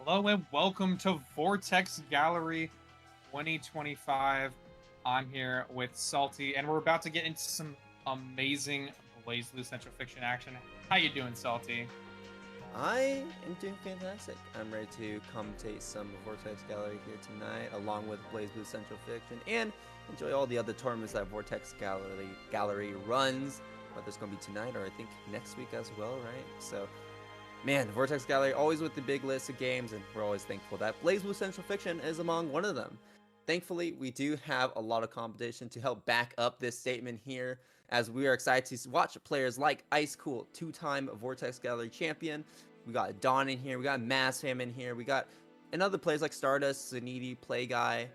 Hello and welcome to Vortex Gallery 2025. I'm here with Salty, and we're about to get into some amazing BlazBlue Central Fiction action. How you doing, Salty? I am doing fantastic. I'm ready to commentate some Vortex Gallery here tonight, along with BlazBlue Central Fiction, and enjoy all the other tournaments that Vortex Gallery runs, whether it's going to be tonight or I think next week as well, right? So, man, Vortex Gallery always with the big list of games, and we're always thankful that BlazBlue Central Fiction is among one of them. Thankfully, we do have a lot of competition to help back up this statement here, as we are excited to watch players like IceCool, two-time Vortex Gallery champion. We got Dawn in here, we got Mastfam in here, we got other players like Stardust, Zanidi, Play Guy,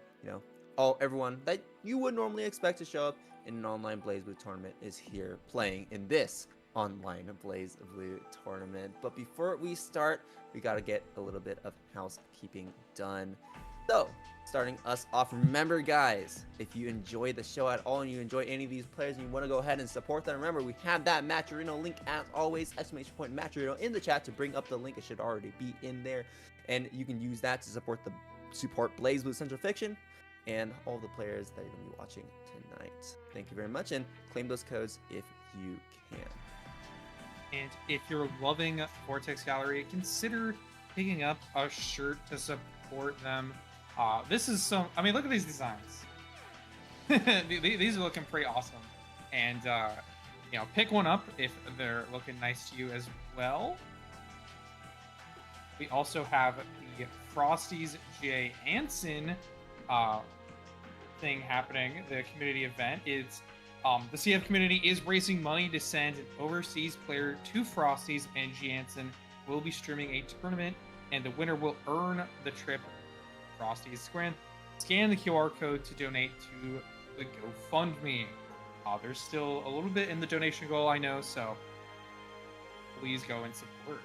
everyone that you would normally expect to show up in an online BlazBlue tournament is here playing in this online BlazBlue tournament. But before we start, we gotta get a little bit of housekeeping done. So, starting us off, remember guys, if you enjoy the show at all and you enjoy any of these players and you want to go ahead and support them, remember we have that Matcherino link as always, exclamation point Matcherino in the chat to bring up the link. It should already be in there, and you can use that to support BlazBlue Central Fiction and all the players that you're going to be watching tonight. Thank you very much, and claim those codes if you can. And if you're loving Vortex Gallery, consider picking up a shirt to support them. This is look at these designs. These are looking pretty awesome. And, pick one up if they're looking nice to you as well. We also have the Frosties J. Anson thing happening, the community event. It's the CF community is raising money to send an overseas player to Frosties, and Jansen will be streaming a tournament, and the winner will earn the trip Frosties. Scan the QR code to donate to the GoFundMe. There's still a little bit in the donation goal, I know, so please go and support.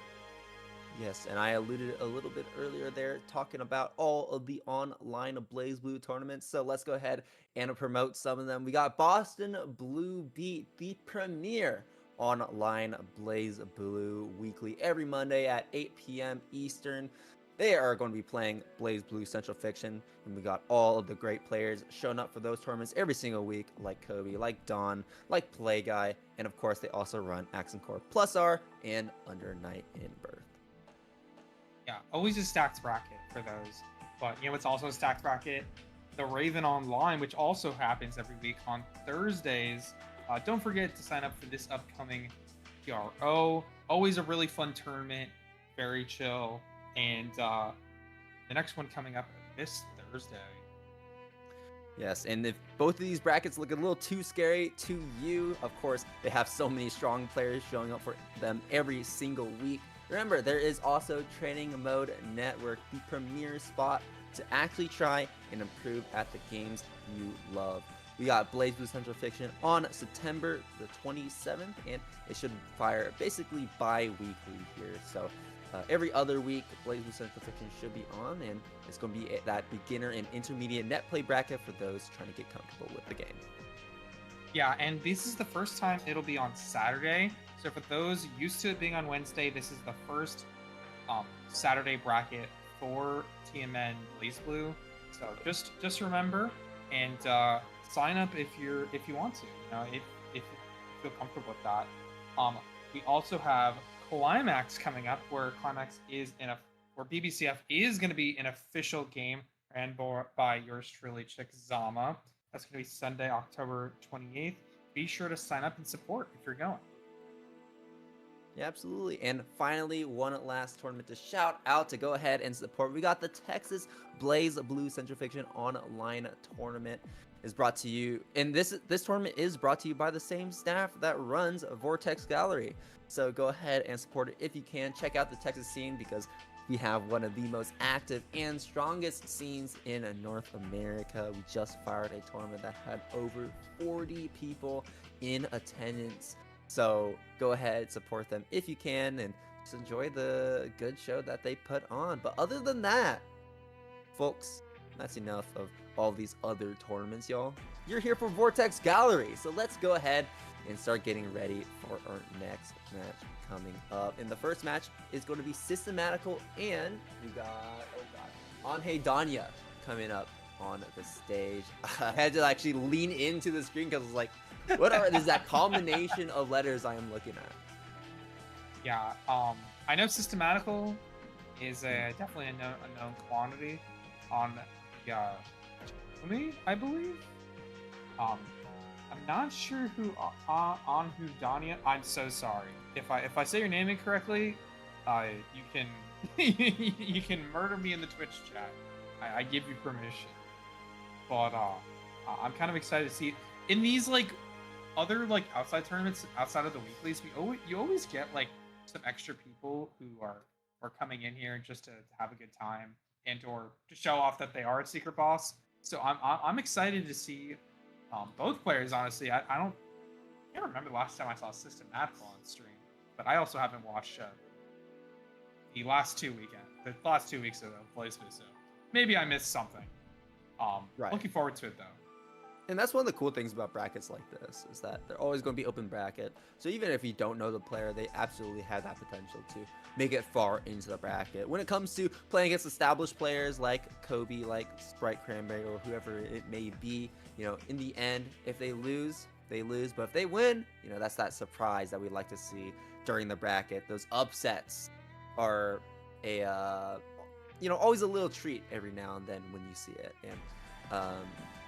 Yes, and I alluded a little bit earlier there, talking about all of the online BlazBlue tournaments. So let's go ahead and promote some of them. We got Boston Blue Beat, the premier online BlazBlue weekly every Monday at 8 p.m. Eastern. They are going to be playing BlazBlue Central Fiction, and we got all of the great players showing up for those tournaments every single week, like Kobe, like Don, like Play Guy, and of course they also run Accent Core Plus R and Under Night in Birth. Yeah, always a stacked bracket for those. But it's also a stacked bracket? The Raven Online, which also happens every week on Thursdays. Don't forget to sign up for this upcoming PRO. Always a really fun tournament, very chill. And the next one coming up this Thursday. Yes, and if both of these brackets look a little too scary to you, of course, they have so many strong players showing up for them every single week. Remember, there is also Training Mode Network, the premier spot to actually try and improve at the games you love. We got BlazBlue Central Fiction on September the 27th, and it should fire basically bi-weekly here. So every other week, BlazBlue Central Fiction should be on, and it's going to be that beginner and intermediate net play bracket for those trying to get comfortable with the game. Yeah, and this is the first time it'll be on Saturday. So for those used to it being on Wednesday, this is the first Saturday bracket for TMN BlazBlue. So just remember and sign up if you want to. If you feel comfortable with that. We also have Climax coming up, where Climax is where BBCF is going to be an official game ran by yours truly, Chickzama. That's going to be Sunday, October 28th. Be sure to sign up and support if you're going. Yeah, absolutely. And finally, one last tournament to shout out to go ahead and support. We got the Texas BlazBlue Central Fiction Online Tournament is brought to you. And this tournament is brought to you by the same staff that runs Vortex Gallery. So go ahead and support it if you can. Check out the Texas scene, because we have one of the most active and strongest scenes in North America. We just fired a tournament that had over 40 people in attendance. So go ahead, support them if you can, and just enjoy the good show that they put on. But other than that, folks, that's enough of all these other tournaments, y'all. You're here for Vortex Gallery, so let's go ahead and start getting ready for our next match coming up. And the first match is going to be Systematical, and we got, Anhedaunia coming up on the stage. I had to actually lean into the screen because I was like, is that combination of letters I am looking at? Yeah, I know Systematical is definitely a known quantity on the Umi, I believe. I'm not sure who Anhedaunia. I'm so sorry if I say your name incorrectly. You can you can murder me in the Twitch chat. I give you permission. But I'm kind of excited to see in these like other like outside tournaments outside of the weeklies. You always get like some extra people who are coming in here just to have a good time and or to show off that they are a secret boss. So I'm excited to see both players. Honestly, I can't remember the last time I saw Systematical on stream, but I also haven't watched the last 2 weeks of BlazBlue. So maybe I missed something. Right. Looking forward to it though. And that's one of the cool things about brackets like this, is that they're always going to be open bracket. So even if you don't know the player, they absolutely have that potential to make it far into the bracket. When it comes to playing against established players like Kobe, like Spritecranberry, or whoever it may be, you know, in the end, if they lose, they lose. But if they win, you know, that's that surprise that we'd like to see during the bracket. Those upsets are always a little treat every now and then when you see it. And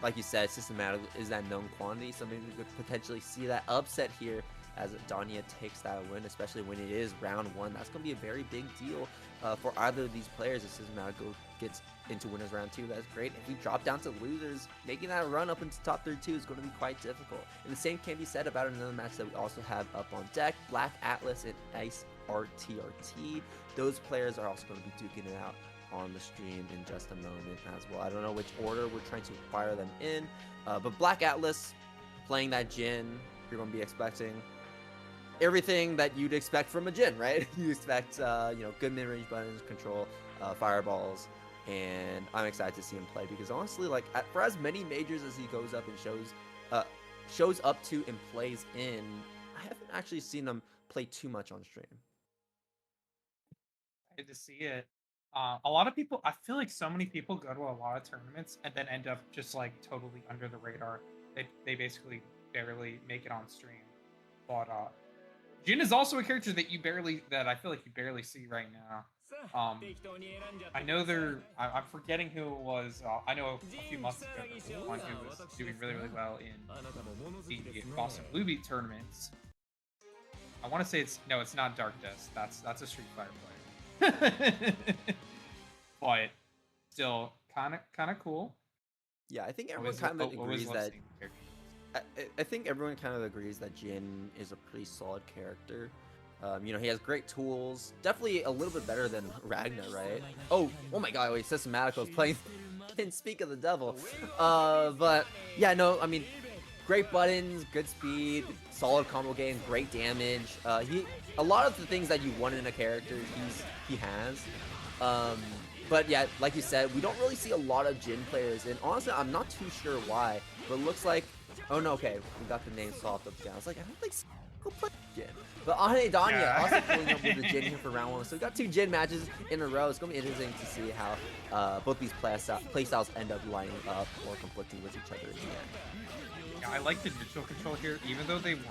like you said, Systematical is that known quantity, so maybe we could potentially see that upset here as Daunia takes that win, especially when it is round one. That's going to be a very big deal for either of these players. If Systematical gets into winners round two, that's great. If we drop down to losers, making that run up into top 32 is going to be quite difficult. And the same can be said about another match that we also have up on deck, BlackAtlas and IcedRTRT. Those players are also going to be duking it out on the stream in just a moment as well. I don't know which order we're trying to fire them in, but BlackAtlas playing that Jhin, you're going to be expecting everything that you'd expect from a Jhin, right? You expect good mid-range buttons, control, fireballs, and I'm excited to see him play because honestly, like for as many majors as he goes up and shows up to and plays in, I haven't actually seen him play too much on stream. Good to see it. A lot of people, I feel like so many people go to a lot of tournaments and then end up just like totally under the radar. They basically barely make it on stream. But Jhin is also a character that I feel like you barely see right now. I know I'm forgetting who it was. I know a few months ago there was one who was doing really well in the Boston Blue Beat tournaments. I want to say it's not Dark Death. That's a Street Fighter player. But still kind of cool. Yeah, I think everyone kind of agrees that I think everyone kind of agrees that Jhin is a pretty solid character. He has great tools, definitely a little bit better than Ragnar, right? Oh my god, wait, Systematical is playing Can Speak of the Devil. But yeah, no, I mean, great buttons, good speed, solid combo game, great damage. A lot of the things that you want in a character, he has. But yeah, like you said, we don't really see a lot of Jhin players, and honestly, I'm not too sure why. But it looks like, oh no, okay, we got the name swapped up again. I was like, I don't think go play Jhin. But Anhedaunia also pulling up with the Jhin here for round one. So we got two Jhin matches in a row. It's gonna be interesting to see how both these playstyles end up lining up or conflicting with each other in the end. Yeah, I like the digital control here, even though they were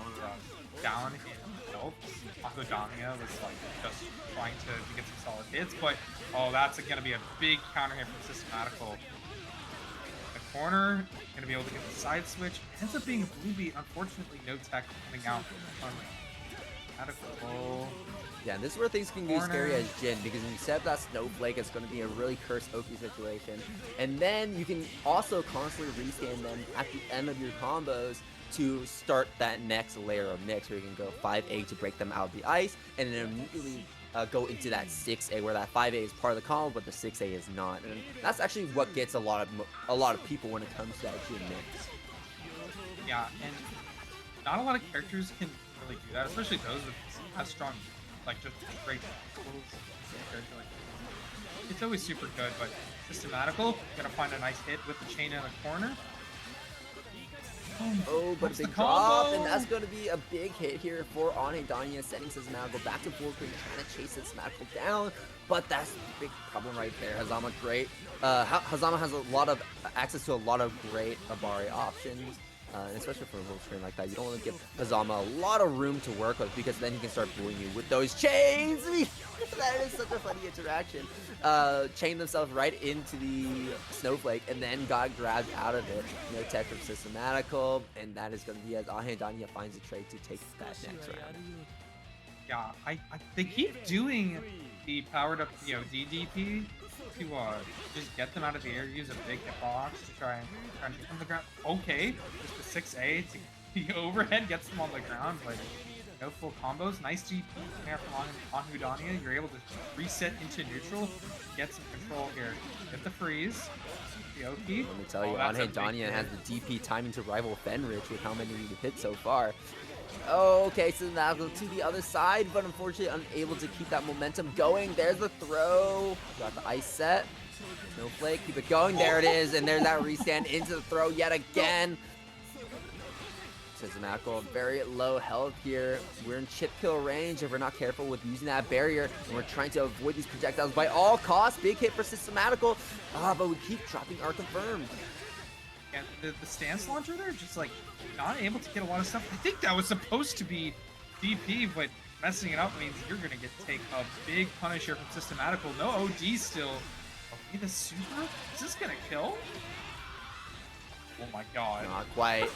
down in health. Anhedaunia was like just trying to get some solid hits, but that's gonna be a big counter hit from Systematical. The corner gonna be able to get the side switch. Ends up being a blue beat. Unfortunately, no tech coming out from Systematical. Yeah, and this is where things can get scary as Jhin, because when you set up that snowflake, it's going to be a really cursed Oki situation. And then you can also constantly rescan them at the end of your combos to start that next layer of mix, where you can go 5A to break them out of the ice, and then immediately go into that 6A, where that 5A is part of the combo, but the 6A is not. And that's actually what gets a lot of people when it comes to that Jhin mix. Yeah, and not a lot of characters can really do that, especially those with as strong, like just great tools. It's always super good, but Systematical gonna find a nice hit with the chain in the corner. Oh, but a What's the big drop, and combo? that's going to be a big hit here for Anhedaunia, sending Systematical back to full screen, trying to chase Systematical down, but that's the big problem right there. Hazama great. Hazama has a lot of access to a lot of great Abari options. And especially for a little screen like that, you don't want to give Hazama a lot of room to work with, because then he can start bullying you with those chains. That is such a funny interaction. Chained themselves right into the snowflake and then got grabbed out of it. No tech from Systematical, and that is going to be as Anhedaunia finds a trade to take that next round. Yeah, they keep doing the powered up, DDP to just get them out of the air, use a big hitbox to try and get them on the ground. Okay, just the 6A to the overhead gets them on the ground, but no full combos. Nice DP there from Anhedaunia. You're able to reset into neutral, get some control here. Get the freeze. The OP. Let me tell you, Anhedaunia has the DP timing to rival Fenrich with how many we've hit so far. Okay, so now go to the other side, but unfortunately unable to keep that momentum going. There's the throw. Got the ice set. Snowflake, keep it going. There it is, and there's that restand into the throw yet again. Systematical, very low health here. We're in chip kill range if we're not careful with using that barrier, and we're trying to avoid these projectiles by all costs. Big hit for Systematical, but we keep dropping our confirmed. And the stance launcher there, just like not able to get a lot of stuff. I think that was supposed to be DP, but messing it up means you're gonna take a big punish here from Systematical. No OD still. Okay, the super? Is this gonna kill? Oh my god. Not quite.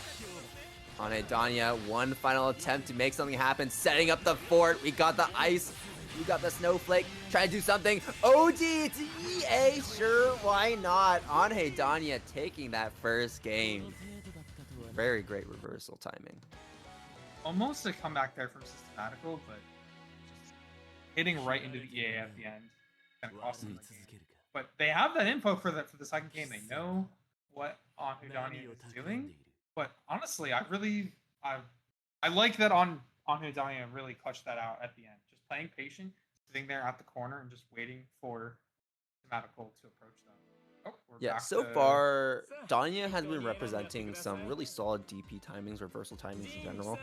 Anhedaunia, one final attempt to make something happen, setting up the fort. We got the ice. We got the snowflake. Try to do something. OD to EA. Sure, why not? Anhedaunia taking that first game. Very great reversal timing. Almost a comeback there from Systematical, but just hitting right into the EA at the end. Kind of cost them the game. But they have that info for the second game. They know what Anhedaunia is doing. But honestly, I like that Anhedaunia really clutched that out at the end. Just playing patient, sitting there at the corner and just waiting for Systematical to approach them. Oh, yeah, so far, Daunia has been representing some really solid DP timings, reversal timings in general.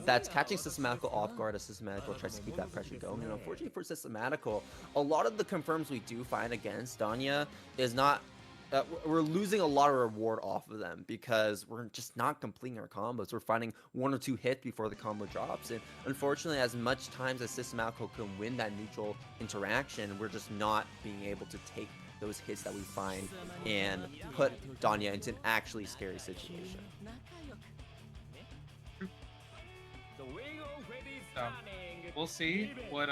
That's catching Systematical off guard as Systematical tries to keep that pressure going. And unfortunately for Systematical, a lot of the confirms we do find against Daunia is not... we're losing a lot of reward off of them because we're just not completing our combos. We're finding one or two hits before the combo drops. And unfortunately, as much times as Systematical can win that neutral interaction, we're just not being able to take those hits that we find and put Daunia into an actually scary situation. So, we'll see what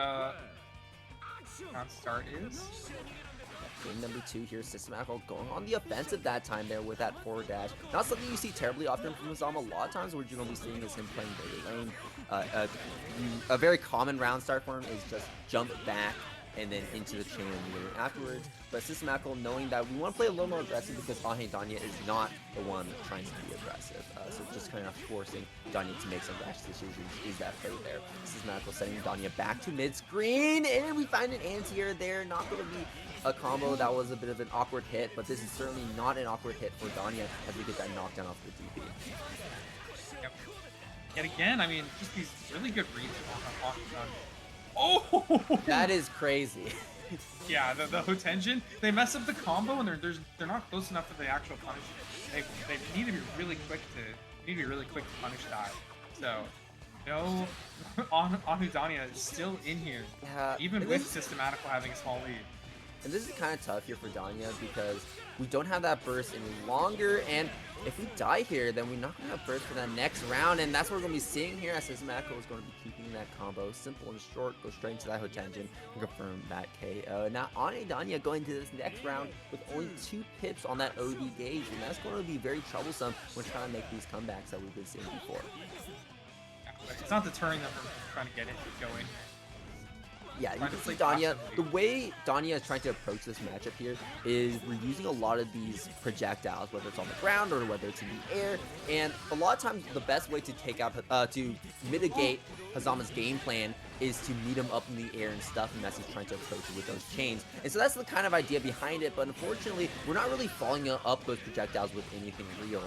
start is. Game number 2 here, Systematical going on the offensive that time there with that forward dash. Not something you see terribly often from Hazama. A lot of times what you're going to be seeing is him playing very lane. A very common round start for him is just jump back and then into the chain immediately afterwards. But Systematical, knowing that we want to play a little more aggressive because Anhedaunia is not the one trying to be aggressive. So just kind of forcing Daunia to make some rash decisions is that play there. Systematical setting Daunia back to mid-screen, and we find an anti-air there. Not going to be a combo that was a bit of an awkward hit, but this is certainly not an awkward hit for Daunia as we get that knockdown off the DP. Yep. Yet again, I mean, just these really good reads on Oh! That is crazy. Yeah, the Hotenjin, they mess up the combo and they're not close enough for the actual punish. They need to be really quick to punish that. So no, Anhedaunia is still in here, even with Systematical having a small lead. And this is kind of tough here for Daunia because we don't have that burst any longer, and if we die here, then we're not going to have burst for that next round, and that's what we're going to be seeing here as Systematical is going to be keeping that combo simple and short, go straight into that Hotenjin and confirm that KO. Now, Anhedaunia going to this next round with only 2 pips on that OD gauge, and that's going to be very troublesome when trying to make these comebacks that we've been seeing before. Yeah, but it's not deterring them from trying to get it going. Yeah, you can see Daunia, the way Daunia is trying to approach this matchup here is we're using a lot of these projectiles, whether it's on the ground or whether it's in the air, and a lot of times the best way to take out, to mitigate Hazama's game plan is to meet him up in the air and stuff him as he's trying to approach it with those chains. And so that's the kind of idea behind it, but unfortunately, we're not really following up those projectiles with anything real.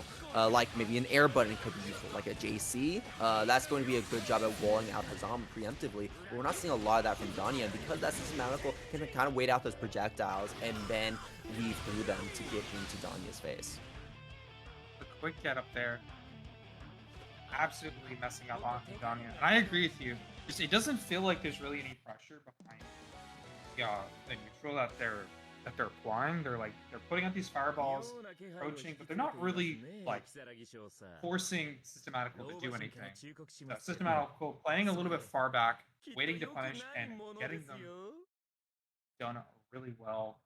Like maybe an air button could be useful, like a JC. That's going to be a good job at walling out Hazama preemptively, but we're not seeing a lot of that from Daunia, because that Systematical can kind of wait out those projectiles and then weave through them to get into Daunia's face. The quick get up there, absolutely messing up on Anhedaunia. And I agree with you. Just, it doesn't feel like there's really any pressure behind the neutral that they're applying. They're putting out these fireballs, approaching, but they're not really like forcing Systematical to do anything. Systematical playing a little bit far back, waiting to punish, and getting them done really well.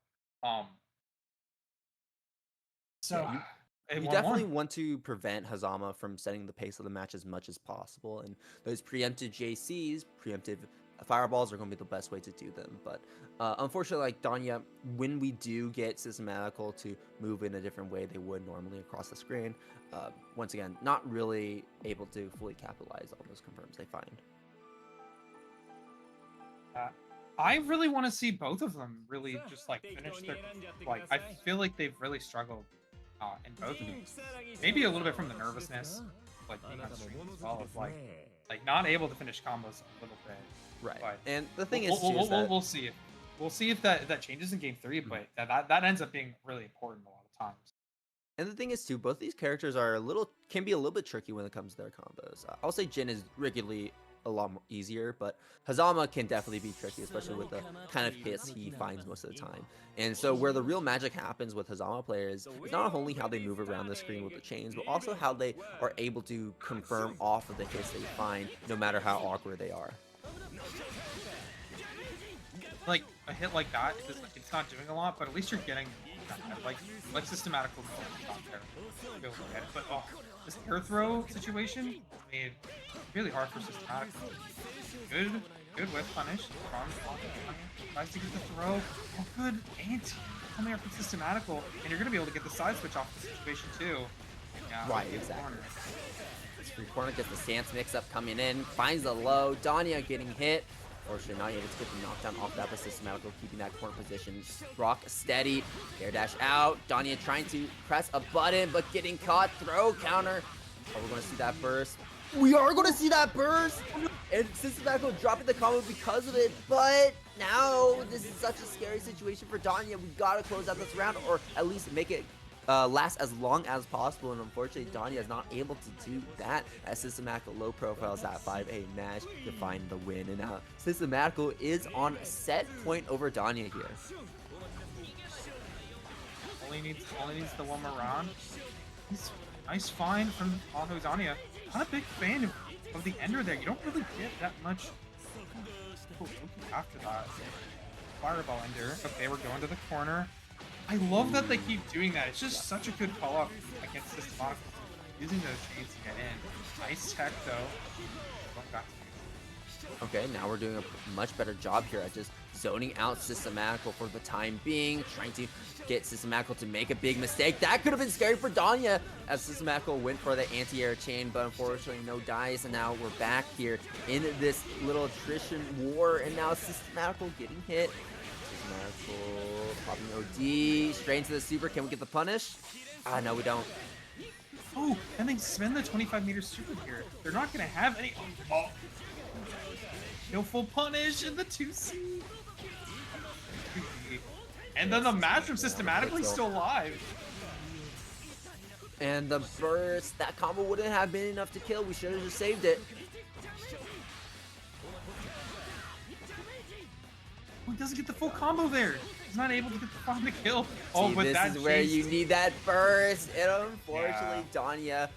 So you definitely want to prevent Hazama from setting the pace of the match as much as possible, and those preemptive JCs, preemptive fireballs, are going to be the best way to do them. But unfortunately, like Daunia, when we do get Systematical to move in a different way they would normally across the screen, once again, not really able to fully capitalize on those confirms they find. I really want to see both of them really just like finish their I feel like they've really struggled in both of these. Maybe a little bit from the nervousness, like being on stream as well, of like not able to finish combos a little bit. Right. But and the thing we'll see if that changes in game 3, but that ends up being really important a lot of times. And the thing is too, both these characters can be a little bit tricky when it comes to their combos. I'll say Jin is regularly a lot more easier, but Hazama can definitely be tricky, especially with the kind of hits he finds most of the time. And so where the real magic happens with Hazama players is not only how they move around the screen with the chains, but also how they are able to confirm off of the hits they find, no matter how awkward they are. Like a hit like that, it's not doing a lot, but at least you're getting like Systematical not there. But this air throw situation made really hard for Systematical. Good whip punish from tries to get the throw. Oh, good anti coming up from Systematical, and you're gonna be able to get the side switch off the situation too. Yeah, right, exactly. Free corner gets the stance mix up coming in, finds the low. Daunia getting hit. Fortunately, not able to get the knockdown off that, but Systematical keeping that corner position. Rock steady. Air dash out. Daunia trying to press a button, but getting caught. Throw counter. Oh, we're going to see that burst. We are going to see that burst! And Systematical dropping the combo because of it, but now this is such a scary situation for Daunia. We got to close out this round, or at least make it last as long as possible, and unfortunately Daunia is not able to do that, as Systematical low profiles that 5A match to find the win. And now Systematical is on set point over Daunia here. Only needs the one more round. Nice find from Anhedaunia. Not a big fan of the ender there. You don't really get that much after that. Fireball ender. Okay, we're going to the corner. I love that they keep doing that. It's just such a good call-up against Systematical. Using those chains to get in. Nice tech, though. Okay, now we're doing a much better job here at just zoning out Systematical for the time being, trying to get Systematical to make a big mistake. That could have been scary for Daunia, as Systematical went for the anti-air chain, but unfortunately no dice, and now we're back here in this little attrition war, and now Systematical getting hit. Systematical popping OD, straight into the super. Can we get the punish? No, we don't. Oh, and they spend the 25-meter super here. They're not going to have any... Oh. No full punish in the 2C. And then the match from Systematically still alive. And the burst, that combo wouldn't have been enough to kill. We should have just saved it. Oh, he doesn't get the full combo there. He's not able to get the final kill. Oh, see, but this is where you need that burst. And unfortunately, Daunia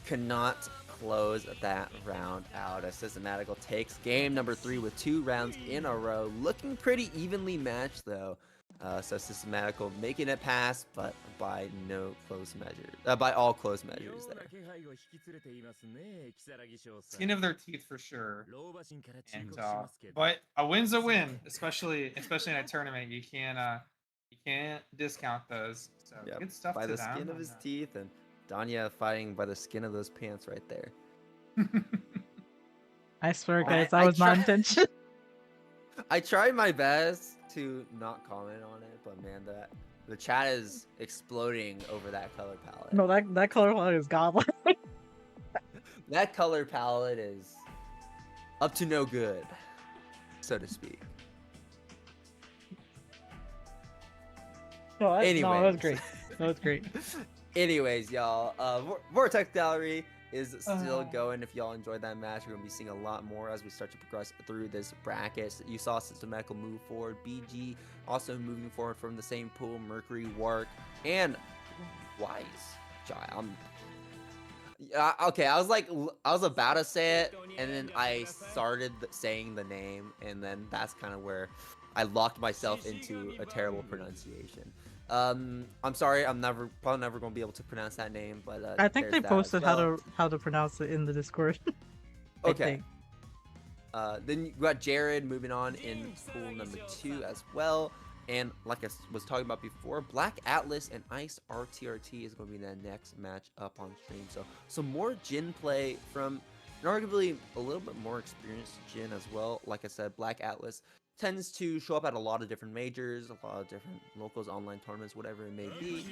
cannot close that round out, as Systematical takes game number 3 with 2 rounds in a row. Looking pretty evenly matched, though. So Systematical making it past, but by no close measure, by all close measures there. Skin of their teeth for sure. And but a win's a win, especially in a tournament. You can't discount those. So yep, good stuff by to the them. skin of his teeth, and Daunia fighting by the skin of those pants right there. I swear, I- guys, that I was not try- intention. I tried my best to not comment on it, but man, the chat is exploding over that color palette. No, that color palette is godlike. That color palette is up to no good, so to speak. No, that was Anyways. great. That was great. Anyways, y'all, Vortex Gallery is still going. If y'all enjoyed that match, we're gonna be seeing a lot more as we start to progress through this bracket. You saw Systematical move forward, BG also moving forward from the same pool, Mercury, Wark, and Wise. Okay, I was about to say it, and then I started saying the name, and then that's kind of where I locked myself into a terrible pronunciation. I'm sorry, I'm probably never gonna be able to pronounce that name, but I think they there's that as posted well. how to pronounce it in the Discord. I Okay. think. Then you got Jared moving on in pool number 2 as well. And like I was talking about before, BlackAtlas and IcedRTRT is going to be the next match up on stream. So some more Jin play from arguably a little bit more experienced Jin as well. Like I said, BlackAtlas tends to show up at a lot of different majors, a lot of different locals, online tournaments, whatever it may be.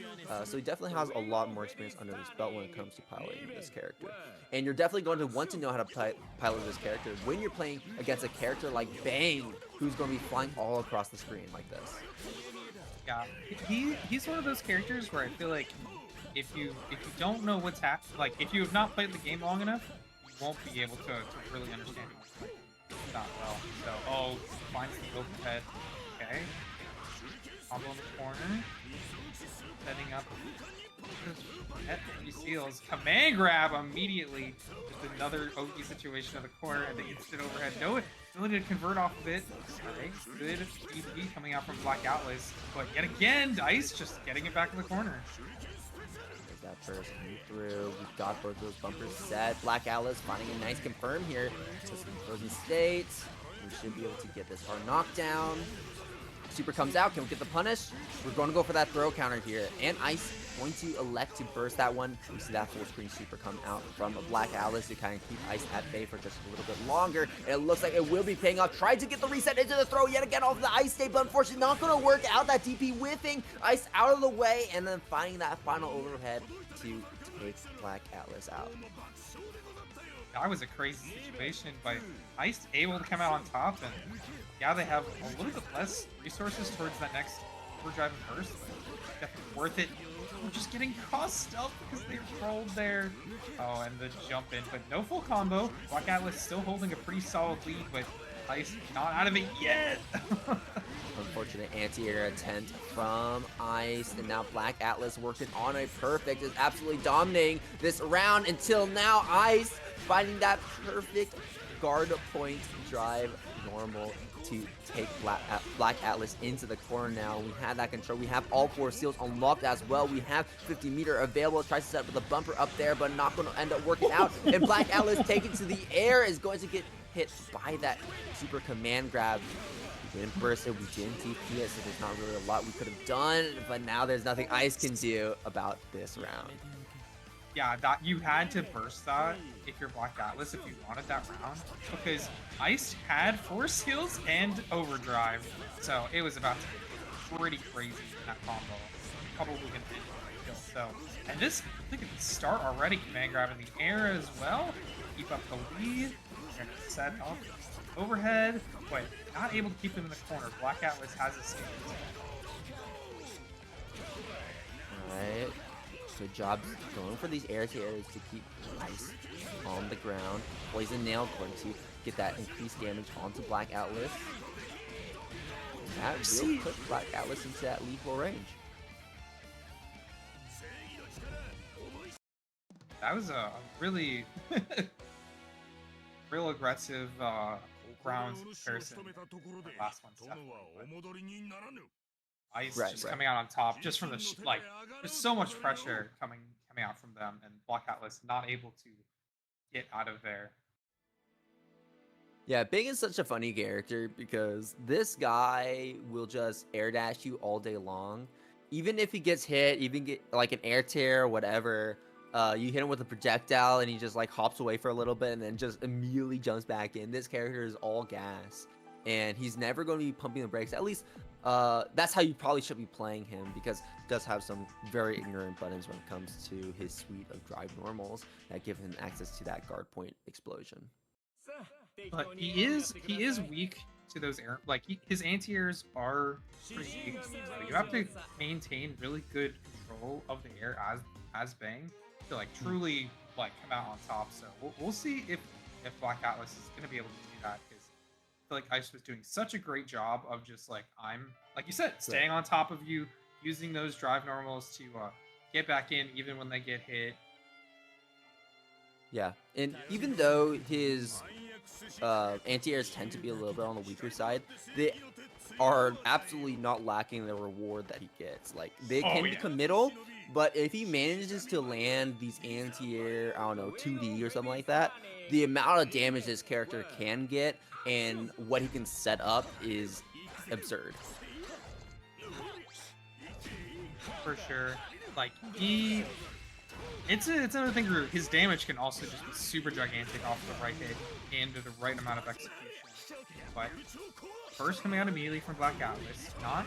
So he definitely has a lot more experience under his belt when it comes to piloting this character. And you're definitely going to want to know how to pilot this character when you're playing against a character like Bang, who's going to be flying all across the screen like this. Yeah, he's one of those characters where I feel like if you don't know what's happening, like if you have not played the game long enough, you won't be able to really understand what's going on. Not well. So, oh, finds the overhead. Okay. Combo in the corner. Setting up. At 3 seals. Command grab immediately. Just another OG situation of the corner and the instant overhead. No ability to convert off of it. Alright, good EP coming out from BlackAtlas. But yet again, Dice just getting it back in the corner. That first coming through. We've got both those bumpers set. BlackAtlas finding a nice confirm here. So some frozen states. We should be able to get this hard knockdown. Super comes out. Can we get the punish? We're going to go for that throw counter here. And Ice going to elect to burst that one. We see that full screen super come out from BlackAtlas to kind of keep Ice at bay for just a little bit longer. And it looks like it will be paying off. Tried to get the reset into the throw yet again off the Ice state, but unfortunately not going to work out. That DP whiffing Ice out of the way and then finding that final overhead to take BlackAtlas out. That was a crazy situation, but Ice able to come out on top, and yeah, they have a little bit less resources towards that next overdrive and burst, but definitely worth it. We're just getting crossed up because they rolled there. Oh, and the jump in, but no full combo. BlackAtlas still holding a pretty solid lead, but Ice not out of it yet. Unfortunate anti-air attempt from Ice, and now BlackAtlas working on a perfect, is absolutely dominating this round until now. Ice finding that perfect guard point drive normal to take BlackAtlas into the corner now. We have that control. We have all 4 seals unlocked as well. We have 50-meter available. Tries to set up with a bumper up there, but not going to end up working out. And BlackAtlas taken to the air is going to get hit by that super command grab. We didn't burst it, we didn't TP it, so there's not really a lot we could have done, but now there's nothing Ice can do about this round. Yeah, that you had to burst that if you're BlackAtlas if you wanted that round, because Ice had 4 seals and overdrive, so it was about to get pretty crazy in that combo. Probably gonna end the kill. So, and this, I think it can start already. Command grab in the air as well. Keep up the lead. Gonna set up overhead, but not able to keep them in the corner. BlackAtlas has escaped. Alright. Good job going for these air-to-airs to keep Ice on the ground. Poison Nail going to get that increased damage onto BlackAtlas. That will put BlackAtlas into that lethal range. That was a really real aggressive round comparison. The last one's definitely. Ice just coming out on top, just from the like, there's so much pressure coming out from them, and BlackAtlas not able to get out of there. Yeah, Bing is such a funny character because this guy will just air dash you all day long. Even if he gets hit, even get like an air tear or whatever, You hit him with a projectile and he just like hops away for a little bit and then just immediately jumps back in. This character is all gas, and he's never going to be pumping the brakes. At least that's how you probably should be playing him, because he does have some very ignorant buttons when it comes to his suite of drive normals that give him access to that guard point explosion. But he is weak to those air, like his anti-airs are pretty weak. So you have to maintain really good control of the air as Bang to like truly like come out on top. So we'll see if BlackAtlas is going to be able to do that, because I feel like Ice was doing such a great job of just like, I'm like you said, staying on top of you, using those drive normals to get back in even when they get hit. Yeah, and even though his anti-airs tend to be a little bit on the weaker side, they are absolutely not lacking the reward that he gets. Like, they can be committal, but if he manages to land these anti-air, I don't know, 2D or something like that, the amount of damage this character can get and what he can set up is absurd. For sure. Like, it's another thing where his damage can also just be super gigantic off the right hit and to the right amount of execution. But first coming out immediately from BlackAtlas, not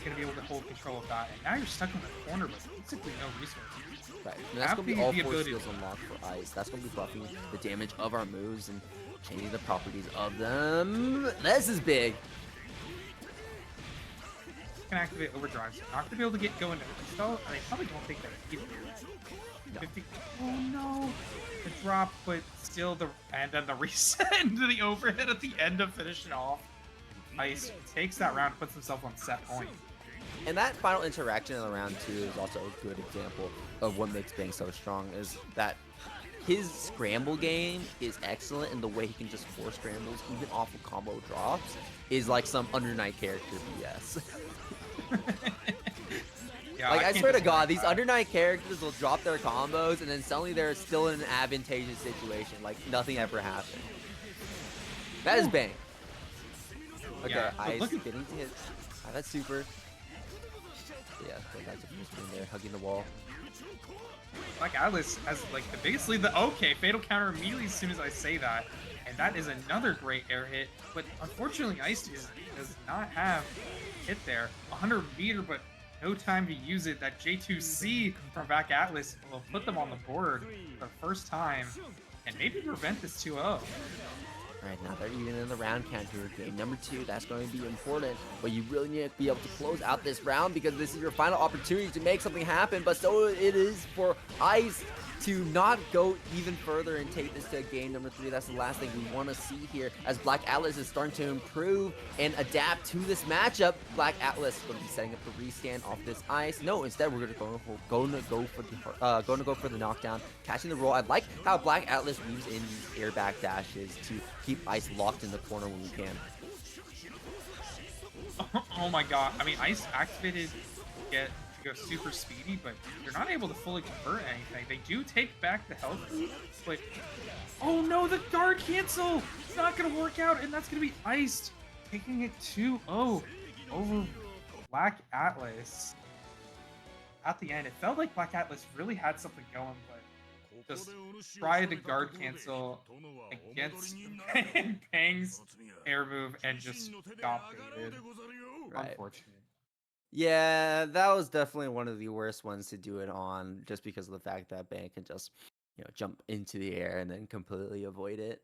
going to be able to hold control of that. And now you're stuck in the corner with basically no resources. Right. And that's going to be all 4 skills unlocked for Ice. That's going to be buffing the damage of our moves and changing the properties of them. This is big. Can activate overdrive, so not to be able to get going to though, and I probably don't think that either. No. 50. Oh no! The drop, but still and then the reset into the overhit at the end of finishing off. Ice takes that round, puts himself on set point. And that final interaction in the round 2 is also a good example of what makes Bang so strong, is that his scramble game is excellent, and the way he can just force scrambles even off of combo drops is like some Undernight character BS. Yeah, like, I swear to God, these Undernight characters will drop their combos and then suddenly they're still in an advantageous situation, like nothing ever happened. That is Bang. Okay, Yeah, Ice look at getting to hit. That's super. Yeah, go back to first screen there, hugging the wall. BlackAtlas has like the biggest lead. Okay, fatal counter immediately as soon as I say that, and that is another great air hit. But unfortunately, Ice does not have hit there. 100 meter, but no time to use it. That J2C from BlackAtlas will put them on the board for the first time, and maybe prevent this 2-0. Alright, now they're even in the round count here. Game number 2, that's going to be important. But you really need to be able to close out this round, because this is your final opportunity to make something happen. But so it is for Ice to not go even further and take this to game number 3. That's the last thing we want to see here, as BlackAtlas is starting to improve and adapt to this matchup. BlackAtlas is going to be setting up the restand off this Ice. No, instead we're going to go for the knockdown, catching the roll. I like how BlackAtlas weaves in these air back dashes to keep Ice locked in the corner when we can. Oh my god! I mean, Ice activated to go super speedy, but they're not able to fully convert anything. They do take back the health, but oh no, the guard cancel! It's not gonna work out, and that's gonna be Iced taking it 2-0 over BlackAtlas. At the end, it felt like BlackAtlas really had something going, but just tried to guard cancel against Bang's air move and just got baited. Right. Unfortunate. Yeah, that was definitely one of the worst ones to do it on, just because of the fact that Bang can just, jump into the air and then completely avoid it.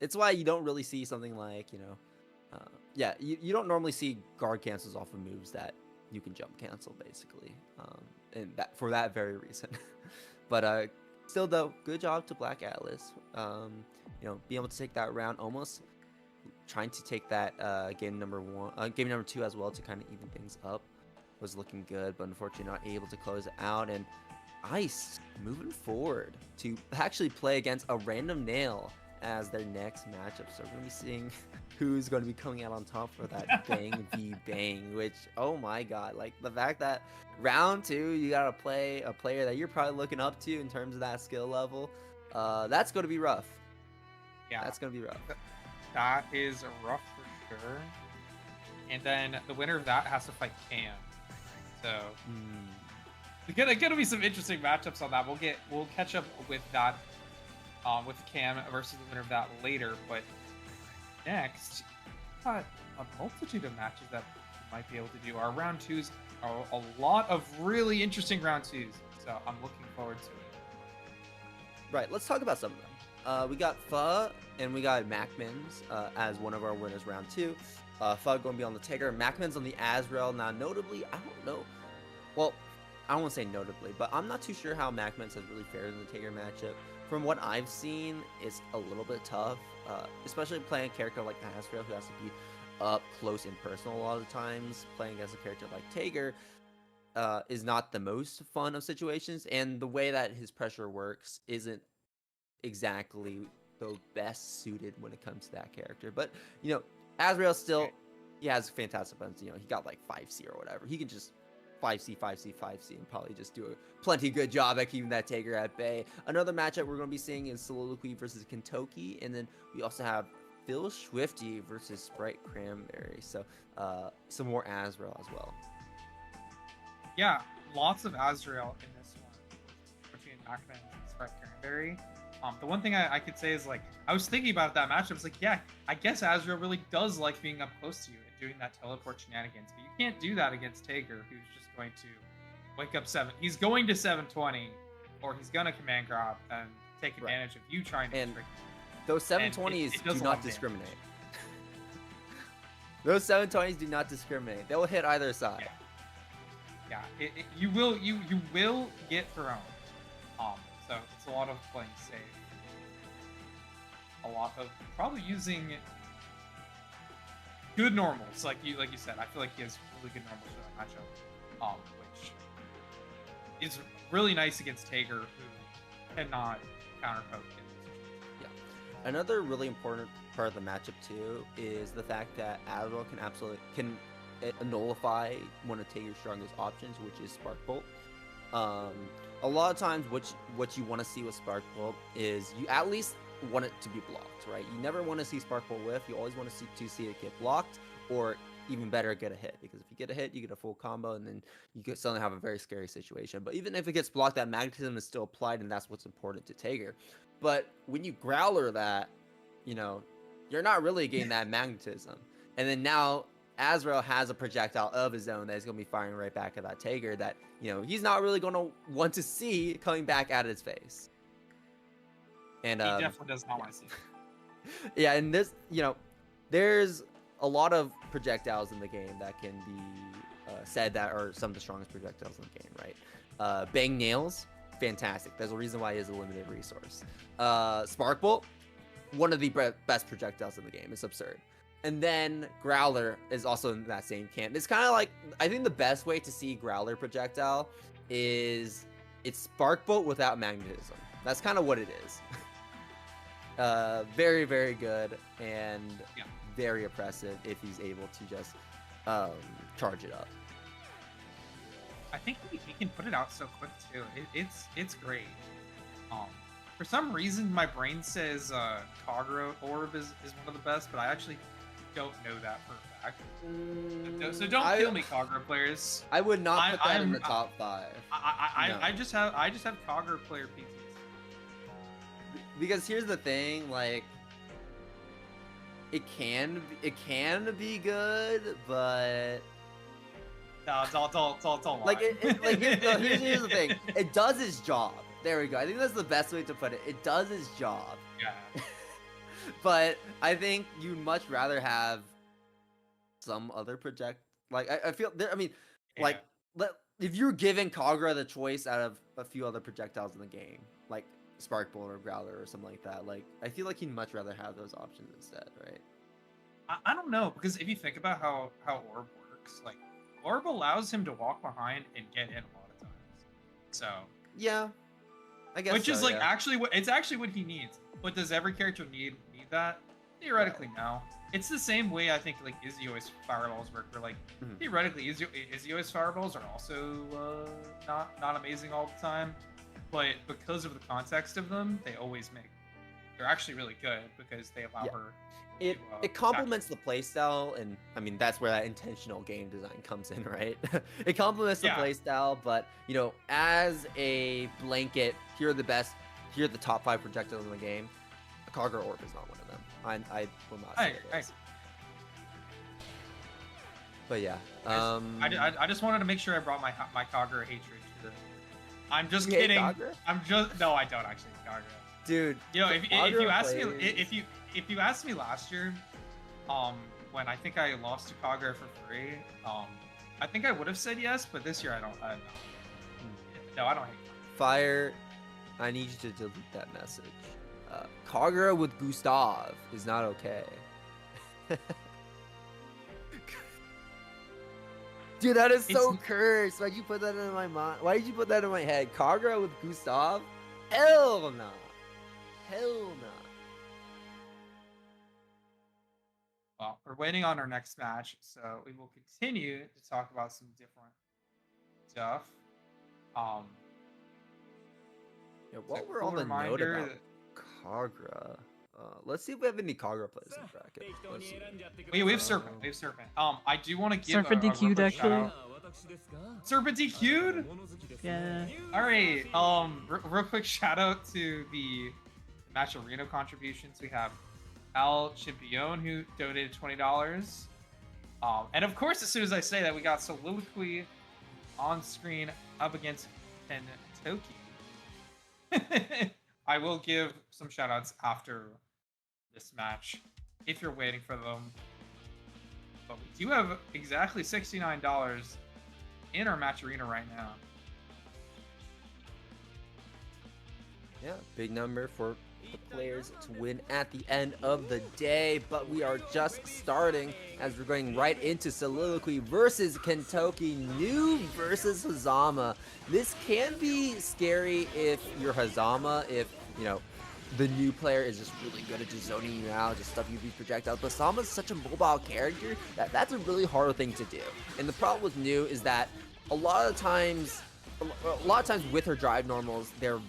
It's why you don't really see something like, you don't normally see guard cancels off of moves that you can jump cancel, basically. And that for that very reason. But still, though, good job to BlackAtlas. Being able to take that round, almost trying to take that game number 2 as well to kind of even things up, was looking good, but unfortunately not able to close it out. And Ice moving forward to actually play against a random nail as their next matchup. So we're going to be seeing who's going to be coming out on top for that Bang v Bang, which, oh my god, like the fact that round 2 you got to play a player that you're probably looking up to in terms of that skill level, that's going to be rough. Yeah, that's going to be rough. That is rough for sure. And then the winner of that has to fight Cam. So There's gonna be some interesting matchups on that. We'll catch up with that, with Cam versus the winner of that later. But next, got a multitude of matches that we might be able to do. Our round twos are a lot of really interesting round twos, so I'm looking forward to it. Right, let's talk about some of them. We got Pho and we got MacMens as one of our winners round 2. Pho going to be on the Tigger, MacMens on the Azrael. Now, notably, I don't know. Well, I don't want to say notably, but I'm not too sure how MacMens has really fared in the Tigger matchup. From what I've seen, it's a little bit tough, especially playing a character like Azrael who has to be up close and personal a lot of the times. Playing against a character like Tigger is not the most fun of situations, and the way that his pressure works isn't exactly the best suited when it comes to that character. But, you know, Azrael still, he has fantastic buttons. You know, he got like 5C or whatever. He can just 5C, 5C, 5C, and probably just do a plenty good job at keeping that Tigger at bay. Another matchup we're going to be seeing is Soliloquy versus Kentoki, and then we also have Philschwifty versus Spritecranberry. So, some more Azrael as well. Yeah, lots of Azrael in this one between MacMens and Spritecranberry. The one thing I could say is, like, I was thinking about that matchup. It's like, yeah, I guess Azrael really does like being up close to you and doing that teleport shenanigans, but you can't do that against Tigger, who's just going to wake up 7. He's going to 720, or he's gonna command grab and take advantage of you trying to trick. Those 720s do not discriminate. Those 720s do not discriminate. They will hit either side. Yeah, you will get thrown. So it's a lot of playing safe. A lot of probably using good normals, like you said. I feel like he has really good normals for that matchup, which is really nice against Tigger, who cannot counterpoke in this situation. Yeah. Another really important part of the matchup too is the fact that Azrael can nullify one of Tigger's strongest options, which is Spark Bolt. A lot of times what you want to see with Spark Bolt is you at least want it to be blocked, right? You never want to see Spark Bolt whiff. You always want to see it get blocked, or even better, get a hit. Because if you get a hit, you get a full combo, and then you could suddenly have a very scary situation. But even if it gets blocked, that magnetism is still applied, and that's what's important to Tigger. But when you Growler that, you know, you're not really getting that magnetism. And then now Azrael has a projectile of his own that is going to be firing right back at that Tigger that, you know, he's not really going to want to see coming back at his face. And he definitely does not want to see. Yeah, and this, you know, there's a lot of projectiles in the game that can be said that are some of the strongest projectiles in the game, right? Bang Nails, fantastic. There's a reason why he is a limited resource. Spark Bolt, one of the best projectiles in the game. It's absurd. And then Growler is also in that same camp. It's kind of like, I think the best way to see Growler projectile is it's Spark Bolt without magnetism. That's kind of what it is. Very, very good and very oppressive if he's able to just charge it up. I think he can put it out so quick too. It's great. For some reason, my brain says Kagura Orb is one of the best, but I actually don't know that for a fact. So don't kill me, Kagura players. I would not put that in the top 5. I just have Kagura player PTs. Because here's the thing, like, it can be good, but no, it's all like here's the thing. It does its job. There we go. I think that's the best way to put it. It does its job. Yeah. But I think you'd much rather have some other project. Like I feel there. I mean, like if you're given Kagura the choice out of a few other projectiles in the game, like Spark Bolt or Growler or something like that, like I feel like he'd much rather have those options instead, right? I don't know, because if you think about how Orb works, like Orb allows him to walk behind and get in a lot of times. So yeah, I guess. Which is like actually what he needs. But does every character need that? Theoretically, no. It's the same way I think like Izio's fireballs work. Where like theoretically, Izio's fireballs are also not amazing all the time, but because of the context of them, they're actually really good because they allow her It to, it complements the playstyle, and I mean that's where that intentional game design comes in, right? It complements the Yeah. playstyle, but you know, as a blanket, here are the best, here are the top 5 projectiles in the game. A Kagura Orb is not one of them. I will not say it is. But yeah, I just wanted to make sure I brought my Kagura hatred to the. I'm just You hate kidding. Kagura? No, I don't actually hate Kagura. Dude, You know, if you Kagura asked me plays- if you asked me last year, when I think I lost to Kagura for free, I think I would have said yes, but this year I don't. No, I don't hate Kagura. Fire, I need you to delete that message. Kagura with Gustav is not okay. Dude, that is so cursed. Why'd you put that in my mind? Why did you put that in my head? Kagura with Gustav? Hell no. Hell no. Well, we're waiting on our next match, so we will continue to talk about some different stuff. Yeah, while So we're cool on the note reminder about Kagura, let's see if we have any Kagura players in the bracket. Let's see. we have Serpent. We have Serpent. I do want to give Serpent a real DQ'd quick shout actually. out. Serpent DQ'd? Yeah. All right. Real quick shout out to the Match Arena contributions. We have Al Chipion who donated $20. And of course, as soon as I say that, we got Soliloquy on screen up against Kentoki. I will give some shout outs after this match if you're waiting for them. But we do have exactly $69 in our Match Arena right now. Yeah, big number for the players to win at the end of the day, but we are just starting as we're going right into Soliloquy versus Kentoki, new versus Hazama. This can be scary if you're Hazama, if, you know, the new player is just really good at just zoning you out, just stuff UV projectiles. But Hazama's such a mobile character that that's a really hard thing to do. And the problem with new is that a lot of times with her drive normals, they're,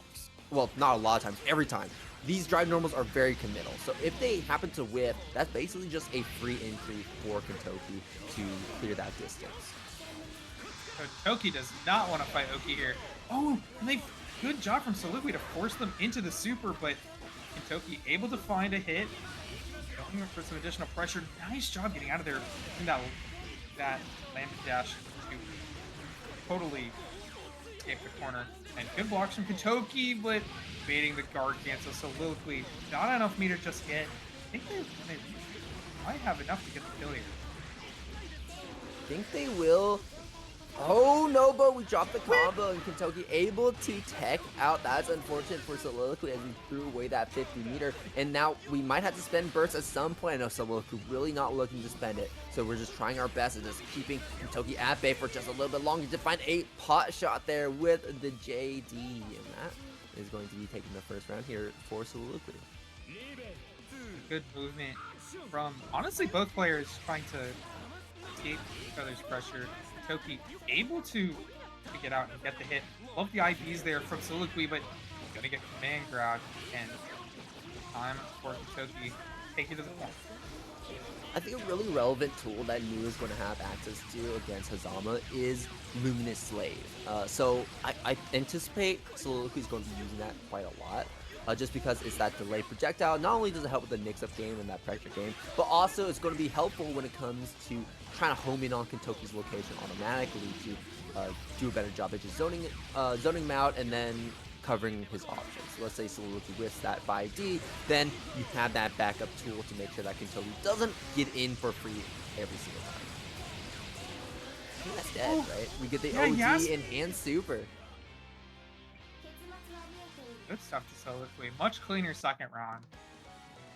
well, not a lot of times, every time, these drive normals are very committal. So if they happen to whiff, that's basically just a free entry for Kentoki to clear that distance. Kentoki does not want to fight Oki here. Oh, and good job from Soliloquy to force them into the super, but Kentoki able to find a hit, going for some additional pressure. Nice job getting out of there in that lambda dash to totally escape the corner. And good blocks from Kentoki, but baiting the guard cancel. Soliloquy, not enough meter just hit. I think they might have enough to get the kill here. I think they will. Oh no, but we dropped the combo and Kentoki able to tech out. That's unfortunate for Soliloquy as he threw away that 50 meter. And now we might have to spend burst at some point. I know Soliloquy really not looking to spend it. So we're just trying our best at just keeping Kentoki at bay for just a little bit longer to find a pot shot there with the JD. And that is going to be taking the first round here for Soliloquy. Good movement from, honestly, both players trying to escape each other's pressure. Kentoki able to get out and get the hit. Love the IVs there from Soliloquy, but gonna get command grab, and time for Kentoki take it to the point. I think a really relevant tool that New is going to have access to against Hazama is Luminous Slave. So I anticipate Soliloquy is going to be using that quite a lot. Just because it's that delayed projectile. Not only does it help with the mix-up game and that pressure game, but also it's going to be helpful when it comes to trying to home in on Kentoki's location automatically to do a better job at just zoning him out and then covering his options. So let's say Soliloquy whiffs that 5D, then you have that backup tool to make sure that Kentoki doesn't get in for free every single time. I think that's dead, right? We get the OD and super. Good stuff to Soliloquy. Much cleaner second round.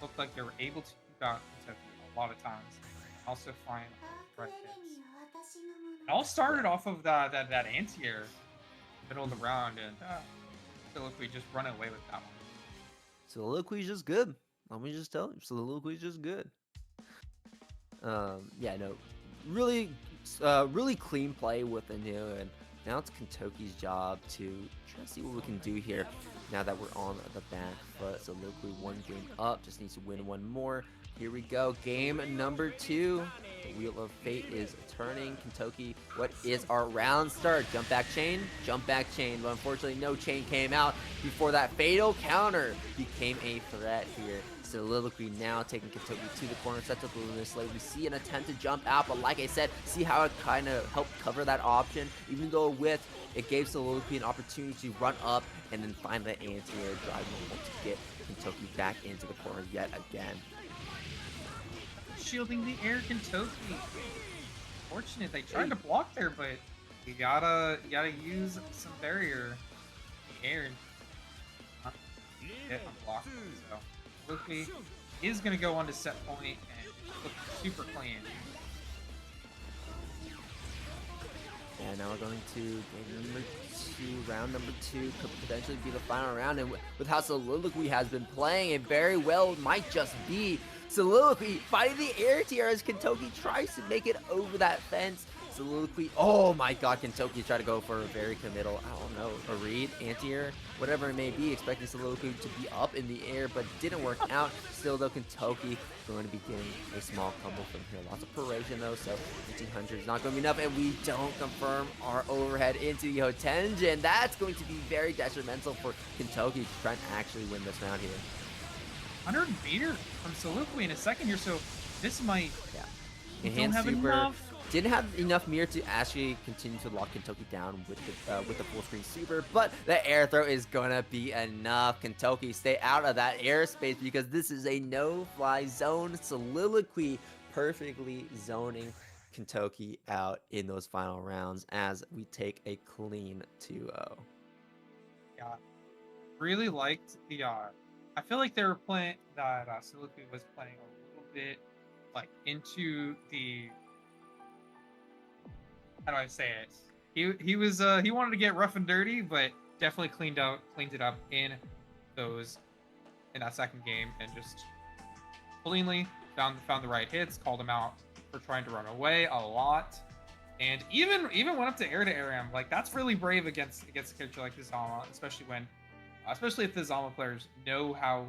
Looked like they were able to keep out Kentoki a lot of times. Also find right hits. It all started off of that anti-air middle of the round, and Soliloquy just running away with that one. Soliloquy's just good. Let me just tell you, Soliloquy's just good. Yeah, no, really clean play with the new, and now it's Kentoki's job to try to see what we can do here. Now that we're on the back foot, Soliloquy one game up, just needs to win one more. Here we go. Game number 2. The wheel of fate is turning. Kentoki, what is our round start? Jump back chain? Jump back chain. But unfortunately, no chain came out before that fatal counter became a threat here. Soliloquy now taking Kentoki to the corner, sets up the lunar slave. We see an attempt to jump out, but like I said, see how it kind of helped cover that option, even though with it gave Soliloquy an opportunity to run up and then find the anti-air drive normal to get Kentoki back into the corner yet again. Shielding the air Kentoki. Fortunate, they tried to block there, but you gotta use some barrier in the air and get unblocked. So Luffy is gonna go on to set point and look super clean. And now we're going to game number 2, round number 2, could potentially be the final round. And with how Soliloquy has been playing, it very well might just be Soliloquy fighting the air tier as Kentoki tries to make it over that fence. Soliloquy, oh my god, Kentoki tried to go for a very committal, I don't know, a read, anti-air, whatever it may be, expecting Soliloquy to be up in the air, but didn't work out. Still though, Kentoki going to be getting a small combo from here. Lots of paration though, so 1500 is not going to be enough, and we don't confirm our overhead into the Hotenjin. That's going to be very detrimental for Kentoki to try and actually win this round here. 100 meter from Soliloquy in a second here, so this might... Yeah. We don't Enhanced have super. enough. Didn't have enough mirror to actually continue to lock Kentoki down with the full screen super, but the air throw is gonna be enough. Kentoki, stay out of that airspace because this is a no-fly zone. Soliloquy perfectly zoning Kentoki out in those final rounds as we take a clean 2-0. Yeah, really liked the. I feel like they were playing that. Soliloquy was playing a little bit like into the. How do I say it? He was he wanted to get rough and dirty, but definitely cleaned it up in that second game and just cleanly found the right hits, called him out for trying to run away a lot, and even went up to air him. Like that's really brave against a character like Chickzama, especially if the Zama players know how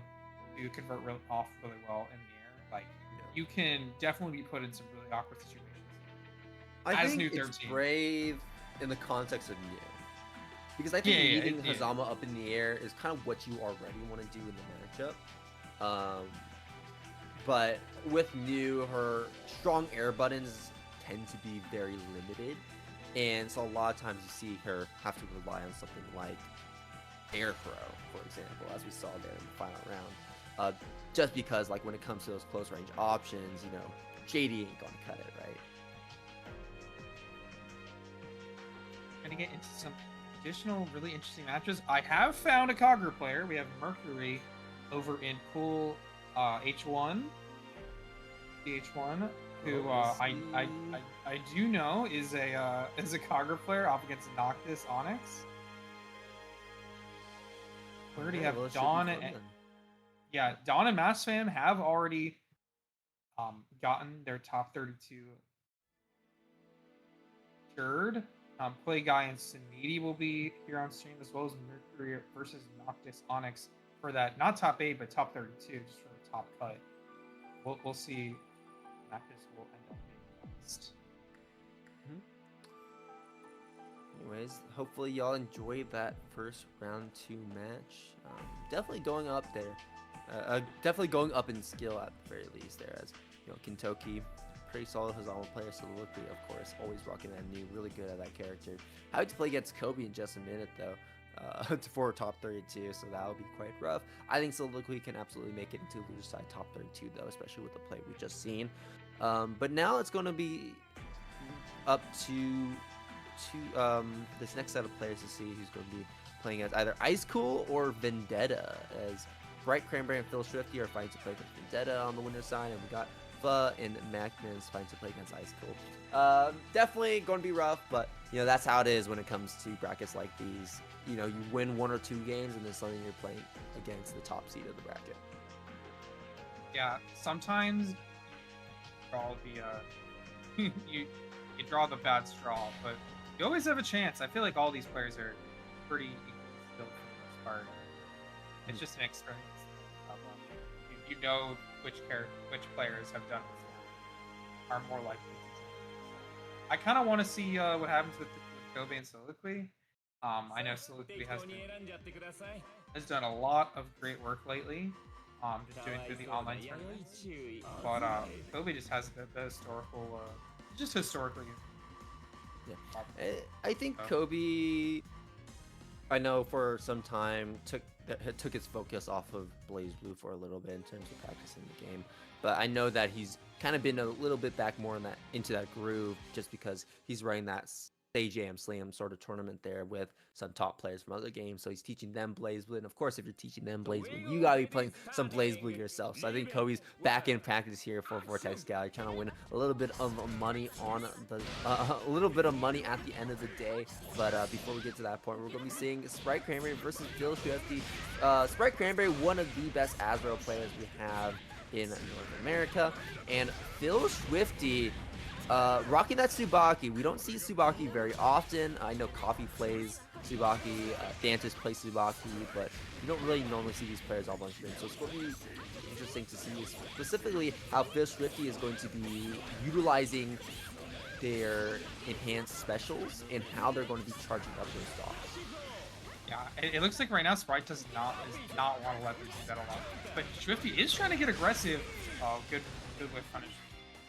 to convert off really well in the air. Like you can definitely be put in some really awkward situations. I think it's brave in the context of new. Because I think leaving Hazama up in the air is kind of what you already want to do in the matchup. But with new, her strong air buttons tend to be very limited. And so a lot of times you see her have to rely on something like air throw, for example, as we saw there in the final round. Just because like when it comes to those close range options, you know, JD ain't gonna cut it, right? Gonna get into some additional really interesting matches. I have found a Cogger player. We have Mercury over in pool H1, who I do know is a Cogger player off against NoctisOnx. We already have Dawn and Dawn and Mastfam have already gotten their top 32 secured. Play Guy and Sinidi will be here on stream, as well as Mercury versus NoctisOnyx for that, not top 8, but top 32, just for the top cut. We'll see. Noctis will end up being next. Anyways, hopefully y'all enjoyed that first round 2 match. Definitely going up there. Definitely going up in skill at the very least there, as you know, Kentoki, pretty solid Hazama player. Soliloquy, of course, always rocking that new, really good at that character. I have to play against Kobe in just a minute though, for top 32, so that'll be quite rough. I think Soliloquy can absolutely make it into loser side top 32 though, especially with the play we just seen. But now it's going to be up to this next set of players to see who's going to be playing as either IceCool or Vendetta, as Spritecranberry and Philschwifty are fighting to play against Vendetta on the winner's side, and we got and MacMens fighting to play against IceCool. Definitely going to be rough, but you know that's how it is when it comes to brackets like these. You know, you win 1 or 2 games, and then suddenly you're playing against the top seed of the bracket. Yeah, sometimes you draw the you draw the bad straw, but you always have a chance. I feel like all these players are pretty equally skilled for the most part. It's just an experience. You know which players have done before are more likely to do. I kind of want to see what happens with Kobe and Soliloquy. I know Soliloquy has done a lot of great work lately. Just doing through the online tournaments. But Kobe just has the historical, just historically. Yeah, I think Kobe, I know for some time took his focus off of BlazBlue for a little bit in terms of practicing the game, but I know that he's kind of been a little bit back more into that groove just because he's running that Stage AM Slam sort of tournament there with some top players from other games, so he's teaching them BlazBlue, and of course if you're teaching them BlazBlue, you gotta be playing some BlazBlue yourself. So I think Kobe's back in practice here for Vortex Gallery, trying to win a little bit of money on the a little bit of money at the end of the day. But before we get to that point, we're gonna be seeing Spritecranberry versus Philschwifty. Spritecranberry, one of the best Azrael players we have in North America, and Philschwifty rocking that Tsubaki. We don't see Tsubaki very often. I know Coffee plays Tsubaki, Dantis plays Tsubaki, but you don't really normally see these players all on stream. So it's going to be interesting to see specifically how Philschwifty is going to be utilizing their enhanced specials and how they're going to be charging up their stocks. Yeah, it looks like right now Sprite does not want to let them do that a lot. But Swifty is trying to get aggressive. Oh, good whip punish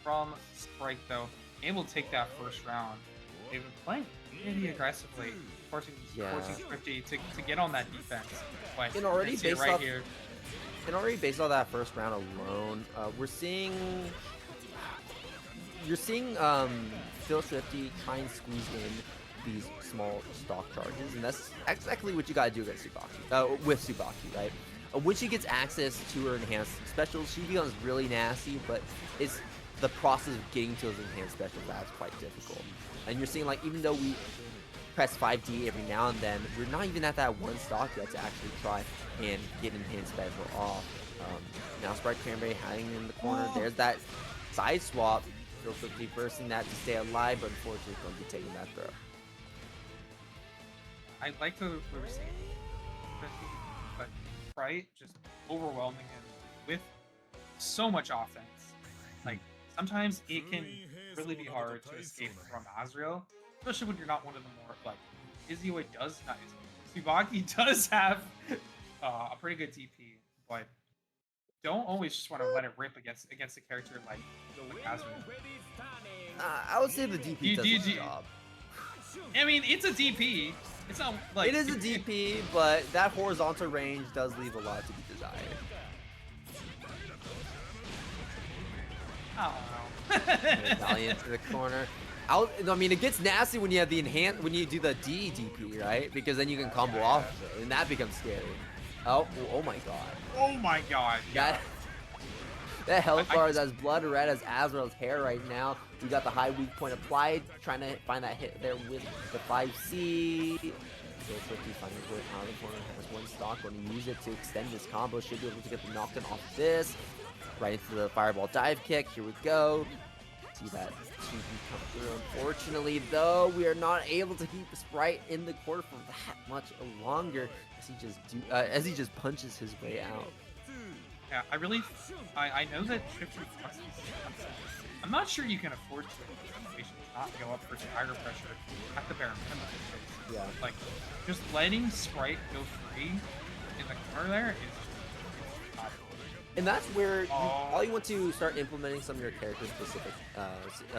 from Sprite though. Able to take that first round. They've been playing really aggressively, forcing Swifty to get on that defense. But and already based right off, here. And already based on that first round alone, you're seeing Philschwifty try and squeeze in these small stock charges, and that's exactly what you gotta do against Tsubaki, with Tsubaki, right? When she gets access to her enhanced specials, she becomes really nasty, but it's the process of getting to those enhanced specials that's quite difficult. And you're seeing, like, even though we press 5D every now and then, we're not even at that one stock yet to actually try and get an enhanced special off. Now Spritecranberry hiding in the corner. There's that side swap. Philschwifty bursting that to stay alive, but unfortunately going to be taking that throw. I like the we were seeing, but Sprite just overwhelming him with so much offense. Like, sometimes it can really be hard to escape from Azrael, especially when you're not one of the more, like, Izzyoi does not. Tsubaki does have a pretty good DP, but don't always just want to let it rip against a character like Azrael. I would say the DP does its job. I mean, it's a DP. It's not like it is a DP, but that horizontal range does leave a lot to be desired. I don't know. Valiant to the corner. I mean, it gets nasty when you have the when you do the D DP, right? Because then you can combo off of it, and that becomes scary. Oh my god. Oh my god. Yeah. That health bar is as blood red as Azrael's hair right now. We got the high weak point applied, trying to find that hit there with the 5C. Philschwifty finding a good out of the corner, has one stock, going to use it to extend this combo. Should be able to get the knockdown off of this. Right into the fireball dive kick. Here we go. See that 2D come through. Unfortunately, though, we are not able to keep Sprite in the court for that much longer as he just punches his way out. Yeah, I know that Swifty. I'm not sure you can afford to not go up for Tiger pressure at the bare minimum. Yeah. Like, just letting Sprite go free in the corner there is not cool. And that's where you probably want to start implementing some of your character-specific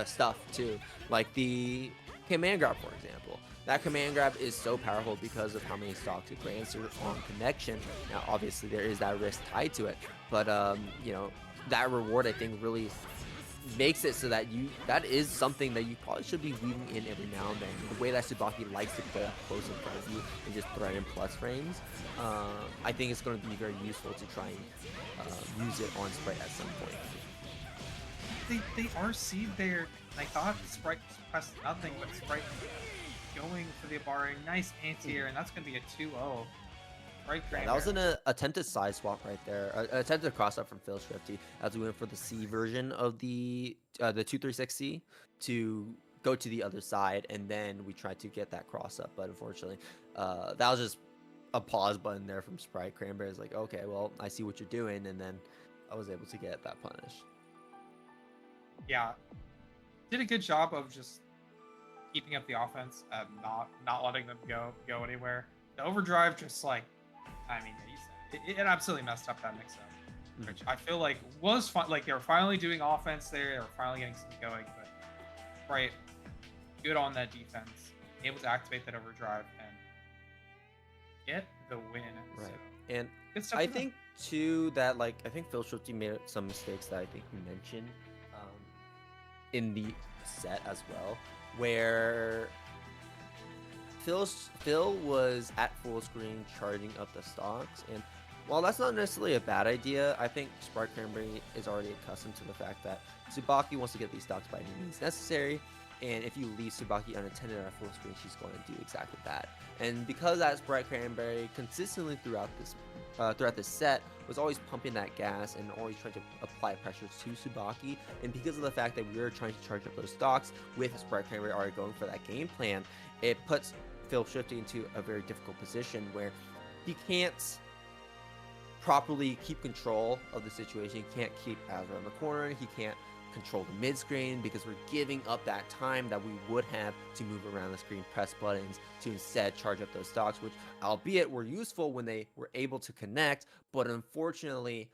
stuff too, like the command grab, for example. That command grab is so powerful because of how many stocks it grants on connection. Now, obviously, there is that risk tied to it, but you know, that reward I think really makes it so that that is something that you probably should be weaving in every now and then. The way that Tsubaki likes to play up close in front of you and just thread in plus frames, I think it's going to be very useful to try and use it on Sprite at some point. They RC'd there. I thought Sprite pressed nothing, but Sprite going for the bar, nice anti-air, and that's going to be a 2-0. Right, yeah, that was an attempted side swap right there. Attempted cross up from Philschwifty as we went for the C version of the 236C to go to the other side, and then we tried to get that cross up, but unfortunately, that was just a pause button there from Spritecranberry. It's like, okay, well, I see what you're doing, and then I was able to get that punish. Yeah, did a good job of just keeping up the offense and not letting them go anywhere. The overdrive just like, I mean, yeah, you said it absolutely messed up that mix-up, which I feel like was fun. Like they were finally doing offense there, they were finally getting something going. But right, good on that defense, able to activate that overdrive and get the win. Right, So, and good stuff I for them. think too that like I think Philschwifty made some mistakes that I think you mentioned in the set as well, where Phil was at full screen charging up the stocks, and while that's not necessarily a bad idea, I think Spritecranberry is already accustomed to the fact that Tsubaki wants to get these stocks by any means necessary, and if you leave Tsubaki unattended at full screen, she's going to do exactly that. And because that Spritecranberry consistently throughout this set was always pumping that gas and always trying to apply pressure to Tsubaki, and because of the fact that we were trying to charge up those stocks with Spritecranberry already going for that game plan, it puts Philschwifty into a very difficult position where he can't properly keep control of the situation. He can't keep Azra in the corner. He can't control the mid screen because we're giving up that time that we would have to move around the screen, press buttons to instead charge up those stocks, which albeit were useful when they were able to connect, but unfortunately,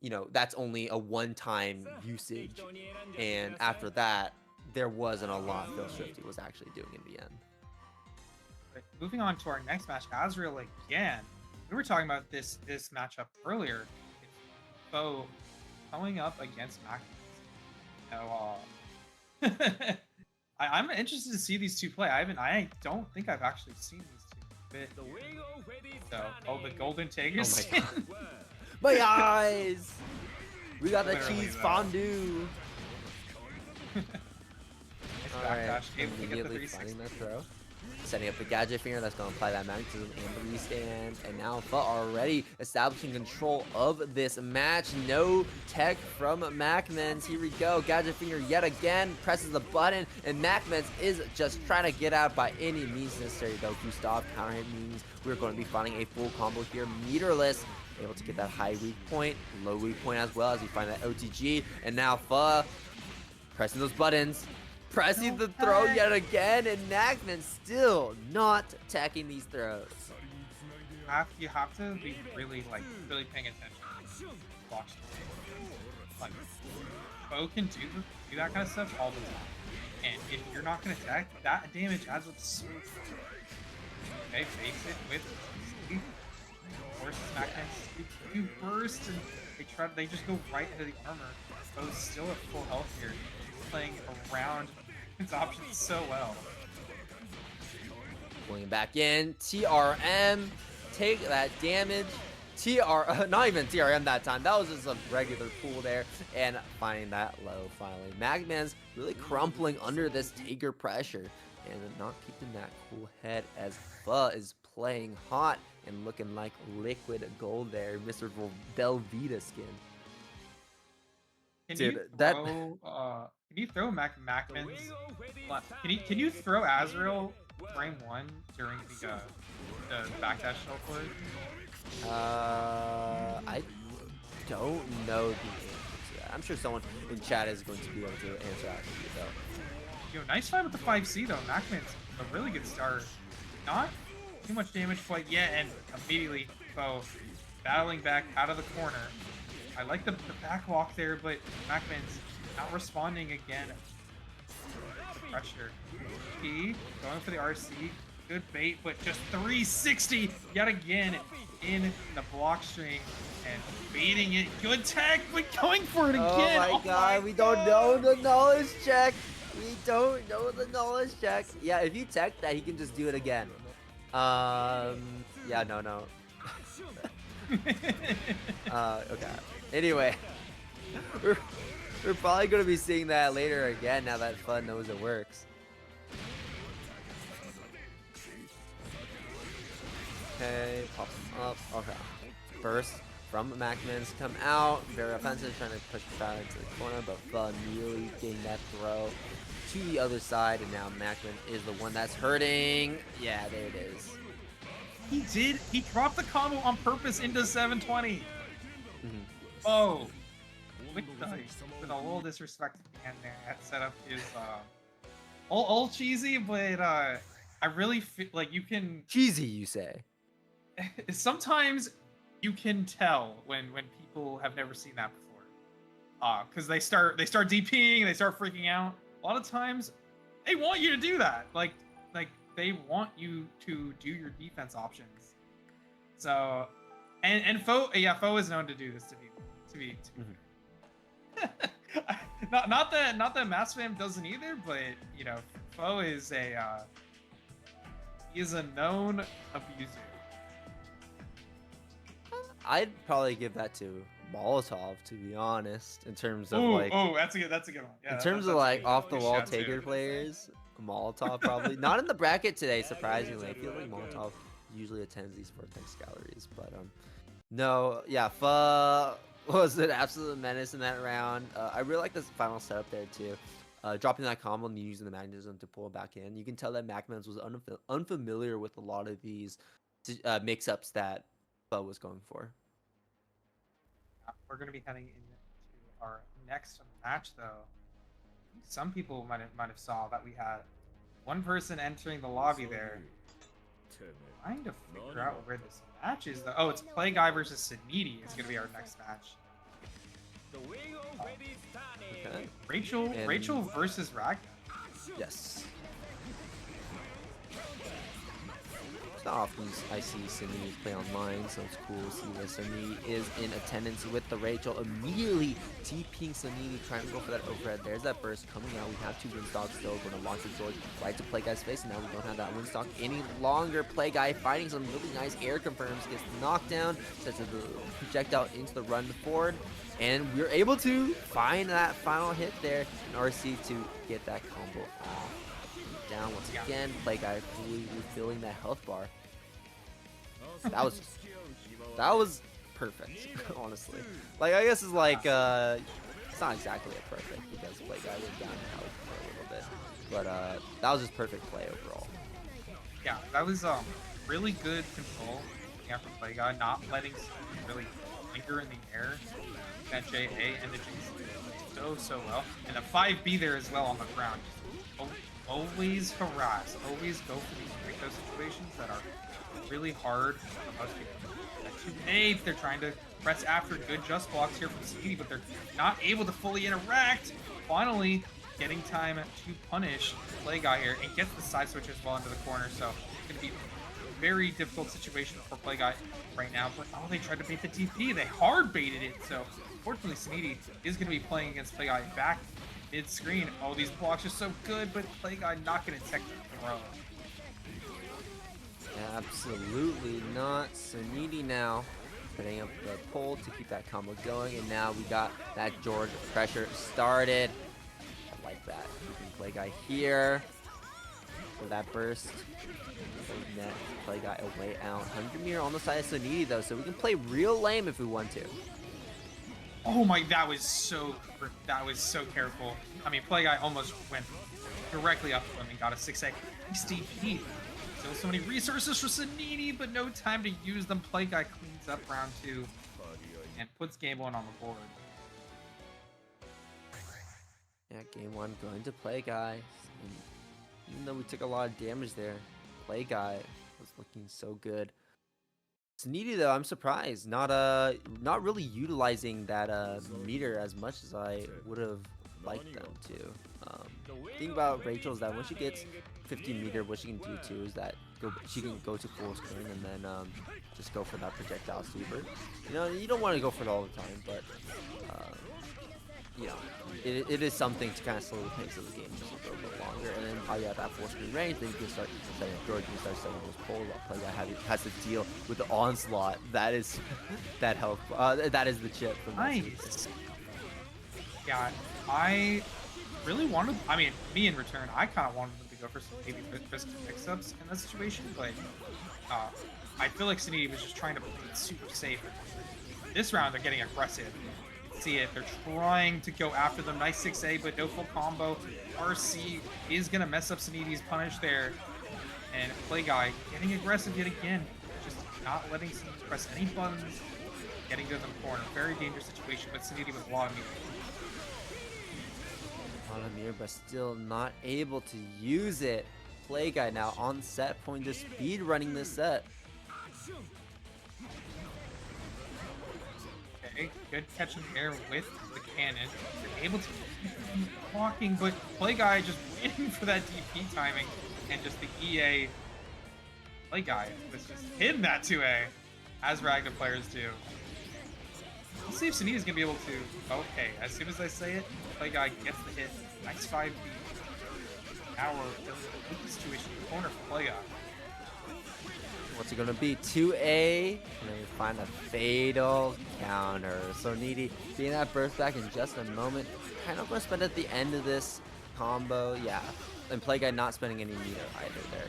you know, that's only a one-time usage, and after that there wasn't a lot Philschwifty was actually doing in the end. But moving on to our next match, Azrael again. We were talking about this matchup earlier. It's Foe coming up against MacMens. So, I'm interested to see these two play. I don't think I've actually seen these two. So, the Golden Tigers. Oh my god. My eyes! We got the Literally cheese that. fondue. Nice Alright, backdash, able to get the immediately 360. finding that throw. Setting up the gadget finger that's going to apply that magnetism and the restand. And now Pha already establishing control of this match. No tech from MacMens. Here we go. Gadget finger yet again presses the button. And MacMens is just trying to get out by any means necessary, though. Gustav counter hit means we're going to be finding a full combo here. Meterless. Able to get that high weak point, low weak point as well as we find that OTG. And now Pha pressing those buttons. Pressing the throw yet again, and MacMens still not attacking these throws. You have to be really paying attention. Watch. Like, Bo can do that kind of stuff all the time, and if you're not gonna attack, that damage adds up so much. Okay, face it with speed. Forces MacMens to burst, and they just go right into the armor. Bo's still at full health here, playing around his options so well. Pulling back in, TRM, take that damage. Not even TRM that time. That was just a regular pull there, and finding that low finally. MacMens really crumpling under this Tiger pressure, and not keeping that cool head as Pha is playing hot and looking like liquid gold there. Mr. Velveeta skin. Can you throw MacMens? Can you throw Azrael frame 1 during the backdash teleport? I don't know the answer to that. I'm sure someone in chat is going to be able to answer that for you though. Yo, nice fight with the 5C though. MacMens a really good start. Not too much damage quite yet, and immediately battling back out of the corner. I like the back walk there, but MacMens not responding again. The pressure. P going for the RC. Good bait, but just 360 yet again in the block string and baiting it. Good tech, but going for it again. Oh my god, we don't know the knowledge check. We don't know the knowledge check. Yeah, if you tech that, he can just do it again. Yeah, no. Okay. Anyway, we're probably going to be seeing that later again now that Pha knows it works. Okay, pop him up. Okay. Burst from MacMens come out. Very offensive, trying to push the shot into the corner, but Pha immediately getting that throw to the other side, and now MacMens is the one that's hurting. Yeah, there it is. He dropped the combo on purpose into 720. Mm-hmm. Oh, quick dice with a little disrespect at the end there. That setup is all cheesy, but I really feel like you can. Cheesy, you say? Sometimes you can tell when people have never seen that before, because they start DPing, they start freaking out. A lot of times, they want you to do that. Like they want you to do your defense options. So, and Foe is known to do this to be. not that Mastfam doesn't either, but you know, Foe is a known abuser. I'd probably give that to Molotov, to be honest, in terms of that's a good one. Yeah, in terms of like off the wall taker players, Molotov probably not in the bracket today. Surprisingly, I feel like Molotov usually attends these Vortex galleries, but no, yeah, was an absolute menace in that round. I really like this final setup there too. Dropping that combo and using the magnetism to pull it back in. You can tell that MacMens was unfamiliar with a lot of these mix-ups that Bo was going for. We're going to be heading into our next match, though. I think some people might have saw that we had one person entering the lobby there. Trying to figure out where this match is, though. Oh, it's Play Guy versus Sidniti. It's going to be our next match. Okay. Rachel versus Ragnar. Yes. It's not often I see Sidniti play online, so it's cool to see that Sidniti is in attendance with the Rachel. Immediately TPing Sidniti, trying to go for that overhead. There's that burst coming out. We have two Windstocks still. Going to launch the George right to Play Guy's face, and now we don't have that Windstock any longer. Play Guy fighting some really nice air confirms, gets knocked down, sets a projectile into the run forward. And we're able to find that final hit there in RC to get that combo off. Down once again, Play Guy fully refilling that health bar. That was perfect, honestly. Like, I guess it's like, it's not exactly a perfect because Play Guy went down in health for a little bit. But that was just perfect play overall. Yeah, that was really good control from Play Guy, not letting really linger in the air. That JA and the JC so well. And the 5B there as well on the ground. Always harass. Always go for these breakout situations that are really hard for most people. That 2A, they're trying to press after good just blocks here from Speedy, but they're not able to fully interact. Finally, getting time to punish Play Guy here and gets the side switch as well into the corner. So it's going to be a very difficult situation for Play Guy right now. But oh, they tried to bait the TP. They hard baited it. So fortunately, Sidniti is going to be playing against Play Guy back mid-screen. Oh, these blocks are so good, but Play Guy not going to tech the throw. Absolutely not. Sidniti now putting up the pole to keep that combo going, and now we got that George pressure started. I like that. Keeping Play Guy here for that burst. Net Play Guy away out. 100 meter on the side of Sidniti though, so we can play real lame if we want to. Oh my, that was so careful. I mean, Play Guy almost went directly up to him and got a 6A. Nice DP. Still so many resources for Sidniti, but no time to use them. Play Guy cleans up round 2 and puts game 1 on the board. Yeah, game 1 going to Play Guy. And even though we took a lot of damage there, Play Guy was looking so good. Sidniti though, I'm surprised, not really utilizing that meter as much as I would have liked them to. The thing about Rachel is that when she gets 50 meter, what she can do too is that she can go to full screen and then just go for that projectile sweeper. You know, you don't want to go for it all the time, but you know, it is something to kind of slow the pace of the game just a little bit longer. And then while you have that full screen range, then you can start setting up George, you can start setting those poles up. Play Guy has to deal with the onslaught. That is that health. That is the chip from that nice. Yeah, I really wanted. I mean, me in return, I kind of wanted them to go for some maybe risky mix-ups in that situation, but I feel like Sidniti was just trying to play it super safe. This round, they're getting aggressive. See it, they're trying to go after them. Nice 6A, but no full combo. RC is gonna mess up Sidniti's punish there, and Play Guy getting aggressive yet again, just not letting Sidniti press any buttons. getting to the corner. Very dangerous situation, but Suniti with a lot of meat. Vladimir, but still not able to use it. Play Guy now on set point, just speed running this set. Okay, good catch in the air with the cannon. They're able to keep blocking, but Play Guy just waiting for that DP timing, and just the EA Play Guy was just hitting that 2A, as Ragnar players do. Let's see if Sunita's gonna be able to. Okay, as soon as I say it, Play Guy gets the hit. Nice 5B. Now we're in the situation. Corner for Play Guy. What's it gonna be? 2A, and then we find a fatal counter. So Needy being that burst back in just a moment. Kind of gonna spend at the end of this combo, yeah. And Play Guy not spending any meter either there.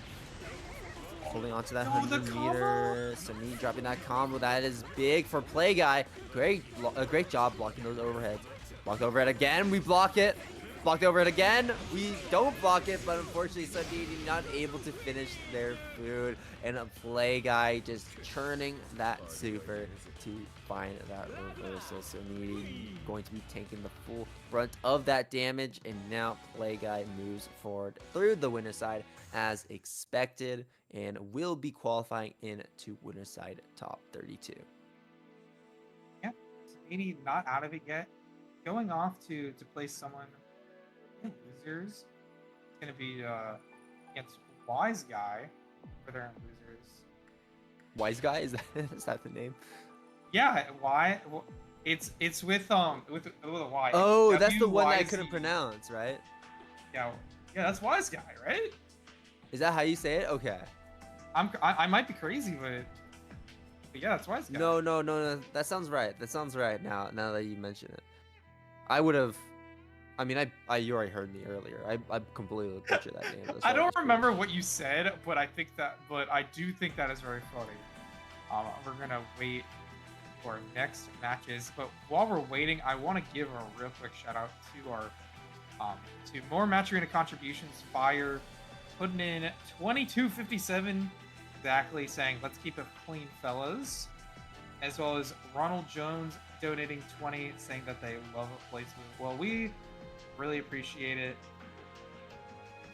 Holding on to that 100 meter. So Needy dropping that combo. That is big for Play Guy. Great job blocking those overheads. Block overhead again. We block it. Blocked overhead again. We don't block it, but unfortunately, Suniti not able to finish their food. And a Play Guy just churning that super to find that reversal. So Suniti going to be taking the full brunt of that damage. And now Play Guy moves forward through the winner side as expected and will be qualifying into winner side top 32. Yeah, Suniti not out of it yet. Going off to place someone. Losers. It's gonna be against Wise Guy for their losers. Wise Guy, is that the name? Yeah, why? It's with a Y. Oh, that's the one that I couldn't pronounce, right? Yeah, that's Wise Guy, right? Is that how you say it? Okay. I might be crazy, but yeah, that's Wise Guy. No. That sounds right. That sounds right. Now that you mention it, I would have. I mean, you already heard me earlier. I completely butchered that name. I don't remember what you said, but I do think that is very funny. We're gonna wait for next matches, but while we're waiting, I want to give a real quick shout out to our to more Match Arena contributions. Fire putting in 2257 exactly, saying let's keep it clean, fellas, as well as Ronald Jones donating 20, saying that they love BlazBlue. Well, we really appreciate it.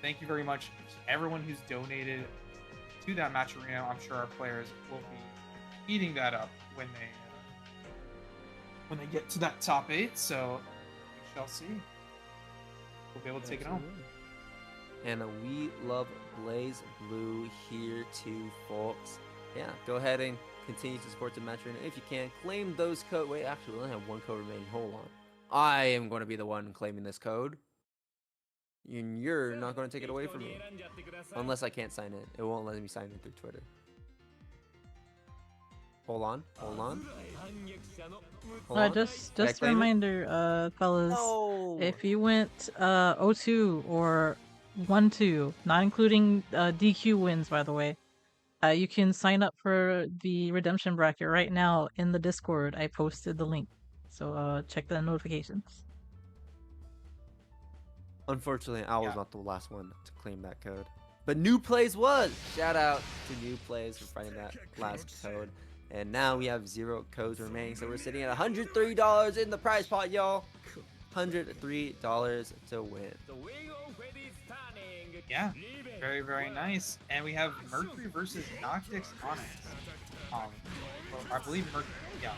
Thank you very much to everyone who's donated to that Match Arena. I'm sure our players will be eating that up when they get to that top 8. So we shall see. We'll be able to take it home. And we love BlazBlue here too, folks. Yeah, go ahead and continue to support the Match Arena if you can. Claim those code. Wait, actually, we only have one code remaining. Hold on. I am going to be the one claiming this code. And you're not going to take it away from me. Unless I can't sign in. It won't let me sign in through Twitter. Hold on. Just a reminder, fellas. No. If you went 0-2 or 1-2, not including DQ wins, by the way, you can sign up for the redemption bracket right now in the Discord. I posted the link. So check the notifications. Unfortunately, I was not the last one to claim that code. But New Plays was! Shout out to New Plays for finding that last code. And now we have 0 codes remaining. So we're sitting at $103 in the prize pot, y'all. $103 to win. Yeah, very, very nice. And we have Mercury versus NoctisOnyx. I believe Mercury, yeah.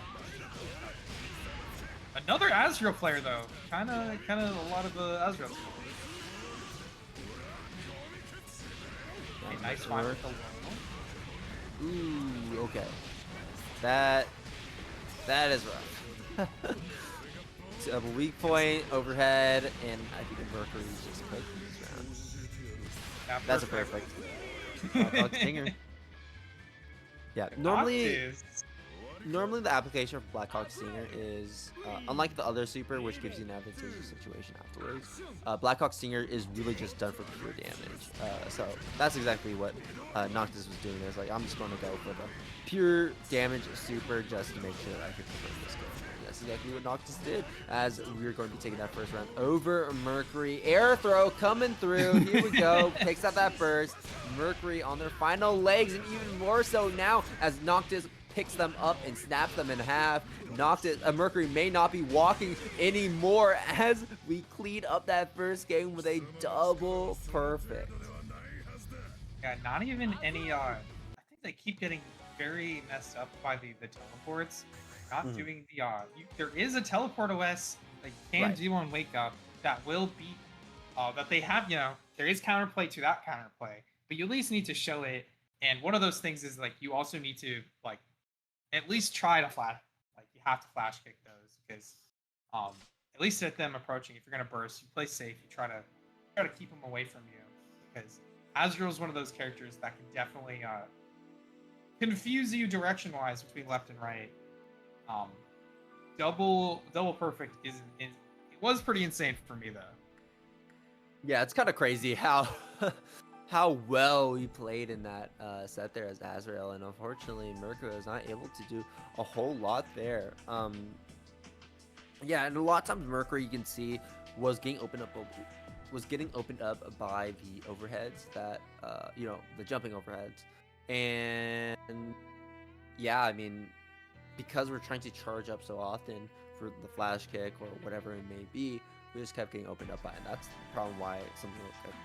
Another Azrael player though, kind of a lot of the Azrael. Okay, nice find with the low. Ooh, okay. That is rough. So a weak point, overhead, and I think Mercury's just cooking this round. Yeah, that's a perfect. Stinger. Yeah, normally the application for Blackhawk Stinger is, unlike the other super, which gives you an advantageous situation afterwards, Blackhawk Stinger is really just done for pure damage. So that's exactly what Noctis was doing. It's like, I'm just going to go for the pure damage super just to make sure that I could convert this game. That's exactly what Noctis did, as we're going to be taking that first round over Mercury. Air throw coming through. Here we go. Takes out that burst. Mercury on their final legs, and even more so now as Noctis picks them up and snaps them in half. Noctis, Mercury may not be walking anymore as we clean up that first game with a double perfect. Yeah, not even any, I think they keep getting very messed up by the teleports. Not doing the, there is a teleport OS that you can do on Wake Up that will beat, that they have, you know, there is counterplay to that counterplay, but you at least need to show it. And one of those things is, like, you also need to, like, at least try to flash, like, you have to flash kick those, because, at least at them approaching, if you're going to burst, you play safe, you try to keep them away from you, because Azrael is one of those characters that can definitely, confuse you direction-wise between left and right. Double perfect it was pretty insane for me, though. Yeah, it's kind of crazy how how well we played in that set there as Azrael, and unfortunately Mercury was not able to do a whole lot there. Yeah, and a lot of times Mercury, you can see, was getting opened up by the overheads that you know, the jumping overheads. And yeah, I mean, because we're trying to charge up so often for the flash kick or whatever it may be, we just kept getting opened up by it. And that's the problem why something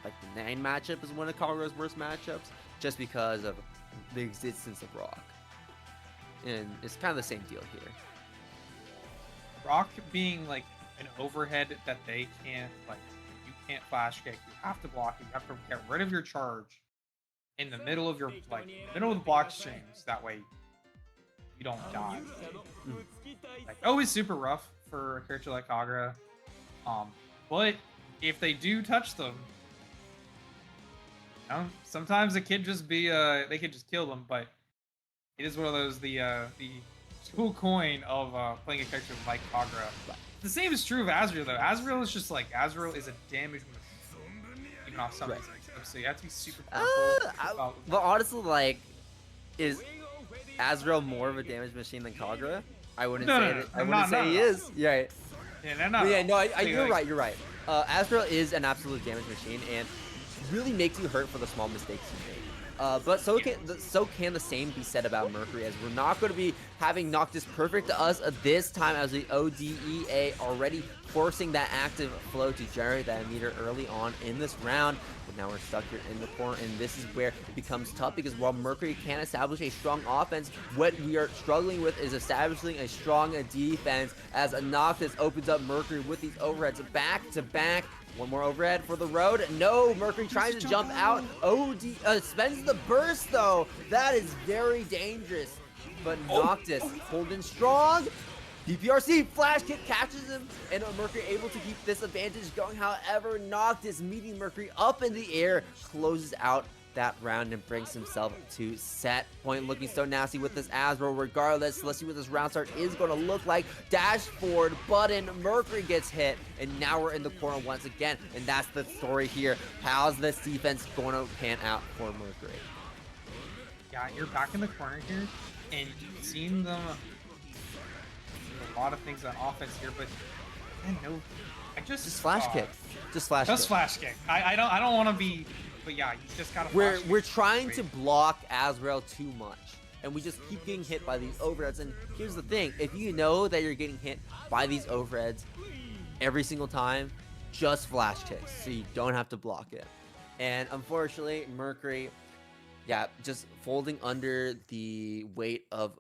like the 9 matchup is one of Kagura's worst matchups, just because of the existence of Rock. And it's kind of the same deal here. Rock being like an overhead that they can't, like, you can't flash kick, you have to block it, you have to get rid of your charge in the middle of your, like, middle of the block streams, that way you don't die. Like, always super rough for a character like Kagura. But if they do touch them, you know, sometimes it could just be they could just kill them, but it is one of those, the cool coin of playing a character like Kagura. The same is true of Azrael, though. Azrael is just like, Azrael is a damage machine, even off some of these matchups, so you have to be super careful. But honestly, like, is Azrael more of a damage machine than Kagura? I wouldn't say he is. Yeah. You're right. You're right. Azrael is an absolute damage machine and really makes you hurt for the small mistakes you make. But so can the same be said about Mercury, as we're not going to be having Noctis perfect to us this time, as the ODEA already forcing that active flow to generate that meter early on in this round. But now we're stuck here in the corner, and this is where it becomes tough, because while Mercury can establish a strong offense, what we are struggling with is establishing a strong defense, as Noctis opens up Mercury with these overheads back to back. One more overhead for the road. No, Mercury tries to jump out. Spends the burst, though. That is very dangerous. But Noctis holding strong. DPRC flash kick catches him, and Mercury able to keep this advantage going. However, Noctis meeting Mercury up in the air closes out that round and brings himself to set point. Looking so nasty with this Azrael. Regardless, let's see what this round start is going to look like. Dash forward button, Mercury gets hit, and now we're in the corner once again, and that's the story here. How's this defense going to pan out for Mercury? Yeah, you're back in the corner here, and you've seen them do a lot of things on offense here, but just flash kick. Just flash kick. I don't want to be. But yeah, you just gotta. We're trying to block Azrael too much, and we just keep getting hit by these overheads. And here's the thing: if you know that you're getting hit by these overheads every single time, just flash kicks, so you don't have to block it. And unfortunately, Mercury, just folding under the weight of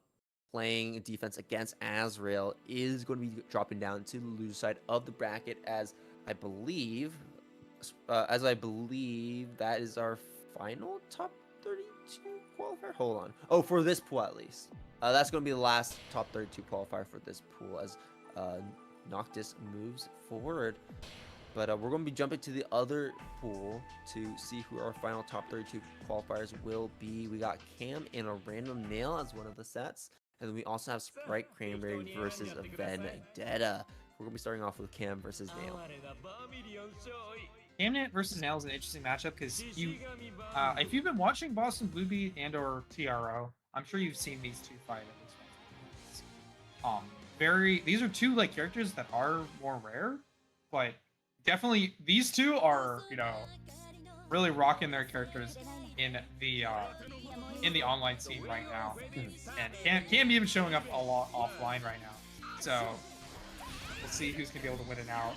playing defense against Azrael, is going to be dropping down to the loser side of the bracket, as I believe that is our final top 32 qualifier. Hold on. Oh, for this pool at least. That's going to be the last top 32 qualifier for this pool, as Noctis moves forward. But we're going to be jumping to the other pool to see who our final top 32 qualifiers will be. We got Cam and a random nail as one of the sets. And then we also have Spritecranberry versus Vendetta. We're going to be starting off with Cam versus Nail. Camnet versus Nail is an interesting matchup, because if you've been watching Boston Blue Beat and/or TRO, I'm sure you've seen these two fight at least. These are two, like, characters that are more rare, but definitely these two are, you know, really rocking their characters in the in the online scene right now, and Cam even showing up a lot offline right now. So we'll see who's gonna be able to win it out.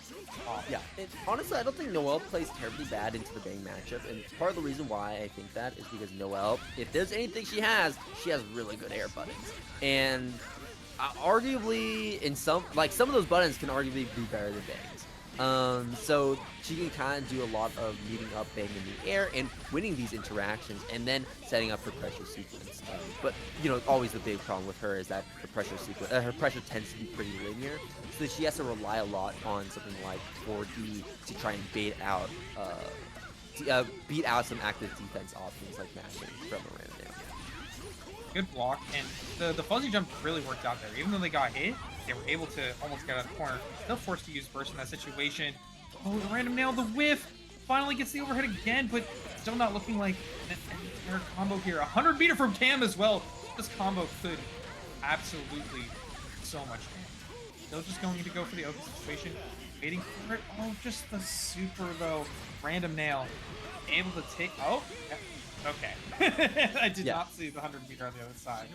Yeah, and honestly, I don't think Noelle plays terribly bad into the Bang matchup, and part of the reason why I think that is because Noelle, if there's anything she has really good air buttons, and arguably in some of those buttons can arguably be better than Bang's. So she can kind of do a lot of meeting up Bang in the air and winning these interactions, and then setting up her pressure sequence. But you know, always the big problem with her is that her pressure sequence, her pressure tends to be pretty linear, so she has to rely a lot on something like 4D to try and beat out some active defense options like mashing from a random nail. Good block, and the fuzzy jump really worked out there. Even though they got hit, they were able to almost get out of the corner. Still forced to use burst in that situation. Oh, the random nail, the whiff! Finally gets the overhead again, but still not looking like an entire combo here. 100 meter from Cam as well. This combo could absolutely do so much damage. Still just going to go for the open situation, waiting for it. Oh, just the super though. Random nail, able to take. Oh, yeah. Okay. I did not see the 100 meter on the other side.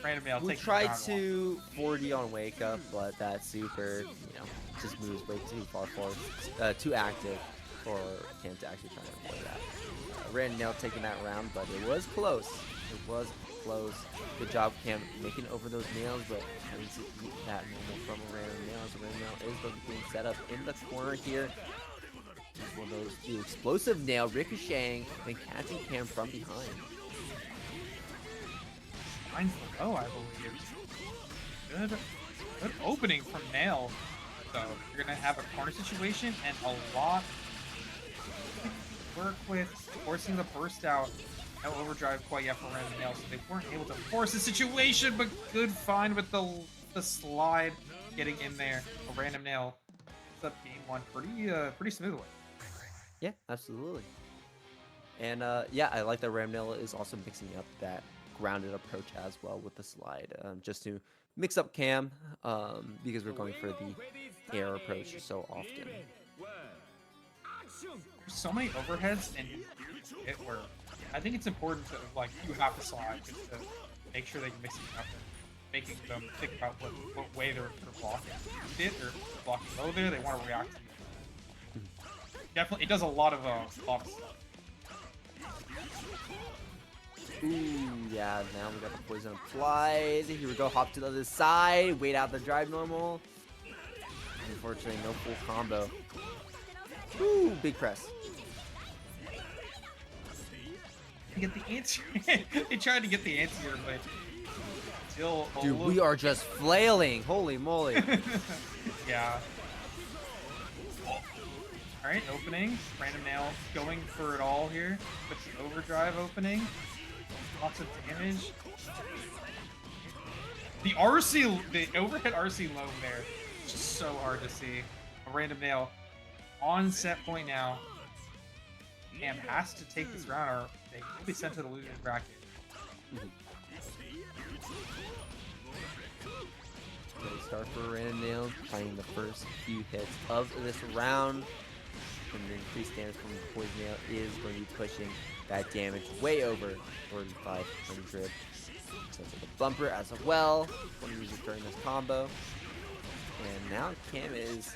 Random nail. We tried to 4D on wake up, but that super, you know, just moves way too far forward, too active for Cam to actually try to avoid that. Random nail taking that round, but it was close. It was close. Good job, Cam, making over those nails, but having to eat that normal from a random nail. So random nail is going to be being set up in the corner here. One of those two explosive nail ricocheting and catching Cam from behind. Mine's low, I believe. Good opening from Nail. So you're gonna have a corner situation and a lot to work with, forcing the burst out. No overdrive quite yet for Random Nail, so they weren't able to force the situation, but good find with the slide, getting in there. A Random Nail picks up game one pretty smoothly. Yeah, absolutely. And yeah, I like that Ramnail is also mixing up that grounded approach as well with the slide, just to mix up Cam, because we're going for the air approach so often. There's so many overheads and it where I think it's important to like you have to slide just to make sure that you're mixing it up and making them think about what way they're blocking it or blocking low there. They want to react to you. Definitely, it does a lot of stuff. Ooh, yeah, now we got the poison applied. Here we go, hop to the other side, wait out the drive normal. Unfortunately, no full combo. Ooh, big press. Get the answer. They tried to get the answer, but still. Dude, we are just flailing. Holy moly. Yeah. Alright, opening. Random Nail going for it all here. With the overdrive opening. Lots of damage. The overhead RC low there. It's just so hard to see. A Random Nail on set point now. Cam has to take this round or they will be sent to the losing bracket. Great start for Random Nail, finding the first few hits of this round. And the increased damage from the poison nail is going to be pushing that damage way over 4,500. So the bumper as well. Want to use it during this combo. And now Cam is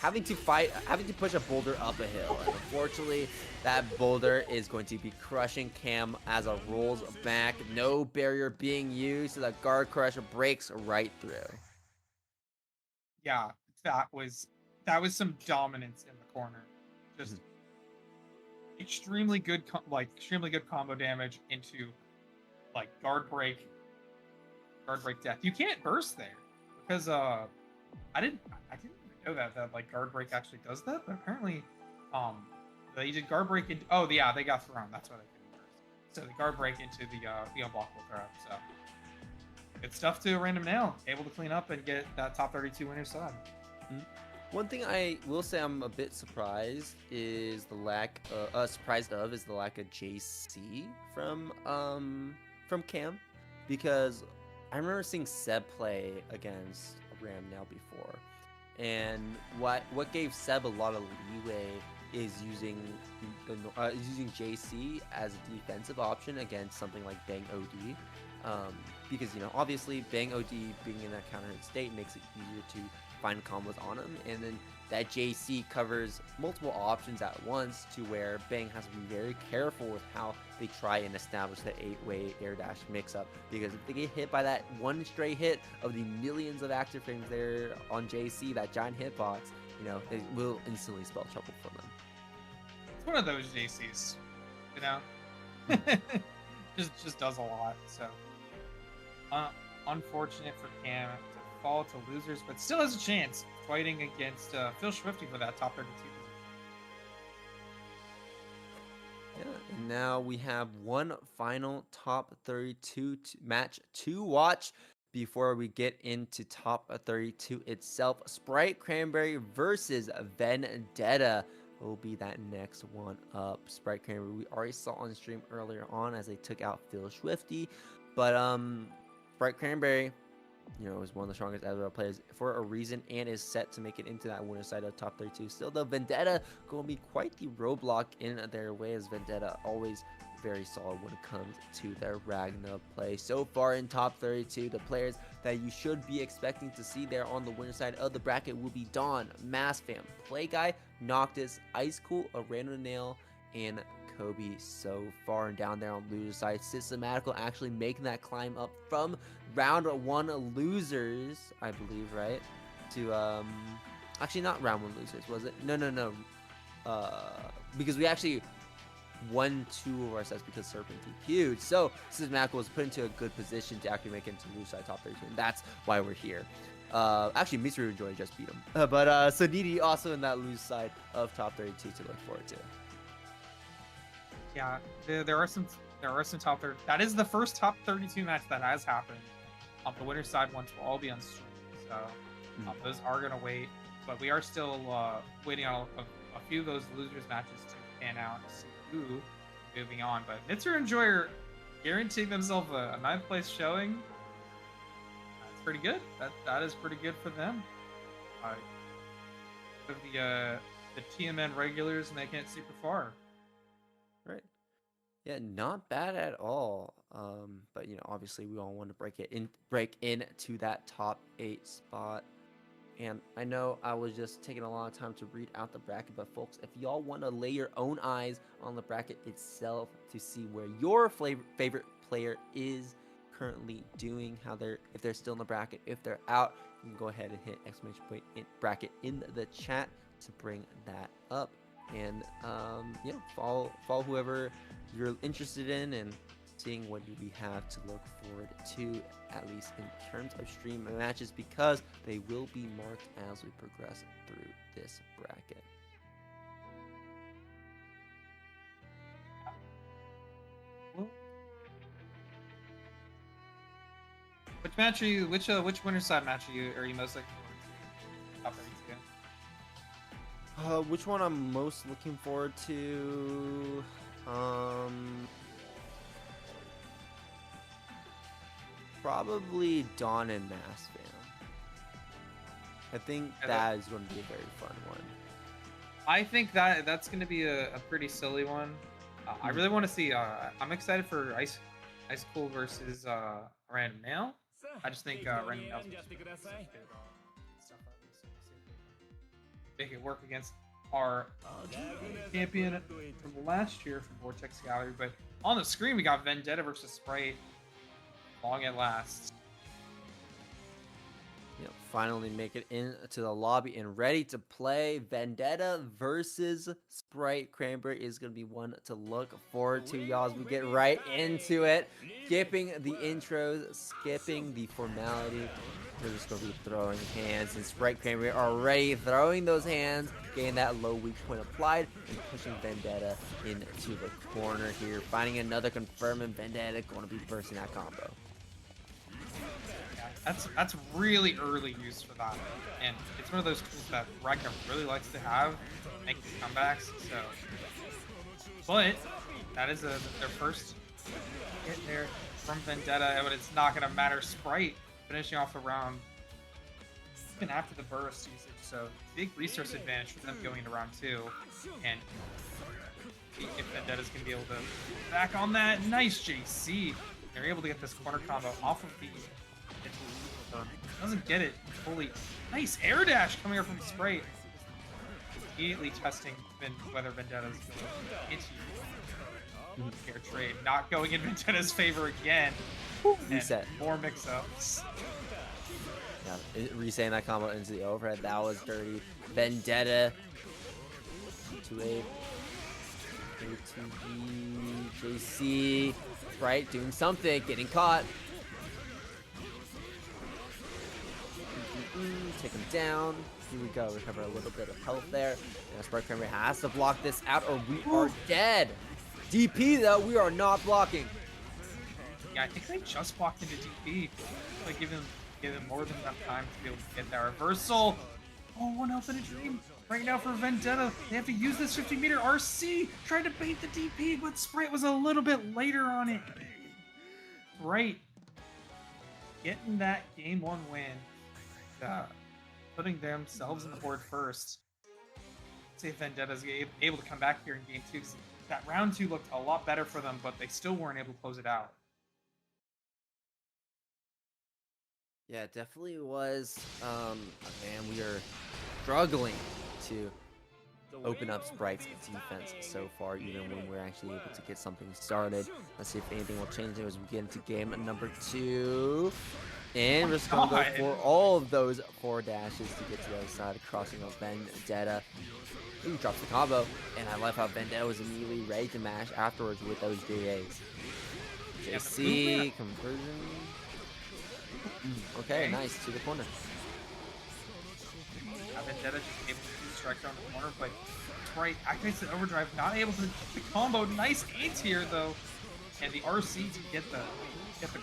having to push a boulder up a hill. And unfortunately, that boulder is going to be crushing Cam as it rolls back. No barrier being used, so that guard crush breaks right through. Yeah, that was some dominance in the corner. Just extremely good combo damage into like guard break death. You can't burst there because I didn't even know that like guard break actually does that, but apparently they did guard break into, oh yeah, they got thrown. That's why they couldn't burst. So the guard break into the unblockable throw. So good stuff to Random Nail, able to clean up and get that top 32 winner side. One thing I will say I'm a bit surprised is the lack of JC from Cam, because I remember seeing Seb play against Ram now before, and what gave Seb a lot of leeway is using using JC as a defensive option against something like Bang OD. Because, obviously Bang OD being in that counter hit state makes it easier to find combos on him, and then that JC covers multiple options at once to where Bang has to be very careful with how they try and establish the 8-way air dash mix-up, because if they get hit by that one stray hit of the millions of active frames there on JC, that giant hitbox, it will instantly spell trouble for them. It's one of those JCs, just does a lot. So unfortunate for Cam to fall to losers, but still has a chance fighting against Philschwifty for that top 32 position. Yeah, and now we have one final top 32 match to watch before we get into top 32 itself. Spritecranberry versus Vendetta will be that next one up. Spritecranberry, we already saw on stream earlier on as they took out Philschwifty, but Spritecranberry, is one of the strongest Azrael players for a reason and is set to make it into that winner side of top 32. Still, the Vendetta going to be quite the roadblock in their way, as Vendetta always very solid when it comes to their Ragna play. So far in top 32, the players that you should be expecting to see there on the winner side of the bracket will be Dawn, Mastfam, Playguy, Noctis, IceCool, a random nail, and Kobe. So far and down there on loser side, Systematical actually making that climb up from round 1 losers, I believe, right? To actually not round 1 losers, was it? No. Because we actually won 2 of our sets because Serpent TQ'd. So Systematical was put into a good position to actually make it into loser side top 32, and that's why we're here. Actually, Mystery Joy just beat him. But Sonidi also in that loose side of top 32 to look forward to. Yeah, there are some top 30. That is the first top 32 match that has happened. The winner's side ones will all be on stream, so those are gonna wait. But we are still waiting on a few of those losers matches to pan out and see who moving on. But Mitzer and Joy are guaranteeing themselves a 9th place showing. That's pretty good. That is pretty good for them. The TMN regulars making it super far. Right. Yeah, not bad at all. But obviously we all want to break into that top 8 spot. And I know I was just taking a lot of time to read out the bracket, but folks, if y'all want to lay your own eyes on the bracket itself to see where your favorite player is currently doing, if they're still in the bracket, if they're out, you can go ahead and hit exclamation point bracket in the chat to bring that up. And follow whoever you're interested in and seeing what we have to look forward to, at least in terms of stream matches, because they will be marked as we progress through this bracket. Which match are you? Which winner side match are you most looking forward to? Top 32. Which one I'm most looking forward to? Probably Dawn and Mastfam. I think that is going to be a very fun one. I think that's going to be a pretty silly one. I really want to see. I'm excited for IceCool versus Random Nail. I just think Random Nail's make it work against our champion from last year from Vortex Gallery. But on the screen, we got Vendetta versus Sprite. Long at last. Finally make it into the lobby and ready to play. Vendetta versus Spritecranberry is going to be one to look forward to, y'all, as we get right into it. Skipping the intros, skipping the formality. We're just going to be throwing hands, and Spritecranberry already throwing those hands, getting that low weak point applied, and pushing Vendetta into the corner here. Finding another confirm, and Vendetta going to be bursting that combo. That's really early use for that, and it's one of those tools that Ragnar really likes to have, make these comebacks. So, but that is their first hit there from Vendetta, but it's not gonna matter. Sprite finishing off the round even after the burst usage. So big resource advantage for them going into round 2. And if Vendetta's gonna be able to back on that, nice JC. They're able to get this corner combo off of the. Doesn't get it fully. Nice air dash coming up from Sprite. Immediately testing whether Vendetta's going into fair trade. Not going in Vendetta's favor again. Reset. More mix-ups. Yeah, resetting that combo into the overhead. That was dirty. Vendetta. 2A. A2B. JC. Sprite doing something. Getting caught. Take him down. Here we go. Recover a little bit of health there. And Spritecranberry has to block this out or we are dead. DP though, we are not blocking. Yeah, I think they just blocked into DP. Like give him more than enough time to be able to get that reversal. Oh, 1 health in a dream. Right now for Vendetta, they have to use this 50-meter RC. Trying to bait the DP, but Sprite was a little bit later on it. Right. Getting that game 1 win. Putting themselves on the board first. See if Vendetta's able to come back here in game 2. That round 2 looked a lot better for them, but they still weren't able to close it out. Yeah, it definitely was. Man, we are struggling to open up Sprite's defense so far, even when we're actually able to get something started. Let's see if anything will change as we get into game number 2. And we're just going to go for all of those 4 dashes to get to the other side, crossing out Vendetta. He drops the combo, and I love how Vendetta was immediately ready to mash afterwards with those JAs. JC, conversion. Okay, nice, to the corner. Vendetta just able to do strike on the corner, but Sprite activates the overdrive, not able to get the combo. Nice anti-air though, and the RC to get the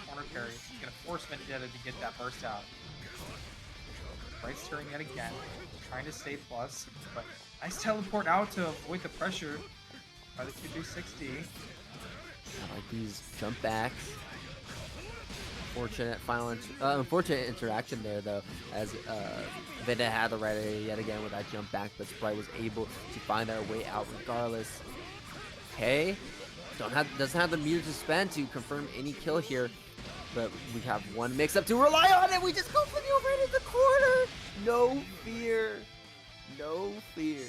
corner carry. He's gonna force Vendetta to get that burst out. Sprite's turning yet again, trying to stay plus, but nice teleport out to avoid the pressure by the 2-360. I like these jump backs. Unfortunate interaction there though, as Vendetta had the right area yet again with that jump back, but Sprite was able to find their way out regardless. Okay, doesn't have the meter to spend to confirm any kill here, but we have 1 mix-up to rely on, and we just go for the overhead in the corner. No fear, no fear.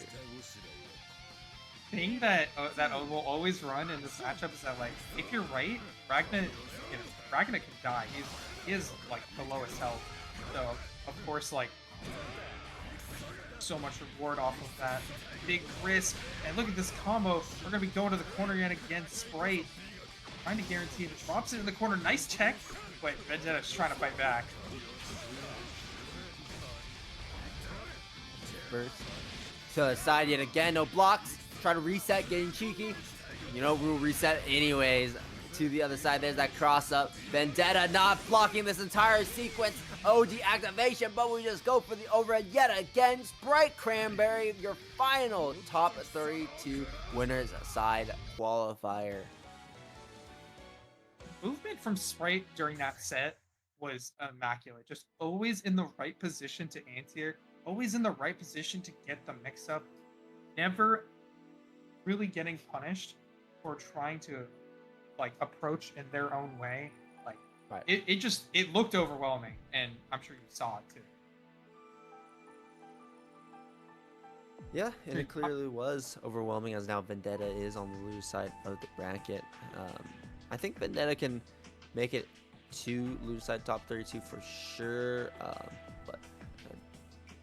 Thing that will always run in this matchup is that, like, if you're right, Ragnar can die. He is like the lowest health, so of course, like, so much reward off of that big risk. And look at this combo. We're gonna be going to the corner yet again. Sprite trying to guarantee it. Drops it in the corner. Nice check. Wait, Vendetta's trying to fight back. Burst to the side yet again. No blocks. Try to reset, getting cheeky. You know, we'll reset anyways. To the other side, there's that cross up. Vendetta not blocking this entire sequence. OG activation, but we just go for the overhead yet again. Spritecranberry, your final top 32 winners side qualifier. Movement from Sprite during that set was immaculate. Just always in the right position to anti-air, always in the right position to get the mix-up. Never really getting punished for trying to, like, approach in their own way. Like, right. It looked overwhelming, and I'm sure you saw it too. Yeah, and it clearly was overwhelming, as now Vendetta is on the loser side of the bracket. I think Vendetta can make it to loser side top 32 for sure, but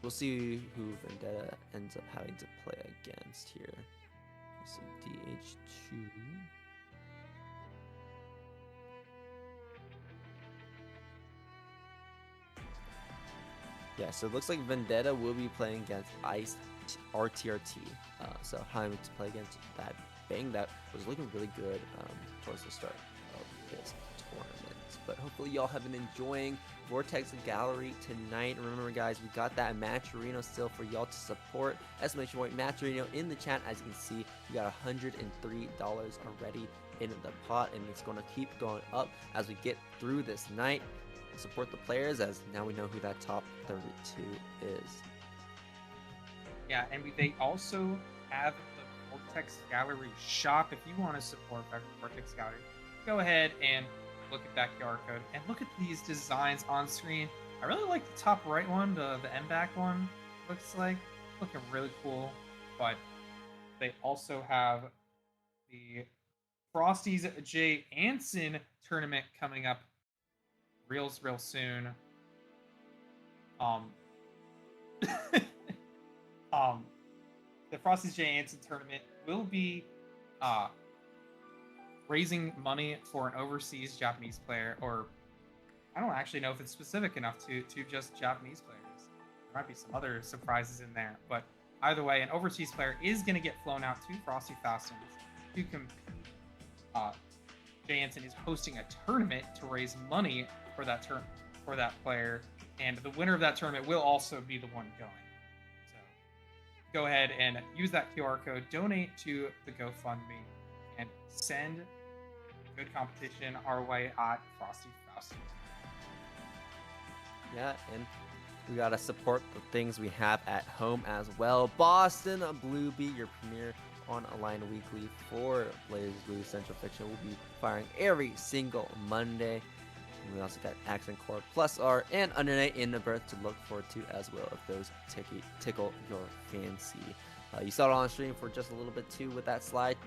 we'll see who Vendetta ends up having to play against here. Let's see, DH2. Yeah, so it looks like Vendetta will be playing against IcedRTRT. So having to play against that Bang that was looking really good towards the start of this tournament. But hopefully y'all have been enjoying Vortex Gallery tonight. Remember guys, we got that Matcherino still for y'all to support. Exclamation point Matcherino in the chat. As you can see, we got $103 already in the pot, and it's going to keep going up as we get through this night. support the players, as now we know who that top 32 is. Yeah, and they also have the Vortex Gallery shop. If you want to support Vortex Gallery, go ahead and look at that QR code and look at these designs on screen. I really like the top right one, the M-back one. Looks like looking really cool. But they also have the Frosty's J. Anson tournament coming up real soon. The Frosty's J. Anson tournament will be raising money for an overseas Japanese player, or I don't actually know if it's specific enough to just Japanese players. There might be some other surprises in there, but either way, an overseas player is going to get flown out to Frosty Fastens to compete. J. Anson is hosting a tournament to raise money for that player, and the winner of that tournament will also be the one going. Go ahead and use that QR code, donate to the GoFundMe, and send good competition our way at Frosty Fastens. Yeah, and we gotta support the things we have at home as well. Boston Blue Beat, your premier online weekly for BlazBlue Central Fiction, will be firing every single Monday. And we also got Accent Core Plus R and Undernight in the Birth to look forward to as well, if those tickle your fancy. You saw it on stream for just a little bit too with that slide.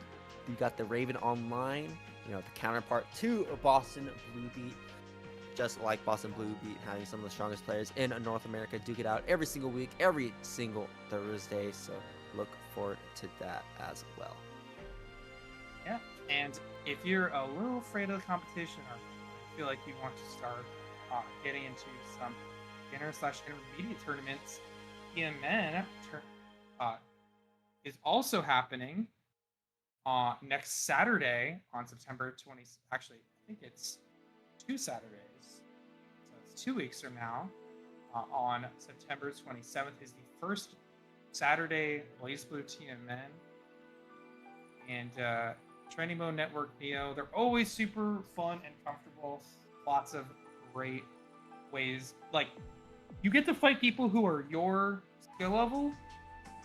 You got the Raven Online, the counterpart to Boston Blue Beat. Just like Boston Blue Beat having some of the strongest players in North America, duke it out every single week, every single Thursday. So look forward to that as well. Yeah, and if you're a little afraid of the competition, or feel like you want to start getting into some beginner/intermediate tournaments, TMN is also happening next Saturday on September 20th. Actually, I think it's 2 Saturdays. So it's 2 weeks from now. On September 27th is the first Saturday BlazBlue TMN. And Training Mode Network Neo, they're always super fun and comfortable. Lots of great ways. Like, you get to fight people who are your skill level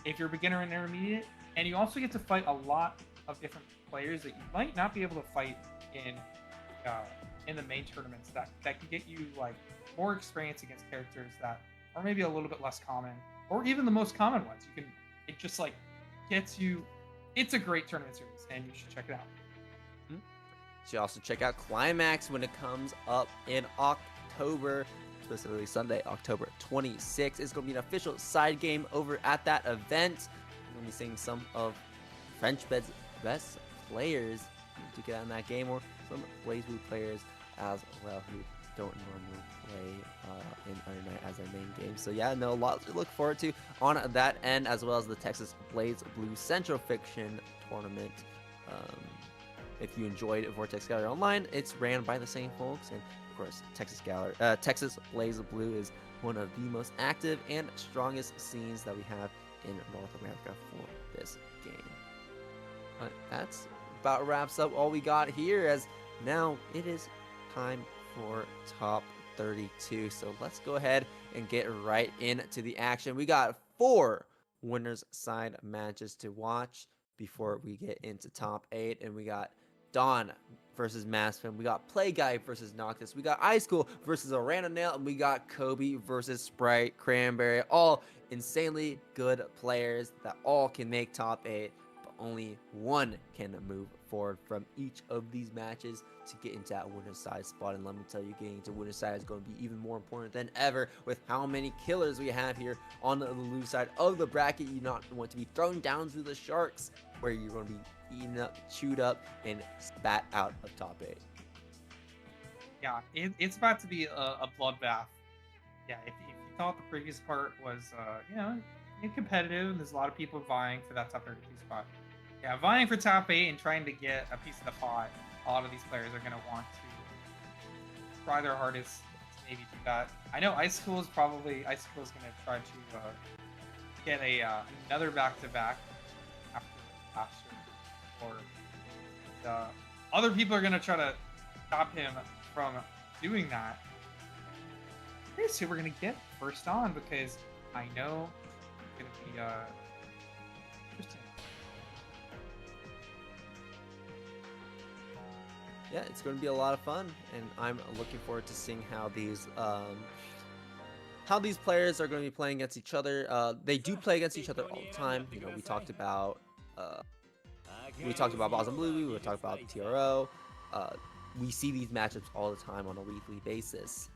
if you're beginner and intermediate, and you also get to fight a lot of different players that you might not be able to fight in the main tournaments that can get you like more experience against characters that are maybe a little bit less common, or even the most common ones. It just like gets you. It's a great tournament series, and you should check it out. You should also check out Climax when it comes up in October, specifically Sunday, October 26th. It's going to be an official side game over at that event. We're going to be seeing some of FrenchBet's best players to get on that game, or some BlazBlue players as well who don't normally play in Undernight as their main game. So yeah, a lot to look forward to on that end, as well as the Texas BlazBlue Central Fiction tournament. If you enjoyed Vortex Gallery Online, it's ran by the same folks, and of course Texas BlazBlue is one of the most active and strongest scenes that we have in North America for this game. But that's about wraps up all we got here, as now it is time for top 32. So let's go ahead and get right into the action. We got 4 winners side matches to watch before we get into top 8, and we got Dawn versus Mastfam, we got Play Guy versus Noctis, we got IceCool versus a Random Nail, and we got Kobe versus Spritecranberry. All insanely good players that all can make top 8, but only one can move forward from each of these matches to get into that winner's side spot. And let me tell you, getting into winner's side is going to be even more important than ever with how many killers we have here on the lose side of the bracket. You not want to be thrown down to the sharks, where you're going to be eaten up, chewed up, and spat out of top 8. Yeah, it's about to be a bloodbath. Yeah, if you thought the previous part was competitive, there's a lot of people vying for that top 32 spot. Yeah, vying for top 8 and trying to get a piece of the pot. A lot of these players are going to want to try their hardest to maybe do that. I know IceCool is going to try to get another back-to-back after last year. Or other people are going to try to stop him from doing that. curious who we're gonna get first on because I know it's gonna be interesting. Yeah, it's going to be a lot of fun, and I'm looking forward to seeing how these players are going to be playing against each other. They do play against each other all the time. You know, we talked about BlazBlue, we talked about TRO. We see these matchups all the time on a weekly basis.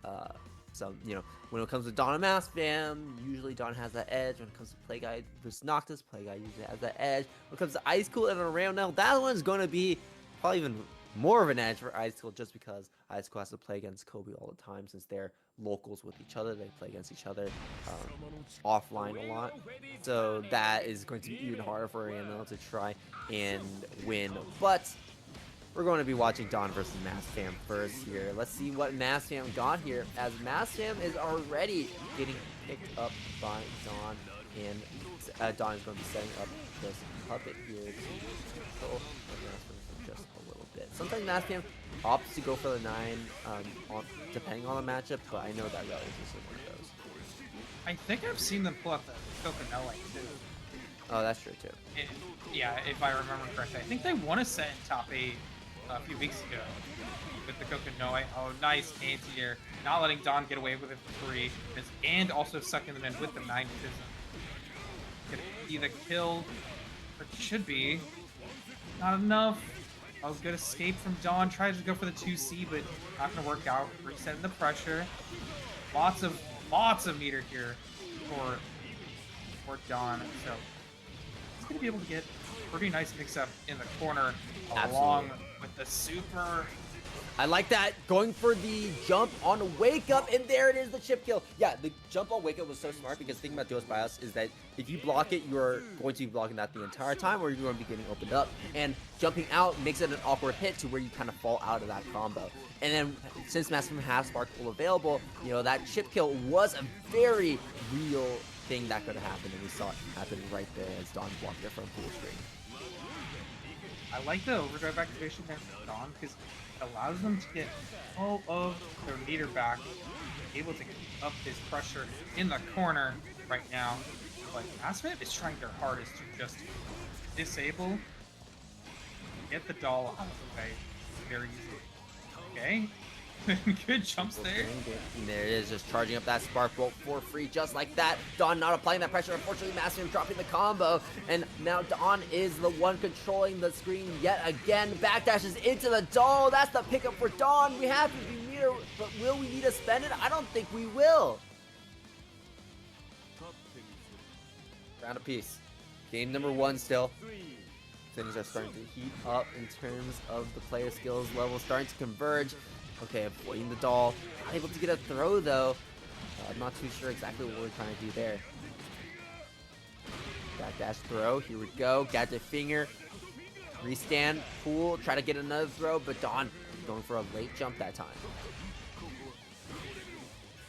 So, you know, when it comes to Dawn and Mastfam, usually Dawn has that edge. When it comes to Playguy versus Noctis, Playguy usually has that edge. When it comes to IceCool and around now, that one's going to be probably even more of an edge for IceCool just because IceCool has to play against Kobe all the time since they're locals with each other. They play against each other offline a lot. So that is going to be even harder for Ariana to try and win. But we're going to be watching Dawn versus Mastfam first here. Let's see what Mastfam got here, as Mastfam is already getting picked up by Dawn, and Dawn is going to be setting up this puppet here to control Mastfam for just a little bit. Sometimes Mastfam opts to go for the 9, depending on the matchup, but I know that Relic is one of those. I think I've seen them pull up the Phokingazn too. Oh, that's true too. Yeah, if I remember correctly, I think they won a set in top 8 a few weeks ago with the Phokingazn. Oh, nice anti-air. Not letting Dawn get away with it for 3, and also sucking them in with the 9 Tism. Gonna be the kill, or should be. Not enough. Oh, good escape from Dawn. Tries to go for the 2C, but not gonna work out. Resetting the pressure. Lots of meter here for Dawn. So he's gonna be able to get a pretty nice mix-up in the corner along with the super. I like that, going for the jump on Wake Up, and there it is, the chip kill. Yeah, the jump on Wake Up was so smart because the thing about Duo's BIOS is that if you block it, you're going to be blocking that the entire time, or you're going to be getting opened up. And jumping out makes it an awkward hit to where you kind of fall out of that combo. And then since Mastfam has Sparkle available, you know, that chip kill was a very real thing that could have happened, and we saw it happen right there as Dawn blocked it from full screen. I like the overdrive activation there for Dawn because it allows them to get all of their meter back, able to keep up this pressure in the corner right now. But Mastfam is trying their hardest to just disable, get the doll out of the way very easily. Okay. Good jumps there. And there it is, just charging up that Spark Bolt for free, just like that. Dawn not applying that pressure. Unfortunately, Mastfam dropping the combo. And now Dawn is the one controlling the screen yet again. Backdashes into the doll. That's the pickup for Dawn. We have to be meter, but will we need to spend it? I don't think we will. Round apiece. Game number 1 still. Things are starting to heat up in terms of the player skills level, starting to converge. Okay, avoiding the doll. Not able to get a throw though. I'm not too sure exactly what we're trying to do there. Backdash throw. Here we go. Gadget finger. Restand. Pool. Try to get another throw, but Dawn going for a late jump that time.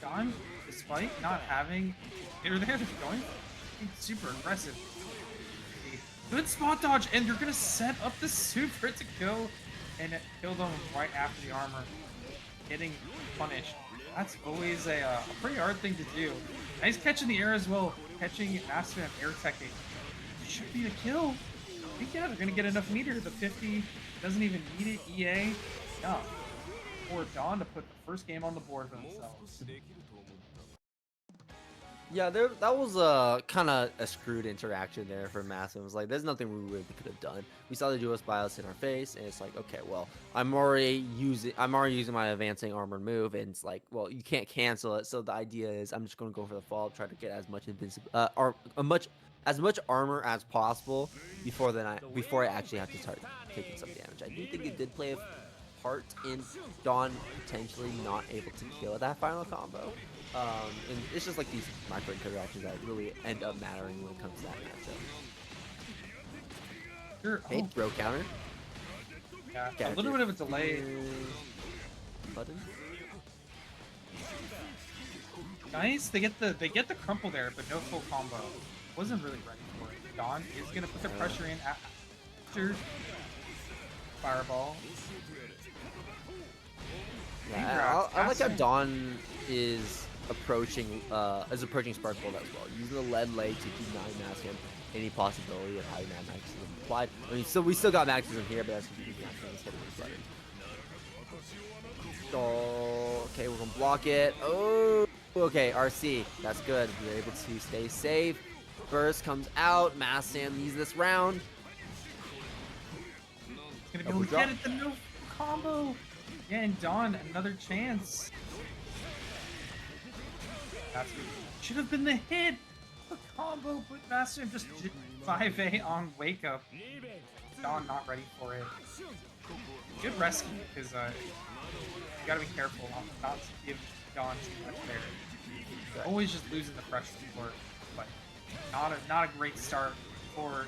Dawn, despite not having they're going super aggressive. Good spot dodge, and you're gonna set up the super to go and kill them right after the armor. Getting punished. That's always a pretty hard thing to do. Nice catch in the air as well. Catching Mastfam air teching. Should be a kill. I think, yeah, they're going to get enough meter. The 50 doesn't even need it. EA. Yeah. For Dawn to put the first game on the board for themselves. Yeah, that was kind of a screwed interaction there for Mastfam. It was like, there's nothing we really could have done. We saw the Duos BIOS in our face, and it's like, okay, well, I'm already using my advancing armor move, and it's like, well, you can't cancel it. So the idea is, I'm just going to go for the fall, try to get as much as much armor as possible before I actually have to start taking some damage. I do think it did play a part in Dawn potentially not able to kill that final combo. And it's just like these micro interactions that really end up mattering when it comes to that matchup. Sure. Hey, throw counter. Yeah, a little bit of a delay. Button. Nice. They get the crumple there, but no full combo. Wasn't really ready for it. Dawn is gonna put the pressure in after fireball. Yeah, I like how Dawn is approaching Sparkbolt as well, using the lead leg to deny Mastfam any possibility of having that magnetism applied. I mean, so we still got magnetism here, but that's because Mastfam is hitting his button. Oh, okay, we're gonna block it. Oh, okay, RC, that's good. We're able to stay safe. Burst comes out. Mastfam needs this round. Gonna be able to get it, the no combo. Yeah, and Dawn, another chance. That's should have been the hit. The combo, but Mastfam just 5A on wake up. Dawn not ready for it. Good rescue, because you gotta be careful not to give Dawn too much there. Always just losing the pressure for it, but not a great start for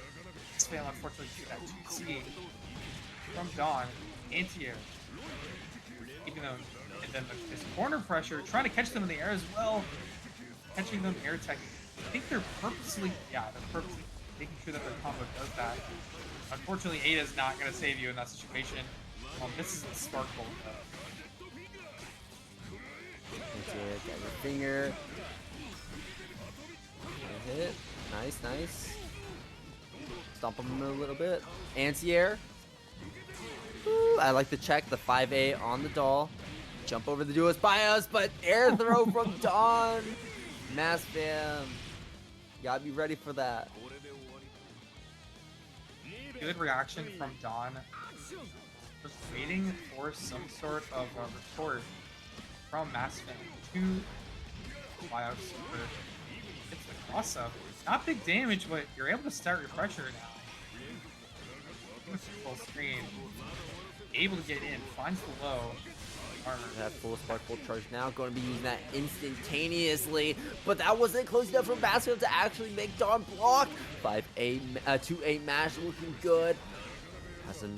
Mastfam, unfortunately, to that 2C from Dawn. Anti-air. Even though, and then this corner pressure, trying to catch them in the air as well. Catching them air tech. I think they're purposely making sure that their combo does that. Unfortunately, Ada's not going to save you in that situation. This is the Spark Bolt though. Got your finger. Hit. Nice, nice. Stomp him a little bit. Anti-air. I like to check the 5A on the doll. Jump over the duelist by us, but air throw from Dawn. Mastfam. Gotta be ready for that. Good reaction from Dawn. Just waiting for some sort of a retort from Mastfam to fly out super. It's the cross up. Not big damage, but you're able to start your pressure now. Full screen. Able to get in. Finds the low. That full Spark Bolt charge now. Going to be using that instantaneously. But that wasn't close enough for Mastfam to actually make Dawn block. 5A, 2A mash looking good. Has him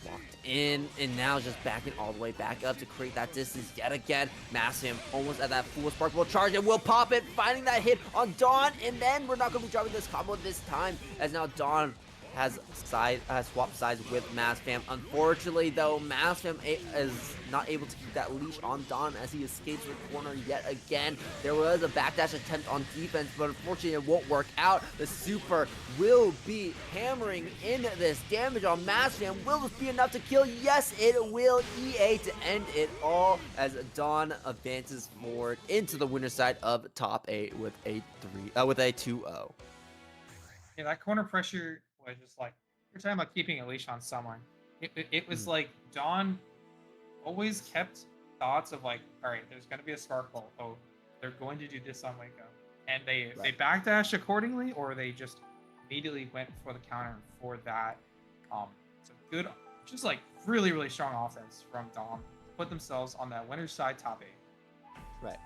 locked in. And now just backing all the way back up to create that distance yet again. Mastfam almost at that full Spark Bolt charge. And will pop it. Finding that hit on Dawn. And then we're not going to be dropping this combo this time. As now Dawn has swapped sides with Mastfam. Unfortunately, though, Mastfam is not able to keep that leash on Dawn as he escapes the corner yet again. There was a backdash attempt on defense, but unfortunately it won't work out. The super will be hammering in this damage on Mastfam. Will this be enough to kill? Yes, it will. EA to end it all as Dawn advances forward into the winner's side of top 8 with a 2-0. Yeah, that corner pressure was just like, you're talking about keeping a leash on someone. It was like Dawn always kept thoughts of like, all right, there's going to be a Spark Bolt. Oh, they're going to do this on wake up. And they backdashed accordingly, or they just immediately went for the counter for that. So good, just like really, really strong offense from Dawn to put themselves on that winner's side top 8. Right.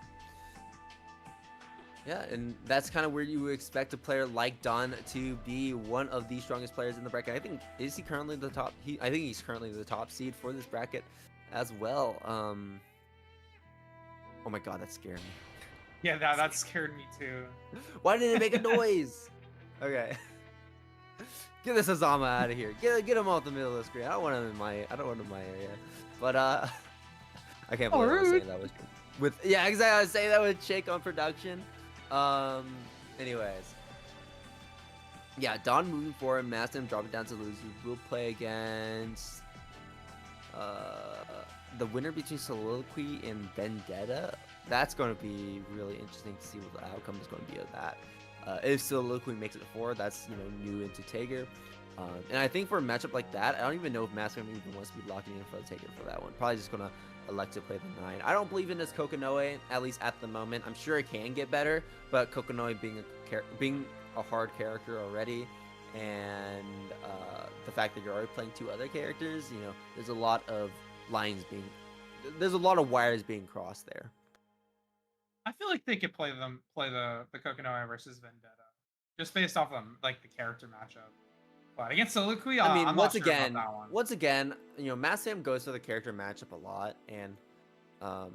Yeah, and that's kind of where you would expect a player like Dawn to be one of the strongest players in the bracket. I think is he currently the top? I think he's currently the top seed for this bracket as well. Oh my god, that scared me. Yeah, that scared me too. Why did it make a noise? Okay, get this Azama out of here. Get him off the middle of the screen. I don't want him in my area. But I can't believe I was saying that with yeah, exactly. I was saying that with Shake on production. Anyways. Yeah, Dawn moving forward, Mastfam dropping down to lose. We'll play against the winner between Soliloquy and Vendetta. That's going to be really interesting to see what the outcome is going to be of that. If Soliloquy makes it forward, that's new into Tager. And I think for a matchup like that, I don't even know if Mastfam even wants to be locking in for the Tager for that one. Probably just gonna elect to play the 9. I don't believe in this Kokonoe, at least at the moment. I'm sure it can get better, but Kokonoe being a hard character already, and the fact that you're already playing 2 other characters, there's a lot of there's a lot of wires being crossed there. I feel like they could play the Kokonoe versus Vendetta, just based off of like the character matchup. But against Soliloquy, I mean, I'm once not sure again, about that one. once again, Mastfam goes for the character matchup a lot, and I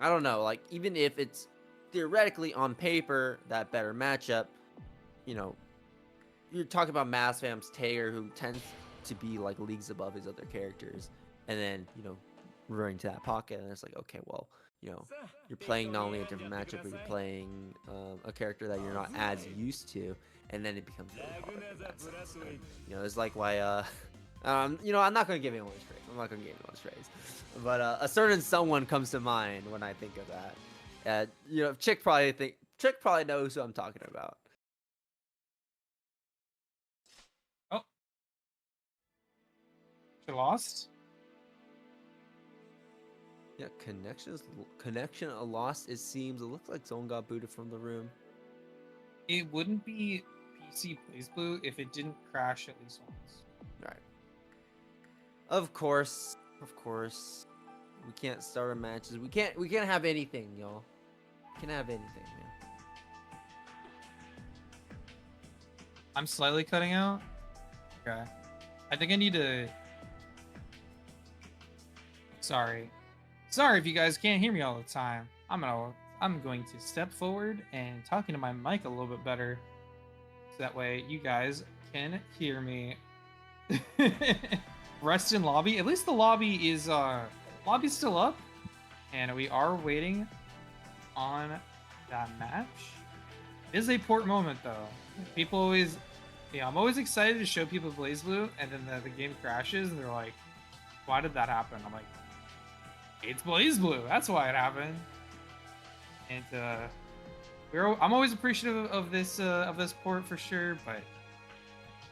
don't know, like even if it's theoretically on paper that better matchup, you're talking about Mastfam's Tager, who tends to be like leagues above his other characters, and then reverting to that pocket, and it's like, okay, well, you know, you're playing not only a different matchup, but you're playing a character that you're not as used to, and then it becomes really hard in that sense. And, you know, it's like why, you know, I'm not gonna give anyone a praise. I'm not gonna give anyone a praise, but a certain someone comes to mind when I think of that. You know, Chick probably knows who I'm talking about. Oh, she lost. Yeah, connection lost. It seems. It looks like someone got booted from the room. It wouldn't be PC BlazBlue if it didn't crash at least once. Right. Of course. We can't start our matches. We can't have anything, y'all. We can't have anything, man. I'm slightly cutting out. Okay. I think I need to. Sorry if you guys can't hear me all the time. I'm going to step forward and talk into my mic a little bit better, so that way you guys can hear me. Rest in lobby. At least the lobby is lobby's still up, and we are waiting on that match. It is a port moment though. People always, yeah, I'm always excited to show people BlazBlue, and then the game crashes, and they're like, "Why did that happen?" I'm like, "It's BlazBlue. That's why it happened." And I'm always appreciative of this port for sure, but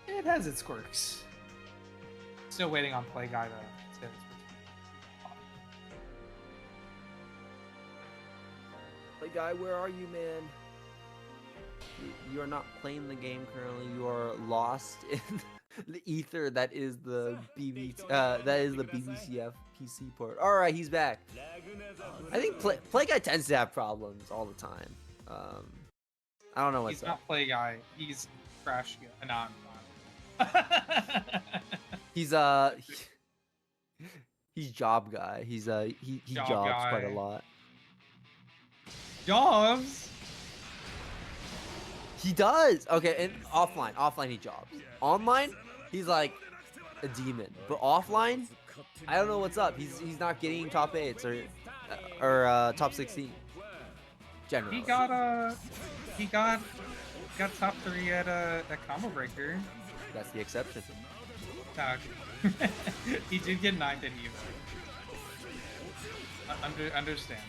it has its quirks. Still waiting on Play Guy to Play Guy, where are you, man? You are not playing the game currently. You are lost in the ether that is the BBCF PC port. All right, he's back. I think Play Guy tends to have problems all the time. I don't know what's He's not up. Play Guy. He's Crash Guy. No, He's he's Job Guy. He Job jobs guy. quite a lot. Jobs. He does. Okay, and offline he jobs. Online, he's like a demon. But offline, I don't know what's up. He's not getting top 8s or top 16. Generally. He got top 3 at Combo Breaker. That's the exception. He did get 9th in Evo. Understand.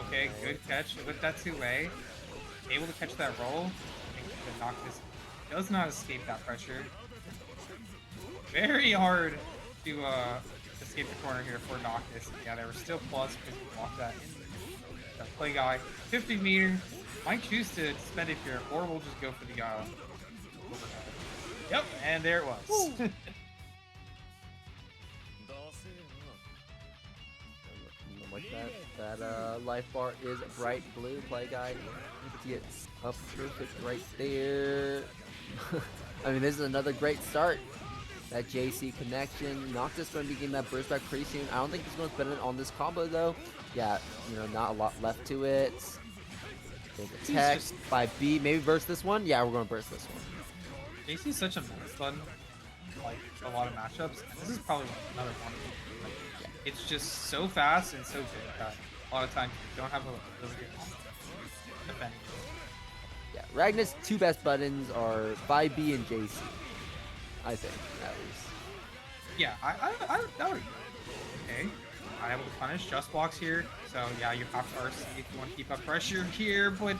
Okay, good catch with that 2A. Able to catch that roll. I think the Noctis does not escape that pressure. Very hard to escape the corner here for Noctis. Yeah, they were still plus because he blocked that. The Play Guy, 50 meter. Might choose to spend it here, or we'll just go for the Yep, and there it was. Like that life bar is bright blue. Play Guy gets up perfect right there. I mean, this is another great start. That JC connection. Noctis going to be getting that burst back pretty soon. I don't think he's going to spend it on this combo though. Yeah, you know, not a lot left to it. Take a text by B. Maybe burst this one. Yeah, we're going to burst this one. JC's such a mess button, like a lot of matchups. This is probably another one. Like, it's just so fast and so good that a lot of times you don't have a really good defending. Yeah, Ragnar's 2 best buttons are 5B and JC. I think, at least. Yeah, that would. Okay, I'm able to punish just blocks here. So yeah, you have to RC if you want to keep up pressure here, but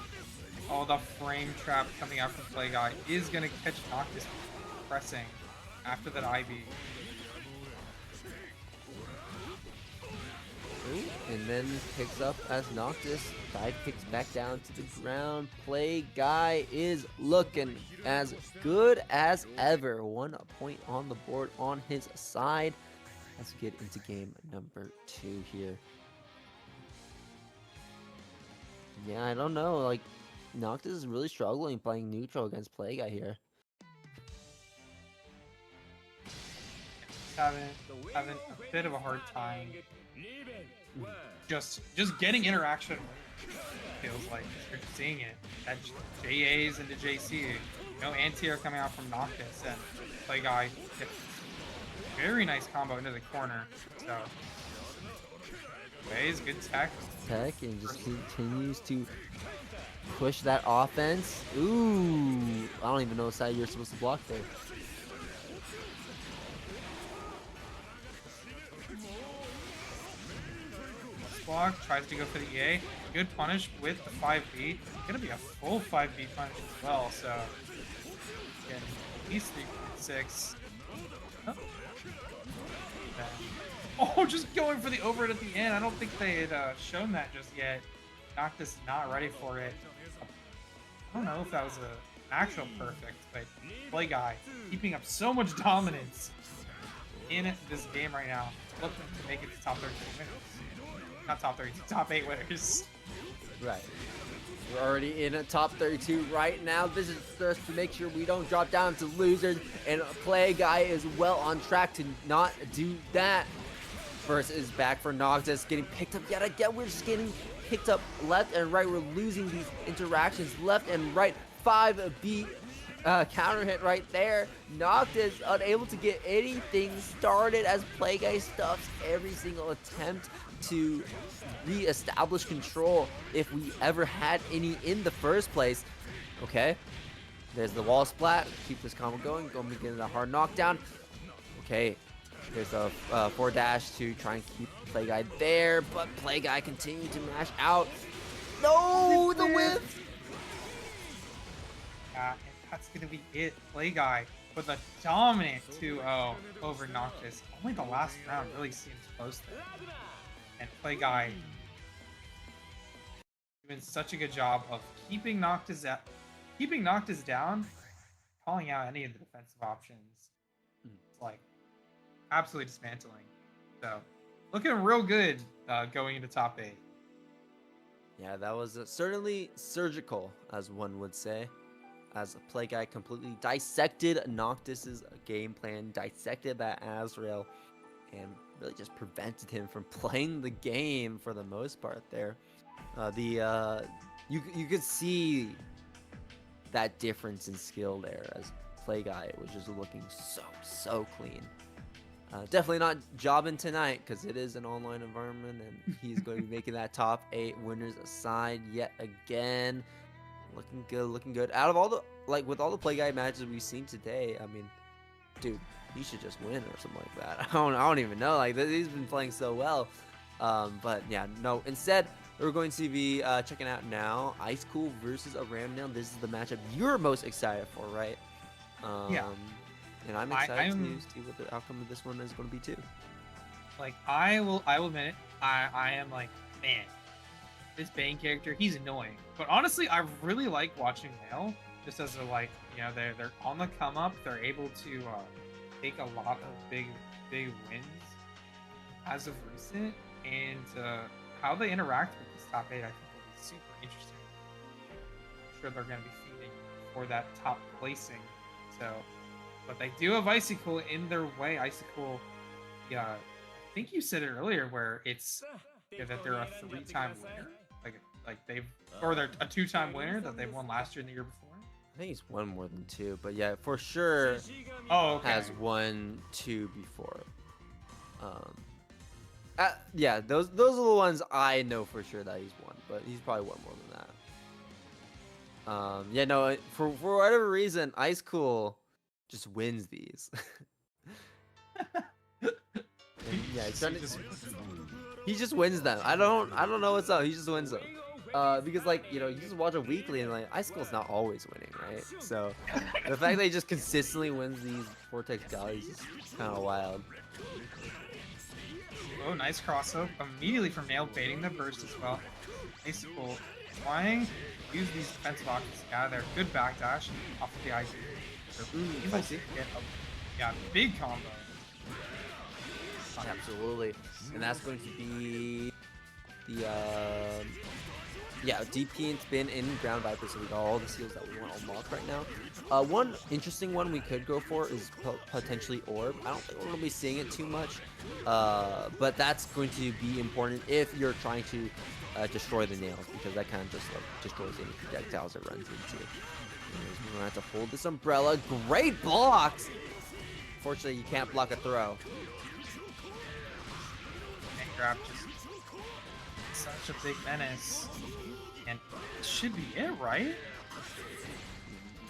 all the frame trap coming out from Play Guy is gonna catch Noctis pressing after that IB. And then picks up as Noctis dive kicks back down to the ground. Play Guy is looking as good as ever. 1 point on the board on his side. Let's get into game number 2 here. Yeah, I don't know. Like, Noctis is really struggling playing neutral against Play Guy here. Having a bit of a hard time. Just getting interaction feels like you're seeing it. That JAs into JC, no anti-air coming out from Noctis, and Play Guy very nice combo into the corner. So, ways good tech. Tech and just continues to push that offense. Ooh, I don't even know what side you're supposed to block there. Block, tries to go for the EA. Good punish with the 5B. Gonna be a full 5B punish as well, so again, at least 3.6. Oh, just going for the overhit at the end. I don't think they had shown that just yet. Noctis not ready for it. I don't know if that was an actual perfect, but Play Guy keeping up so much dominance in this game right now. Looking to make it to top 13 winners. Not top 30, top 8 winners. Right. We're already in a top 32 right now. This is just to make sure we don't drop down to losers. And Play Guy is well on track to not do that. First is back for Noctis, getting picked up yet again. We're just getting picked up left and right. We're losing these interactions left and right. 5B counter hit right there. Noctis unable to get anything started as Play Guy stuffs every single attempt to re-establish control if we ever had any in the first place. Okay, there's the wall splat. Keep this combo going. Going to get a hard knockdown. Okay, there's a 4-dash to try and keep Play Guy there, but Play Guy continued to mash out. No, the whiff. And that's gonna be it. Play Guy with a dominant 2-0 over Noctis. Only the last round really seems close there. And Play Guy doing such a good job of keeping Noctis down, calling out any of the defensive options. It's like absolutely dismantling. So looking real good going into top 8. Yeah, that was certainly surgical, as one would say, as Play Guy completely dissected Noctis's game plan, dissected that Azrael, and really just prevented him from playing the game for the most part there. You could see that difference in skill there as Play Guy was just looking so clean. Definitely not jobbing tonight because it is an online environment and he's going to be making that top 8 winners aside yet again. Looking good. Out of all the, with all the Play Guy matches we've seen today, I mean, dude, he should just win or something like that. I don't even know. He's been playing so well. But yeah, no. Instead, we're going to be checking out now IceCool versus a Ramnail. This is the matchup you're most excited for, right? Yeah. And I'm excited to see what the outcome of this one is going to be too. I will admit it. I am like, man, this Bane character, he's annoying. But honestly, I really like watching Nail just as they're on the come up. They're able to take a lot of big wins as of recent, and how they interact with this top 8, I think will be super interesting. I'm sure they're going to be feeding for that top placing. So, but they do have IceCool in their way. IceCool, yeah, I think you said it earlier, where it's that they're a 3-time winner, they're a 2-time winner that they won last year and the year before. I think he's won more than 2, but yeah, for sure. Oh, okay. Has won 2 before. Yeah, those are the ones I know for sure that he's won, but he's probably won more than that. Yeah, no, for whatever reason, IceCool just wins these. Yeah, he just wins them. I don't know what's up. He just wins them. Because you just watch it weekly and IceCool's not always winning, right? So the fact that he just consistently wins these Vortex galleries is kind of wild. Oh, nice crossover immediately from Nail, baiting the burst as well. IceCool trying to use these defensive options out of there. Good backdash off of the IC. So able to get a big combo. Absolutely, and that's going to be the DP and spin in ground viper. So we got all the seals that we want unlocked right now. One interesting one we could go for is potentially orb. I don't think we're gonna be seeing it too much, but that's going to be important if you're trying to destroy the nails, because that kind of just destroys any projectiles it runs into. We're gonna have to hold this umbrella. Great blocks. Unfortunately, you can't block a throw. And grab just such a big menace. And it should be it, right?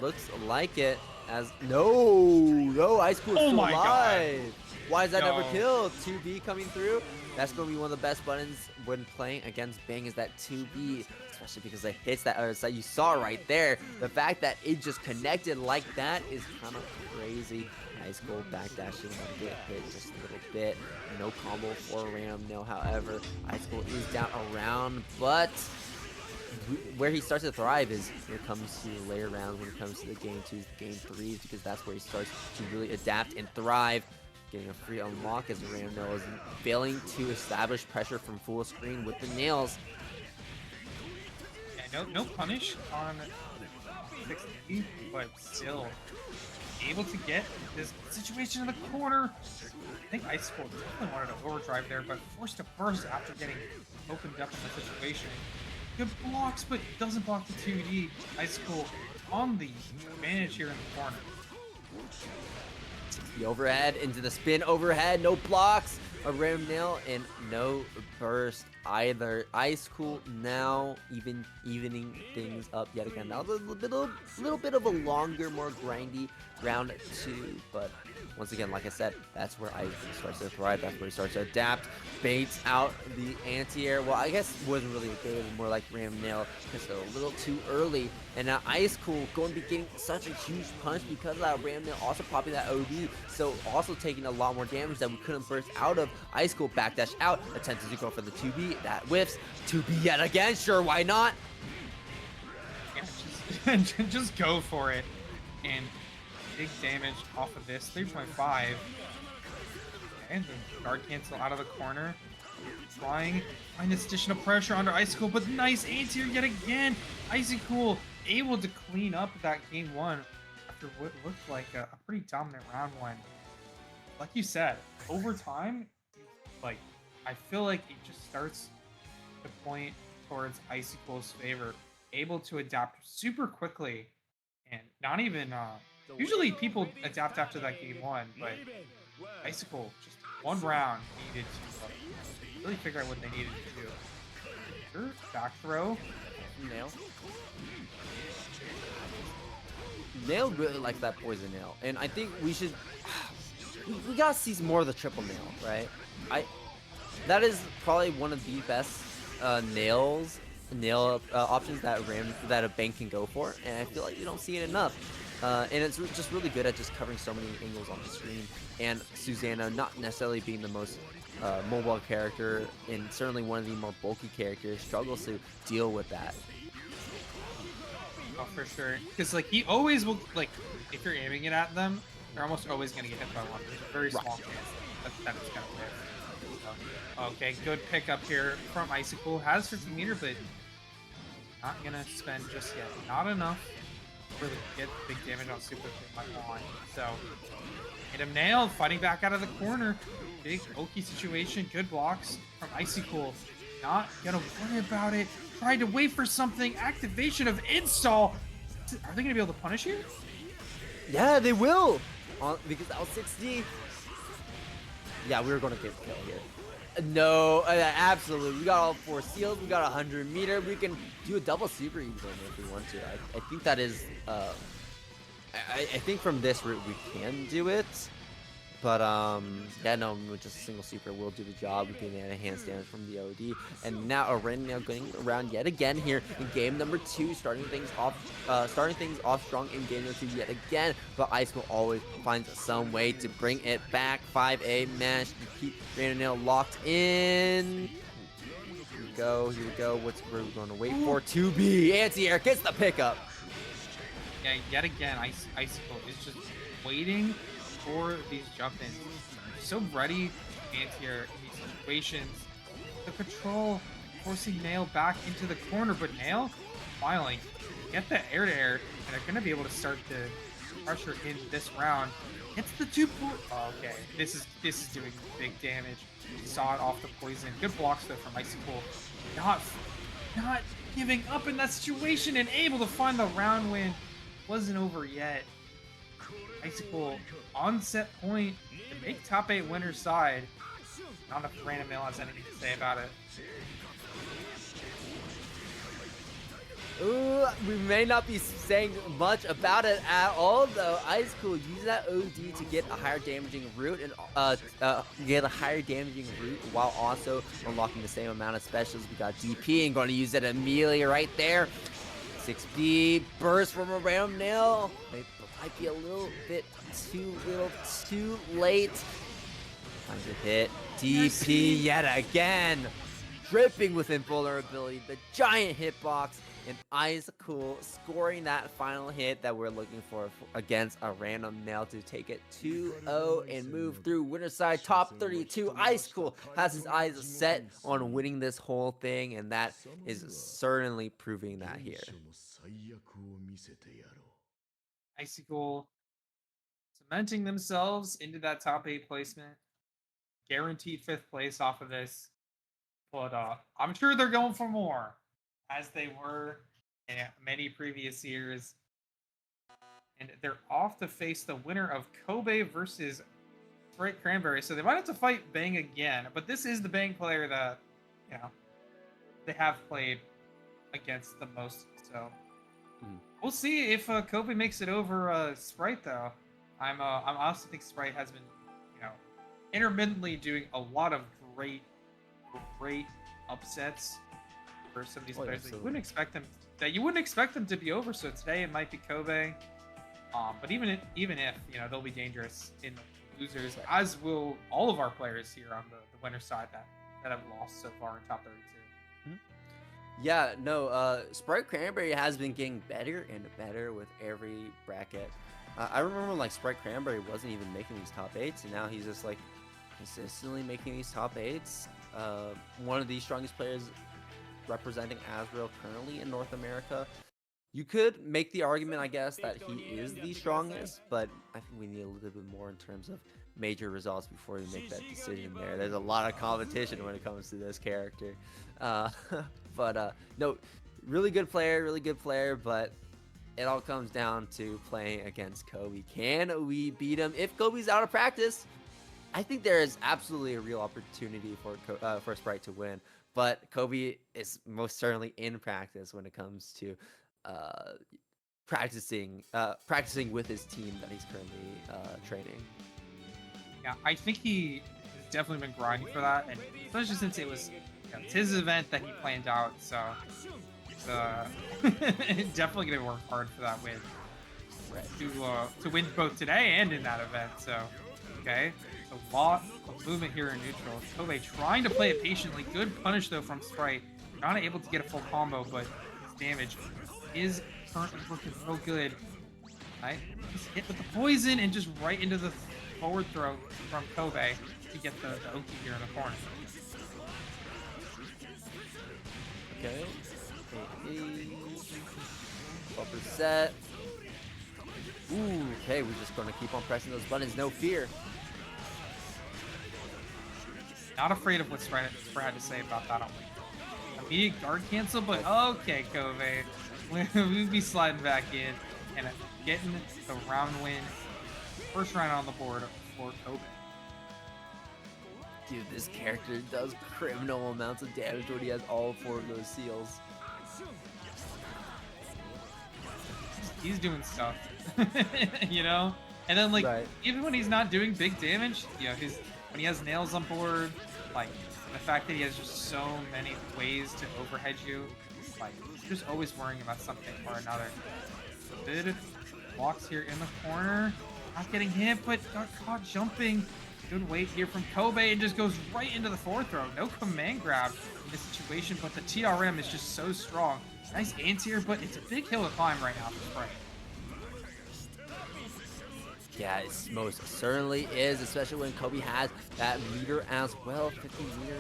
Looks like it. As no, IceCool is still my God. alive. Why is that never No. killed? 2B coming through. That's going to be one of the best buttons when playing against Bang is that 2B, especially because it hits that other side. You saw right there. The fact that it just connected like that is kind of crazy. IceCool backdashing a bit, hit just a little bit. No combo for Random Nail. However, IceCool is down around, but where he starts to thrive is when it comes to later rounds, when it comes to the game 2s, game 3s, because that's where he starts to really adapt and thrive. Getting a free unlock as Random Nail is failing to establish pressure from full screen with the nails. Yeah, no punish on 60, but still able to get this situation in the corner. I think IceCool definitely wanted to overdrive there, but forced to burst after getting opened up in the situation. Good blocks, but doesn't block the 2D. IceCool on the advantage here in the corner. The overhead into the spin overhead, no blocks, a Random Nail, and no burst either. IceCool now evening things up yet again. That was a little bit of a longer, more grindy round 2, but once again, like I said, that's where IceCool starts to thrive. That's where he starts to adapt, baits out the anti-air. Well, I guess it wasn't really a bait, it was more like Random Nail, just a little too early. And now IceCool going to be getting such a huge punch because of that Random Nail also popping that OD, so also taking a lot more damage that we couldn't burst out of. IceCool backdash out, attempted to go for the 2B, that whiffs. 2B yet again, sure, why not? Yeah, just go for it. And big damage off of this, 3.5. And the guard cancel out of the corner. Trying find this additional pressure under IceCool, but nice anti-air yet again. IceCool able to clean up that game 1 after what looked like a pretty dominant round 1. Like you said, over time, like I feel like it just starts to point towards IceCool's favor, able to adapt super quickly, and not even usually people adapt after that game 1, but IceCool just one round needed to really figure out what they needed to do. Sure, back throw. Nail really likes that poison nail, and I think we should we gotta see some more of the triple nail, right? That is probably one of the best nail options that a bank can go for, and I feel like you don't see it enough. And it's just really good at just covering so many angles on the screen. And Susanna, not necessarily being the most mobile character, and certainly one of the more bulky characters, struggles to deal with that. Oh, for sure. Because like he always will, like if you're aiming it at them, they're almost always gonna get hit by one. There's a very small chance that it's gonna hit. So, okay, good pickup here from IceCool. Has 50 meter, but not gonna spend just yet. Not enough to really get big damage on super like on. So hit him nailed, fighting back out of the corner. Big Oki situation, good blocks from IceCool. Not gonna worry about it. Tried to wait for something. Activation of install. Are they gonna be able to punish here? Yeah, they will. Because that was 60. Yeah, we were gonna get killed here. No, absolutely. We got all 4 seals. We got 100 meter. We can do a double super even if we want to. I think that is. I think from this route we can do it. But yeah, no, with just a single super will do the job. We can add a handstand from the OD, and now a Random Nail going around yet again here in game number 2, starting things off strong in game number 2 yet again. But IceCool always finds some way to bring it back. 5A manage to keep Random Nail locked in. Here we go. What's we're going to wait for? 2B anti-air gets the pickup. Yeah, yet again, IceCool is just waiting for these jump-ins. So ready anti-air in these situations. The control forcing Nail back into the corner, but Nail finally get the air-to-air, and they're going to be able to start the pressure in this round. It's the 2 point. Oh, okay, this is doing big damage. We saw it off the poison. Good blocks though from IceCool. Not giving up in that situation and able to find the round win. Wasn't over yet. IceCool on set point to make top 8 winner's side. Not if Random Mail has anything to say about it. Ooh, we may not be saying much about it at all, though. IceCool use that OD to get a higher damaging root and while also unlocking the same amount of specials. We got DP and going to use it immediately right there. 6B burst from a random nail. Might be a little bit too late. Time to hit DP yet again. Dripping with invulnerability, the giant hitbox, and IceCool scoring that final hit that we're looking for against a random nail to take it 2-0 and move through winner side top 32. IceCool has his eyes set on winning this whole thing, and that is certainly proving that here. IceCool cementing themselves into that top 8 placement. Guaranteed 5th place off of this. But I'm sure they're going for more, as they were in many previous years. And they're off to face the winner of Kobe versus Spritecranberry. So they might have to fight Bang again. But this is the Bang player that, they have played against the most. So we'll see if Kobe makes it over Sprite, though. I'm honestly think Sprite has been, intermittently doing a lot of great upsets for some of these players that you wouldn't expect them to be over. So today it might be Kobe, but even if they'll be dangerous in the losers, as will all of our players here on the winner side that have lost so far in top 32. Yeah, no, Spritecranberry has been getting better and better with every bracket. I remember when Spritecranberry wasn't even making these top 8s, and now he's just consistently making these top 8s. One of the strongest players representing Azrael currently in North America. You could make the argument, I guess, that he is the strongest, but I think we need a little bit more in terms of major results before we make that decision there. There's a lot of competition when it comes to this character. But no, really good player, but it all comes down to playing against Kobe. Can we beat him? If Kobe's out of practice, I think there is absolutely a real opportunity for Sprite to win, but Kobe is most certainly in practice when it comes to practicing with his team that he's currently training. Yeah, I think he has definitely been grinding for that, and especially since it was it's his event that he planned out, so it's definitely gonna work hard for that win. To win both today and in that event. So okay. A lot of movement here in neutral. Kobe trying to play it patiently. Good punish, though, from Sprite. Not able to get a full combo, but his damage is currently working real good. Right? He's hit with the poison and just right into the forward throw from Kobe to get the Oki here in the corner. Okay. Bumper set. Ooh, okay, we're just going to keep on pressing those buttons. No fear. Not afraid of what Sprite had to say about that. Immediate guard cancel, but okay, Kobe. We'll be sliding back in and getting the round win. First round on the board for Kobe. Dude, this character does criminal amounts of damage when he has all 4 of those seals. He's doing stuff, And then, even when he's not doing big damage, when he has nails on board, the fact that he has just so many ways to overhead you, you're just always worrying about something or another. Good blocks here in the corner, not getting hit, but got caught jumping. Good weight here from Kobe and just goes right into the forward throw. No command grab in this situation, but the TRM is just so strong. Nice anti-air, but it's a big hill to climb right now for Sprite. Yeah, it most certainly is, especially when Kobe has that meter as well. 50 meter.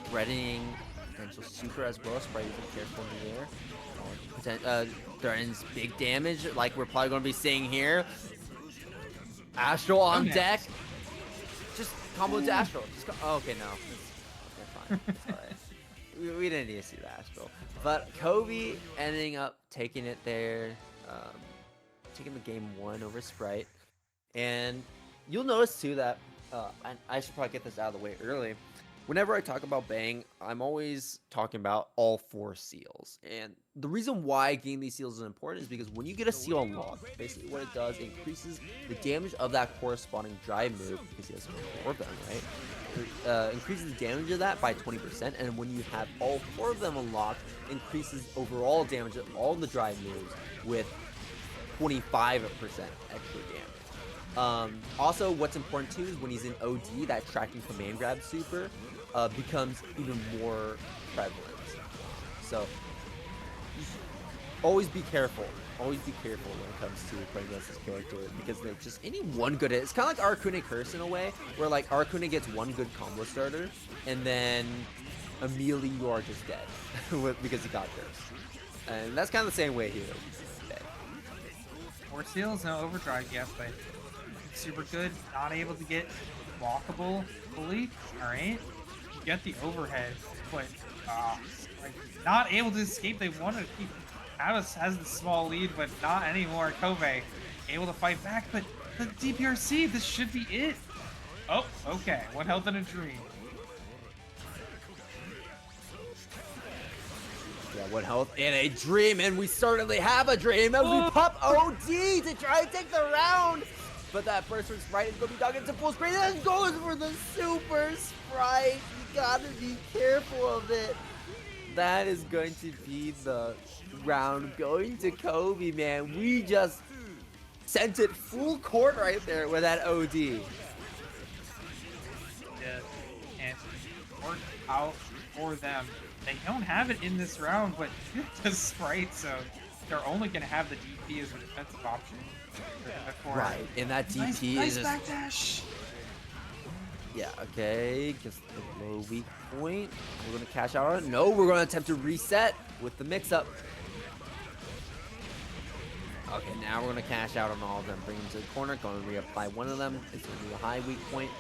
Threatening potential super as well. Sprite is careful in the air. Threatens big damage, like we're probably going to be seeing here. Astral on deck. Just combo to Astral. Okay, no. Okay, fine. It's alright. We didn't need to see the Astral. But Kobe ending up taking it there. taking the game 1 over Sprite. And you'll notice too that, and I should probably get this out of the way early. Whenever I talk about Bang, I'm always talking about all 4 seals. And the reason why getting these seals is important is because when you get a seal unlocked, basically what it does, it increases the damage of that corresponding drive move, because he has 4 of them, right? Increases the damage of that by 20%, and when you have all 4 of them unlocked, increases overall damage of all the drive moves with 25% extra damage. Also, what's important too is when he's in OD, that tracking command grab super becomes even more prevalent. So always be careful. Always be careful when it comes to playing against this character, because they're just any one good hit. It's kind of like Arcune Curse in a way, where like Arcune gets one good combo starter, and then immediately you are just dead because he got cursed. And that's kind of the same way here. 4 seals, no overdrive yet, but super good. Not able to get walkable fully. Alright. Get the overhead, but like, not able to escape. They wanted to keep Atlas has the small lead, but not anymore. Kobe able to fight back, but the DPRC, this should be it. Oh, okay. 1 health and a dream. Yeah, 1 health and a dream, and we certainly have a dream as we pop OD to try and take the round. But that first Sprite is going to be dug into full screen and goes for the super Sprite. You gotta be careful of it. That is going to be the round going to Kobe, man. We just sent it full court right there with that OD. Yeah, and work out for them. They don't have it in this round, but the Sprite, so they're only going to have the DP as a defensive option. Right, and that DP nice is just... backdash. Yeah, okay, just a low weak point. We're going to cash out on it. No, we're going to attempt to reset with the mix-up. Okay, now we're going to cash out on all of them. Bring them to the corner, going to reapply one of them. It's going to be a high weak point.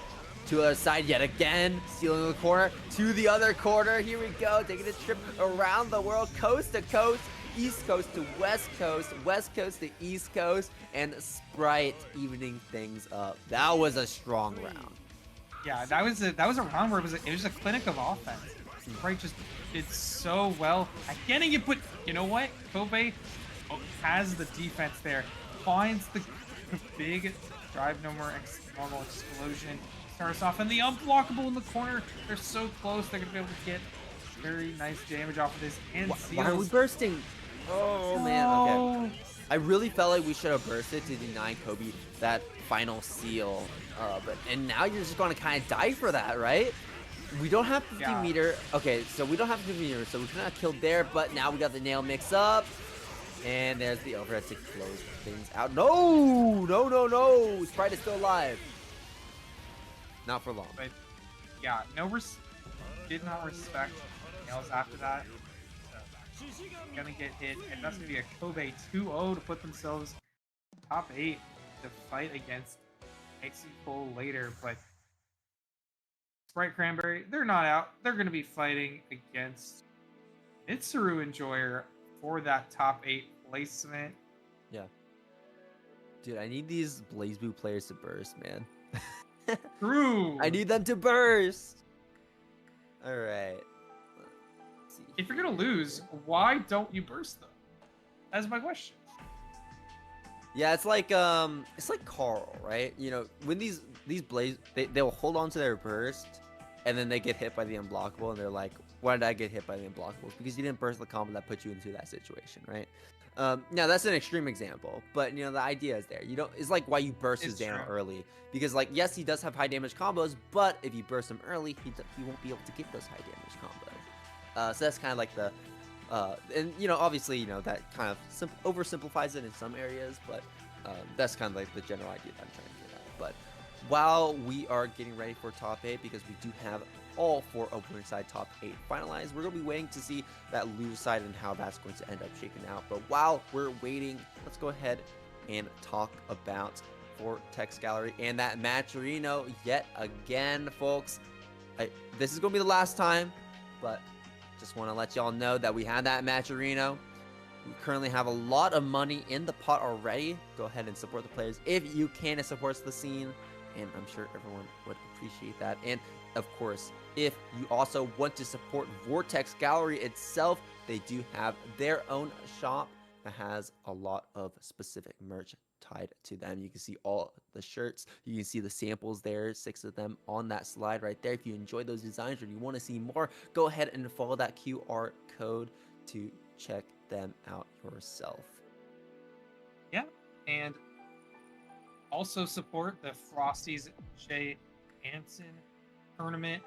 To the other side yet again, stealing the corner to the other corner. Here we go, taking a trip around the world, coast to coast, east coast to west coast to east coast, and Sprite evening things up. That was a strong round. Yeah, that was a round where it was a clinic of offense. Sprite just did so well. Again, you put, you know what? Kobe has the defense there, finds the big drive normal explosion. Starts off, and the unblockable in the corner. They're so close. They're gonna be able to get very nice damage off of this. And why are we bursting? Oh man, okay. I really felt like we should have bursted to deny Kobe that final seal. And now you're just gonna kind of die for that, right? We don't have 50 meter. Okay, so we don't have 50 meters, so we could not have killed there. But now we got the nail mix up, and there's the overhead to close things out. No, no, no, no! Sprite is still alive. Not for long. But yeah, did not respect nails after that. So, gonna get hit, and that's gonna be a Kobe 2-0 to put themselves top 8 to fight against IceCool later. But Spritecranberry, they're not out. They're gonna be fighting against Mitsuru Enjoyer for that top 8 placement. Yeah. Dude, I need these BlazBlue players to burst, man. True. I need them to burst. All right. If you're gonna lose, why don't you burst them? That's my question. Yeah, it's like Carl, right? You know, when these Blaze, they'll hold on to their burst, and then they get hit by the unblockable, and they're like, "Why did I get hit by the unblockables? Because you didn't burst the combo that put you into that situation, right?" Now that's an extreme example, but you know the idea is there. You don't. It's like why you burst his down early, because like yes, he does have high damage combos, but if you burst him early, he won't be able to get those high damage combos. So that's kind of like the, and you know obviously you know that kind of oversimplifies it in some areas, but that's kind of like the general idea that I'm trying to get at. But while we are getting ready for top 8, because we do have all 4 opening side top 8 finalized, we're going to be waiting to see that lose side and how that's going to end up shaping out. But while we're waiting, let's go ahead and talk about Vortex Gallery and that matcherino yet again, folks. This is going to be the last time, but just want to let y'all know that we had that matcherino. We currently have a lot of money in the pot already. Go ahead and support the players if you can. It supports the scene, and I'm sure everyone would appreciate that. And of course, if you also want to support Vortex Gallery itself, they do have their own shop that has a lot of specific merch tied to them. You can see all the shirts. You can see the samples there, 6 of them on that slide right there. If you enjoy those designs or you want to see more, go ahead and follow that QR code to check them out yourself. Yeah, and also support the Frosty's Jay Anson tournament.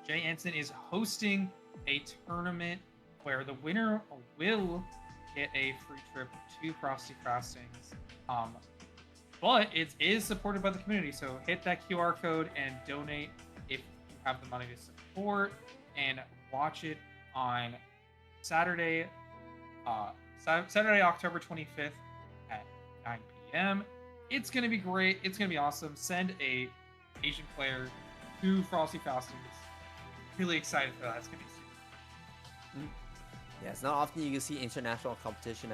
Jay Anson is hosting a tournament where the winner will get a free trip to Frosty Frostings. But it is supported by the community, so hit that QR code and donate if you have the money to support, and watch it on Saturday, October 25th at 9 p.m. It's gonna be great. It's gonna be awesome. Send a Asian player to Frosty Frostings. Really excited for that. It's gonna be super. Yeah, it's not often you can see international competition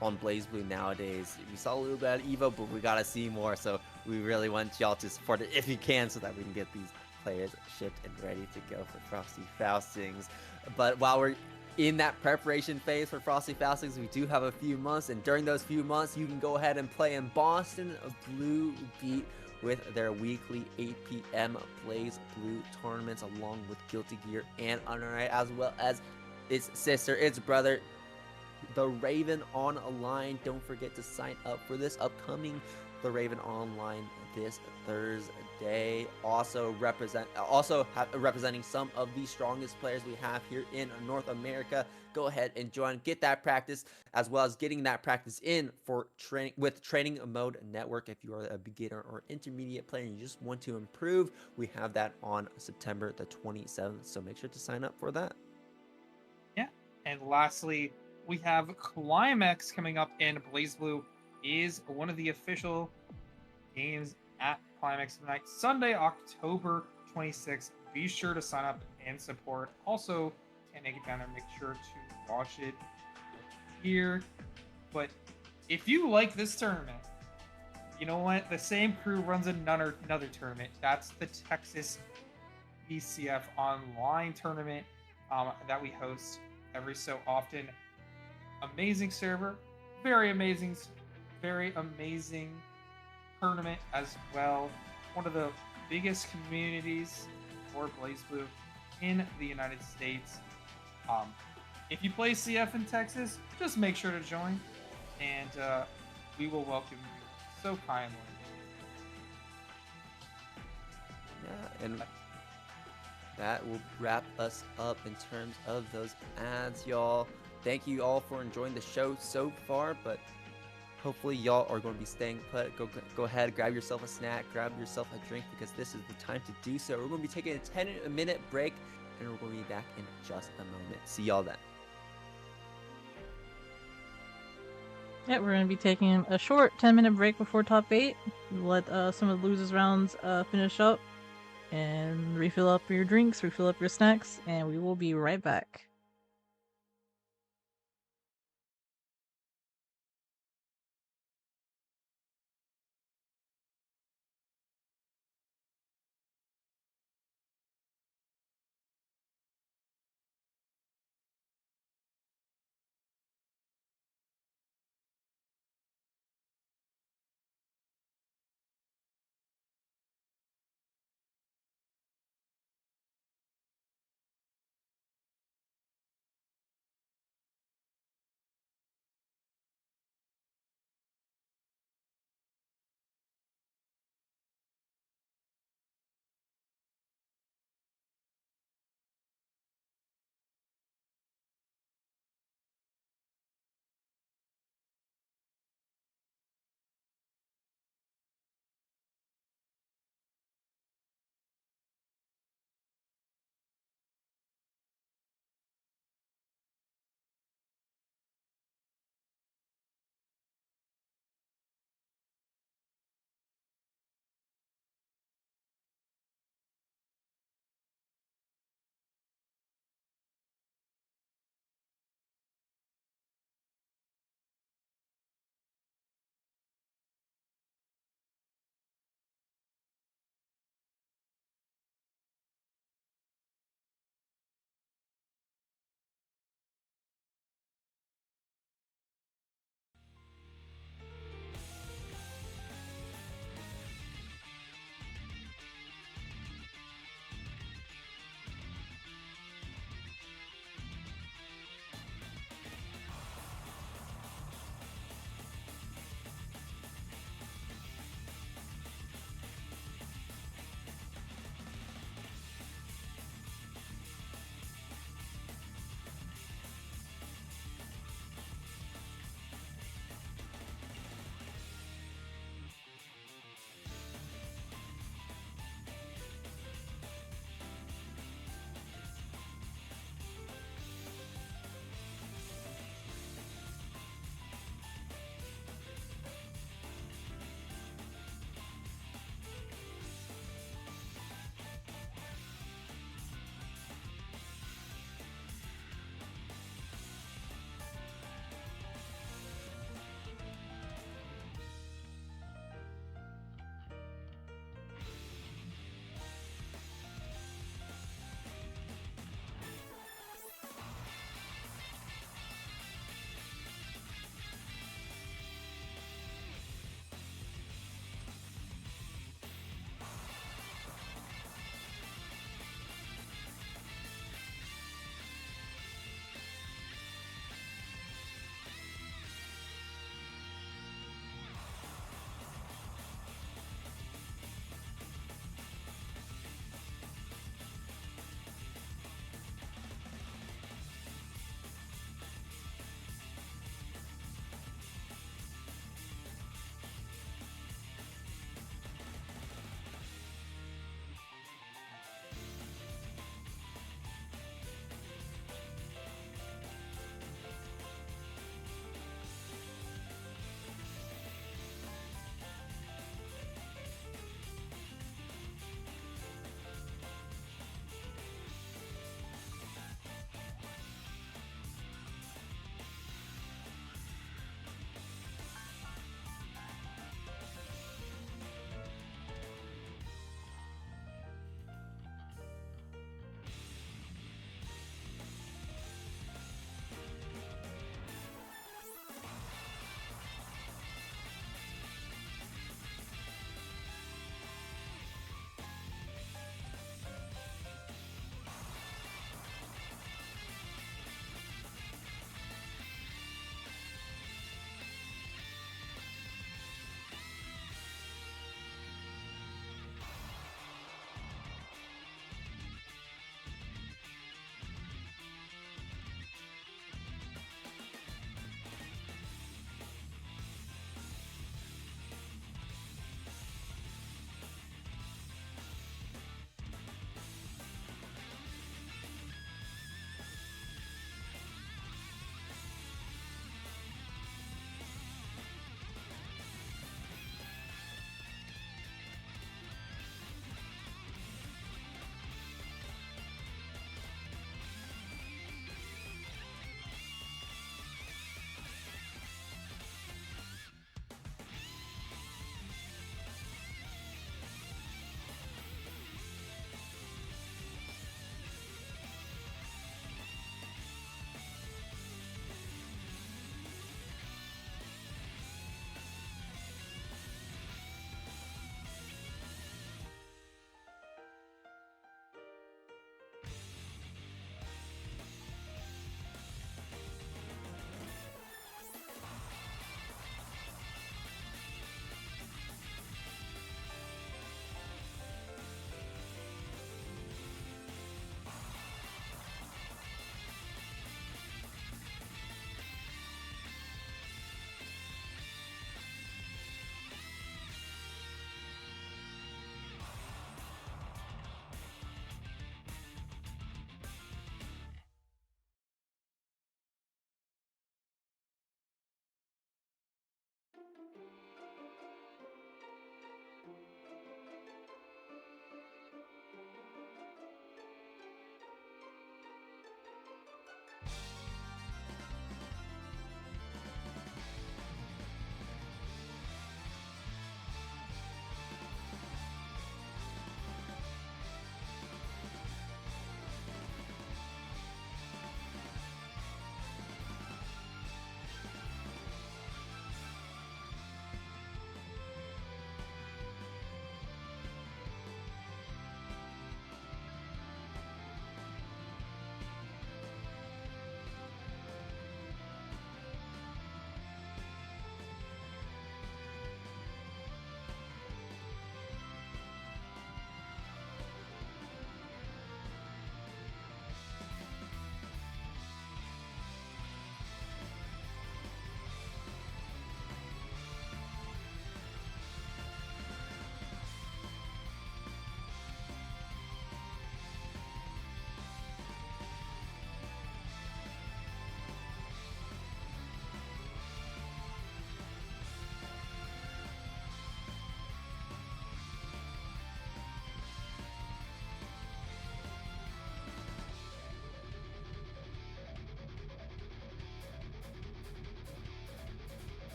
on BlazBlue nowadays. We saw a little bit at Evo, but we gotta see more. So we really want y'all to support it if you can, so that we can get these players shipped and ready to go for Frosty Faustings. But while we're in that preparation phase for Frosty Faustings, we do have a few months, and during those few months, you can go ahead and play in Boston Blue Beat with their weekly 8 p.m. BlazBlue tournaments, along with Guilty Gear and Unright, as well as its sister, its brother, The Raven Online. Don't forget to sign up for this upcoming The Raven Online this Thursday. Also representing some of the strongest players we have here in North America. Go ahead and join, get that practice, as well as getting that practice in for training with Training Mode Network. If you are a beginner or intermediate player and you just want to improve, we have that on September the 27th. So make sure to sign up for that. Yeah, and lastly, we have Climax coming up, and BlazBlue is one of the official games at Climax tonight, Sunday, October 26th. Be sure to sign up and support. Also, can't make it down there, make sure to watch it here. But if you like this tournament, you know what? The same crew runs another tournament. That's the Texas BCF online tournament that we host every so often. Amazing server, very amazing tournament as well. One of the biggest communities for BlazBlue in the United States. If you play CF in Texas, just make sure to join, and we will welcome you so kindly. Yeah, and that will wrap us up in terms of those ads, y'all. Thank you all for enjoying the show so far, but hopefully y'all are going to be staying put. Go ahead, grab yourself a snack, grab yourself a drink, because this is the time to do so. We're going to be taking a 10-minute break, and we're going to be back in just a moment. See y'all then. Yeah, we're going to be taking a short 10-minute break before top 8. Let some of the losers rounds finish up, and refill up your drinks, refill up your snacks, and we will be right back.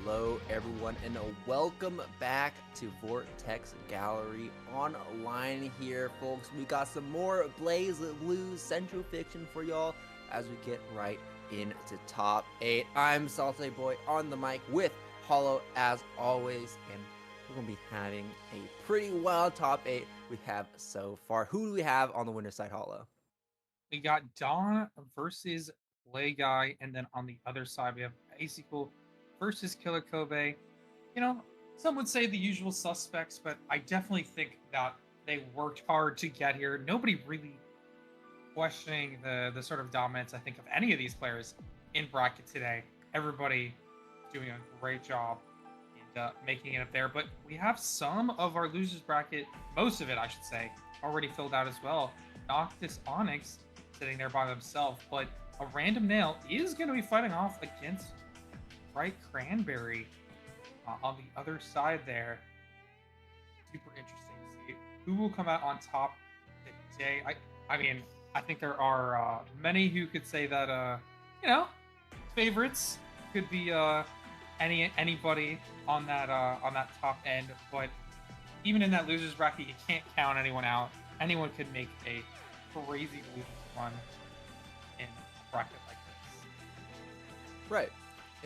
Hello everyone, and welcome back to Vortex Gallery Online here, folks. We got some more BlazBlue Central Fiction for y'all as we get right into top 8. I'm Salty Boy on the mic with Hollow as always, and we're going to be having a pretty wild top 8 we have so far. Who do we have on the winner's side, Hollow? We got Dawn versus Play Guy, and then on the other side we have IceCool versus Killakobes. You know, some would say the usual suspects, but I definitely think that they worked hard to get here. Nobody really questioning the sort of dominance, I think, of any of these players in bracket today. Everybody doing a great job and making it up there. But we have some of our losers bracket, most of it, I should say, already filled out as well. NoctisOnyx sitting there by themselves, but a random nail is going to be fighting off against Spritecranberry on the other side there. Super interesting to see who will come out on top today. I mean, I think there are many who could say that you know, favorites could be anybody on that top end, but even in that losers bracket, you can't count anyone out. Anyone could make a crazy losers run in a bracket like this. Right.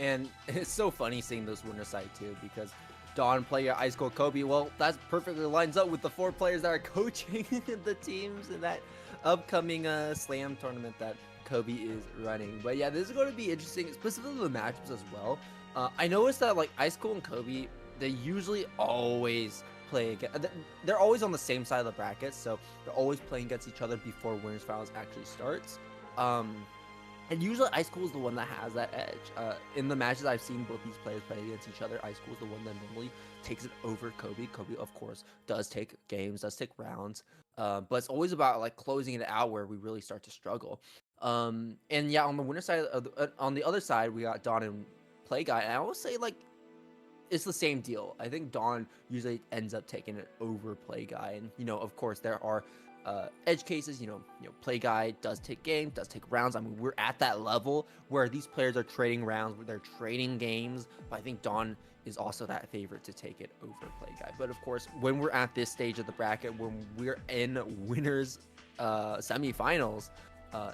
And it's so funny seeing those winner side too, because Dawn, Player, IceCool, Kobe, well, that perfectly lines up with the 4 players that are coaching the teams in that upcoming slam tournament that Kobe is running. But yeah, this is going to be interesting, specifically the matchups as well. I noticed that like IceCool and Kobe, they usually always play against, they're always on the same side of the bracket, so they're always playing against each other before winners finals actually starts. And usually IceCool is the one that has that edge. In the matches I've seen both these players play against each other, IceCool is the one that normally takes it over Kobe. Kobe, of course, does take games, does take rounds, but it's always about like closing it out where we really start to struggle. And yeah, on the winner side, on the other side, we got Dawn and Play Guy, and I will say like it's the same deal. I think Dawn usually ends up taking it over Play Guy, and you know, of course, there are edge cases. You know, Play Guy does take games, does take rounds. I mean, we're at that level where these players are trading rounds, where they're trading games. But I think Dawn is also that favorite to take it over Play Guy. But of course, when we're at this stage of the bracket, when we're in winners semifinals,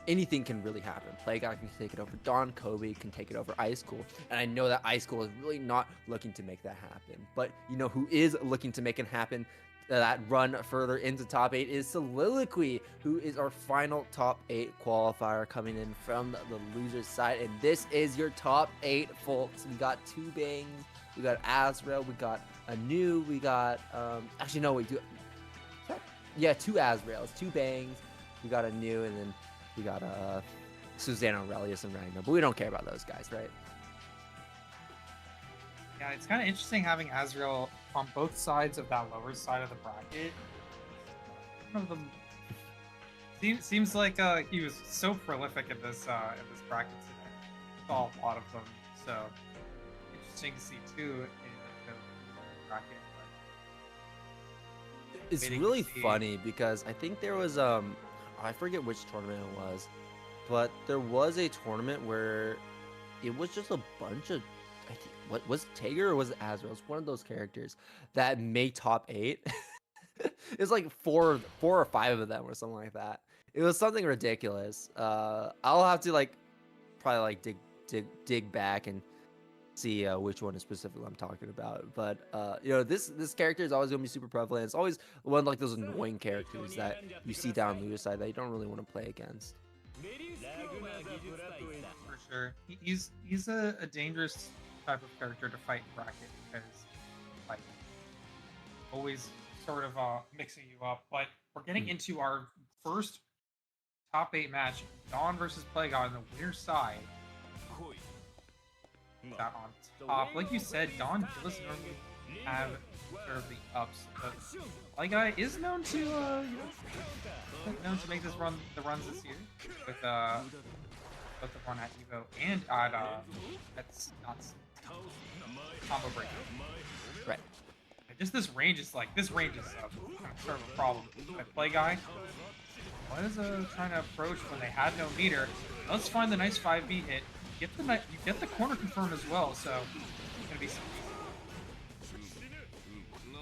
anything can really happen. Play Guy can take it over Dawn, Kobe can take it over IceCool, and I know that IceCool is really not looking to make that happen. But you know who is looking to make it happen? That run further into top 8 is Soliloquy, who is our final top 8 qualifier coming in from the loser's side. And this is your top 8, folks. We got 2 bangs, we got Azrael, we got Anu, we got actually no, we do, yeah, 2 Azraels, 2 bangs, we got Anu, and then we got Susanna, Aurelius, and Ragnar. But we don't care about those guys, right? Yeah, it's kind of interesting having Azrael on both sides of that lower side of the bracket. One of them seems like he was so prolific in this bracket today. Saw a lot of them, so interesting to see too in the bracket. It's really funny because I think there was I forget which tournament it was, but there was a tournament where it was just a bunch of, I think, what was Tager or was it Azrael? It's one of those characters that made top 8. It's like four or 5 of them or something like that. It was something ridiculous. I'll have to like probably like dig back and see which one is specifically I'm talking about. But you know, this character is always gonna be super prevalent. It's always one of like those annoying characters that you see down the other side that you don't really want to play against. For sure, he's a dangerous type of character to fight in bracket because like always sort of mixing you up. But we're getting into our first top 8 match: Dawn versus Play Guy on the winner side. That on top, like you said, Dawn does normally have sort of the ups, but Play Guy is known to make the runs this year with both the run at Evo and at combo breaker. Right. And just this range is kind of sort of a problem. That Play Guy, what is trying to approach when they had no meter? Let's find the nice 5B hit. You get the corner confirm as well, so it's gonna least.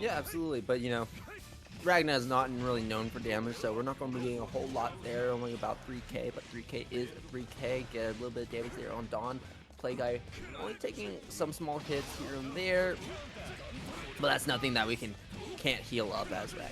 Yeah, absolutely. But you know, Ragna is not really known for damage, so we're not going to be getting a whole lot there. Only about 3k, but 3k is 3k. Get a little bit of damage there on Dawn. Play guy only taking some small hits here and there, but that's nothing that we can't heal up as Ragna.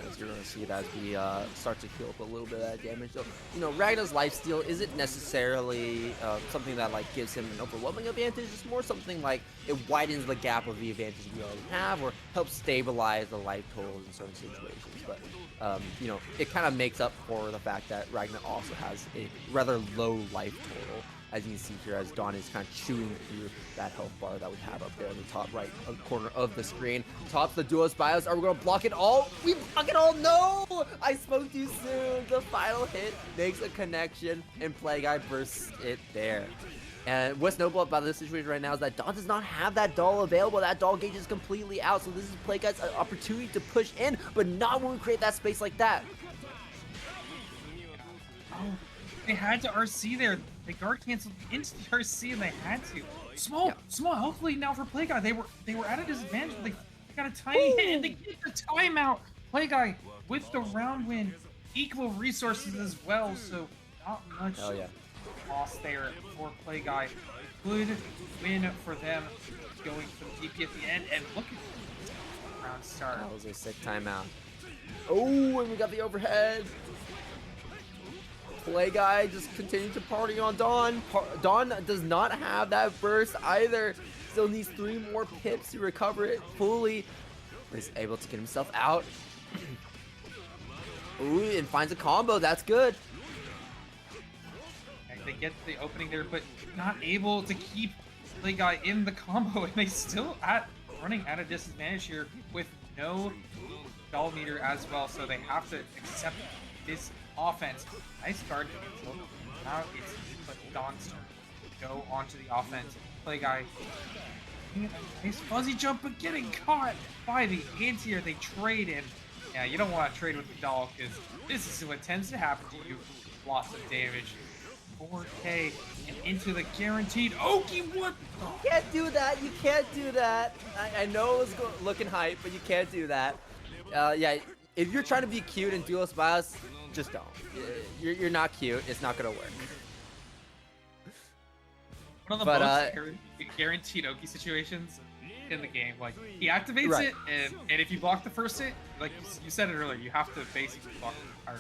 As you're going to see it as we start to heal up a little bit of that damage. So, you know, Ragna's lifesteal isn't necessarily something that like gives him an overwhelming advantage. It's more something like it widens the gap of the advantage we already have, or helps stabilize the life totals in certain situations. But you know, it kind of makes up for the fact that Ragna also has a rather low life total, as you can see here, as Dawn is kind of chewing through that health bar that we have up there in the top right corner of the screen. Tops the duos bios. Are we going to block it all? We block it all? No! I spoke too soon. The final hit makes a connection, and Play Guy bursts it there. And what's notable about this situation right now is that Dawn does not have that doll available. That doll gauge is completely out, so this is Play Guy's opportunity to push in, but not when we create that space like that. Oh, they had to RC there. They guard canceled into the RC and they had to. Small health lead now for Play Guy. They were at a disadvantage, but they got a tiny hit and they get the timeout. Play Guy with the round win, equal resources as well, so not much loss there for Play Guy. Good win for them, going for the DP at the end, and look at the round start. That was a sick timeout. Oh, and we got the overhead. Play Guy just continued to party on Dawn. Dawn does not have that burst either. Still needs 3 more pips to recover it fully. He's able to get himself out. Ooh, and finds a combo. That's good. And they get the opening there, but not able to keep Play Guy in the combo, and they still running at a disadvantage here with no doll meter as well, so they have to accept this offense. Nice guard cancel. Now it's Dawn start to go onto the offense. Play Guy getting a nice fuzzy jump, but getting caught by the anti-air. They trade in. Yeah, you don't want to trade with the doll, because this is what tends to happen to you. Lots of damage. 4k and into the guaranteed. Okie, what the? You can't do that. You can't do that. I know it was looking hype, but you can't do that. Yeah, if you're trying to be cute and duelist bias, just don't. You're not cute. It's not gonna work. One of the most guaranteed Oki situations in the game. Like, he activates it, and if you block the first hit, like you said it earlier, you have to basically block the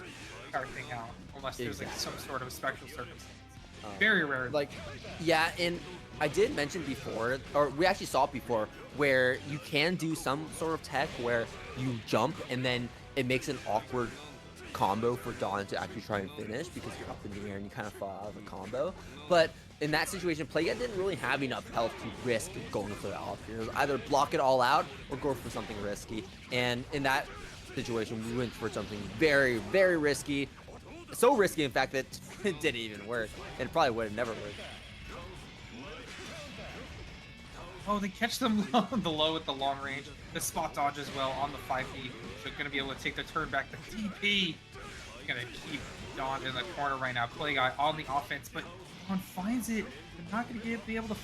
entire thing out, unless there's like some sort of special circumstance. Very rare. Like, yeah, and I did mention before, or we actually saw it before, where you can do some sort of tech where you jump and then it makes an awkward combo for Dawn to actually try and finish because you're up in the air and you kind of fall out of the combo. But in that situation, Play Guy didn't really have enough health to risk going for the option. It was either block it all out or go for something risky. And in that situation, we went for something very, very risky. So risky, in fact, that it didn't even work. And it probably would have never worked. Oh, they catch them on the low with the long range. The spot dodge as well on the 5D. So going to be able to take the turn back to DP. Going to keep Dawn in the corner right now. Play Guy on the offense, but Dawn finds it. They're not going to be able to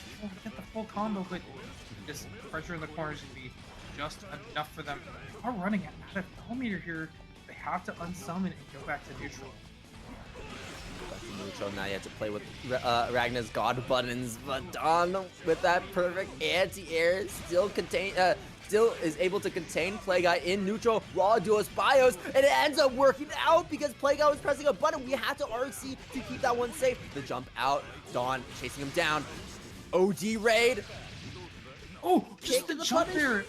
get the full combo, but just pressure in the corner is going to be just enough for them. They are running out of doll meter here. They have to unsummon and go back to neutral. Neutral. Now you have to play with Ragna's god buttons, but Dawn with that perfect anti-air still is able to contain Play Guy in neutral. Raw duos bios, and it ends up working out because Play Guy was pressing a button. We had to RC to keep that one safe. The jump out, Dawn chasing him down. OD raid. Oh, just the jump there.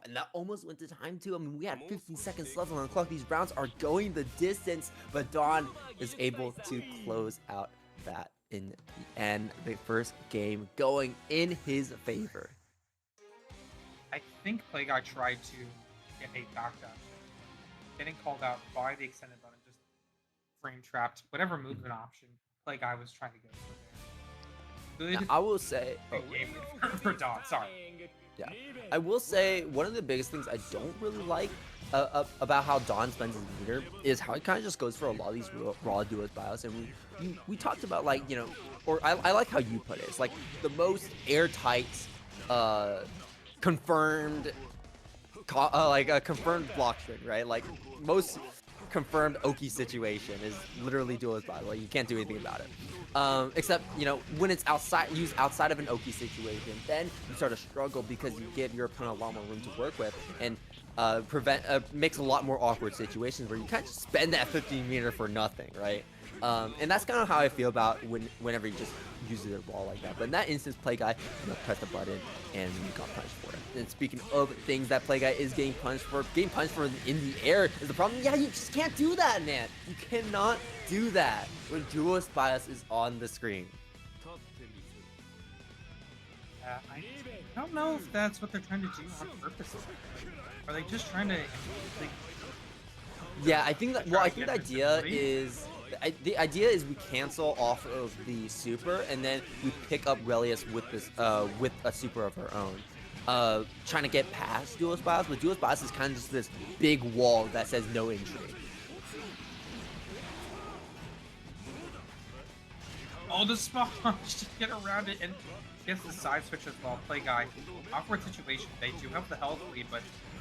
And that almost went to time too. I mean, we had 15 seconds left on the clock. These rounds are going the distance, but Dawn is able to close out that in the end. The first game going in his favor. I think Play Guy tried to get a backdash. Getting called out by the extended button, just frame trapped. Whatever movement option Play Guy was trying to go for there. Good. Now, I will say, game for Dawn. Sorry. Yeah, I will say one of the biggest things I don't really like about how Dawn spends his meter is how it kind of just goes for a lot of these raw duos bios, and we talked about, like, you know, or I like how you put it. It's like the most airtight, confirmed, like a confirmed block string, right? Like most confirmed Oki situation is literally duos bio. Like you can't do anything about it. Except, you know, when it's used outside of an Oki situation, then you start to struggle because you give your opponent a lot more room to work with, and makes a lot more awkward situations where you can't just spend that 15 meter for nothing, right? And that's kind of how I feel about whenever you just use it raw like that. But in that instance, Play Guy, you know, press the button and you got punished for it. And speaking of things that Play Guy is getting punished for in the air is the problem. Yeah, you just can't do that, man. You cannot do that when Duelist Bias is on the screen. I don't know if that's what they're trying to do on purpose. Are they just trying to? Yeah, I think that. Well, I think the idea is. The idea is we cancel off of the super and then we pick up Relius with this with a super of her own, trying to get past Duelist Bias, but Duelist Bias is kind of just this big wall that says no entry. Oh, the spawn! Just get around it and gets the side switch as well. Play Guy, awkward situation. They do have the health lead, but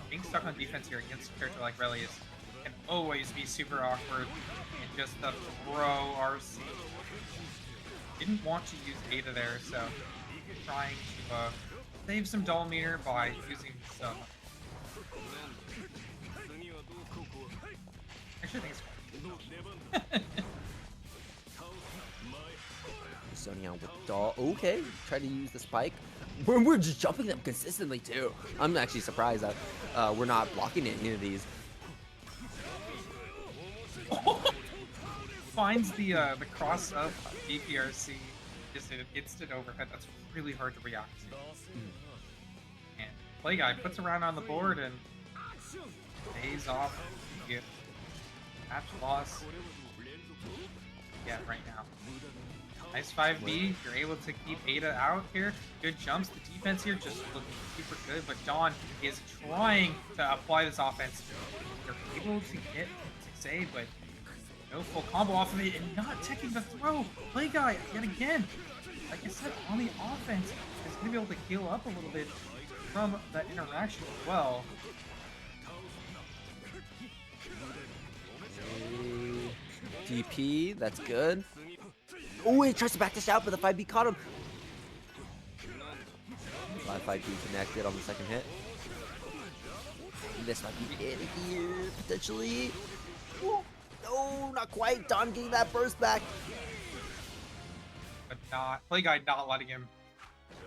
being stuck on defense here against a character like Relius can always be super awkward. And just the throw RC. Didn't want to use Ada there, so trying to save some doll meter by using some. Actually, I think it's fine. Sonia with doll. Okay, try to use the spike. We're just jumping them consistently too. I'm actually surprised that we're not blocking any of these. Finds the cross up DPRC, just an instant overhead. That's really hard to react to. And Play Guy puts a round on the board and pays off the match loss. Yeah, right now. Nice 5B. You're able to keep Ada out here. Good jumps. The defense here just looking super good, but Dawn is trying to apply this offense. They're able to get 6A, but no full combo off of it and not taking the throw. Play Guy yet again. Like I said, on the offense is going to be able to heal up a little bit from that interaction as well. DP, that's good. Oh, he tries to back this out, but the 5B caught him. 5B connected on the second hit. This might be it here, potentially. Oh, no, not quite. Dawn getting that burst back. But not, Play Guy not letting him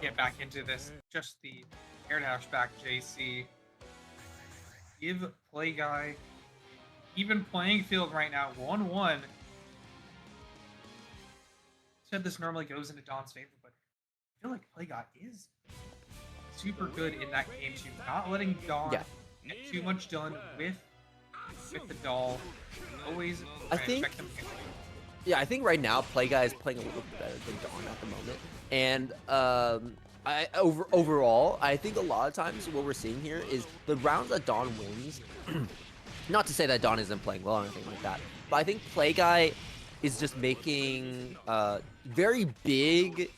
get back into this. Just the air dash back JC. Give Play Guy even playing field right now, 1-1. Said this normally goes into Dawn's favor, but I feel like Play Guy is super good in that game too. Not letting Dawn get too much done with the doll. Always expect them to. Yeah, I think right now Play Guy is playing a little bit better than Dawn at the moment, and overall, I think a lot of times what we're seeing here is the rounds that Dawn wins. Not to say that Dawn isn't playing well or anything like that, but I think Play Guy is just making very big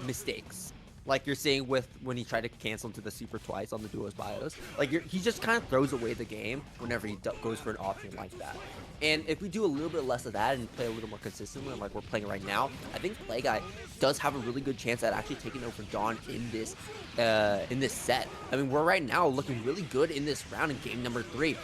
mistakes. Like you're saying with when he tried to cancel into the super twice on the duos bios. Like he just kind of throws away the game whenever he goes for an option like that. And if we do a little bit less of that and play a little more consistently, like we're playing right now, I think Play Guy does have a really good chance at actually taking over Dawn in this set. I mean, we're right now looking really good in this round in game number 3.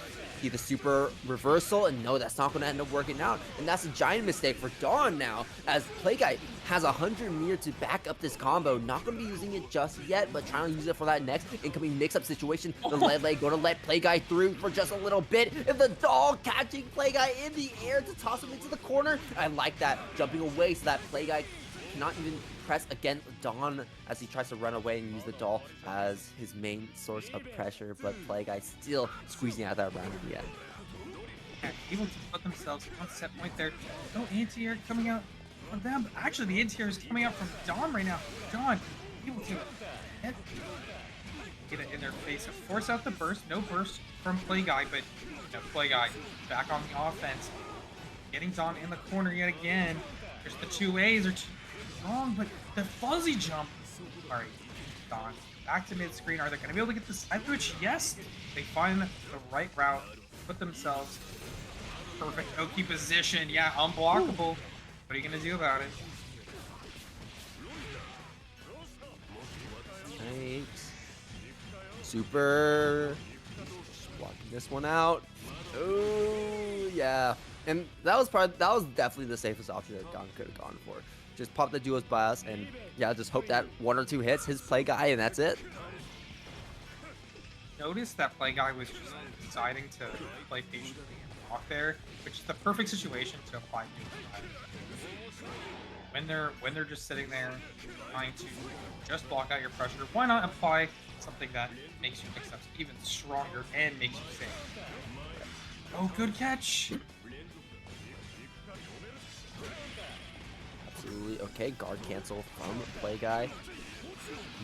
See the super reversal, and no, that's not going to end up working out. And that's a giant mistake for Dawn now, as Play Guy has 100 meter to back up this combo. Not going to be using it just yet, but trying to use it for that next incoming mix-up situation. The lead leg going to let Play Guy through for just a little bit. And the doll catching Play Guy in the air to toss him into the corner. I like that, jumping away so that Play Guy cannot even press against Dawn as he tries to run away and use the doll as his main source of pressure, but Play Guy still squeezing out that round in the end. Yeah, able to put themselves on set point there. No anti-air coming out from them. Actually, the anti-air is coming out from Dawn right now. Dawn able to get get it in their face and force out the burst. No burst from Play Guy, but Play Guy back on the offense. Getting Dawn in the corner yet again. There's the 2As are too long, but the fuzzy jump. All right, Dawn back to mid screen. Are they going to be able to get the side switch? Yes. They find the right route, put themselves perfect Oki position. Yeah, unblockable. What are you going to do about it? Right. Super. Just blocking this one out. Oh yeah. And that was definitely the safest option that Don could have gone for. Just pop the duo's blast and yeah, just hope that 1 or 2 hits his Play Guy and that's it. Notice that Play Guy was just deciding to play patiently and walk there, which is the perfect situation to apply when they're just sitting there trying to just block out your pressure. Why not apply something that makes your mix-ups even stronger and makes you safe? Oh, good catch! Absolutely. Okay, guard cancel from Play Guy.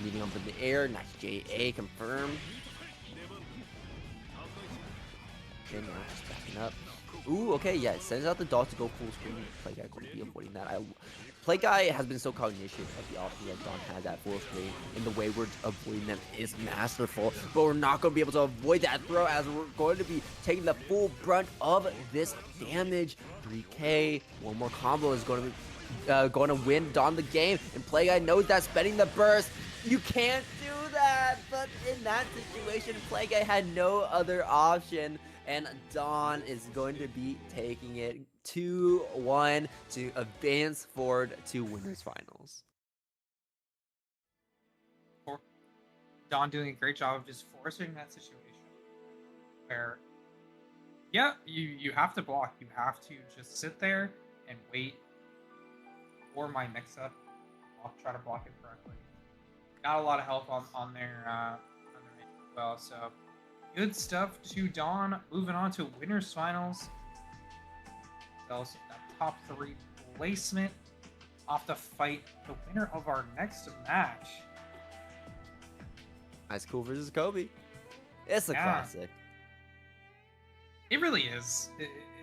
Meeting up in the air. Nice JA confirmed. Okay, now just backing up. Ooh, okay, yeah, it sends out the dog to go full screen. Play Guy going to be avoiding that. Play Guy has been so cognition of the option that Don has at full screen, and the way we're avoiding them is masterful. But we're not going to be able to avoid that throw as we're going to be taking the full brunt of this damage. 3K, one more combo is going to win Don the game, and Play Guy knows that spending the burst. You can't do that, but in that situation, Play Guy had no other option. And Dawn is going to be taking it 2-1 to advance forward to winners finals. Dawn doing a great job of just forcing that situation where, yeah, you have to block. You have to just sit there and wait for my mix-up. I'll try to block it correctly. Got a lot of help on their main as well, so good stuff to Dawn. Moving on to winners finals. That top 3 placement. Off to fight the winner of our next match. IceCool versus Kobe. It's a classic. It really is.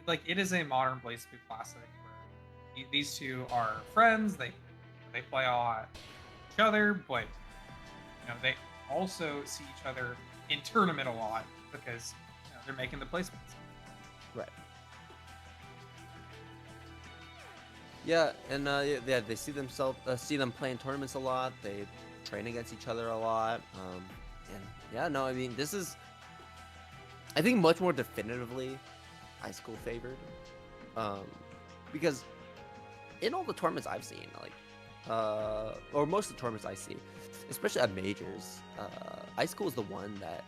It is a modern BlazBlue classic where these two are friends. They play a lot with each other, but they also see each other in tournament a lot because they're making the placements. Right. Yeah, and yeah, they see them playing tournaments a lot. They train against each other a lot. And yeah, no, I mean this is, I think, much more definitively IceCool favored, because in all the tournaments I've seen, or most of the tournaments I see, especially at majors, IceCool is the one that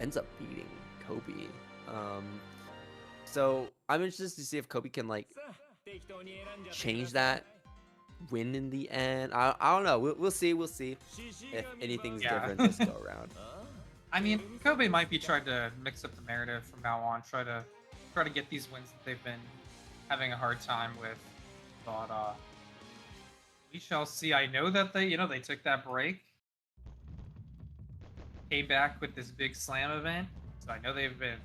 ends up beating Kobe. So I'm interested to see if Kobe can change that, win in the end. I don't know. We'll see. We'll see if anything's different this go around. I mean, Kobe might be trying to mix up the narrative from now on. Try to get these wins that they've been having a hard time with. But we shall see. I know that they took that break, came back with this big slam event. So I know they've been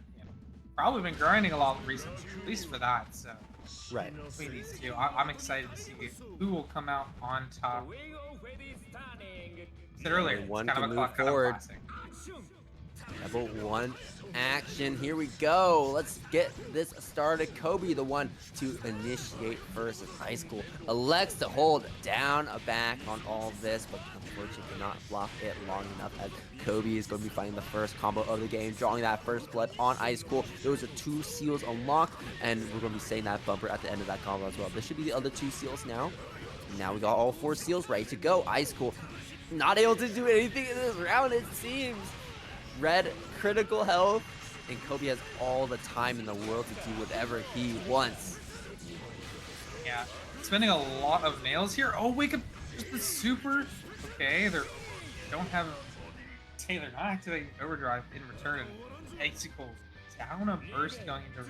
probably been grinding a lot recently, at least for that. So right. Between these two, I'm excited to see who will come out on top. I said earlier, One it's to kind of move forward. Level 1 action. Here we go. Let's get this started. Kobe, the one to initiate first as IceCool, elects to hold down a back on all this, but unfortunately cannot block it long enough as Kobe is going to be finding the first combo of the game, drawing that first blood on IceCool. Those are 2 seals unlocked, and we're going to be saying that bumper at the end of that combo as well. This should be the other 2 seals now. Now we got all 4 seals ready to go. IceCool not able to do anything in this round, it seems. Red critical health, and Kobe has all the time in the world to do whatever he wants. Yeah, spending a lot of nails here. Oh, wake up! Just the super. Okay, they're not activating overdrive in return. And IceCool down a burst going into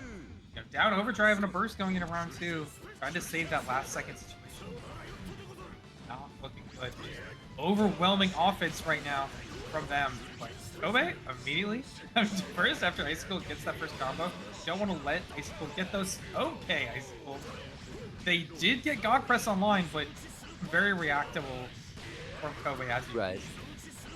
down overdrive and a burst going into round 2. Trying to save that last second situation. Not looking good. Overwhelming offense right now from them. Like Kobe immediately first after IceCool gets that first combo. Don't want to let IceCool get those. Okay, IceCool. They did get God Press online, but very reactable from Kobe as you Right.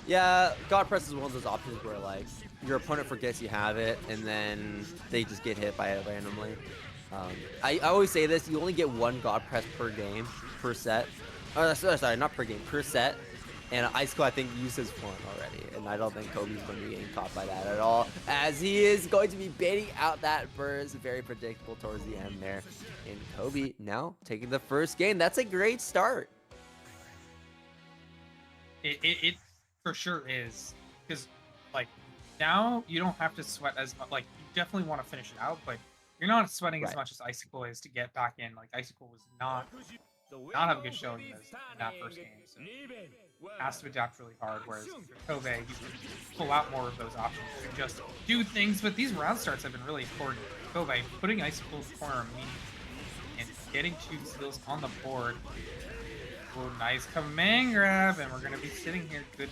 Yeah, God Press is one of those options where like your opponent forgets you have it, and then they just get hit by it randomly. I always say this: you only get one God Press per game, per set. Oh, sorry, not per game, per set. And IceCool, I think, uses one already, and I don't think Kobe's going to be getting caught by that at all, as he is going to be baiting out that burst, very predictable towards the end there. And Kobe now taking the first game. That's a great start. It for sure is, because like now you don't have to sweat as much. Like you definitely want to finish it out, but you're not sweating as much as IceCool is to get back in. Like IceCool was not have a good showing in that first game, so has to adapt really hard. Whereas Kobe, you can pull out more of those options to just do things. But these round starts have been really important. Kobe putting IceCool's corner immediately and getting 2 steals on the board. Oh, nice command grab, and we're gonna be sitting here. Good.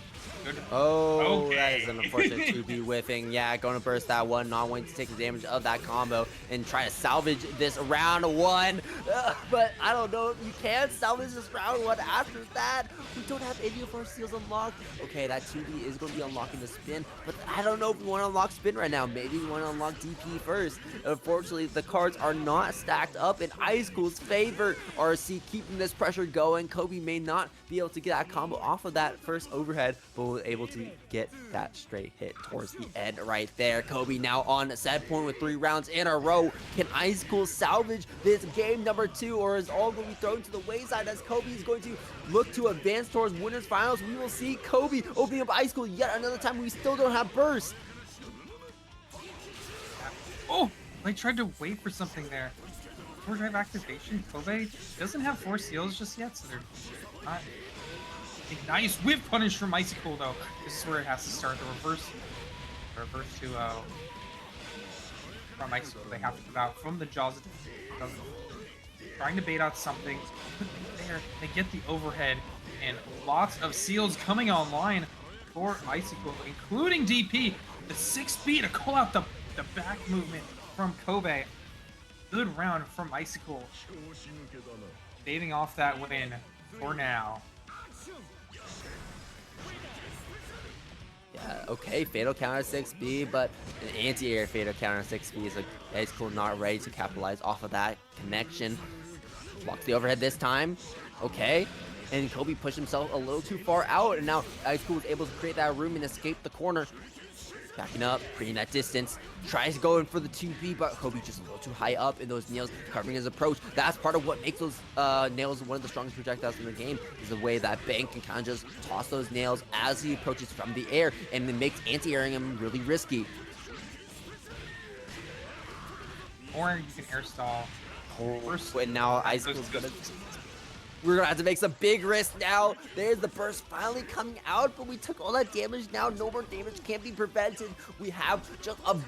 Oh, okay. That is an unfortunate 2B whiffing. Yeah, going to burst that one, not wanting to take the damage of that combo and try to salvage this round 1. But I don't know if you can salvage this round 1 after that. We don't have any of our steals unlocked. Okay, that 2B is going to be unlocking the spin, but I don't know if we want to unlock spin right now. Maybe we want to unlock DP first. Unfortunately, the cards are not stacked up in IceCool's favor. RC keeping this pressure going. Kobe may not be able to get that combo off of that first overhead, but was able to get that straight hit towards the end right there. Kobe now on set point with 3 rounds in a row. Can IceCool salvage this game number 2, or is all going to be thrown to the wayside as Kobe is going to look to advance towards winners finals? We will see Kobe opening up IceCool yet another time. We still don't have burst. Oh, I tried to wait for something there. Forward drive activation. Kobe doesn't have 4 seals just yet, so they're not. A nice whip punish from IceCool though. This is where it has to start. The reverse 2-0 from IceCool. They have to come out from the jaws of trying to bait out something. There, they get the overhead, and lots of seals coming online for IceCool, including DP. The 6B to call out the back movement from Kobe. Good round from IceCool. Saving off that win for now. Yeah, okay, fatal counter 6B, but an anti-air fatal counter 6B is like IceCool not ready to capitalize off of that connection. Blocks the overhead this time. Okay. And Kobe pushed himself a little too far out, and now IceCool is able to create that room and escape the corner. Backing up, creating that distance, tries to go in for the 2B, but Kobe just a little too high up in those nails, covering his approach. That's part of what makes those nails one of the strongest projectiles in the game, is the way that Bank can kind of just toss those nails as he approaches from the air, and it makes anti-airing him really risky. Or you can air stall. And now IceCool's gonna... We're gonna have to make some big risks now. There's the burst finally coming out, but we took all that damage now. No more damage can't be prevented. We have just a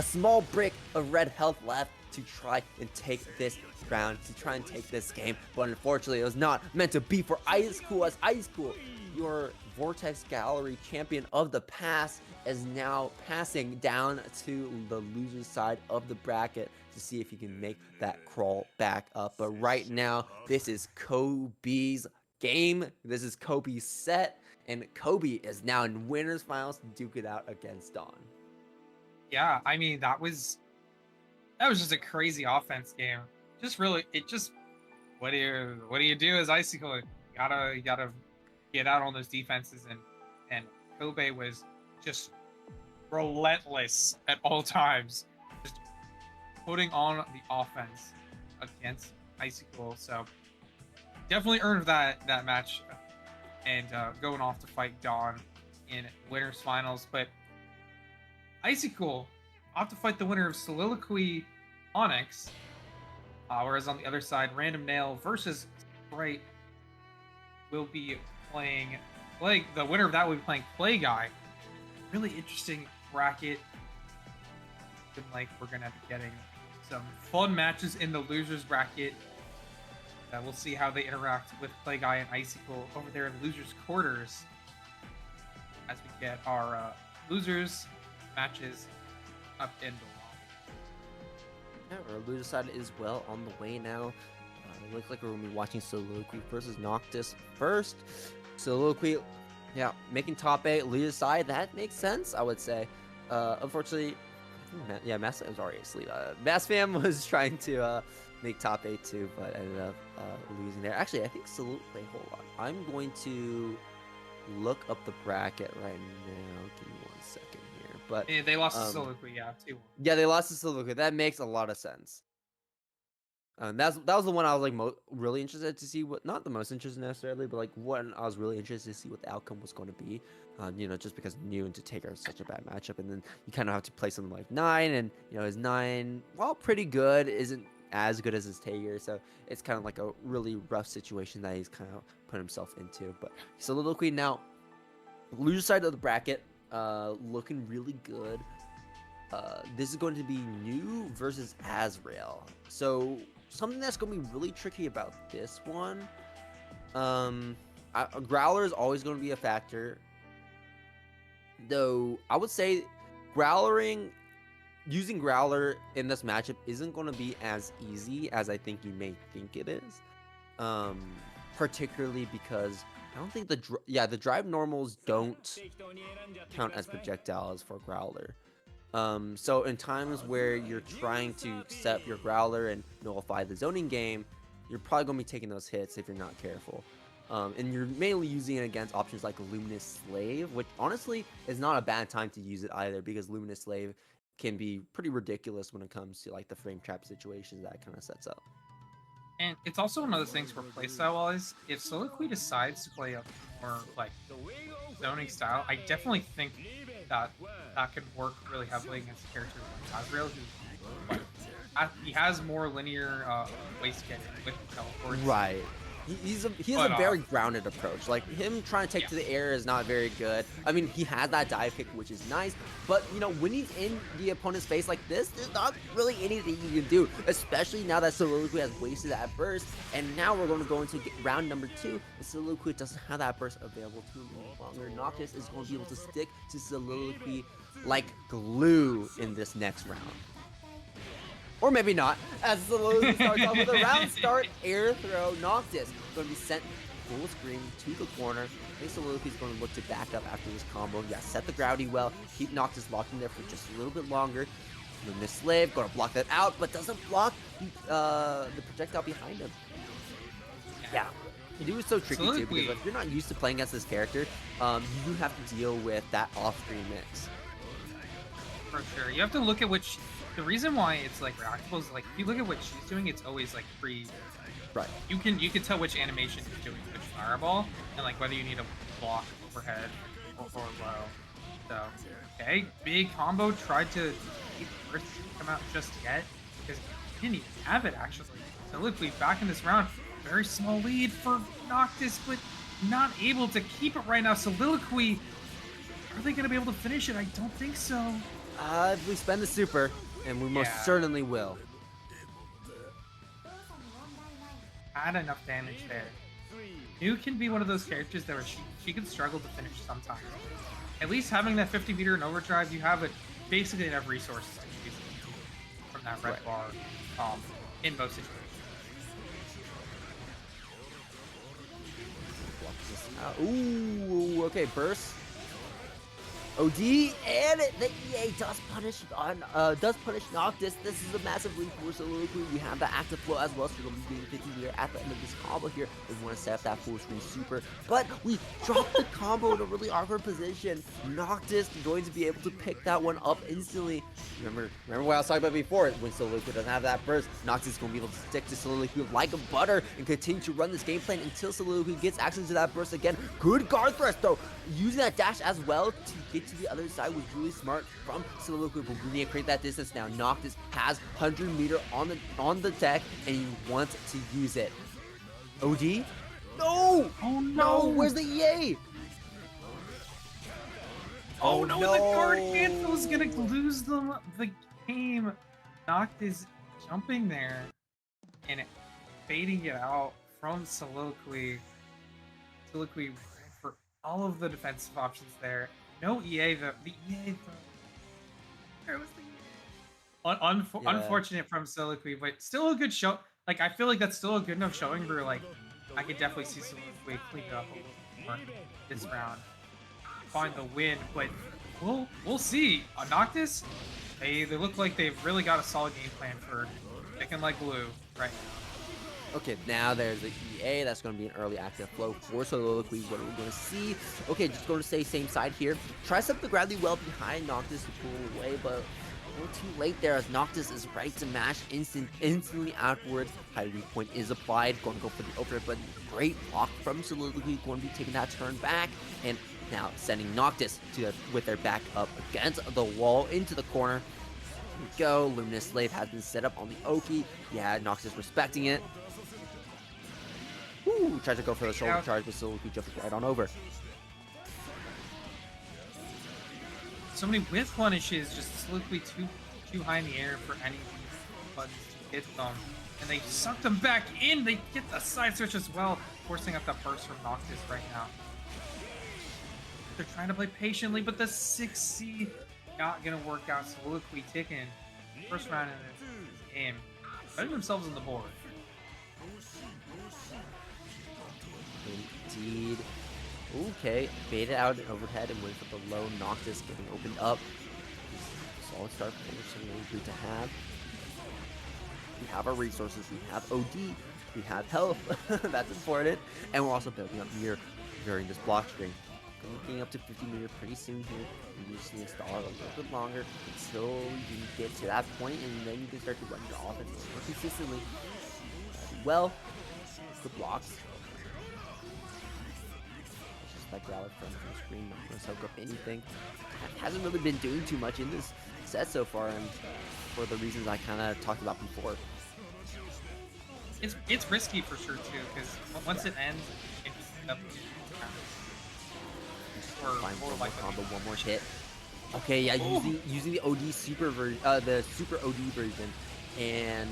small brick of red health left to try and take this round, to try and take this game. But unfortunately, it was not meant to be for IceCool, as IceCool, your Vortex Gallery champion of the past, is now passing down to the loser's side of the bracket to see if he can make that crawl back up. But right now, this is Kobe's game. This is Kobe's set, and Kobe is now in winners finals to duke it out against Dawn. Yeah, I mean that was just a crazy offense game. Just really, what do you do as IceCool? You gotta get out on those defenses, and Kobe was just relentless at all times, just putting on the offense against IceCool. So definitely earned that match, and going off to fight Dawn in winners finals. But IceCool off to fight the winner of Soliloquy Onyx, whereas on the other side, Random Nail versus Sprite will be playing Play. The winner of that will be playing Play Guy. Really interesting bracket. Looking like we're gonna be getting some fun matches in the losers bracket. We'll see how they interact with Play Guy and IceCool over there in losers quarters. as we get our losers matches up in the Yeah, our loser side is well on the way now. It looks like we're going to be watching Soliloquy versus Noctis first. Soliloquy, yeah, making top 8, loser side, that makes sense, I would say. Unfortunately, yeah, Mastfam was already asleep. Mastfam was trying to make top 8 too, but ended up losing there. Actually, I think wait, hold on. I'm going to look up the bracket right now. Give me 1 second here. But they lost to Soliloquy, yeah, 2-1. Yeah, they lost to Soliloquy. That makes a lot of sense. That was the one I was like really interested to see what, not the most interested necessarily, but like one I was really interested to see what the outcome was going to be. You know, just because New and Taker is such a bad matchup, and then you kind of have to play something like 9, and you know his 9, while pretty good, isn't as good as his Taker, so it's kind of like a really rough situation that he's kind of put himself into. But Soliloquy now, loser side of the bracket, looking really good. This is going to be New versus Azrael. So something that's going to be really tricky about this one. Growler is always going to be a factor. Though I would say using Growler in this matchup isn't going to be as easy as I think you may think it is. Particularly because I don't think the drive normals don't count as projectiles for Growler. So in times where you're trying to set up your Growler and nullify the zoning game, you're probably going to be taking those hits if you're not careful. And you're mainly using it against options like Luminous Slave, which honestly is not a bad time to use it either, because Luminous Slave can be pretty ridiculous when it comes to like the frame trap situations that it kind of sets up. And it's also one of those things for playstyle wise, if Soliloquy decides to play a more like zoning style, I definitely think that could work really heavily against a character like Azrael, who he has more linear waste getting with teleports. Right. He has a very grounded approach. Like him trying to take to the air is not very good. I mean, he has that dive kick, which is nice, but you know, when he's in the opponent's face like this, there's not really anything you can do, especially now that Soliloquy has wasted that burst. And now we're going to go into round number 2, and Soliloquy doesn't have that burst available to him any longer. Noctis is going to be able to stick to Soliloquy like glue in this next round. Or maybe not, as Soliloquy starts off with a round start air throw. Noctis going to be sent full screen to the corner. I think Soliloquy is going to look to back up after this combo. Yeah, set the Gravity well, keep Noctis locked in there for just a little bit longer. Luminous Slave going to block that out, but doesn't block the projectile behind him. Yeah, it was so tricky too, because if you're not used to playing against this character, you have to deal with that off-screen mix. For sure, you have to look at which. The reason why it's like reactable is like if you look at what she's doing, it's always like pre. Right. You can tell which animation she's doing, which fireball, and like whether you need a block overhead or low. So okay, big combo. Tried to keep the burst come out just yet because he didn't even have it actually. Soliloquy back in this round, very small lead for Noctis, but not able to keep it right now. Soliloquy, are they going to be able to finish it? I don't think so. If we spend the super. And we most certainly will. Had enough damage there. New can be one of those characters that she can struggle to finish sometimes. At least having that 50 meter in overdrive, you have basically enough resources to use it from that red bar in most situations. Ooh, okay, burst. OD, and the EA does punish Noctis. This is a massive lead for Soliloquy. We have the active flow as well, so we're going to be getting 50 meter at the end of this combo here. We want to set up that full screen super, but we dropped the combo in a really awkward position. Noctis going to be able to pick that one up instantly. Remember what I was talking about before? When Soliloquy doesn't have that burst, Noctis is going to be able to stick to Soliloquy like a butter and continue to run this game plan until Soliloquy gets access to that burst again. Good guard thrust though. Using that dash as well to get to the other side was really smart from Soliloquy, but we need to create that distance now. Noctis has 100 meter on the deck, and he wants to use it. OD? No! Oh no! Where's the EA? Oh no! The guard cancel is gonna lose them the game. Noctis jumping there and fading it out from Soliloquy. Soliloquy for all of the defensive options there. No EA though. The EA though. Where was the EA? Yeah. Unfortunate from Soliloquy, but still a good show. Like I feel like that's still a good enough showing for like I could definitely see Soliloquy clean it up a little more this round. Find the win, but we'll see. Noctis, they look like they've really got a solid game plan for picking like glue right now. Okay, now there's the EA. That's going to be an early active flow for Soliloquy. What are we going to see? Okay, just going to stay same side here. Tries up the gravity well behind Noctis to pull away, but a little too late there as Noctis is ready to mash instantly afterwards. High weak point is applied. Going to go for the overhead, but great block from Soliloquy. Going to be taking that turn back. And now sending Noctis with their back up against the wall into the corner. Here we go. Luminous Slave has been set up on the Oki. Yeah, Noctis respecting it. Woo! Tries to go for the shoulder charge, but Soliloquy jumping right on over. So many whiff punishes, just Soliloquy too high in the air for any buttons to hit them. And they suck them back in. They get the side switch as well, forcing up the burst from Noctis right now. They're trying to play patiently, but the 6C not gonna work out. Soliloquy taking first round in this game, putting themselves on the board. Indeed. Okay, baited out an overhead and went for the low. Noctis getting opened up. Solid start for Soliloquy to have. We have our resources. We have OD. We have health. That's important. And we're also building up mirror during this block string. Getting up to 50 mirror pretty soon here. You just need to stall a little bit longer until you get to that point, and then you can start to run your offense more consistently. Well, good blocks. Like Growler from the screen, not going to soak up anything. Hasn't really been doing too much in this set so far, and for the reasons I kind of talked about before. It's risky for sure too, because once it ends, it's up. Find one more combo, one more hit. Okay, yeah, using the OD super version, the super OD version, and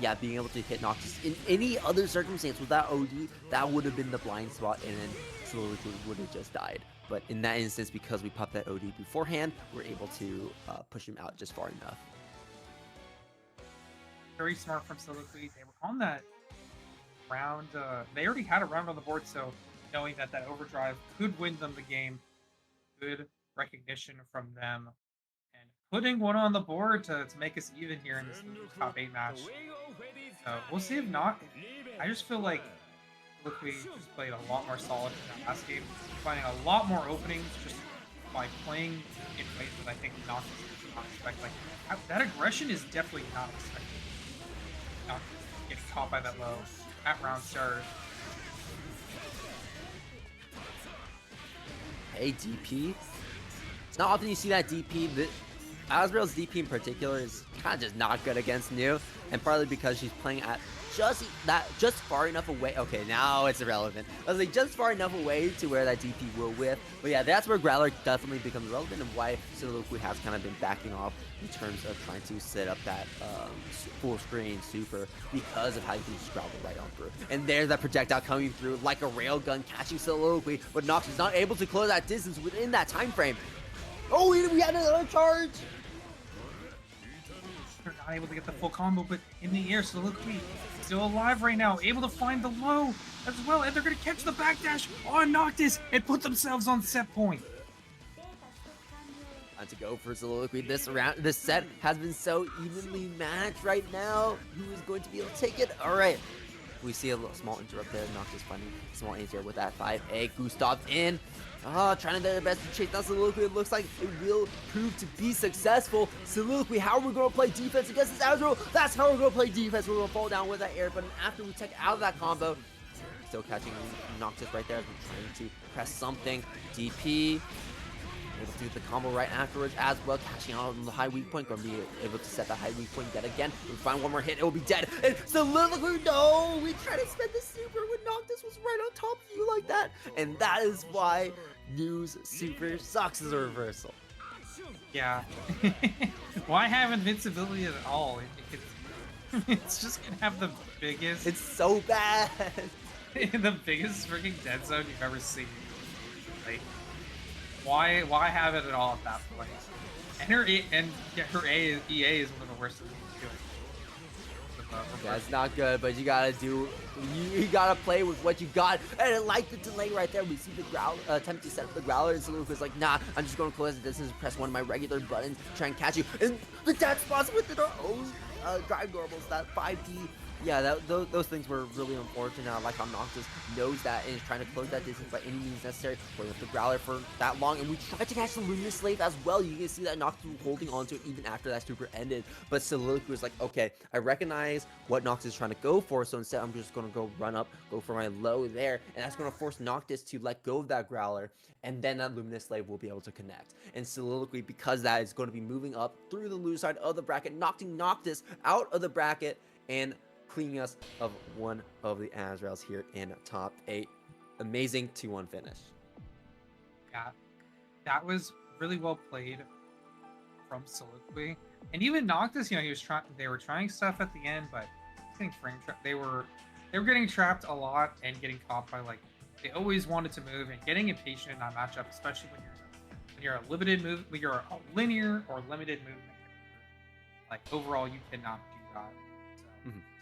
yeah, being able to hit Noctis in any other circumstance with that OD, that would have been the blind spot, and then Soliloquy would have just died. But in that instance, because we popped that OD beforehand, we're able to push him out just far enough. Very smart from Soliloquy. They were on that round. They already had a round on the board, so knowing that overdrive could win them the game, good recognition from them. And putting one on the board to make us even here in this top 8 match. So we'll see if not. I just feel like Soliloquy just played a lot more solid in that last game, finding a lot more openings just by playing in ways that I think Noctis did not expect. Like that aggression is definitely not expected. Noctis getting caught by that low at round start. Hey, DP. It's not often you see that DP. Asriel's DP in particular is kind of just not good against New, and partly because she's playing at just far enough away. Okay, now it's irrelevant. I was like, just far enough away to where that DP will whiff. But yeah, that's where Growler definitely becomes relevant, and why Soliloquy has kind of been backing off in terms of trying to set up that full screen super, because of how you can just Growler right on through. And there's that projectile coming through like a railgun, catching Soliloquy, but Nox is not able to close that distance within that time frame. Oh, we had another charge! They're not able to get the full combo, but in the air, Soliloquy still alive right now, able to find the low as well, and they're going to catch the backdash on Noctis and put themselves on set point. Time to go for Soliloquy. This set has been so evenly matched right now. Who is going to be able to take it? All right. We see a little small interrupt there. Noctis finding small answer with that 5A. Gustav in. Trying to do their best to chase down Soliloquy. It looks like it will prove to be successful. Soliloquy, how are we going to play defense against this Azrael? That's how we're going to play defense. We're going to fall down with that air button after we take out of that combo. Still catching Noctis right there as we're trying to press something. DP. Able to do the combo right afterwards as well, catching out on the high weak point. Going to be able to set that high weak point yet again. If we find one more hit, it will be dead. And Soliloquy, no! We tried to spend the super when Noctis was right on top of you like that. And that is why New's super sucks as a reversal. Yeah. Why have invincibility at all? It's just going to have the biggest... It's so bad! the biggest freaking dead zone you've ever seen. Like, Why have it at all at that point? And her EA is one of the worst things to do. That's not good, but you gotta do. You gotta play with what you got. And I like the delay right there. We see the growler attempt to set up the growler, and Soliloquy like, nah, I'm just gonna close the distance, press one of my regular buttons, try and catch you. And the dad spots within our own drive normals, that 5D. Yeah, those things were really unfortunate. I like how Noctis knows that and is trying to close that distance by any means necessary. Playing with the Growler for that long, and we tried to catch the Luminous Slave as well. You can see that Noctis was holding on to it even after that super ended. But Soliloquy was like, okay, I recognize what Noctis is trying to go for, so instead I'm just going to go run up, go for my low there, and that's going to force Noctis to let go of that Growler, and then that Luminous Slave will be able to connect. And Soliloquy, because that is going to be moving up through the loose side of the bracket, knocking Noctis out of the bracket, and cleaning us of one of the Azraels here in top 8. Amazing 2-1 finish. Yeah, that was really well played from Soliloquy. And even Noctis, you know, they were trying stuff at the end, but getting frame trapped. They were getting trapped a lot and getting caught by, like, they always wanted to move and getting impatient in that matchup, especially when you're a limited move, when you're a linear or limited movement. Like, overall, you cannot do that.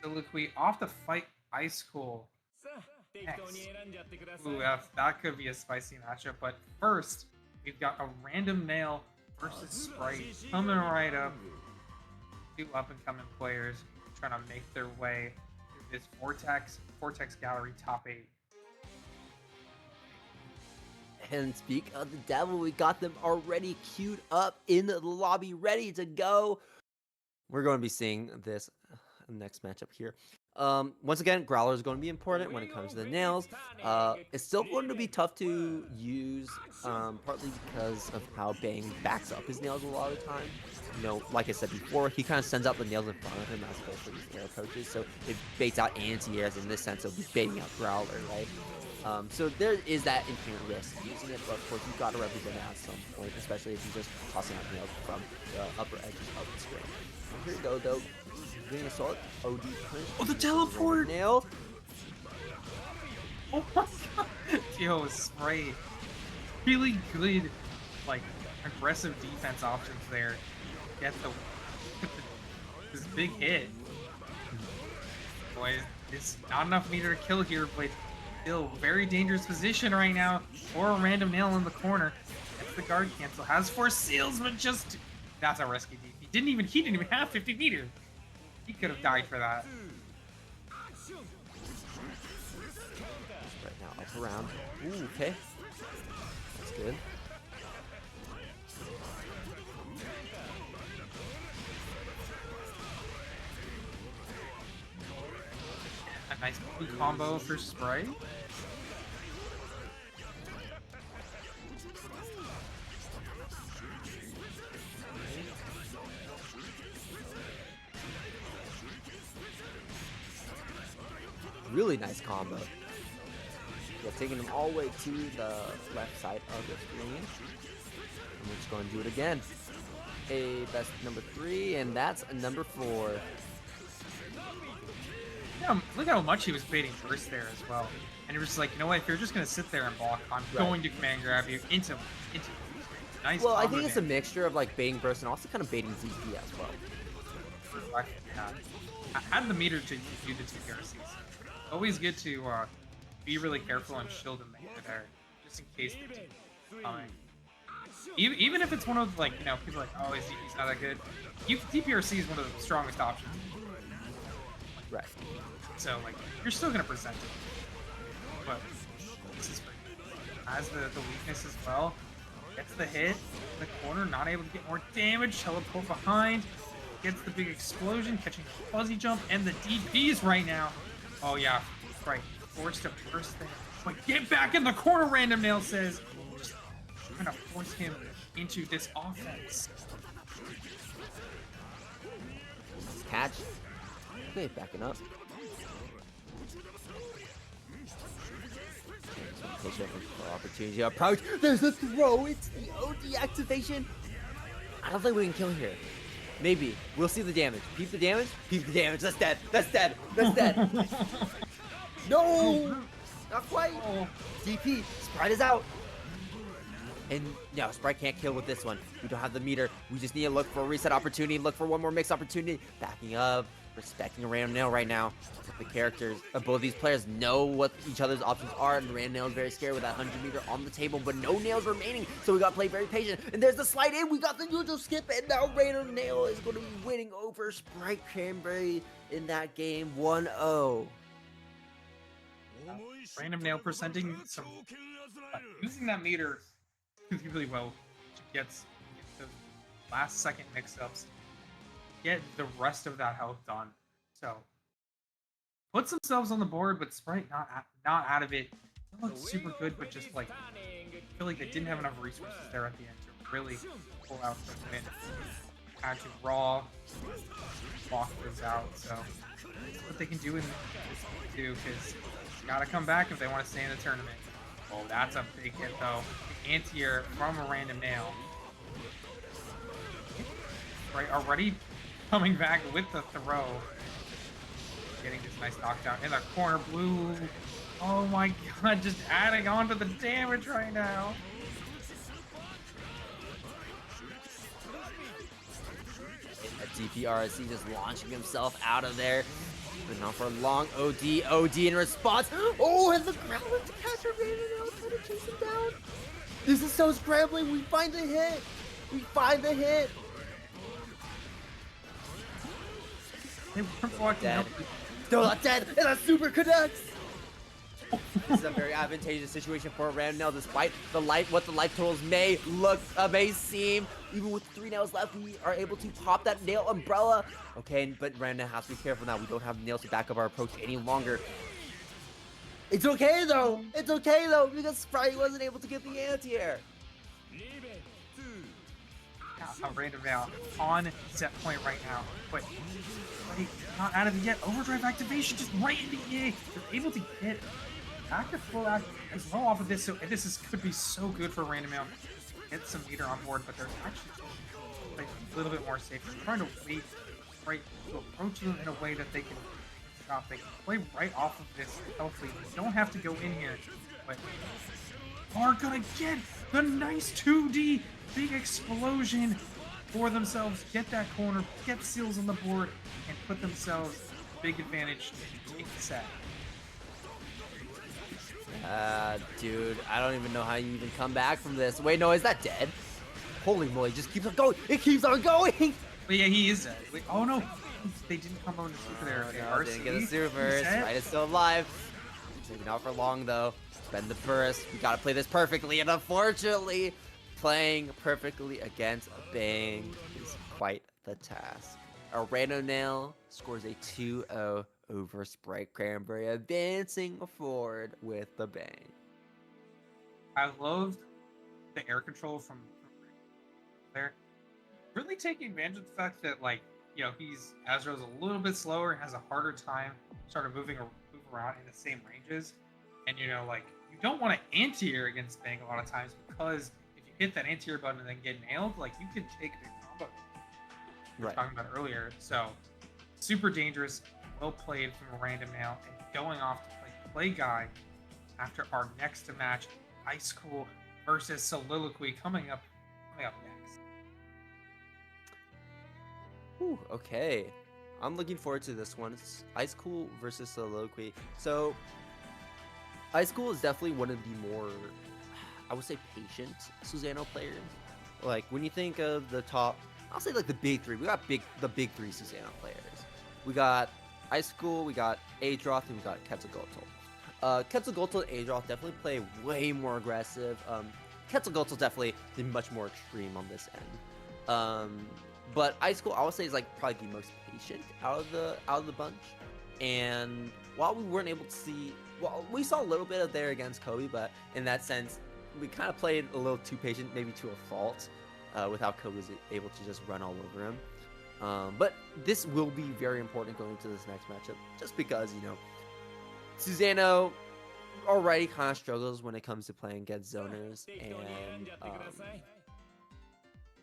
Soliloquy off to fight IceCool. Ooh, that could be a spicy matchup. But first, we've got a random nail versus Sprite coming right up. 2 up-and-coming players trying to make their way through this Vortex Gallery top 8. And speak of the devil, we got them already queued up in the lobby, ready to go. We're going to be seeing this next matchup here. Once again, Growler is going to be important when it comes to the nails. It's still going to be tough to use, partly because of how Bang backs up his nails a lot of the time. You know, like I said before, he kind of sends out the nails in front of him as opposed to these air approaches, so it baits out anti-airs in this sense of baiting out Growler, right? So there is that inherent risk using it, but of course you've got to represent it at some point, especially if you're just tossing out nails from the upper edges of the screen. Here we go, though. Getting a solid OD punch. Oh, the teleport! Nail. Oh my god! Yo, Spray. Really good, like, aggressive defense options there. Get this big hit. Boy, it's not enough meter to kill here, but still very dangerous position right now. Or a random nail in the corner. Gets the guard cancel. Has 4 seals, but just that's a risky DP. He didn't even have 50 meters. He could have died for that. Right now, up around. Ooh, okay. That's good. A nice blue combo for Sprite. Really nice combo. Yeah, taking him all the way to the left side of the screen. And we're just going to do it again. That's number 3, and that's number 4. Yeah, look how much he was baiting burst there as well. And he was just like, you know what, if you're just going to sit there and block, I'm going to command grab you into nice. Well, I think it's a mixture of like baiting burst and also kind of baiting ZP as well. Yeah. I had the meter to do the 2 PRCs. Always good to be really careful and shield in there, just in case the team is coming. Even if it's one of, like, you know, people are like, oh, he's not that good. DPRC is one of the strongest options. Right. So, like, you're still going to present it. But this is pretty good. Has the weakness as well. Gets the hit in the corner, not able to get more damage. Teleport behind. Gets the big explosion, catching the fuzzy jump, and the DPs right now. Oh, yeah. Right. Forced to burst there. But get back in the corner, Random Nail says. Just trying to force him into this offense. Catch. Okay, backing up. Opportunity to approach. There's a throw. It's the OD activation. I don't think we can kill here. Maybe. We'll see the damage. Peep the damage. Peep the damage. That's dead. That's dead. That's dead. No! Not quite. DP. Sprite is out. And no, Sprite can't kill with this one. We don't have the meter. We just need to look for a reset opportunity, look for one more mix opportunity. Backing up, respecting a random nail right now. The characters of both these players know what each other's options are, and random nail is very scared with that 100 meter on the table, but no nails remaining, so we gotta play very patient. And there's the slide in, we got the neutral skip, and now random nail is going to be winning over Spritecranberry in that game 1-0. Random nail presenting some using that meter really well. She gets those last second mix-ups, get the rest of that health done. So puts themselves on the board, but Sprite not out of it. It looked super good, but just like I feel like they didn't have enough resources there at the end to really pull out the win. Actually, raw walk those out. So that's what they can do in this too, because gotta come back if they want to stay in the tournament. Oh, that's a big hit though. Anti-air from a random nail. Right, already coming back with the throw. Getting this nice knockdown in the corner. Blue. Oh my god, just adding on to the damage right now. DPRC just launching himself out of there. But not for long. OD in response. Oh, and the growler to catch a random nail, trying to chase him down. This is so scrambling. We find the hit. We find the hit. They weren't walking Dead. up. Still not dead, and a super connects. This is a very advantageous situation for Random, despite what the life totals may seem. Even with 3 nails left, we are able to pop that nail umbrella. Okay, but Random has to be careful now. We don't have nails to back up our approach any longer. It's okay though. It's okay though, because Sprite wasn't able to get the anti-air. A random nail on set point right now, but not out of it yet. Overdrive activation just right in the EA. They're able to get back to full out as well off of this, so this could be so good for random nail. Get some meter on board, but they're actually like, a little bit more safe. They're trying to wait right to approach them in a way that they can stop. They can play right off of this healthily. They don't have to go in here, but are gonna get the nice 2D big explosion for themselves, get that corner, get seals on the board, and put themselves a big advantage to take the set. Dude, I don't even know how you even come back from this. Wait, no, is that dead? Holy moly, it just keeps on going. It keeps on going. But yeah, he is dead. Wait, oh no, they didn't come on the super there. Okay, No, didn't get a super. Sprite is still alive. Maybe not for long though. Spend the burst. We gotta play this perfectly, and unfortunately, playing perfectly against a Bang is quite the task. A random nail scores a 2-0 over Spritecranberry, advancing forward with the Bang. I loved the air control from there. Really taking advantage of the fact that, like, you know, Azrael's a little bit slower and has a harder time sort of move around in the same ranges. And, you know, like, you don't want to anti-air against Bang a lot of times, because if you hit that anti-air button and then get nailed, like, you can take a big combo. We were talking about earlier. So, super dangerous. Well played from a random nail, and going off to play guy after our next match, IceCool versus Soliloquy coming up next. Whew, okay, I'm looking forward to this one. It's IceCool versus Soliloquy. So, IceCool is definitely one of the more, I would say, patient Susano players. Like, when you think of the top, I'll say like the big three. We got the big three Susano players. We got IceCool, we got IcedRTRT, and we got Quetzalcoatl. Quetzalcoatl and IcedRTRT definitely play way more aggressive. Quetzalcoatl definitely much more extreme on this end. But IceCool, I would say, is like probably the most patient out of the bunch. And while we weren't able to see, well, we saw a little bit of there against Kobe, but in that sense, we kind of played a little too patient, maybe to a fault, with how Kobe was able to just run all over him. But this will be very important going into this next matchup, just because, you know, Susano already kind of struggles when it comes to playing against zoners, and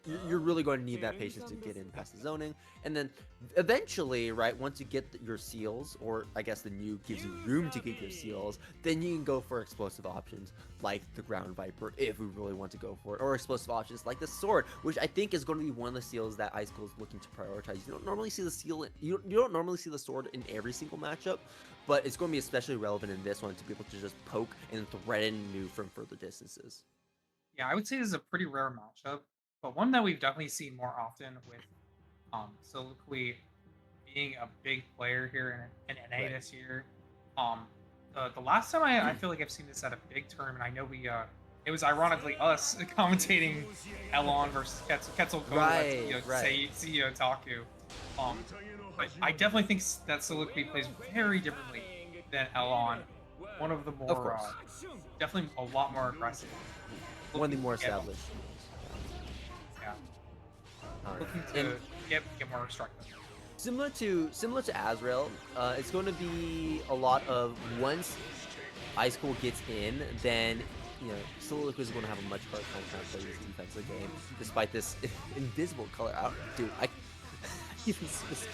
you're really going to need that patience to get in past the zoning, and then eventually, right, once you get your seals, or I guess the new gives you room to get your seals, then you can go for explosive options like the ground viper if we really want to go for it, or explosive options like the sword, which I think is going to be one of the seals that IceCool is looking to prioritize. You don't normally see the seal, you don't normally see the sword in every single matchup, but it's going to be especially relevant in this one to be able to just poke and threaten new from further distances. Yeah, I would say this is a pretty rare matchup, but one that we've definitely seen more often with Soliloquy being a big player here in NA Right. this year. The last time I feel like I've seen this at a big tournament, I know it was ironically us commentating Elon versus Quetzalcoatl Right, at right. CEO Taku. But I definitely think that Soliloquy plays very differently than Elon. One of the Of more, course. definitely a lot more aggressive. One of the Looking more to get, established. yeah, Alright. looking And to get more destructive. similar to Azrael, it's going to be a lot of once IceCool gets in, then Soliloquy is going to have a much harder time trying to play this defensive game, despite this invisible color out. Dude, I even see this.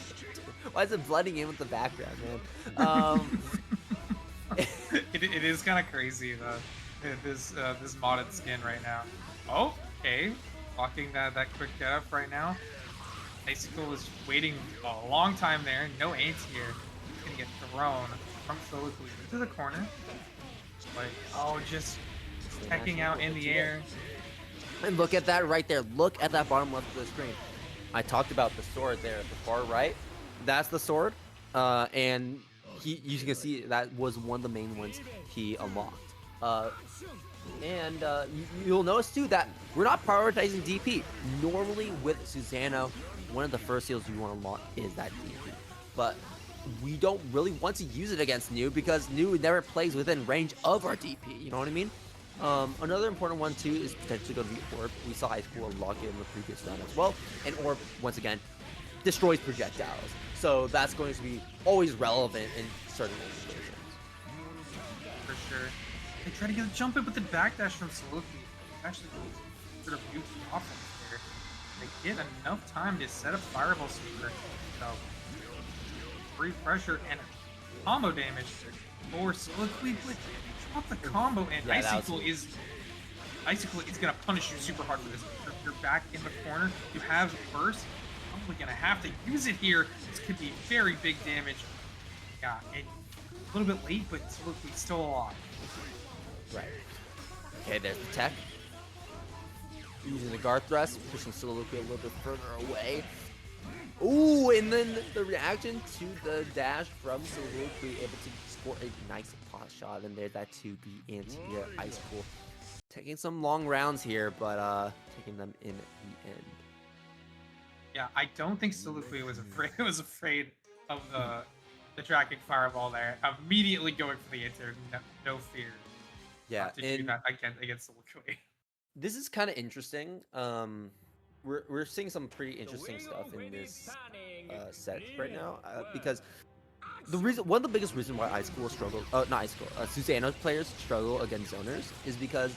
Why is it blending in with the background, man? It is kind of crazy this modded skin right now. Oh, okay, blocking that quick get up right now. IceCool is waiting a long time there. No ain'ts here. He's gonna get thrown from Soliloquy into the corner. Like, oh, just checking out in the air. And look at that right there. Look at that bottom left of the screen. I talked about the sword there at the far right. That's the sword. And you can see that was one of the main ones he unlocked. And you'll notice too that we're not prioritizing DP. Normally with Susano, one of the first heals you want to unlock is that DP. But we don't really want to use it against New because New never plays within range of our DP. You know what I mean? Another important one too is potentially going to be Orb. We saw IceCool unlock it in the previous round as well. And Orb, once again, destroys projectiles. So that's going to be always relevant in certain situations. For sure. They try to get a jump in with the backdash from Soliloquy. Actually, sort of huge offense there. They get enough time to set up Fireball Sweeper. So, free pressure and combo damage for Soliloquy. Drop the combo, and Yeah, IceCool is gonna punish you super hard for this. You're back in the corner. You have burst. Probably gonna have to use it here. This could be very big damage. Yeah, and a little bit late, but Soliloquy still alive. Right. Okay, there's the tech. Using the guard thrust, pushing Soliloquy a little bit further away. Ooh, and then the reaction to the dash from Soliloquy, able to score a nice pot shot, and there's that 2B anti-air IceCool. Taking some long rounds here, but taking them in the end. Yeah, I don't think Soliloquy was afraid of the tracking fireball there. Immediately going for the inter, no fear. Yeah, To do that against Soliloquy. This is kind of interesting. We're seeing some pretty interesting stuff in this set right now because one of the biggest reasons why IceCool struggle, not IceCool, Susano players struggle against zoners is because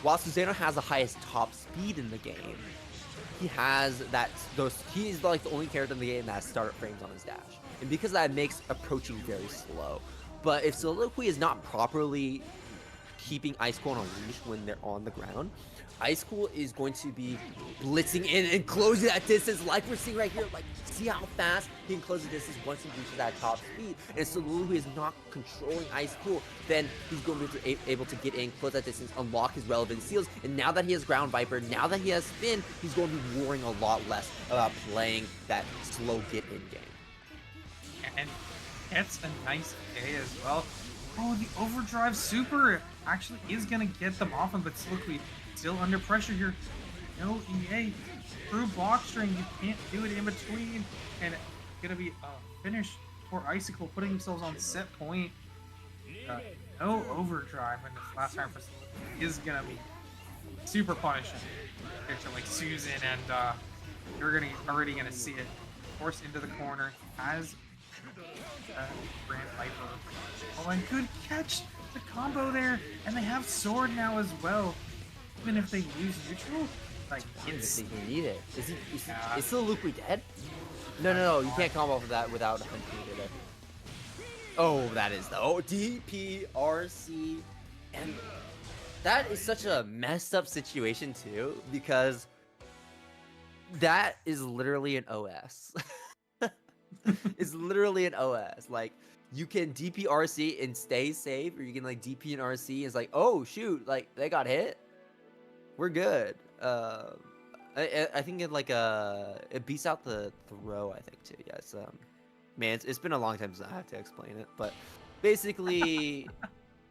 while Susano has the highest top speed in the game, he has he's like the only character in the game that has startup frames on his dash, and because that makes approaching very slow. But if Soliloquy is not properly keeping IceCool on a leash when they're on the ground, IceCool is going to be blitzing in and closing that distance like we're seeing right here. Like, see how fast he can close the distance once he reaches that top speed. And Soliloquy is not controlling IceCool, then he's going to be able to get in, close that distance, unlock his relevant seals. And now that he has Ground Viper, now that he has Spin, he's going to be worrying a lot less about playing that slow get-in game. And gets a nice A as well. Oh, the overdrive super actually is gonna get them off him, but Soliloquy still under pressure here. No EA. Through block string, you can't do it in between. And it's gonna be a finish for IceCool, putting themselves on set point. No overdrive in this last round for Soliloquy is gonna be super punishing. Picture like Susan, and you're already gonna see it. Forced into the corner as Grand Viper. Oh, and good catch! The combo there, and they have sword now as well. Even if they lose neutral, Like, I didn't it's, think he needed it. Yeah. Is Soliloquy dead? No, you can't combo for that without hunting it. Oh, that is the DPRC, and that is such a messed up situation too, because that is literally an OS. It's literally an OS. Like, you can DPRC and stay safe, or you can like DP and RC and it's like, oh shoot, like they got hit. We're good. I think it like it beats out the throw, I think too. Yes. Man, it's been a long time since I have to explain it, but basically,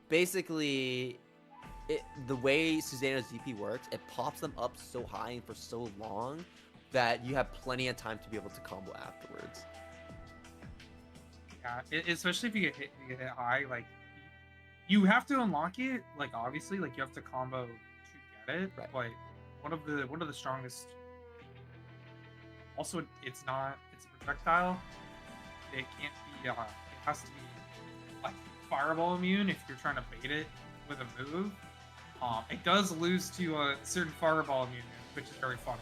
the way Susanna's DP works, it pops them up so high and for so long that you have plenty of time to be able to combo afterwards. yeah, especially if you get hit high, like you have to unlock it. Like obviously, like you have to combo to get it. Right. But one of the strongest. Also, it's a projectile. It can't be. It has to be like fireball immune if you're trying to bait it with a move. It does lose to a certain fireball immune, which is very fun.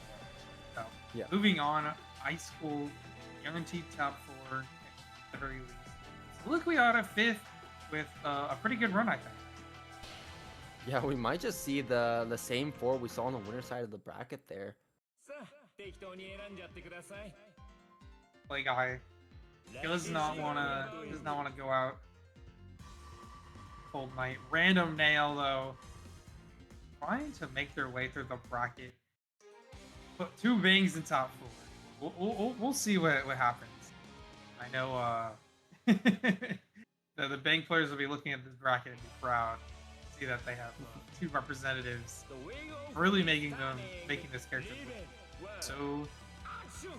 So, yeah. Moving on, IceCool, guaranteed top 4 at the very least. Soliloquy out of 5th with a pretty good run, I think. Yeah, we might just see the same 4 we saw on the winner side of the bracket there. Play guy. He does not wanna go out. Cold Knight. Random Nail though. Trying to make their way through the bracket. Put 2 bangs in top 4. We'll see what happens. I know the bang players will be looking at this bracket and be proud. See that they have 2 representatives really making this character so cool.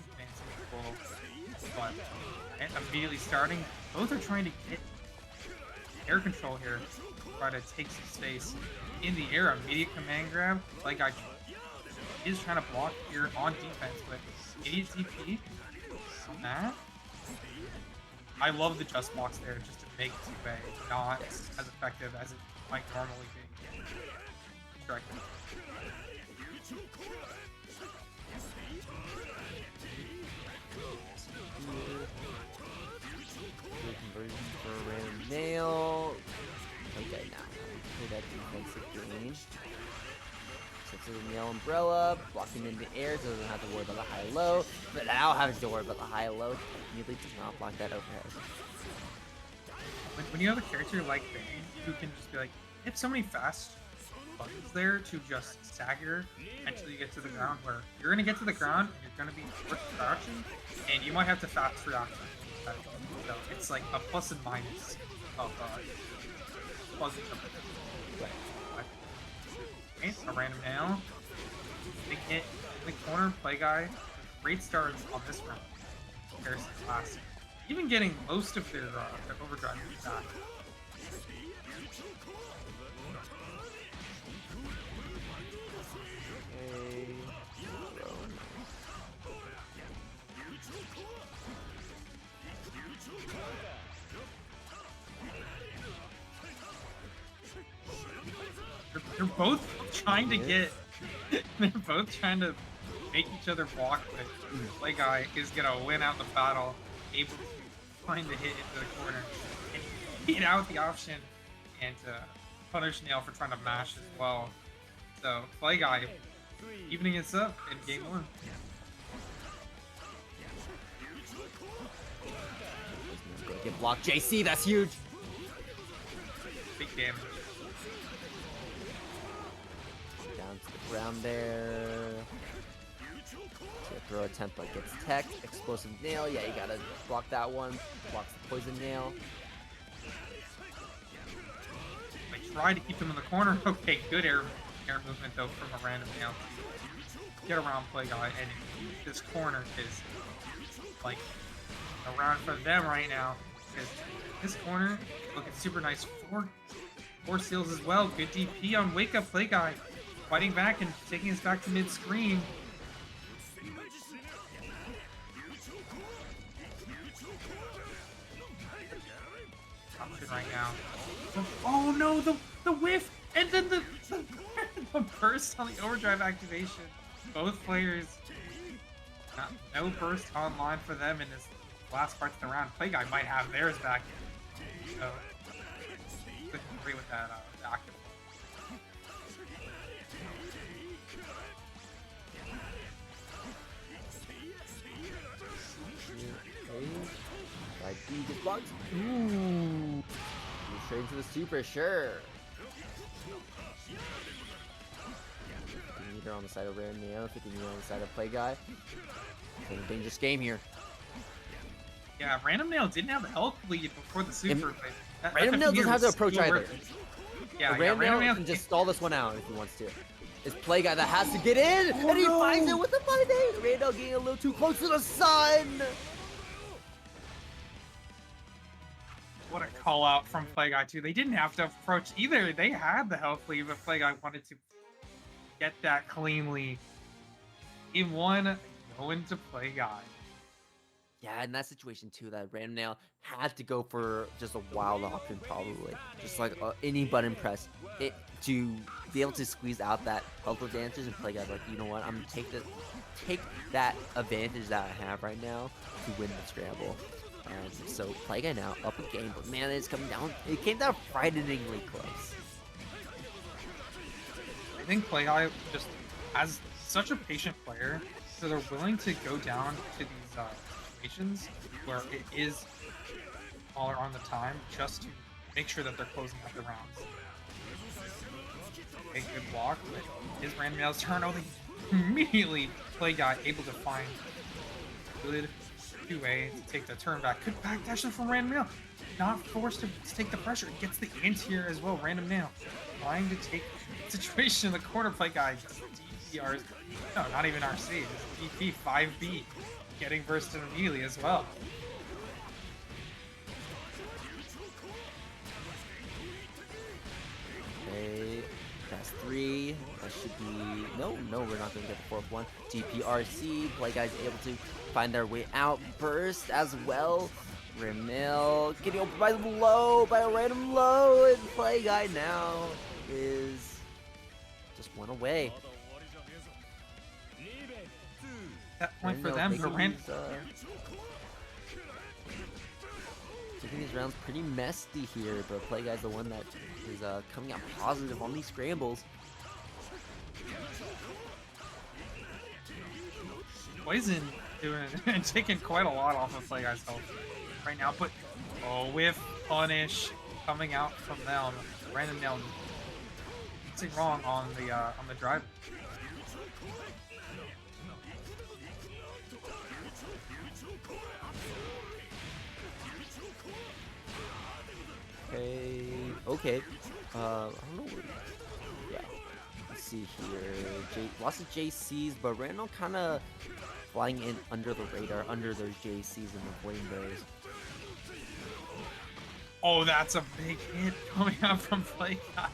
But immediately starting, both are trying to get air control here, try to take some space in the air. Immediate command grab, like I is trying to block here on defense, but immediate TP on that. I love the just blocks there just to make 2A not as effective as it might normally be. Correct. Conversion for a random nail. Okay, now play that defensive game. So it's a nail umbrella, blocking in the air, so doesn't have to worry about the high-low. But now having to worry about the high-low, technically does not block that overhead. When you have a character like Bane, who can just be like, you have so many fast buttons there to just stagger until you get to the ground, where you're going to get to the ground, and you're going to be forced to crouching, and you might have to fast react. So it's like a plus and minus of plus each other. Okay, a random nail. Big hit in the corner, play guy. Great starts on this round. Comparison to last. Even getting most of their overdrive back. They're both trying to get. They're both trying to make each other block, but play guy is gonna win out the battle, able to find the hit into the corner and beat out the option, and punish Nail for trying to mash as well. So play guy evening it up in game 1. Get blocked, JC. That's huge. Big damage. Down to the ground there. Throw attempt but gets teched. Explosive nail. Yeah, you gotta block that one. Blocks the poison nail. I tried to keep him in the corner. Okay, good air movement though from a random nail. Get around play guy, and this corner is like around for them right now. Because this corner looking super nice. Four seals as well. Good DP on wake up play guy. Fighting back and taking us back to mid screen. Option right now. Oh no, the whiff! And then the burst on the overdrive activation. both players, no burst online for them in this last part of the round. Play Guy might have theirs back. So, couldn't agree with that active. Like, he gets blocked. Ooh. Straight into the super, sure. 50 meter on the side of Random Neo, 50 meter on the side of Play Guy. It's a dangerous game here. Yeah, Random Nail didn't have the health lead before the super. Random Nail doesn't have to approach either. Yeah, Random Nail can just stall this one out if he wants to. It's Play Guy that has to get in, and he finds it with the 5-8. Random Nail getting a little too close to the sun. What a call out from Play Guy too. They didn't have to approach either. They had the health lead, but Play Guy wanted to get that cleanly. Game 1 going to Play Guy. Yeah, in that situation too, that Random Nail had to go for just a wild option, probably. Just like any button press to be able to squeeze out that health advantage, and Play Guy's like, you know what, I'm gonna take that advantage that I have right now to win the scramble. And so Play Guy now up a game, but man, it's coming down. It came down frighteningly close. I think Play Guy just has such a patient player, so they're willing to go down to these situations where it is smaller on the time just to make sure that they're closing out the rounds. A good block, but his Random Nail's turn. Oh, they immediately Play Guy able to find good 2A to take the turn back. Good backdash from Random Nail. Not forced to take the pressure. Gets the anti-air as well. Random Nail trying to take the situation in the corner. Play Guy just DPRs. No, not even RC. Just DP 5B. Getting bursted immediately as well. Okay, that's 3. That should be... No, we're not going to get the 4th one. DPRC. Play Guy's able to find their way out. Burst as well. Ramil getting opened by the low, by a random low. And Play Guy now is just one away. That point for them, but taking these rounds pretty messy here, but Play Guy's the one that is coming out positive on these scrambles. Poison doing and taking quite a lot off of Play Guy's health right now, but with punish coming out from them, Random Nail something wrong on the drive. Okay. I don't know where. Yeah. Let's see here. Lots of JCs, but Randall kind of flying in under the radar, under those JCs and avoiding those. Oh, that's a big hit coming out from Play Guy.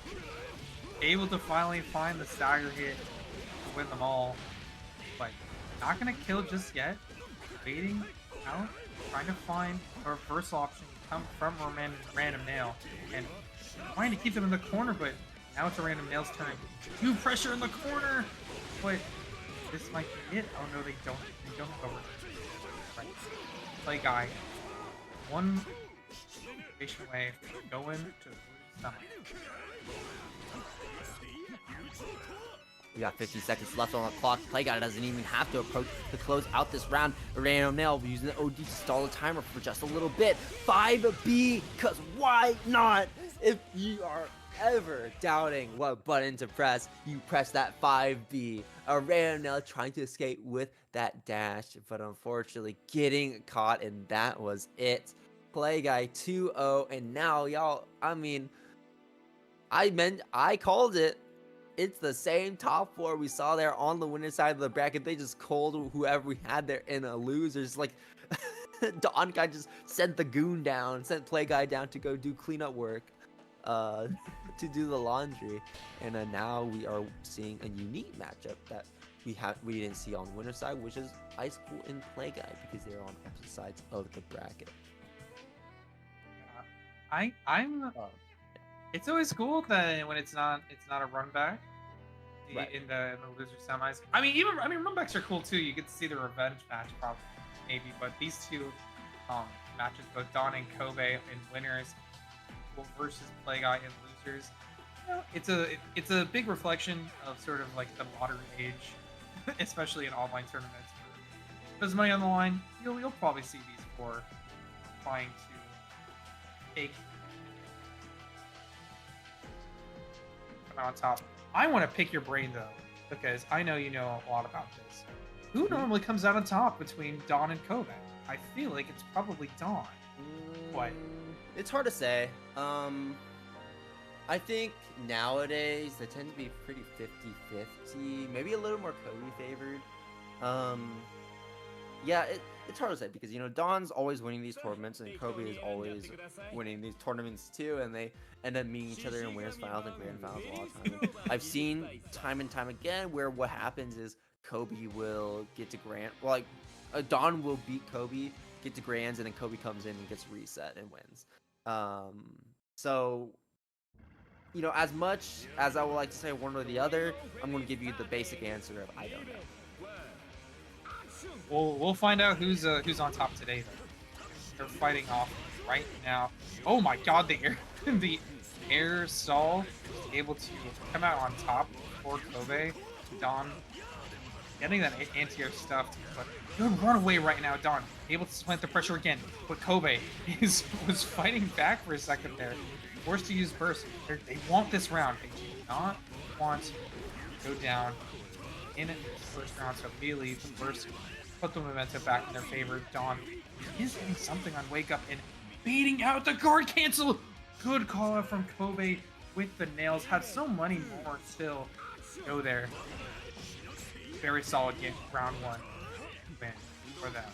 Able to finally find the stagger hit to win them all. But not gonna kill just yet. Waiting out, trying to find a reverse option come from Random Nail and trying to keep them in the corner, but now it's a Random Nail's turn. New pressure in the corner, but this might be it. Oh no, they don't go right. Play Guy, one patient away from going to the stomach. We got 50 seconds left on the clock. Play Guy doesn't even have to approach to close out this round. Random Nail using the OD to stall the timer for just a little bit. 5B, cause why not? If you are ever doubting what button to press, you press that 5B. A Random Nail trying to escape with that dash, but unfortunately getting caught, and that was it. Play Guy 2-0, and now y'all, I mean, I called it. It's the same top 4 we saw there on the winner side of the bracket. They just called whoever we had there in a losers. Like, Don Guy just sent the goon down, sent Play Guy down to go do cleanup work, to do the laundry. And now we are seeing a unique matchup that we didn't see on the winner side, which is IceCool and Play Guy, because they're on opposite sides of the bracket. It's always cool that when it's not a run back. Right. in the loser semis. I mean, runbacks are cool too. You get to see the revenge match probably, maybe. But these two matches, both Dawn and Kobe in winners versus Play Guy in losers. You know, it's a big reflection of sort of like the modern age, especially in online tournaments. If there's money on the line, you'll probably see these four trying to take come out on top. I want to pick your brain though, because I know you know a lot about this. Who normally comes out on top between Dawn and Kobe? I feel like it's probably Dawn. What? It's hard to say. I think nowadays they tend to be pretty 50-50, maybe a little more Kobe favored. Yeah, it's hard to say because, you know, Dawn's always winning these tournaments and Kobe is always winning these tournaments too, and they end up meeting each other in winners finals and grand finals a lot of times. I've seen time and time again where what happens is Kobe will get to grand, well, like Dawn will beat Kobe, get to grands, and then Kobe comes in and gets reset and wins. So, you know, as much as I would like to say one or the other, I'm going to give you the basic answer of I don't know. We'll find out who's on top today though. They're fighting off right now. Oh my God, the air stall able to come out on top for Kobe. Dawn getting that anti-air stuff, but good runaway right now. Dawn able to plant the pressure again, but Kobe was fighting back for a second there. Forced to use burst. They want this round. They do not want to go down in the first round, so immediately the burst put the momentum back in their favor. Dawn is hitting something on Wake Up and beating out the guard cancel. Good call out from Kobe with the nails. Had so many more still go there. Very solid game, round one win for them.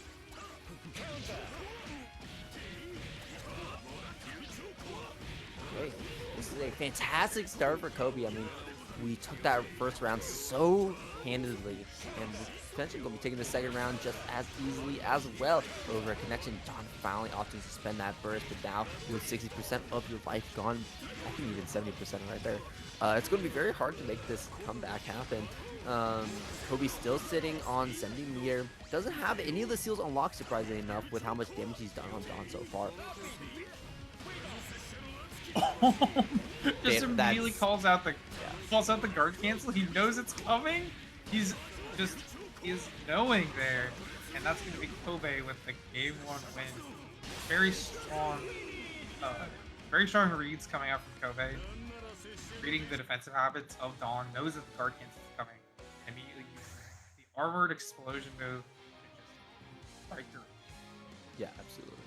Great. This is a fantastic start for Kobe. I mean, we took that first round so handedly, and potentially going to be taking the second round just as easily as well. Over a connection, Dawn finally opting to spend that burst, but now with 60% of your life gone, I think even 70% right there, it's going to be very hard to make this comeback happen. Kobe's still sitting on 70 meter, doesn't have any of the seals unlocked surprisingly enough with how much damage he's done on Dawn so far. Just immediately calls out the guard cancel. He knows it's coming. He's knowing there, and that's going to be Kobe with the game one win. Very strong reads coming out from Kobe. Reading the defensive habits of Dawn, knows that the guard cancel is coming. Immediately uses the armored explosion move to just strike through. Yeah, absolutely.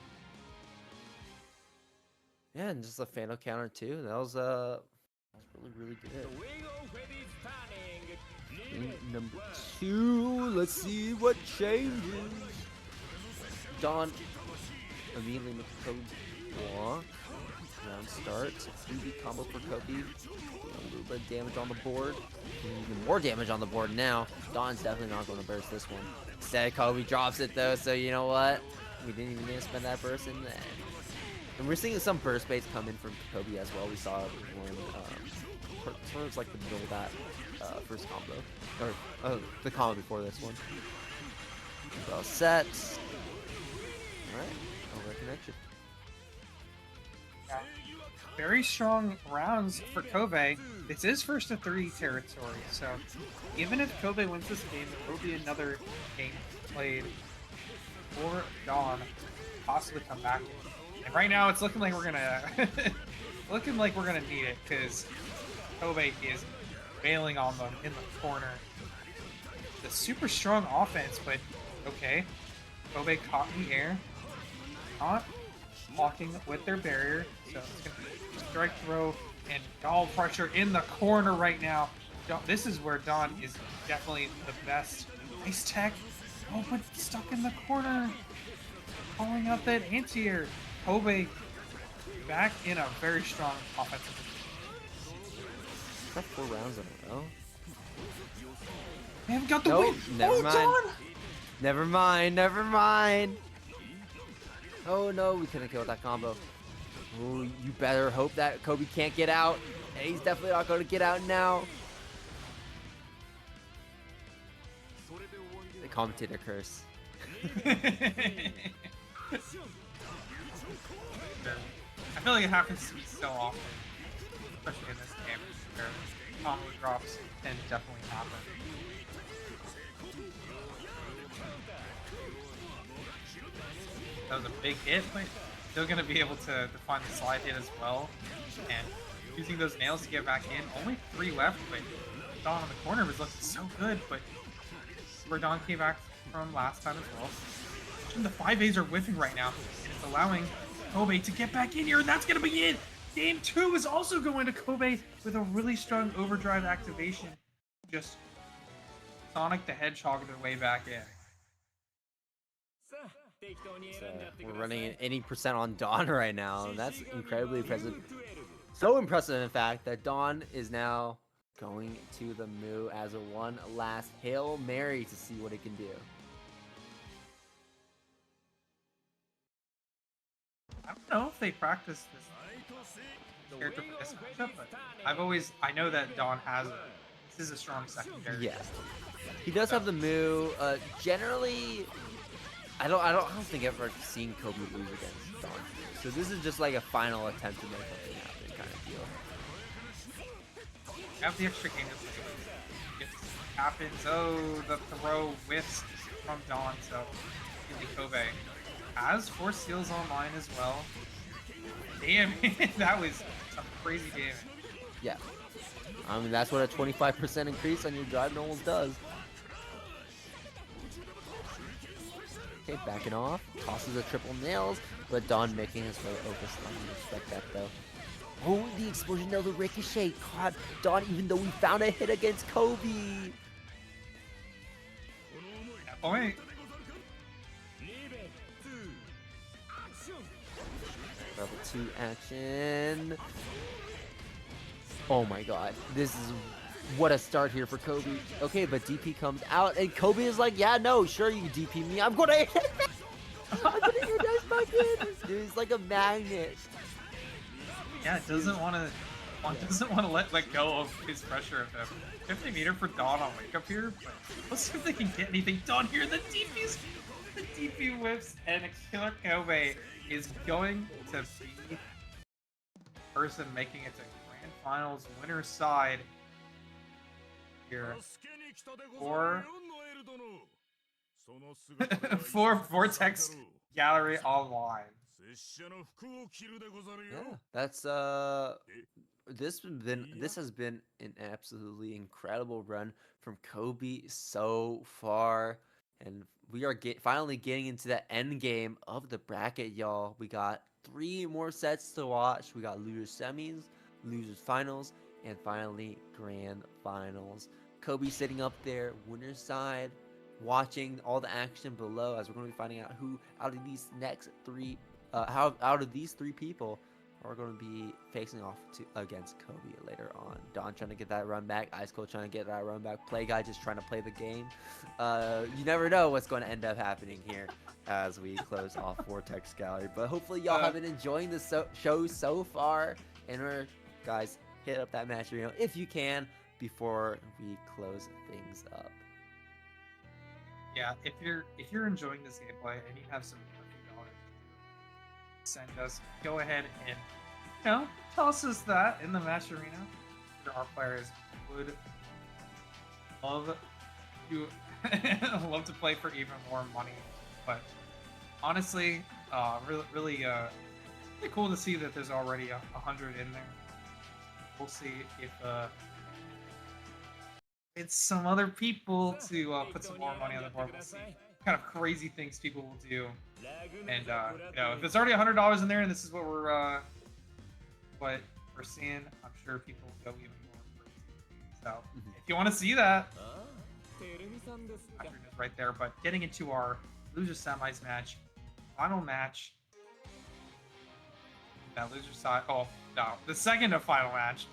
Yeah, and just a Phantom counter too. That was really good. Number 2, let's see what changes. Dawn immediately makes the code block. Round starts. 3D combo for Kobe. A little bit of damage on the board. Even more damage on the board now. Dawn's definitely not going to burst this one. Instead, Kobe drops it though, so you know what? We didn't even need to spend that burst in there. And we're seeing some burst baits come in from Kobe as well. We saw when towards like the middle of that first combo, or the combo before this one. Well set. All right, over connection. Yeah. Very strong rounds for Kobe. This is first to 3 territory, so even if Kobe wins this game, there will be another game played for Dawn, possibly come back in. And right now, it's looking like we're gonna need it because Kobe is bailing on them in the corner. The super strong offense, but okay. Kobe caught in the air, not blocking with their barrier, so it's gonna be strike throw and all pressure in the corner right now. This is where Dawn is definitely the best. Nice tech. Oh, but stuck in the corner. Calling out that anti-air. Kobe back in a very strong offensive position. Is that 4 rounds in a row? They haven't got the win. Never mind. Dawn! Never mind. Oh no, we couldn't kill that combo. Oh, you better hope that Kobe can't get out. And he's definitely not going to get out now. commentator curse. I feel like it happens to me so often, especially in this game, where combo drops can definitely happen. That was a big hit, but still gonna be able to find the slide hit as well. And using those nails to get back in. Only 3 left, but Don on the corner was looking so good, but where Don came back from last time as well. And the 5As are whiffing right now, and it's allowing Kobe to get back in here, and that's gonna be it! Game 2 is also going to Kobe with a really strong overdrive activation. Just Sonic the Hedgehog their way back in. So we're running an 80% on Dawn right now, and that's incredibly impressive. So impressive, in fact, that Dawn is now going to the Moo as a one last Hail Mary to see what it can do. I don't know if they practice this character for this matchup, but I know that Dawn has this is a strong secondary. Yeah, he does have the Moo. Generally, I don't think I've ever seen Kobe lose against Dawn. So this is just like a final attempt to make something happen kind of deal. You have the extra game if happens. Oh, the throw whiffs from Dawn, so really Kobe has 4 steals online as well. Damn, that was some crazy damage. Yeah. I mean, that's what a 25% increase on your drive normals does. Okay, backing off. Tosses the triple nails, but Dawn making his way over. I respect that, though. Oh, the explosion, no, the ricochet. God, Dawn, even though we found a hit against Kobe. Point. Level 2 action. Oh my god. This is what a start here for Kobe. Okay, but DP comes out and Kobe is like, yeah, no, sure you DP me. I'm gonna hit that. I'm gonna hit that fucking. Dude, he's like a magnet. Yeah, it doesn't want to let go of his pressure of him. 50 meter for Dawn on wake up here, but let's see if they can get anything done here. The DP whips, and Killakobes is going to be the person making it to Grand Finals winner's side here for Vortex Gallery Online. Yeah, that's this has been an absolutely incredible run from Kobe so far, and we are finally getting into the end game of the bracket, y'all. We got 3 more sets to watch. We got losers semis, losers finals, and finally grand finals. Kobe sitting up there, winner's side, watching all the action below, as we're going to be finding out who out of these next 3 how out of these 3 people are going to be facing off against Kobe later on. Don trying to get that run back, IceCool trying to get that run back, Play Guy just trying to play the game. You never know what's going to end up happening here as we close off Vortex Gallery. But hopefully y'all have been enjoying the show so far. And guys, hit up that match arena if you can before we close things up. Yeah, if you're enjoying this gameplay and you have some send us, go ahead and toss us that in the match arena. Our players would love to love to play for even more money, but honestly, really cool to see that there's already 100 in there. We'll see if it's some other people to put some more money on the board. We'll see what kind of crazy things people will do. And if there's already $100 in there, and this is what we're seeing, I'm sure people will go even more crazy. So if you want to see that, is right there. But getting into our loser semis match, final match. That loser side. Oh no, the second of final match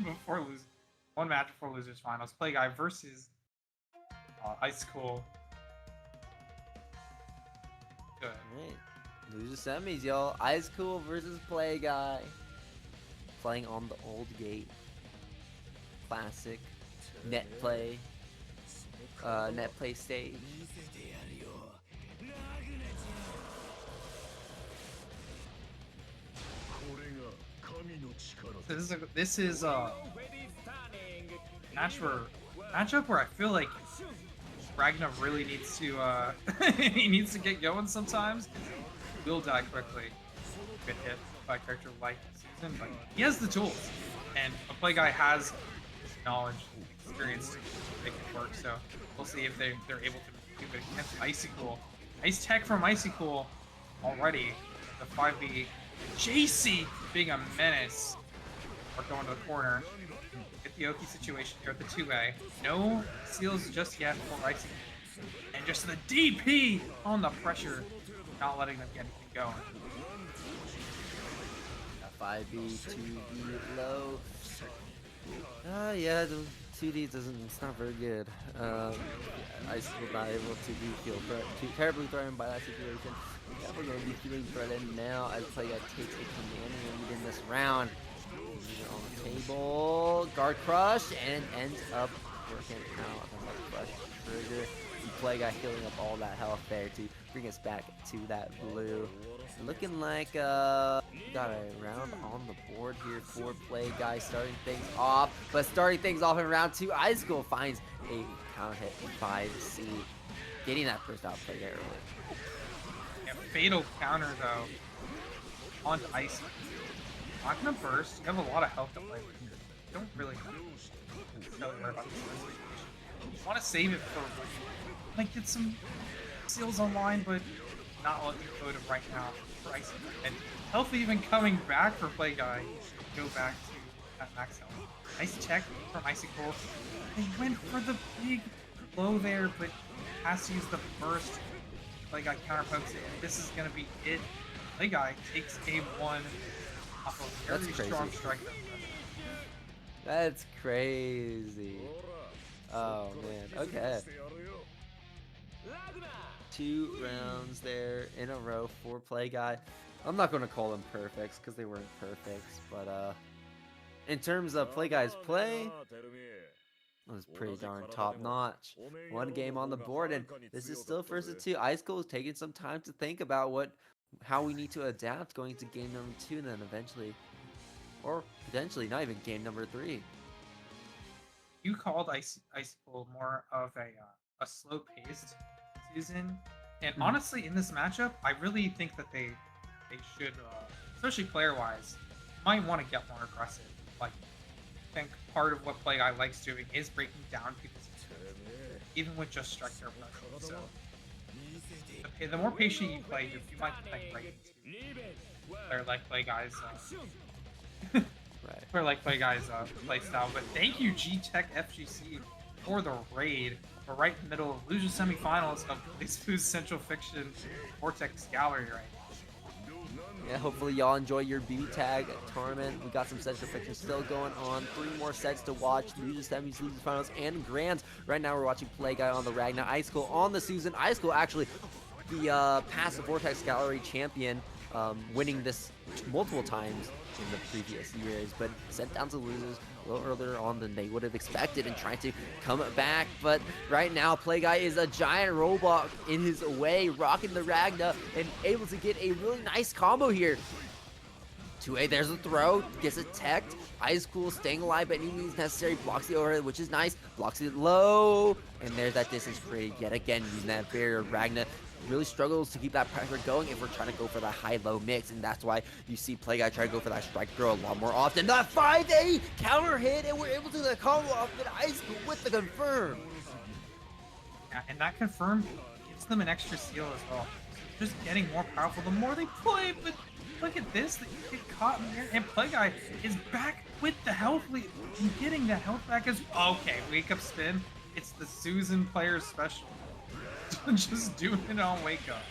before losing. One match before losers finals. Play Guy versus IceCool. Good. Alright. Loser semis, y'all. IceCool versus Play Guy. Playing on the old gate. Classic. Net play. net play stage. This is a matchup where I feel like Ragnar really needs to he needs to get going sometimes. He will die quickly. Get hit by a character like Susan, but he has the tools, and a play guy has knowledge, experience to make it work. So we'll see if they're able to do it against IceCool. Nice tech from IceCool already. The 5v JC being a menace. We're going to the corner. Get the Oki situation here at the 2A. No seals just yet for IceCool. And just the DP on the pressure, not letting them get anything going. 5B, 2B low. Yeah, the 2D it's not very good. IceCool not able to feel terribly threatened by that situation. Definitely going to be feeling threatened now as Playguy takes a commanding lead in this round. On the table, guard crush, and ends up working out on the crush trigger. Playguy healing up all that health there to bring us back to that blue. Looking like got a round on the board here for Playguy, starting things off. But starting things off in round 2, IceCool finds a counter hit 5C, getting that first out Playguy early. Yeah, fatal counter though onto IceCool. Not gonna burst. You have a lot of health to play with here. You don't really worry about this. You want to save it for like get some seals online, but not let me go to right now for IceCool. And health even coming back for Playguy. Go back to that max health. Nice check from IceCool. They went for the big blow there, but has to use the burst. Playguy counter pokes it, and this is gonna be it. Playguy takes a 1 off a very strong strike. That's crazy. Oh man, okay. 2 rounds there in a row for Playguy. I'm not going to call them perfects because they weren't perfects, but in terms of Playguy's play, it was pretty darn top notch. 1 game on the board, and this is still first of 2. IceCool is taking some time to think about how we need to adapt going to game number 2, and then eventually, or potentially not even game number 3. You called IceCool more of a slow-paced season, and honestly, in this matchup, I really think that they should, especially player-wise, might want to get more aggressive. Like, I think part of what Playguy likes doing is breaking down people's attacks, even with just strike their pressure. So, the more patient you play, you might play right into player like Playguy's. Right. Player like Playguy's play style. But thank you, G-Tech FGC, for the raid. We're right in the middle of loser semifinals of BlazBlue's Central Fiction Vortex Gallery right now. Yeah, hopefully y'all enjoy your BB Tag tournament. We got some Central Fiction still going on. 3 more sets to watch. Loser semis, loser finals, and grands. Right now we're watching Playguy on the Ragnar, IceCool on the Susan. IceCool actually the past Vortex Gallery champion, winning this multiple times in the previous years, but sent down to losers a little earlier on than they would have expected and trying to come back. But right now, Playguy is a giant robot in his way, rocking the Ragna and able to get a really nice combo here. 2A, there's a throw, gets it teched. IceCool staying alive by any means necessary, blocks the overhead, which is nice, blocks it low, and there's that distance created yet again using that barrier. Ragna really struggles to keep that pressure going if we're trying to go for that high-low mix, and that's why you see Playguy try to go for that strike throw a lot more often. That 5A counter hit, and we're able to do the combo off with IceCool with the confirm. Yeah, and that confirm gives them an extra seal as well. Just getting more powerful the more they play, but look at this, they get caught in there, and Playguy is back with the health lead and getting the health back as well. Okay, wake up spin. It's the Susan player special. Just doing it on wake up.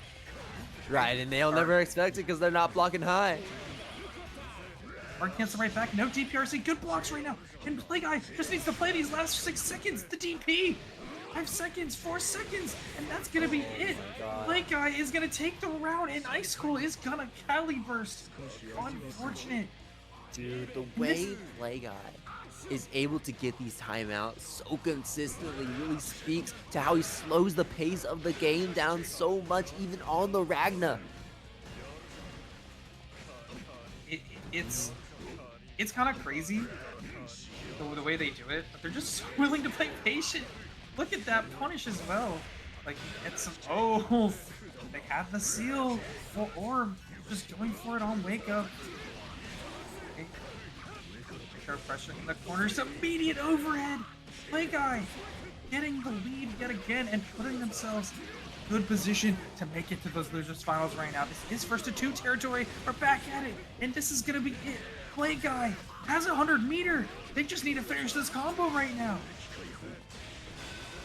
Right, and they'll never expect it because they're not blocking high. Mark cancel right back. No DPRC. Good blocks right now. And Playguy just needs to play these last 6 seconds. The DP. 5 seconds, 4 seconds, and that's gonna be it. Playguy is gonna take the round, and IceCool is gonna Cali burst. Unfortunate. Dude, the way Play Guy is able to get these timeouts so consistently really speaks to how he slows the pace of the game down so much, even on the Ragna. It's kind of crazy the way they do it, but they're just so willing to play patient. Look at that punish as well. Like, it's some, oh, they have the seal for orb, just going for it on wake up. Okay. They're pressure in the corners, immediate overhead. Play Guy getting the lead yet again and putting themselves in good position to make it to those losers finals right now. This is first to 2 territory. We're back at it, and this is gonna be it. Play Guy has 100 meter. They just need to finish this combo right now.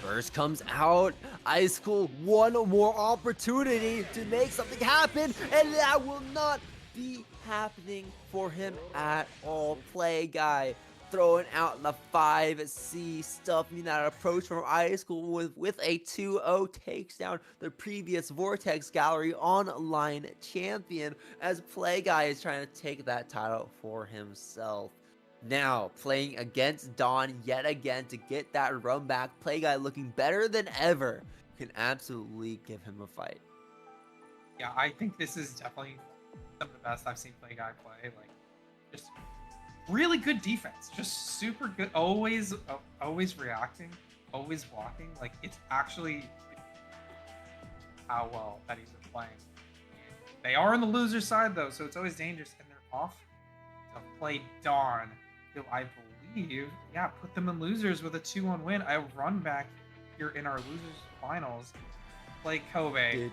Burst comes out. IceCool, one more opportunity to make something happen, and that will not be happening for him at all. Play Guy throwing out the 5C, stuffing that approach from IceCool with a 2-0 takes down the previous Vortex Gallery online champion, as Play Guy is trying to take that title for himself. Now, playing against Dawn yet again to get that run back. Play Guy looking better than ever. Can absolutely give him a fight. Yeah, I think this is definitely some of the best I've seen Play Guy play. Like, just really good defense. Just super good. Always reacting. Always blocking. Like, it's actually how well that he's been playing. They are on the loser side, though, so it's always dangerous. And they're off to play Dawn. I believe, yeah, put them in losers with a 2-1 win. I run back here in our losers finals. Play Kobe. Dude.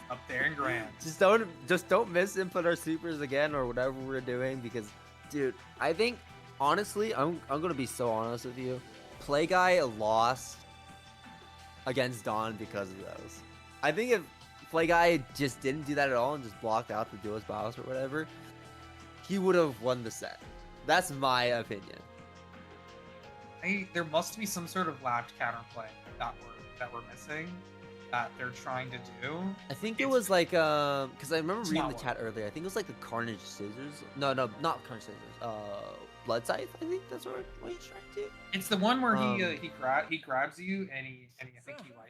Up there in Grand. Just don't miss input our supers again or whatever we're doing, because, dude, I think honestly, I'm gonna be so honest with you. Play Guy lost against Dawn because of those. I think if Play Guy just didn't do that at all and just blocked out the duelist battles or whatever, he would have won the set. That's my opinion. There must be some sort of lapped counterplay that we're missing, that they're trying to do. I think it was like because I remember reading the chat earlier. I think it was like the Carnage Scissors. No, not Carnage Scissors. Blood Scythe. I think that's what he's trying to do. It's the one where he grabs you and I think he wipes.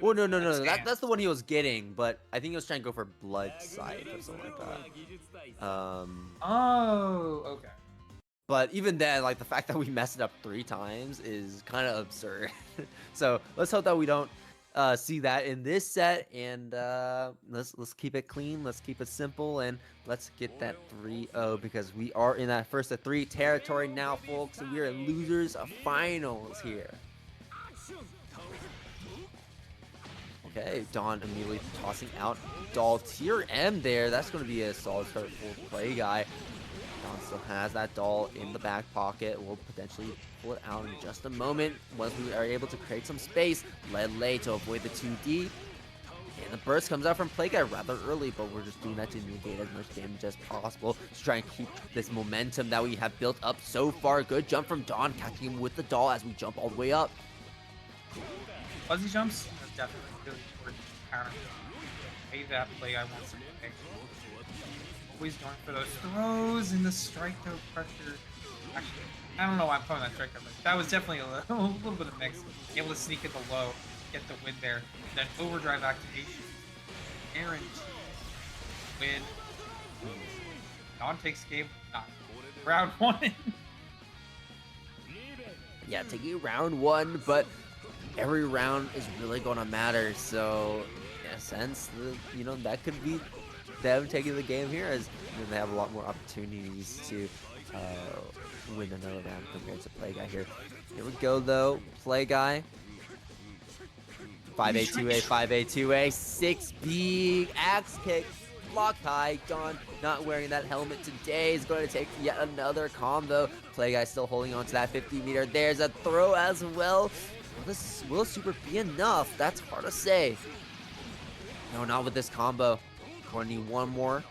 Oh no. That's the one he was getting, but I think he was trying to go for Blood Scythe or something like that. Oh, okay. But even then, like, the fact that we messed it up 3 times is kind of absurd. So let's hope that we don't see that in this set, and let's keep it clean, let's keep it simple, and let's get that 3-0, because we are in that first of 3 territory now, folks, and we are losers of finals here. Okay, Dawn immediately tossing out Doll tier M there. That's going to be a solid start for Play Guy. Dawn still has that Doll in the back pocket. We'll potentially pull it out in just a moment once we are able to create some space. Lay to avoid the 2D. And the burst comes out from Play Guy rather early, but we're just doing that to negate as much damage as possible to try and keep this momentum that we have built up so far. Good jump from Dawn, catching him with the Doll as we jump all the way up. Fuzzy jumps, that's definitely really important counter. Hey, that Play Guy wants to pick. Always going for those throws and the strike though pressure. Actually, I don't know why I'm calling that strike though, but that was definitely a little bit of mix. Able to sneak at the low, get the win there, then overdrive activation. Aaron win. Dawn takes game round 1. Yeah, taking round 1, but every round is really gonna matter. So in a sense, that could be them taking the game here, as they have a lot more opportunities to win another round compared to Play Guy here. Here we go though, Play Guy. 5A2A, 5A2A, 6B, axe kick, block high. Dawn not wearing that helmet today is going to take yet another combo. Play Guy still holding on to that 50 meter. There's a throw as well. Will super be enough? That's hard to say. No, not with this combo. Going to need one more.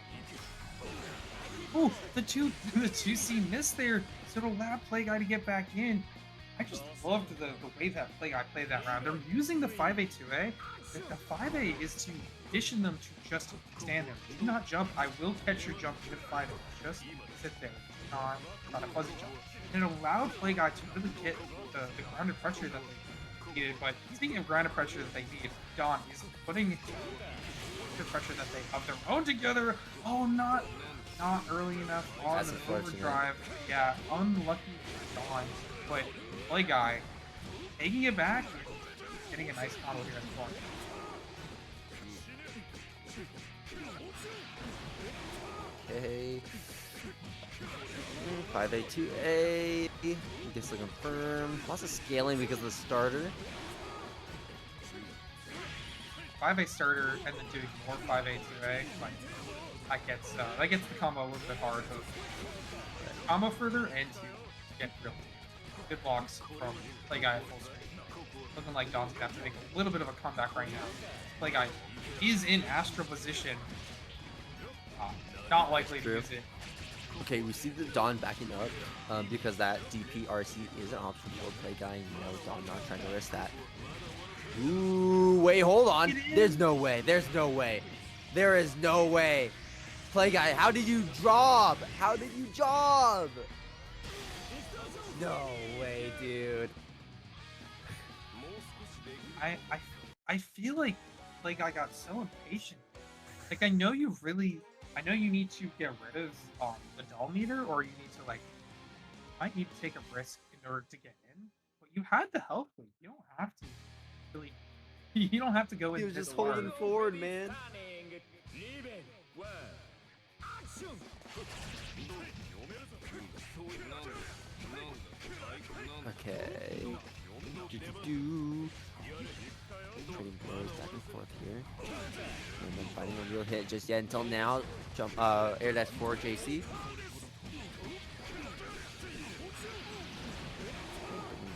Oh, the 2C missed there, so it'll allow Play Guy to get back in. I just loved the way that Play Guy played that round. They're using the 5A2A. The 5A is to condition them to just stand there. Do not jump. I will catch your jump with fighting. Just sit there. Do not a fuzzy jump. And it allowed Play Guy to really get the grounded pressure that they needed. But speaking of grounded pressure that they need, Dawn is putting the pressure that they of their own together. Oh, not early enough on That's the unfortunate. overdrive. Yeah, unlucky for Dawn. But Play Guy taking it back and getting a nice combo here at the point. Okay. 5A, 2A. Gets to confirm. Lots of scaling because of the starter. 5A starter and then doing more 5A 2A. Like that gets the combo a little bit hard to combo further and to get real good blocks from Play Guy at full screen. Looking like Dawn's gonna have to make a little bit of a comeback right now. Play Guy is in astral position. Not likely to use it. Okay, we see the Dawn backing up because that DPRC is an option for Play Guy. And, you know, Dawn not trying to risk that. Ooh, wait, hold on. There's no way. There's no way. There is no way. Play Guy, how did you job? How did you job? No way, dude. I feel like Play Guy got so impatient. Like I know you need to get rid of the dull meter, or you need to might need to take a risk in order to get in. But you had the health lead. You don't have to really. You don't have to go in. He was just holding forward, man. Okay. Trading blows back and forth here. And then finding a real hit just yet until now. Jump air dash 4 JC.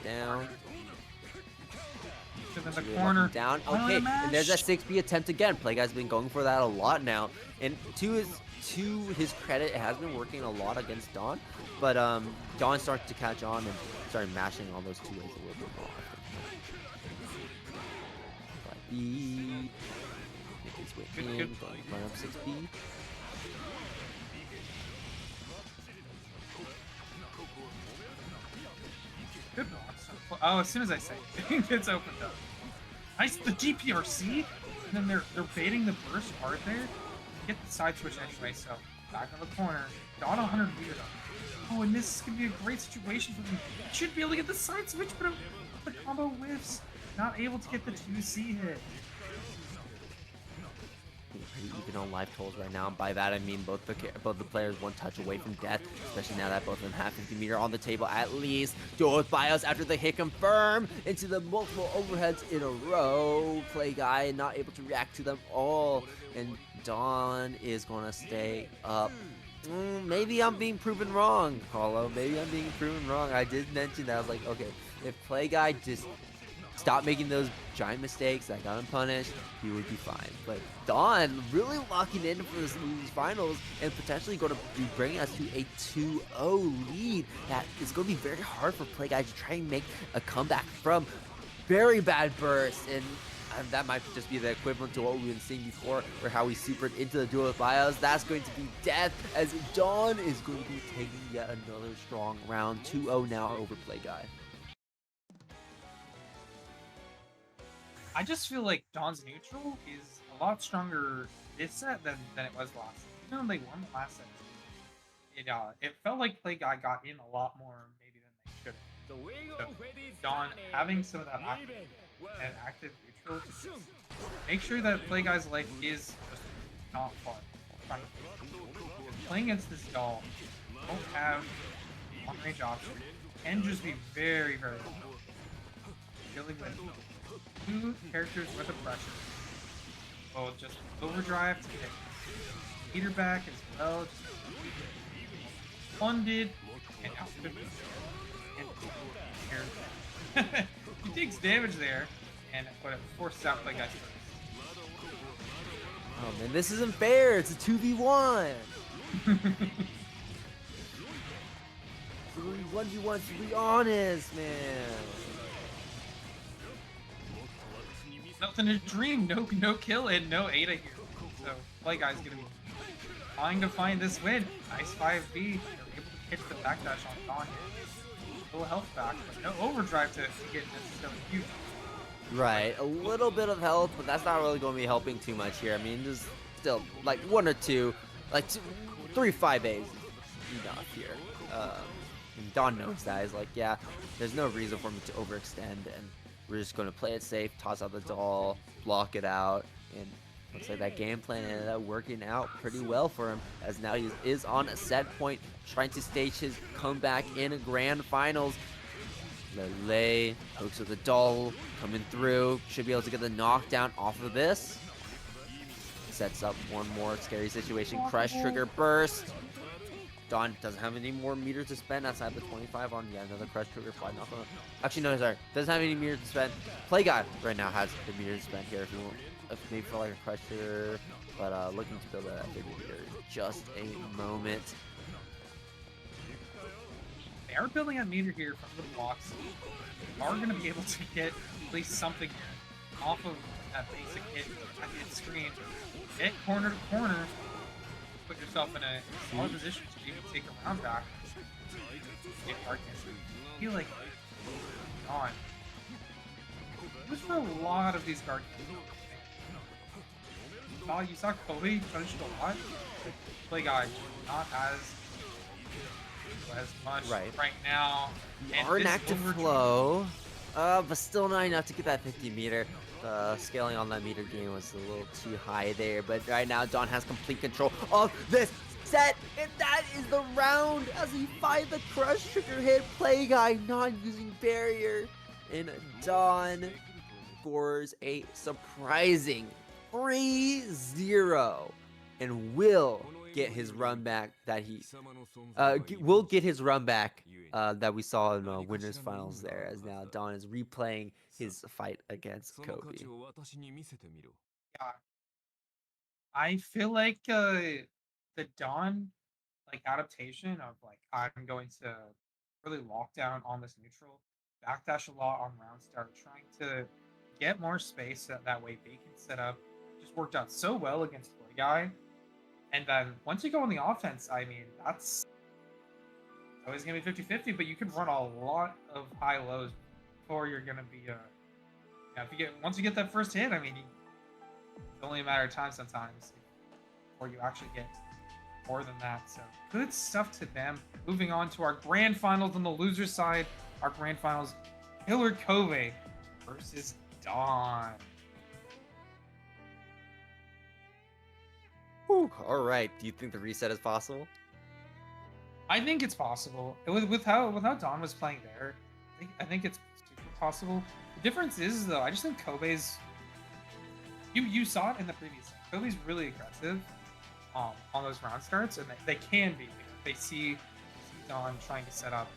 Down. In the corner. Down. Okay, and there's that 6B attempt again. Play Guy's been going for that a lot now. And to his credit, it has been working a lot against Dawn. But Dawn started to catch on and started mashing all those 2As a little bit more. B. Make his way in. Run up 6B. Good blocks. Oh, as soon as I say it, it's opened up. Nice, the GPRC, and then they're baiting the burst hard there. Get the side switch anyway, so back on the corner. Dawn 100 meter though. Oh, and this is gonna be a great situation for me. Should be able to get the side switch, but the combo whiffs. Not able to get the 2C hit. Even on life tolls right now, and by that I mean both the players one touch away from death, especially now that both of them have 50 meter on the table at least. Duel with bios after the hit confirm into the multiple overheads in a row. Play Guy not able to react to them all, and Dawn is gonna stay up. Maybe I'm being proven wrong, Hollow. Maybe I'm being proven wrong. I did mention that. I was like, okay, if Play Guy just stop making those giant mistakes that got him punished, he would be fine. But Dawn really locking in for this finals and potentially going to be bringing us to a 2-0 lead. That is going to be very hard for Play Guy to try and make a comeback from very bad bursts. And that might just be the equivalent to what we've been seeing before, or how we supered into the duel with bios. That's going to be death, as Dawn is going to be taking yet another strong round. 2-0 now over Play Guy. I just feel like Dawn's neutral is a lot stronger this set than it was last set. Even though they won the last set, it felt like Play Guy got in a lot more maybe than they should have. So Dawn having some of that active neutral to just make sure that Play Guy's life is just not fun. Playing against this doll, don't have long-range option, can just be very, very low. Dealing with 2 characters worth of pressure. Well, just overdrive to get meter back as well. Just funded and outfit. And here, he takes damage there, but it forces out Play Guy's first. Oh man, this isn't fair. It's a 2v1. 1v1 to be honest, man. Nothing to dream. No kill and no Ada here. So Play Guy's gonna be trying to find this win. Nice 5B. They're able to hit the backdash on Dawn here. A little health back, but no overdrive to get necessarily huge. Right, a little bit of health, but that's not really going to be helping too much here. I mean, there's still like 1 or 2, like 3 5As enough here. And Don knows that. He's like, yeah, there's no reason for me to overextend, and we're just going to play it safe, toss out the doll, block it out, and looks like that game plan ended up working out pretty well for him, as now he is on a set point, trying to stage his comeback in a grand finals. Lele hooks with the doll, coming through, should be able to get the knockdown off of this. Sets up one more scary situation, Crush Trigger Burst. Don doesn't have any more meters to spend outside the 25 on, yeah, another Crush Trigger, probably not gonna, actually no, sorry, doesn't have any meters to spend. Play Guy right now has the meters to spend here if you want, if maybe for like a Crush Trigger, but looking to build that 50 meter in just a moment. They are building a meter here from the blocks. They are going to be able to get at least something here off of that basic hit screen. Hit corner to corner. Put yourself in a solid position to even take a round back. Get darkness. I feel like on. There's for a lot of these guard you saw Kobe punished a lot. Play Guy not as much right now. Are an active flow, but still not enough to get that 50 meter. Scaling on that meter gain was a little too high there, but right now Don has complete control of this set, and that is the round as he finds the Crush Trigger hit. Play Guy not using barrier, and Don scores a surprising 3-0 and will get his run back that he will get his run back that we saw in the winners finals there, as now Don is replaying his fight against Kobe. Yeah, I feel like the Don adaptation of I'm going to really lock down on this neutral, backdash a lot on round start, trying to get more space that way they can set up, just worked out so well against Play Guy. And then once you go on the offense, I mean, that's always going to be 50-50, but you can run a lot of high lows before you're going to be, once you get that first hit, I mean, it's only a matter of time sometimes before you actually get more than that. So good stuff to them. Moving on to our grand finals on the loser side. Our grand finals, Killakobes versus Dawn. Whew, all right. Do you think the reset is possible? I think it's possible. With how Dawn was playing there, I think it's super possible. The difference is though, I just think Kobe's. You saw it in the previous. Kobe's really aggressive, on those round starts, and they can be. They see Dawn trying to set up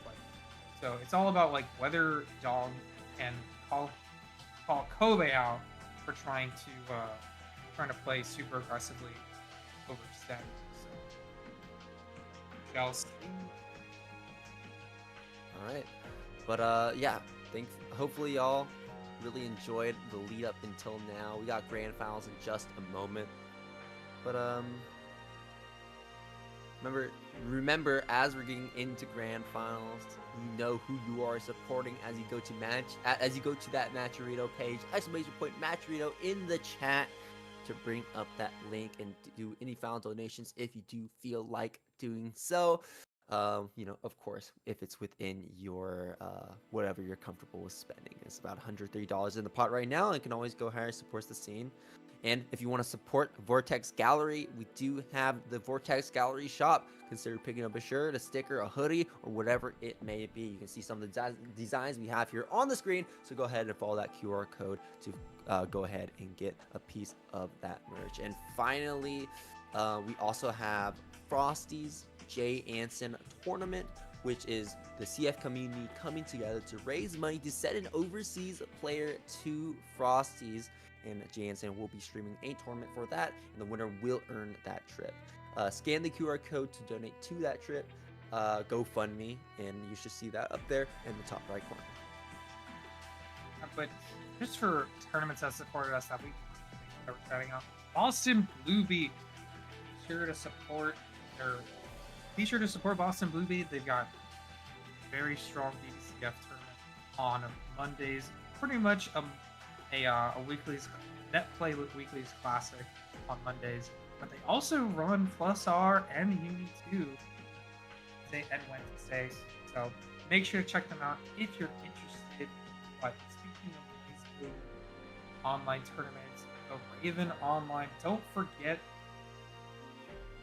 so it's all about whether Dawn can call Kobe out for trying to play super aggressively. Overextend. So, all right, but yeah, hopefully y'all really enjoyed the lead up until now. We got grand finals in just a moment, but remember as we're getting into grand finals, you know who you are supporting as you go to that Matcherito page, !Matcherito in the chat to bring up that link and do any final donations if you do feel like doing so. Of course, if it's within your whatever you're comfortable with spending. It's about $130 in the pot right now, and can always go higher, supports the scene. And if you want to support Vortex Gallery, we do have the Vortex Gallery shop. Consider picking up a shirt, a sticker, a hoodie, or whatever it may be. You can see some of the designs we have here on the screen, so go ahead and follow that QR code to go ahead and get a piece of that merch. And finally, we also have Frosty's Jay Anson tournament, which is the CF community coming together to raise money to send an overseas player to Frosty's, and Jay Anson will be streaming a tournament for that, and the winner will earn that trip. Scan the QR code to donate to that trip, GoFundMe, and you should see that up there in the top right corner. but just for tournaments that supported us that week that we're shouting out, Boston Bluebee. Be sure to support Boston Bluebee. They've got very strong BBCF tournament on Mondays. Pretty much a weekly's net play weekly's classic on Mondays. But they also run Plus R and Uni 2 and Wednesdays. So make sure to check them out if you're interested. But speaking of these online tournaments, the Raven Online, don't forget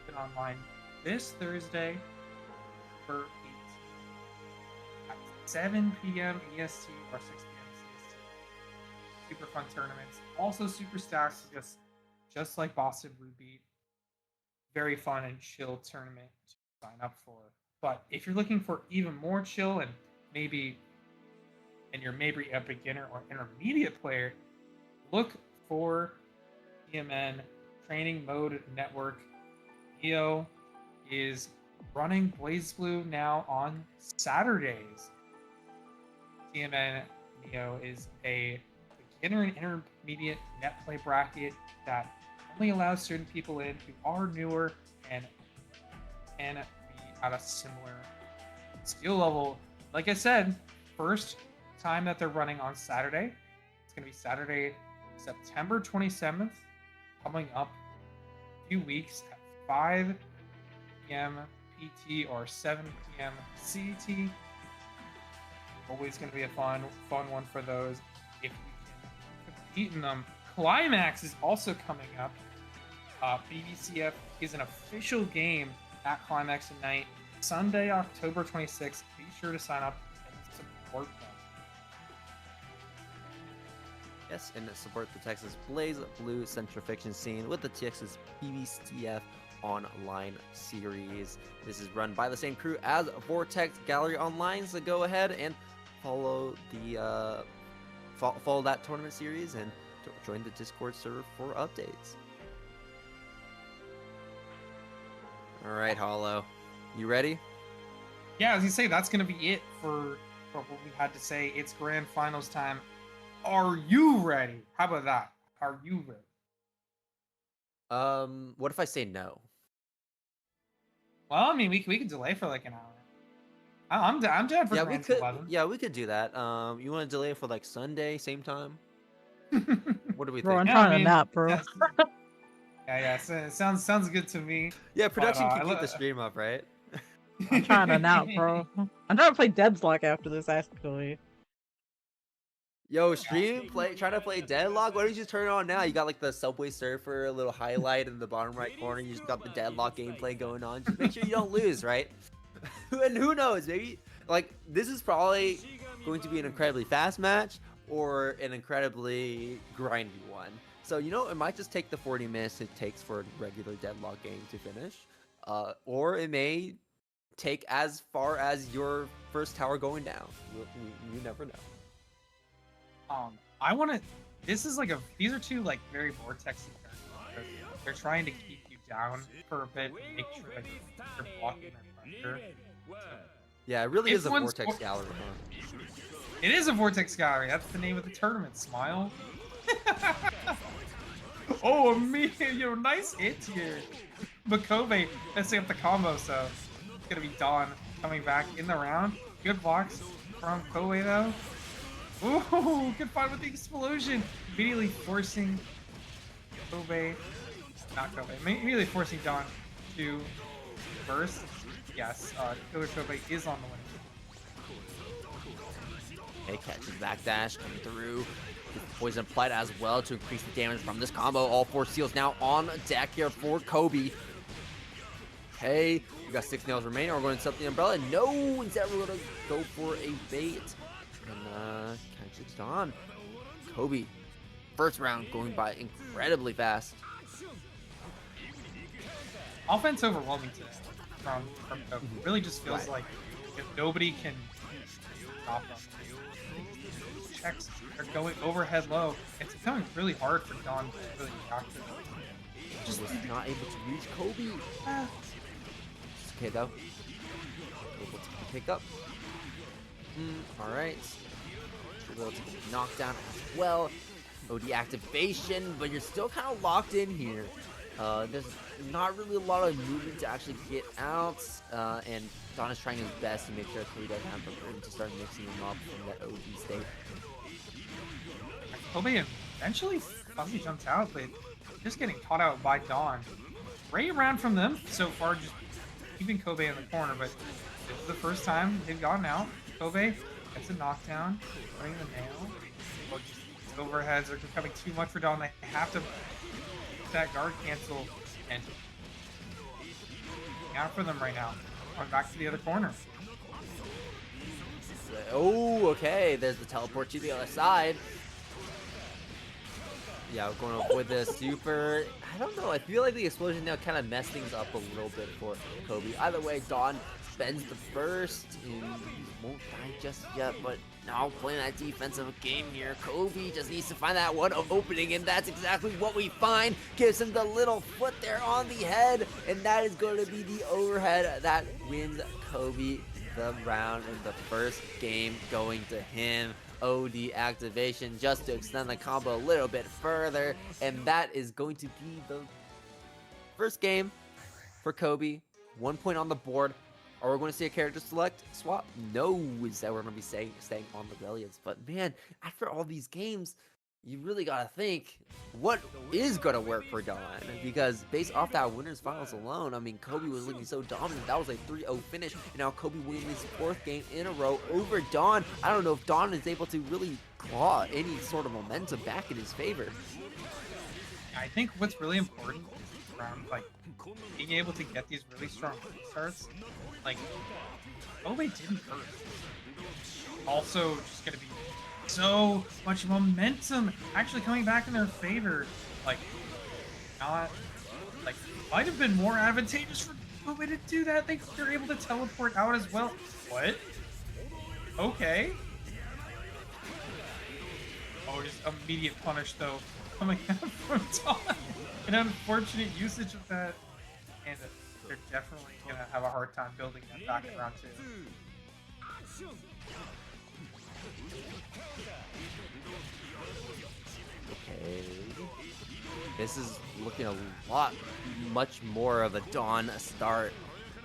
Raven Online this Thursday for 8 at 7 p.m. EST or 6 p.m. CST. Super fun tournaments. Also super stacks, just like Boston Ruby. Very fun and chill tournament to sign up for. But if you're looking for even more chill and you're maybe a beginner or intermediate player, look for TMN Training Mode Network. Neo is running BlazBlue now on Saturdays. TMN Neo is a beginner and intermediate net play bracket that only allows certain people in who are newer and can be at a similar skill level. Like I said, first time that they're running on Saturday. It's going to be Saturday, September 27th, coming up a few weeks at 5 p.m. PT or 7 p.m. CT. Always going to be a fun one for those if you can compete in them. Climax is also coming up. BBCF is an official game at Climax tonight, Sunday, October 26th. Be sure to sign up and support them. Yes, and support the Texas BlazBlue Central Fiction scene with the Texas BBCF Online series. This is run by the same crew as Vortex Gallery Online, so go ahead and follow that tournament series and join the Discord server for updates. All right, Hollow, you ready? Yeah, as you say, that's going to be it for what we had to say. It's grand finals time. Are you ready? How about that? Are you ready? What if I say no? Well, I mean, we could delay for like an hour. I'm down for Yeah, grand 11. Yeah, we could do that. You want to delay for like Sunday, same time? What do we Bro, think? I'm trying to nap, bro. Yeah. Sounds good to me. Yeah, production But, can keep the stream up, right? I'm trying to nap, bro. I'm trying to play Deadlock after this, actually. Yo, trying to play Deadlock? Why don't you just turn it on now? You got like the Subway Surfer, a little highlight in the bottom right corner. You just got the Deadlock gameplay going on. Just make sure you don't lose, right? And who knows, maybe like this is probably going to be an incredibly fast match or an incredibly grindy one. So it might just take the 40 minutes it takes for a regular Deadlock game to finish, or it may take as far as your first tower going down. You never know. I want to. This is like these are two like very Vortex characters. They're trying to keep you down for a bit, and make sure that you're blocking their pressure. Yeah, it really is a Vortex gallery. Huh? It is a Vortex gallery. That's the name of the tournament. Smile. Oh, nice hit here. Makobe messing up the combo, so it's gonna be Dawn coming back in the round. Good blocks from Kobe though. Ooh, good fight with the explosion. Immediately forcing immediately forcing Dawn to burst. Yes, Killer Kobe is on the winning. Hey, catches backdash coming through. Poison applied as well to increase the damage from this combo. All 4 seals now on deck here for Kobe. Okay, we got 6 nails remaining. We're going to set the umbrella. No, he's ever going to go for a bait. And catches Dawn. Kobe, first round going by incredibly fast. Offense overwhelming today from Kobe. Really just feels like if nobody can stop them. Checks are going overhead low. It's becoming really hard for Dawn to really react to them. Just was not able to reach Kobe. It's okay though. Able to pick up. All right. little to get knocked down as well. OD activation, but you're still kind of locked in here. There's not really a lot of movement to actually get out, and Don is trying his best to make sure Kobe doesn't have room to start mixing him up from that OD state. Kobe eventually Fuzzy jumps out, but just getting caught out by Dawn. Great round from them so far, just keeping Kobe in the corner, but this is the first time they've gotten out. Kobe gets a knockdown, putting the nail. Oh, just overheads are becoming too much for Dawn. They have to that guard cancel and out for them right now. Going back to the other corner. Oh, okay. There's the teleport to the other side. Yeah, we're going up with the super. I don't know. I feel like the explosion now kind of messed things up a little bit for Kobe. Either way, Dawn spends the burst and won't die just yet, but now playing that defensive game here, Kobe just needs to find that one opening, and that's exactly what we find. Gives him the little foot there on the head, and that is going to be the overhead that wins Kobe the round in the first game, going to him. OD activation just to extend the combo a little bit further, and that is going to be the first game for Kobe. 1 point on the board. Are we going to see a character select swap? No, is that we're going to be staying on the Brilliance. But man, after all these games, you really got to think, what is going to work for Dawn? Because based off that winners finals alone, I mean, Kobe was looking so dominant. That was a 3-0 finish. And now Kobe winning his 4th game in a row over Dawn. I don't know if Dawn is able to really claw any sort of momentum back in his favor. I think what's really important is around, like, being able to get these really strong starts. Like, Kobe didn't hurt. Also, just going to be so much momentum actually coming back in their favor. Like, not, like, might have been more advantageous for Kobe to do that. They're able to teleport out as well. What? Okay. Oh, just immediate punish though coming out from Dawn. An unfortunate usage of that, and they're definitely gonna have a hard time building that back in round 2. Okay. This is looking a much more of a Dawn start.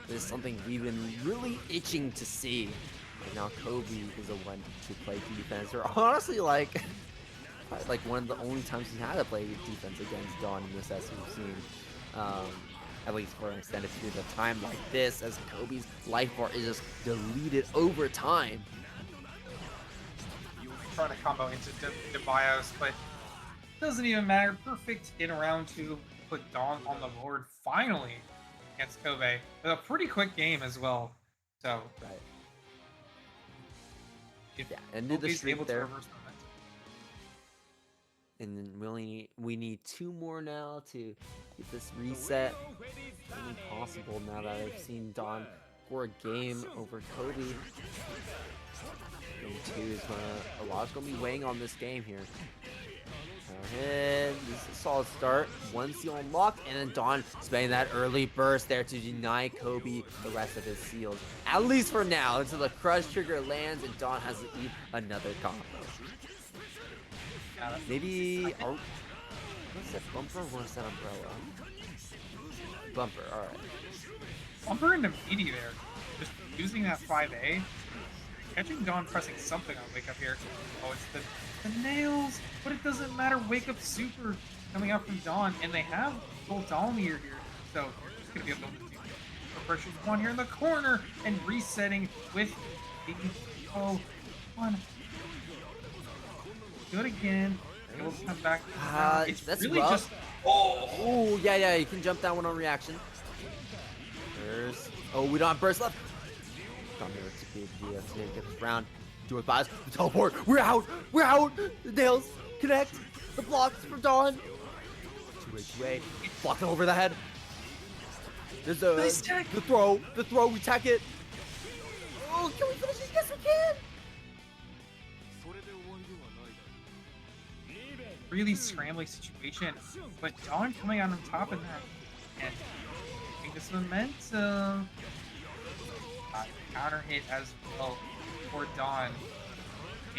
This is something we've been really itching to see. And now Kobe is the one to play defense. Or honestly, like one of the only times he's had to play defense against Dawn in this, as we've seen. At least for an extended period of time like this, as Kobe's life bar is just deleted over time. Trying to combo into the BIOS, but doesn't even matter. Perfect in round 2. Put Dawn on the board finally against Kobe with a pretty quick game as well. So Right. if Yeah, ended the Kobe's streak able there. to reverse momentum. And then we need 2 more now to get this reset. Only possible now that I've seen Dawn score a game over Kobe. Game 2 is a lot's gonna be weighing on this game here. And this is a solid start. 1 seal unlocked, and then Dawn spending that early burst there to deny Kobe the rest of his seals. At least for now, until the crush trigger lands and Dawn has to eat another combo. Maybe what's that, bumper or what's that, umbrella? Bumper, alright. Bumper into meaty there. Just using that 5A. Catching Dawn pressing something on Wake Up here. Oh, it's the nails! But it doesn't matter. Wake Up super coming out from Dawn. And they have full Dawn here. So they're just going to be able to do pressure one here in the corner. And resetting with the 1. Do it again. Able to come back. It's that's really rough. just. Oh, yeah, you can jump that one on reaction. Burst. Oh, we don't have burst left. Come here, it's a big deal. To get this round. Do it, guys. Teleport. We're out. The nails connect. The blocks for Dawn. 2A. Block it over the head. There's Nice tech. the throw. We tech it. Oh, can we finish it? Yes, we can. Really scrambly situation, but Dawn coming out on top of that and getting this momentum. Counter hit as well for Dawn.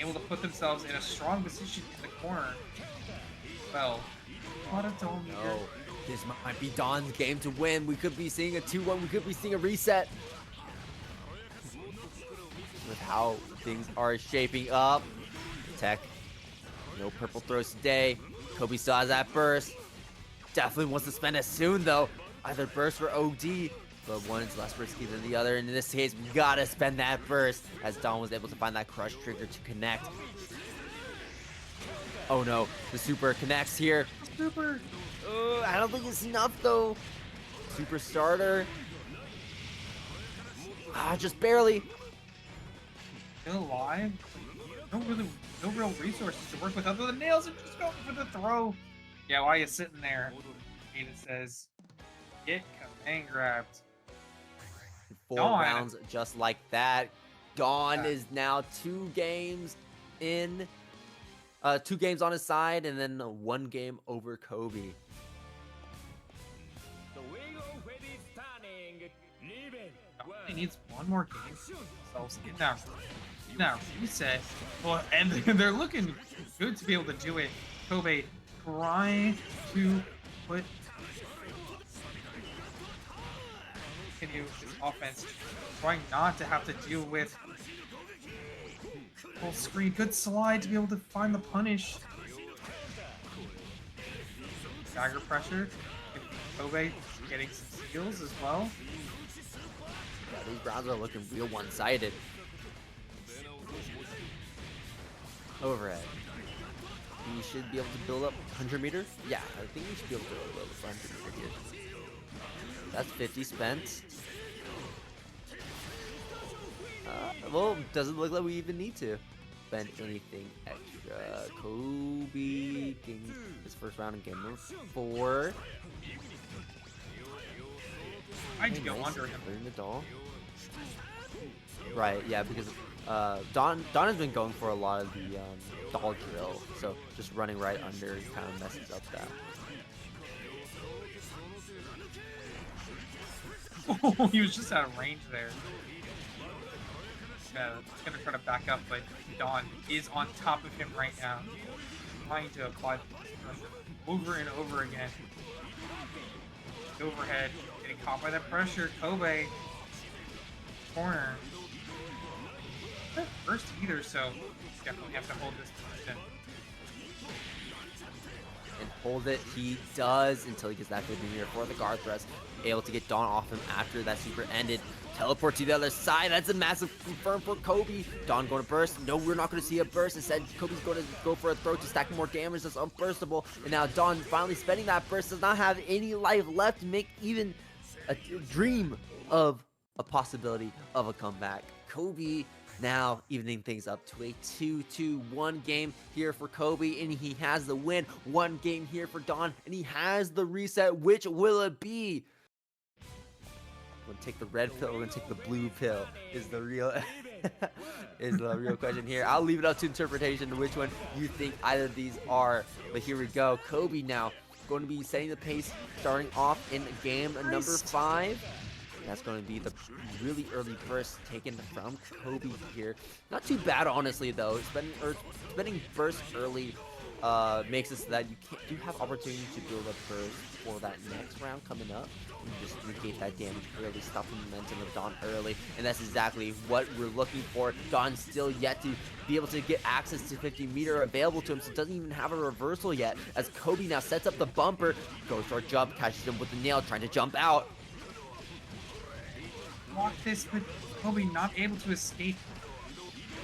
able to put themselves in a strong position in the corner. Well, Anhedaunia. No, this might be Don's game to win. We could be seeing a 2-1. We could be seeing a reset. With how things are shaping up. Tech. No purple throws today. Kobe still has that burst. Definitely wants to spend it soon, though. Either burst or OD. But one is less risky than the other. And in this case, we gotta spend that burst. As Don was able to find that crush trigger to connect. Oh no, the super connects here. Super. I don't think it's enough, though. Super starter. Just barely. Still alive. No real resources to work with other than nails and just going for the throw. Yeah, why are you sitting there? Ada says, get command grabbed. 4 Dawn. rounds just like that. Dawn is now 2 games in. 2 games on his side, and then 1 game over Kobe. He needs 1 more game. So get now reset. Well, and they're looking good to be able to do it. Kobe trying to put continue his offense, trying not to have to deal with full screen. Good slide to be able to find the punish. Dagger pressure. Kobe getting some steals as well. Yeah, these rounds are looking real one-sided. Overhead. We should be able to build up 100 meter. Yeah, I think we should be able to build up 100 meter here. That's 50 spent. Well, doesn't look like we even need to spend anything extra. Kobe getting his first round in game number 4. I'd go under him. Clearing the doll. Right, yeah, because Don has been going for a lot of the doll drill, so just running right under kind of messes up that. Oh, he was just out of range there. He's gonna try to back up, but Don is on top of him right now, trying to apply pressure over and over again. Overhead, getting caught by that pressure. Kobe, corner. Not first either, so definitely have to hold this position. And hold it, he does, until he gets that 50 meter for the guard thrust. Able to get Dawn off him after that super ended. Teleport to the other side. That's a massive confirm for Kobe. Dawn going to burst. No, we're not going to see a burst. Instead, Kobe's going to go for a throw to stack more damage. That's unburstable. And now Dawn finally spending that burst. Does not have any life left to make even a dream of a possibility of a comeback. Kobe now evening things up to a 2-2-1 game here for Kobe, and he has the win. 1 game here for Dawn, and he has the reset. Which will it be? We're gonna take the red pill, we're gonna take the blue pill is the real question here. I'll leave it up to interpretation which one you think either of these are. But here we go. Kobe now going to be setting the pace, starting off in game number 5. That's going to be the really early burst taken from Kobe here. Not too bad, honestly, though. Spending burst early makes it so that you have opportunity to build a burst for that next round coming up. And just negate that damage early, stop the momentum of Dawn early, and that's exactly what we're looking for. Dawn's still yet to be able to get access to 50 meter available to him, so doesn't even have a reversal yet. As Kobe now sets up the bumper, goes for a jump, catches him with the nail, trying to jump out. Block this, but Kobe not able to escape.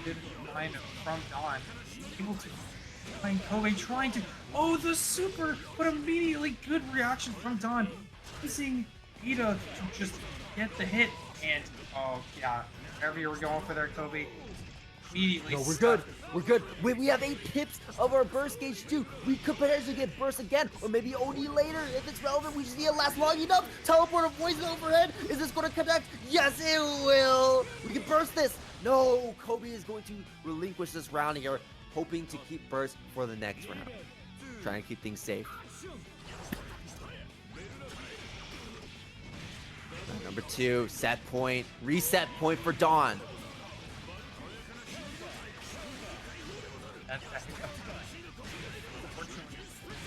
Good line from Dawn. Able to find Kobe trying to. Oh, the super! But immediately good reaction from Dawn. Using Ida to just get the hit. And, oh, yeah. Whatever you were going for there, Kobe. Immediately. No, we're good. We're good. Wait, we have 8 pips of our burst gauge too. We could potentially get burst again, or maybe OD later if it's relevant. We just need to last long enough. Teleport of poison overhead. Is this going to connect? Yes, it will. We can burst this. No, Kobe is going to relinquish this round here, hoping to keep burst for the next round. Trying to keep things safe. Number 2, set point, reset point for Dawn.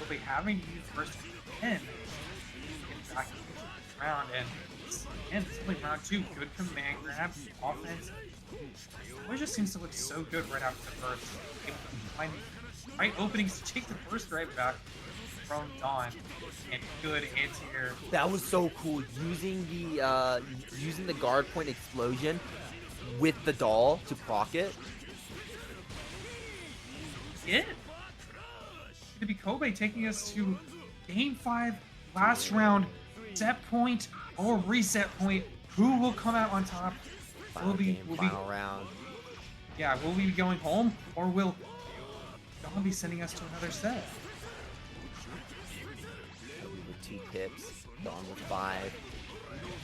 Kobe having to use first and get back into the round. And it's only round 2. Good command grab, offense. It just seems to look so good right after the first. Able to find the right openings to take the first right back from Dawn. And good anti-air. That was so cool. Using the guard point explosion with the doll to proc it. Yeah. To be Kobe taking us to Game 5, last round, set point or reset point. Who will come out on top? Final round. Yeah, will we be going home or will Dawn be sending us to another set? Kobe with 2 pips, Dawn with 5.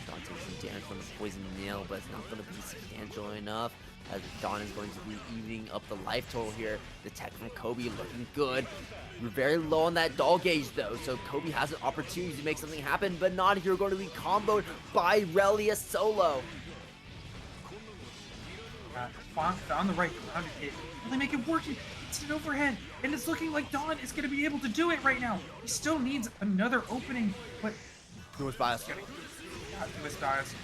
Dawn takes some damage from the poison nail, but it's not going to be substantial enough, as Dawn is going to be evening up the life total here. The tech from Kobe looking good. We're very low on that doll gauge though, so Kobe has an opportunity to make something happen, but not here. Going to be comboed by Relia solo. Found the right ground to hit. Will they make it work? It's an overhead, and it's looking like Dawn is going to be able to do it right now. He still needs another opening, but Lewis bias. Lewis bias.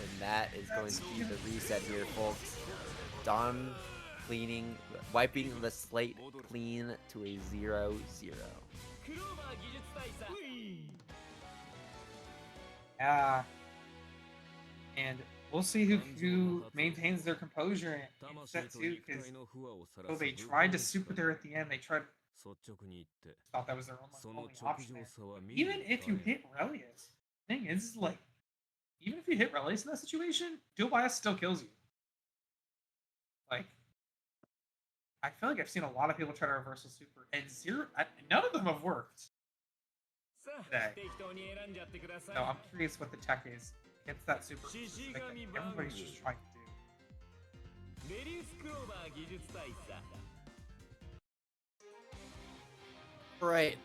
And that is going to be the reset here, folks. Dawn wiping the slate clean to a 0-0. Yeah. And we'll see who maintains their composure in set 2, because they tried to super there at the end. They thought that was their only option there. Even if you hit Relius, the thing is, like, even if you hit Relius in that situation, dual bias still kills you. Like, I feel like I've seen a lot of people try to reversal super, and none of them have worked today. So I'm curious what the tech is against that super. Like, everybody's just trying to do. Right.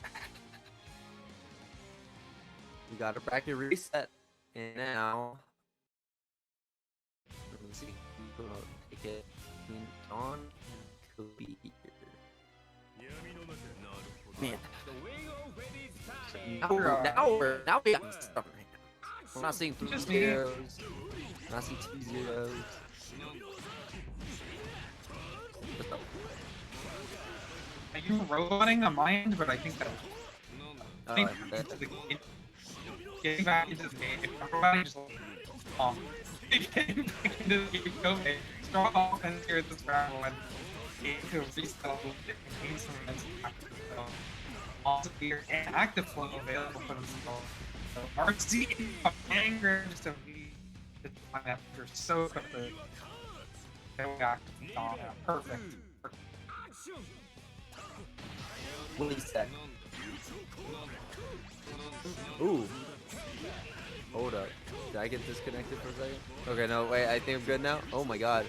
We got a bracket reset, and now let me see. We're gonna take it between Dawn and Kobe here. Man. Now we got stuff right now. We're not seeing 3 zeros. We're not seeing 2 zeros. You were roboting on my end, but I think that. Getting back into the game, if everybody just getting back into the game, Kobe, strong offense here at this round one. Game to reset a little bit and gain some momentum after the flow. Also, here and active flow available for themselves. So RC anger just a lead the time after so quickly. They will active Dawn. Perfect. Reset. Ooh. Hold up. Did I get disconnected for a second? Okay, no, wait, I think I'm good now. Oh my god.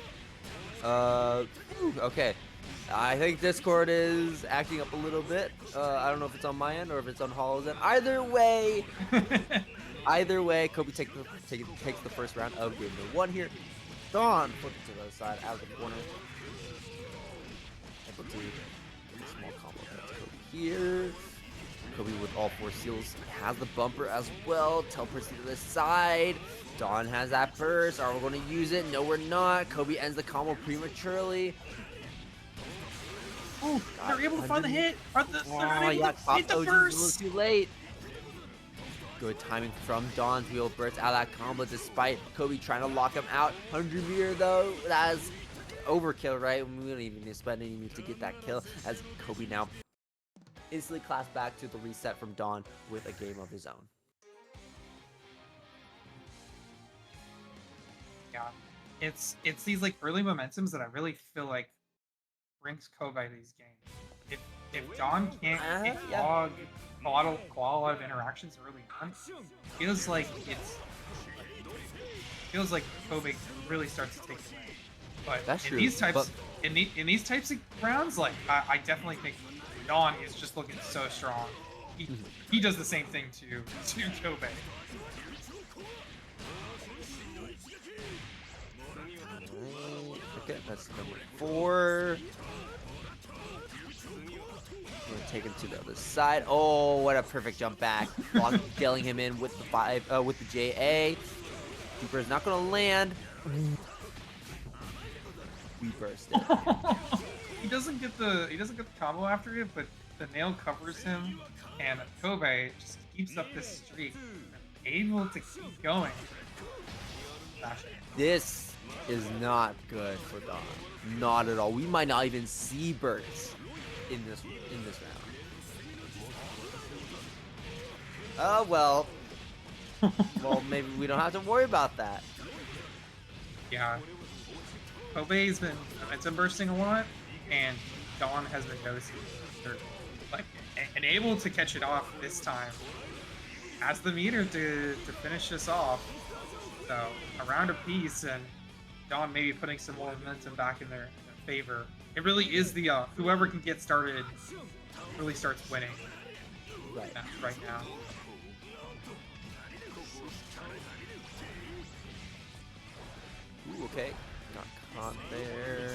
Okay. I think Discord is acting up a little bit. I don't know if it's on my end or if it's on Hollow's end. Either way, Kobe takes the first round of game number 1 here. Dawn flips to the other side, out of the corner. Able to small combo to Kobe here. Kobe with all 4 seals has the bumper as well. Teleports to the side. Dawn has that burst. Are we going to use it? No, we're not. Kobe ends the combo prematurely. Oh, they're able to find the hit. They're not able to hit the burst. A little too late. Good timing from Dawn to be able to burst out of that combo despite Kobe trying to lock him out. 100 meter though, that is overkill, right? We don't even need to spend any meter to get that kill, as Kobe now instantly claps back to the reset from Dawn with a game of his own. Yeah, it's these like early momentums that I really feel like brings Kobe to these games. If Dawn can't log a lot of interactions early on, feels like Kobe really starts to take away. But that's in true. These types in these types of rounds, like I definitely think Dawn is just looking so strong. He does the same thing to Kobe. Okay, that's number 4. take him to the other side. Oh, what a perfect jump back. Scaling him in with the with the JA. Super is not going to land. We burst it. He doesn't get the combo after it, but the nail covers him, and Kobe just keeps up this streak, able to keep going. This is not good for Don. Not at all. We might not even see bursts in this round. Oh well. Well, maybe we don't have to worry about that. Yeah. Kobe's been momentum bursting a lot, and Dawn has been noticing. Like, and able to catch it off this time. Has the meter to finish this off. So, a round apiece, and Dawn maybe putting some more momentum back in their favor. It really is the, whoever can get started really starts winning. Right now. Ooh, okay. Got caught there.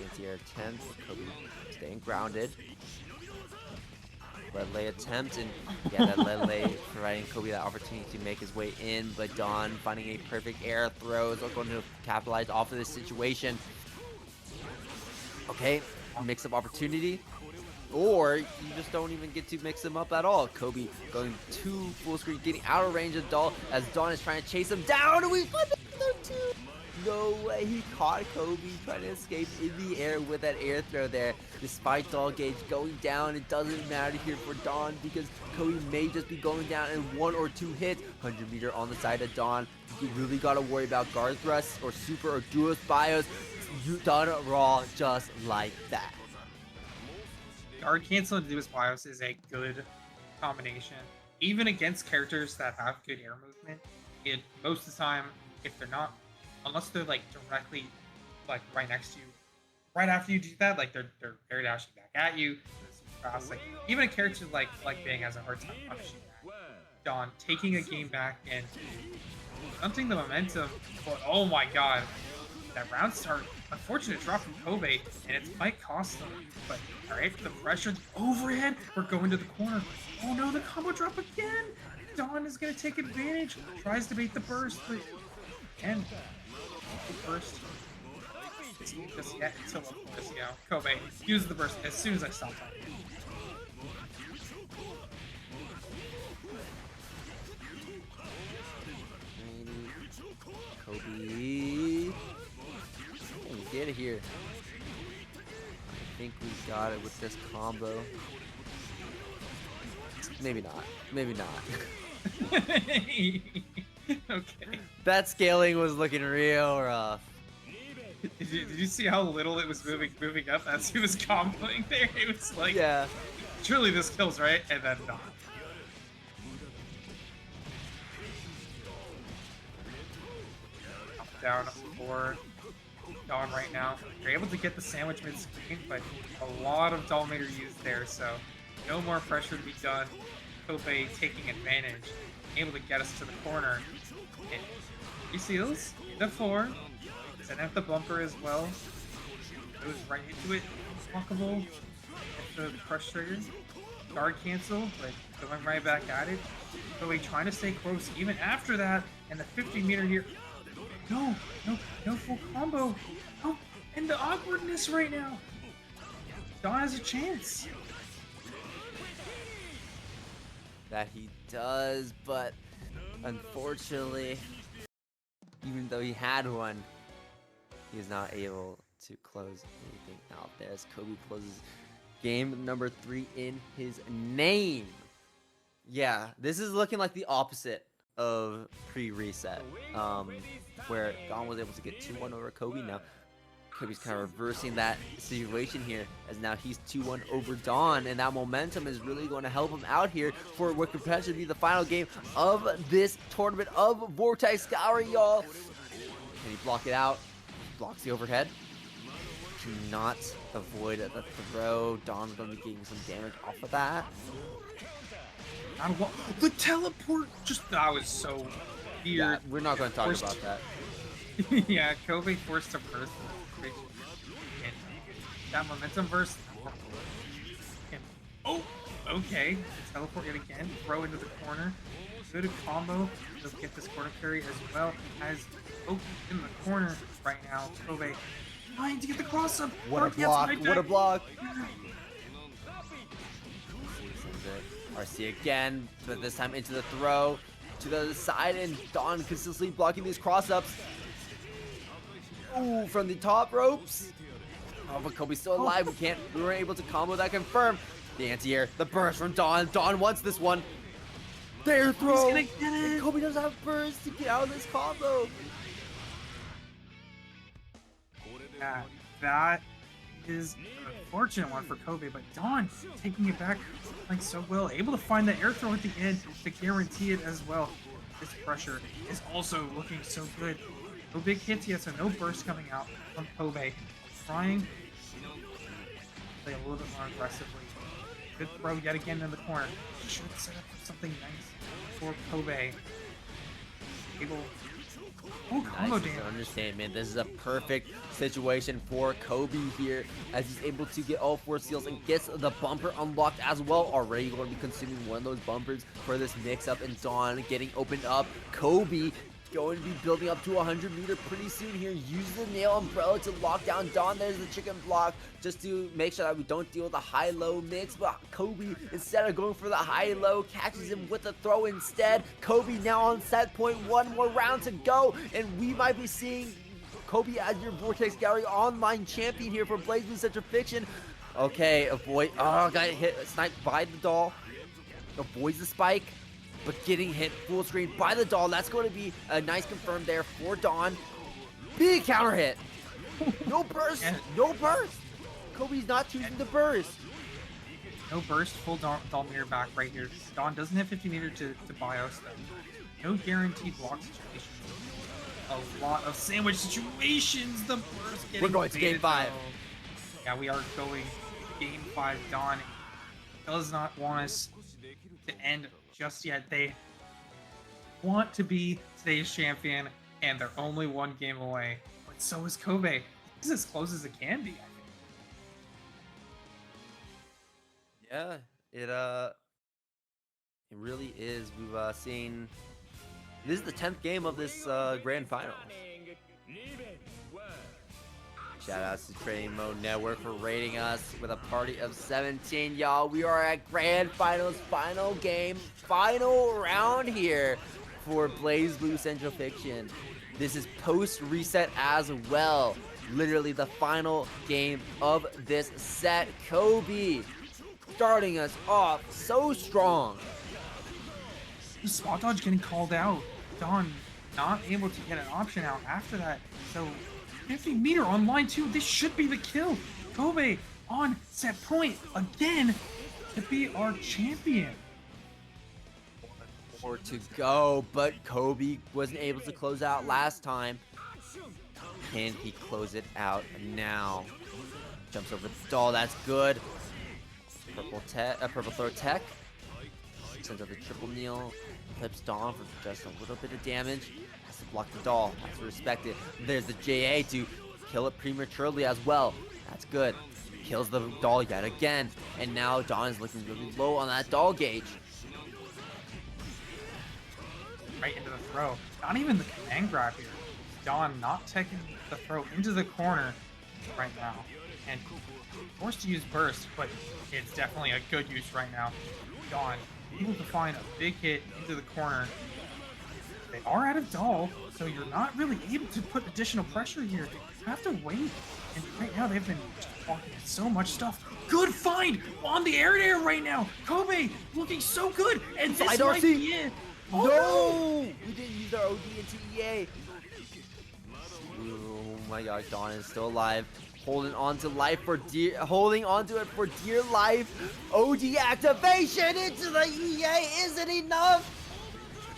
Anti-air attempt. Kobe staying grounded. Ledley attempt, and yeah, that Ledley providing Kobe that opportunity to make his way in, but Don finding a perfect air throw is going to capitalize off of this situation. Okay, mix-up opportunity. Or you just don't even get to mix them up at all. Kobe going to full screen, getting out of range of Dawn as Dawn is trying to chase him down, and we find the two. No way, he caught Kobe trying to escape in the air with that air throw there. Despite Doll Gauge going down, it doesn't matter here for Dawn because Kobe may just be going down in 1 or 2 hits. 100 meter on the side of Dawn. You really got to worry about guard thrusts or super or duos bios. You done it raw just like that. Guard cancel and duos bios is a good combination. Even against characters that have good air movement, most of the time, if they're not, unless they're like directly like right next to you, right after you do that, like they're air dashing back at you. Fast. Like even a character like Bang has a hard time punishing that. Dawn taking a game back and stunting the momentum. But oh my god, that round start, unfortunate drop from Kobe, and it might cost them. But alright, the pressure, the overhead, we're going to the corner. Oh no, the combo drop again! Dawn is gonna take advantage, tries to bait the burst, but again, the burst. Just yet until of course, you know, Kobe uses the burst as soon as I stop talking. Kobe. Oh, we get it here. I think we got it with this combo. Maybe not. Maybe not. Okay. That scaling was looking real rough. Did you see how little it was moving up as he was comboing there? It was like, yeah, surely this kills, right? And then not. Up, down, up, 4. Dawn right now. They're able to get the sandwich mid-screen, but a lot of Dollmeter used there, so no more pressure to be done. Kobe taking advantage, able to get us to the corner. And you see those? The 4. Then at the bumper as well. Goes right into it. Blockable. The crush trigger. Guard cancel, but going right back at it. Kobe trying to stay close even after that. And the 50 meter here. No full combo. Oh, and the awkwardness right now. Dawn has a chance. that he does, but unfortunately, even though he had one, he's not able to close anything out there as Kobe closes game number 3 in his name. Yeah, this is looking like the opposite of pre-reset, where Gon was able to get 2-1 over Kobe. Now Kobe's kind of reversing that situation here, as now he's 2-1 over Dawn, and that momentum is really going to help him out here for what could potentially be the final game of this tournament of Vortex Gallery, y'all. Can he block it out? Blocks the overhead. Cannot avoid the throw. Dawn's going to be getting some damage off of that. The teleport, that was so weird. Yeah, we're not going to talk about that. Yeah, Kobe forced a burst. And that momentum burst, And, oh, okay. Teleport yet again. Throw into the corner. Good combo. They'll get this corner carry as well as Oki in the corner right now. Kobe trying to get the cross up. What a block! What a block! RC again, but this time into the throw to the other side, and Dawn consistently blocking these cross-ups. Ooh, from the top ropes. Oh, but Kobe's still alive. We weren't able to combo that confirm. The anti-air, the burst from Dawn. Dawn wants this one. There throw. He's gonna get it. Kobe doesn't have burst to get out of this combo. Yeah, that is an unfortunate one for Kobe, but Dawn taking it back like so well, able to find the air throw at the end to guarantee it as well. This pressure is also looking so good. No big hits yet, so no burst coming out from Kobe. Trying to play a little bit more aggressively. Good throw yet again in the corner. Should set up something nice for Kobe. Able. Oh, combo Nice, damage. understand, man. This is a perfect situation for Kobe here, as he's able to get all 4 seals and gets the bumper unlocked as well. Already going to be consuming one of those bumpers for this mix-up, and Dawn getting opened up. Kobe going to be building up to 100-meter pretty soon here. Use the nail umbrella to lock down Dawn. There's the chicken block just to make sure that we don't deal with the high-low mix. But Kobe, instead of going for the high-low, catches him with the throw instead. Kobe now on set point. 1 more round to go, and we might be seeing Kobe as your Vortex Gallery online champion here for BlazBlue Central Fiction. Okay, avoid. Oh, got hit, sniped by the doll. Avoids the spike, but getting hit full screen by the doll. That's going to be a nice confirm there for Dawn. Big counter hit. No burst. No burst. Kobe's not choosing the burst. No burst, full Dawn mirror back right here. Dawn doesn't have 50 meter to bios though. No guaranteed block situations. A lot of sandwich situations. The burst getting We're going to game 5. Though. Yeah, we are going game 5. Dawn does not want us to end just yet. They want to be today's champion, and they're only 1 game away. But so is Kobe. This is as close as it can be, I think. Yeah, it really is. We've seen. This is the 10th game of this grand final. Shout outs to Training Mode Network for rating us with a party of 17, y'all. We are at grand finals, final game, final round here for BlazBlue Central Fiction. This is post reset as well. Literally the final game of this set. Kobe starting us off so strong. The spot dodge getting called out. Dawn not able to get an option out after that. So 50 meter on line 2. This should be the kill. Kobe on set point again to be our champion. 1 more to go, but Kobe wasn't able to close out last time. Can he close it out now? Jumps over the doll. That's good. Purple throw tech. Sends out the triple kneel. Clips Dawn for just a little bit of damage. Has to block the doll. Has to respect it. There's the JA to kill it prematurely as well. That's good. Kills the doll yet again. And now Dawn is looking really low on that doll gauge. Right into the throw. Not even the command grab here. Dawn not taking the throw into the corner right now. And forced to use burst, but it's definitely a good use right now. Dawn able to find a big hit into the corner. They are out of doll, so you're not really able to put additional pressure here. You have to wait. And right now they've been walking so much stuff. Good find on the air right now. Kobe looking so good. And this might be it. Oh, no! We didn't use our OD into EA. Oh my gosh, Dawn is still alive. Holding on to life for dear, holding on to it for dear life. OD activation into the EA isn't enough.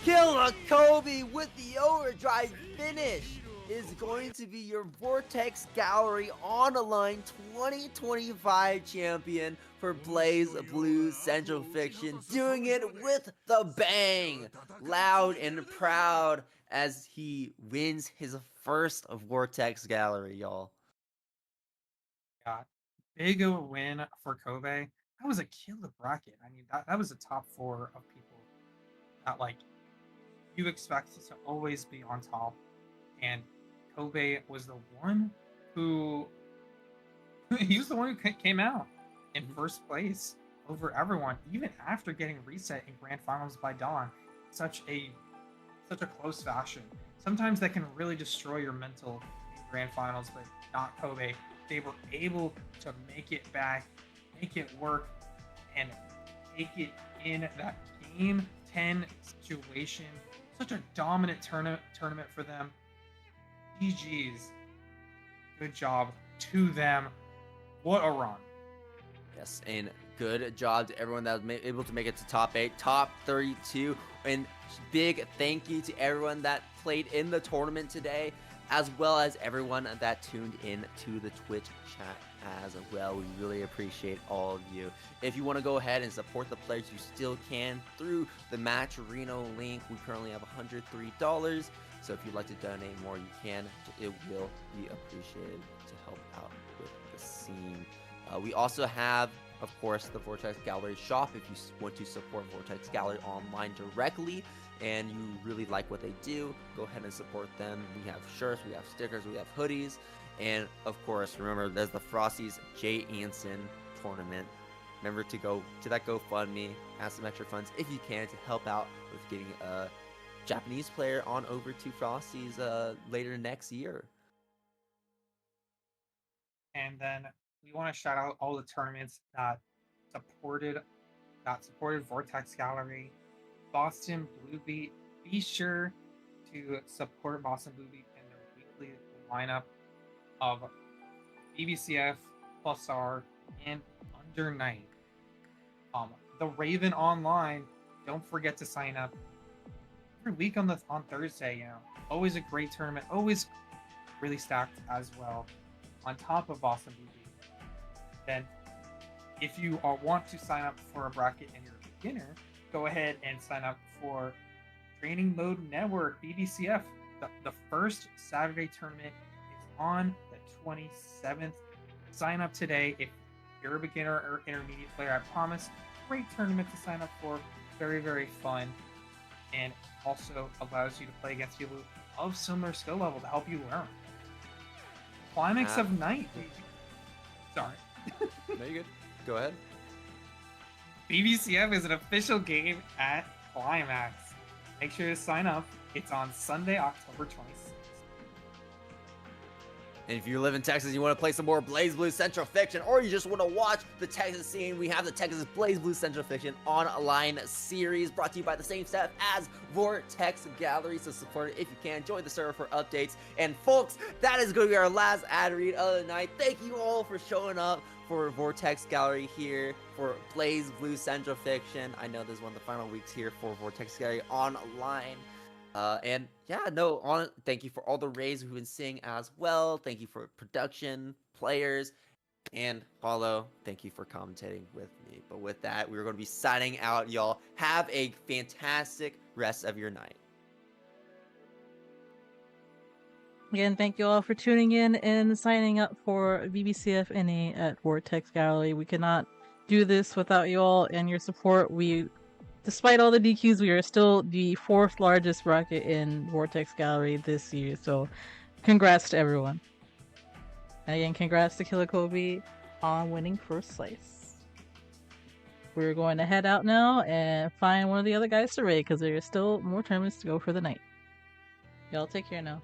Killakobes with the overdrive finish is going to be your Vortex Gallery on a line 2025 champion for BlazBlue Central Fiction, doing it with the bang, loud and proud as he wins his first Vortex Gallery, y'all. Yeah, big of a win for Kobe. That was a killer bracket. I mean, that was a top 4 of people that like you expect to always be on top. And Kobe was the one who he was the one who came out in first place over everyone, even after getting reset in grand finals by Dawn. Such a close fashion. Sometimes that can really destroy your mental in grand finals, but not Kobe. They were able to make it back, make it work, and take it in that game 10 situation. Such a dominant tournament for them. GG's. Good job to them. What a run. Yes, and good job to everyone that was able to make it to top 8, top 32, and big thank you to everyone that played in the tournament today, as well as everyone that tuned in to the Twitch chat as well. We really appreciate all of you. If you want to go ahead and support the players, you still can through the Matcherino link. We currently have $103, so if you'd like to donate more, you can. It will be appreciated to help out with the scene. We also have, of course, the Vortex Gallery shop if you want to support Vortex Gallery online directly and you really like what they do, go ahead and support them. We have shirts, we have stickers, we have hoodies, and of course, remember, there's the Frosty's Jay Anson tournament. Remember to go to that GoFundMe, add some extra funds if you can to help out with getting a Japanese player on over to Frosty's later next year. And then we want to shout out all the tournaments that supported Vortex Gallery. Boston Blue Beat. Be sure to support Boston Blue Beat in their weekly lineup of BBCF, Plus R, and Under Night. The Raven Online. Don't forget to sign up every week on Thursday. You know, always a great tournament. Always really stacked as well. On top of Boston Blue Beat. Then, if you want to sign up for a bracket and you're a beginner, go ahead and sign up for Training Mode Network, BBCF. The first Saturday tournament is on the 27th. Sign up today if you're a beginner or intermediate player. I promise, great tournament to sign up for. Very, very fun. And also allows you to play against people of similar skill level to help you learn. Climax of Night, baby. Sorry. No, you're good. Go ahead. BBCF is an official game at Climax. Make sure to sign up. It's on Sunday, October 26th. And if you live in Texas, you want to play some more BlazBlue Central Fiction, or you just want to watch the Texas scene, we have the Texas BlazBlue Central Fiction online series brought to you by the same staff as Vortex Gallery. So support it if you can. Join the server for updates. And folks, that is going to be our last ad read of the night. Thank you all for showing up for Vortex Gallery here for BlazBlue Central Fiction. I know this is one of the final weeks here for Vortex Gallery online. And yeah, thank you for all the raids who've been seeing as well. Thank you for production, players, and Paulo, thank you for commentating with me. But with that, we're going to be signing out, y'all. Have a fantastic rest of your night. Again, thank you all for tuning in and signing up for BBCF NA at Vortex Gallery. We could not do this without you all and your support. Despite all the DQs, we are still the 4th largest bracket in Vortex Gallery this year. So, congrats to everyone. And again, congrats to Killakobes on winning first slice. We're going to head out now and find one of the other guys to raid because there are still more tournaments to go for the night. Y'all take care now.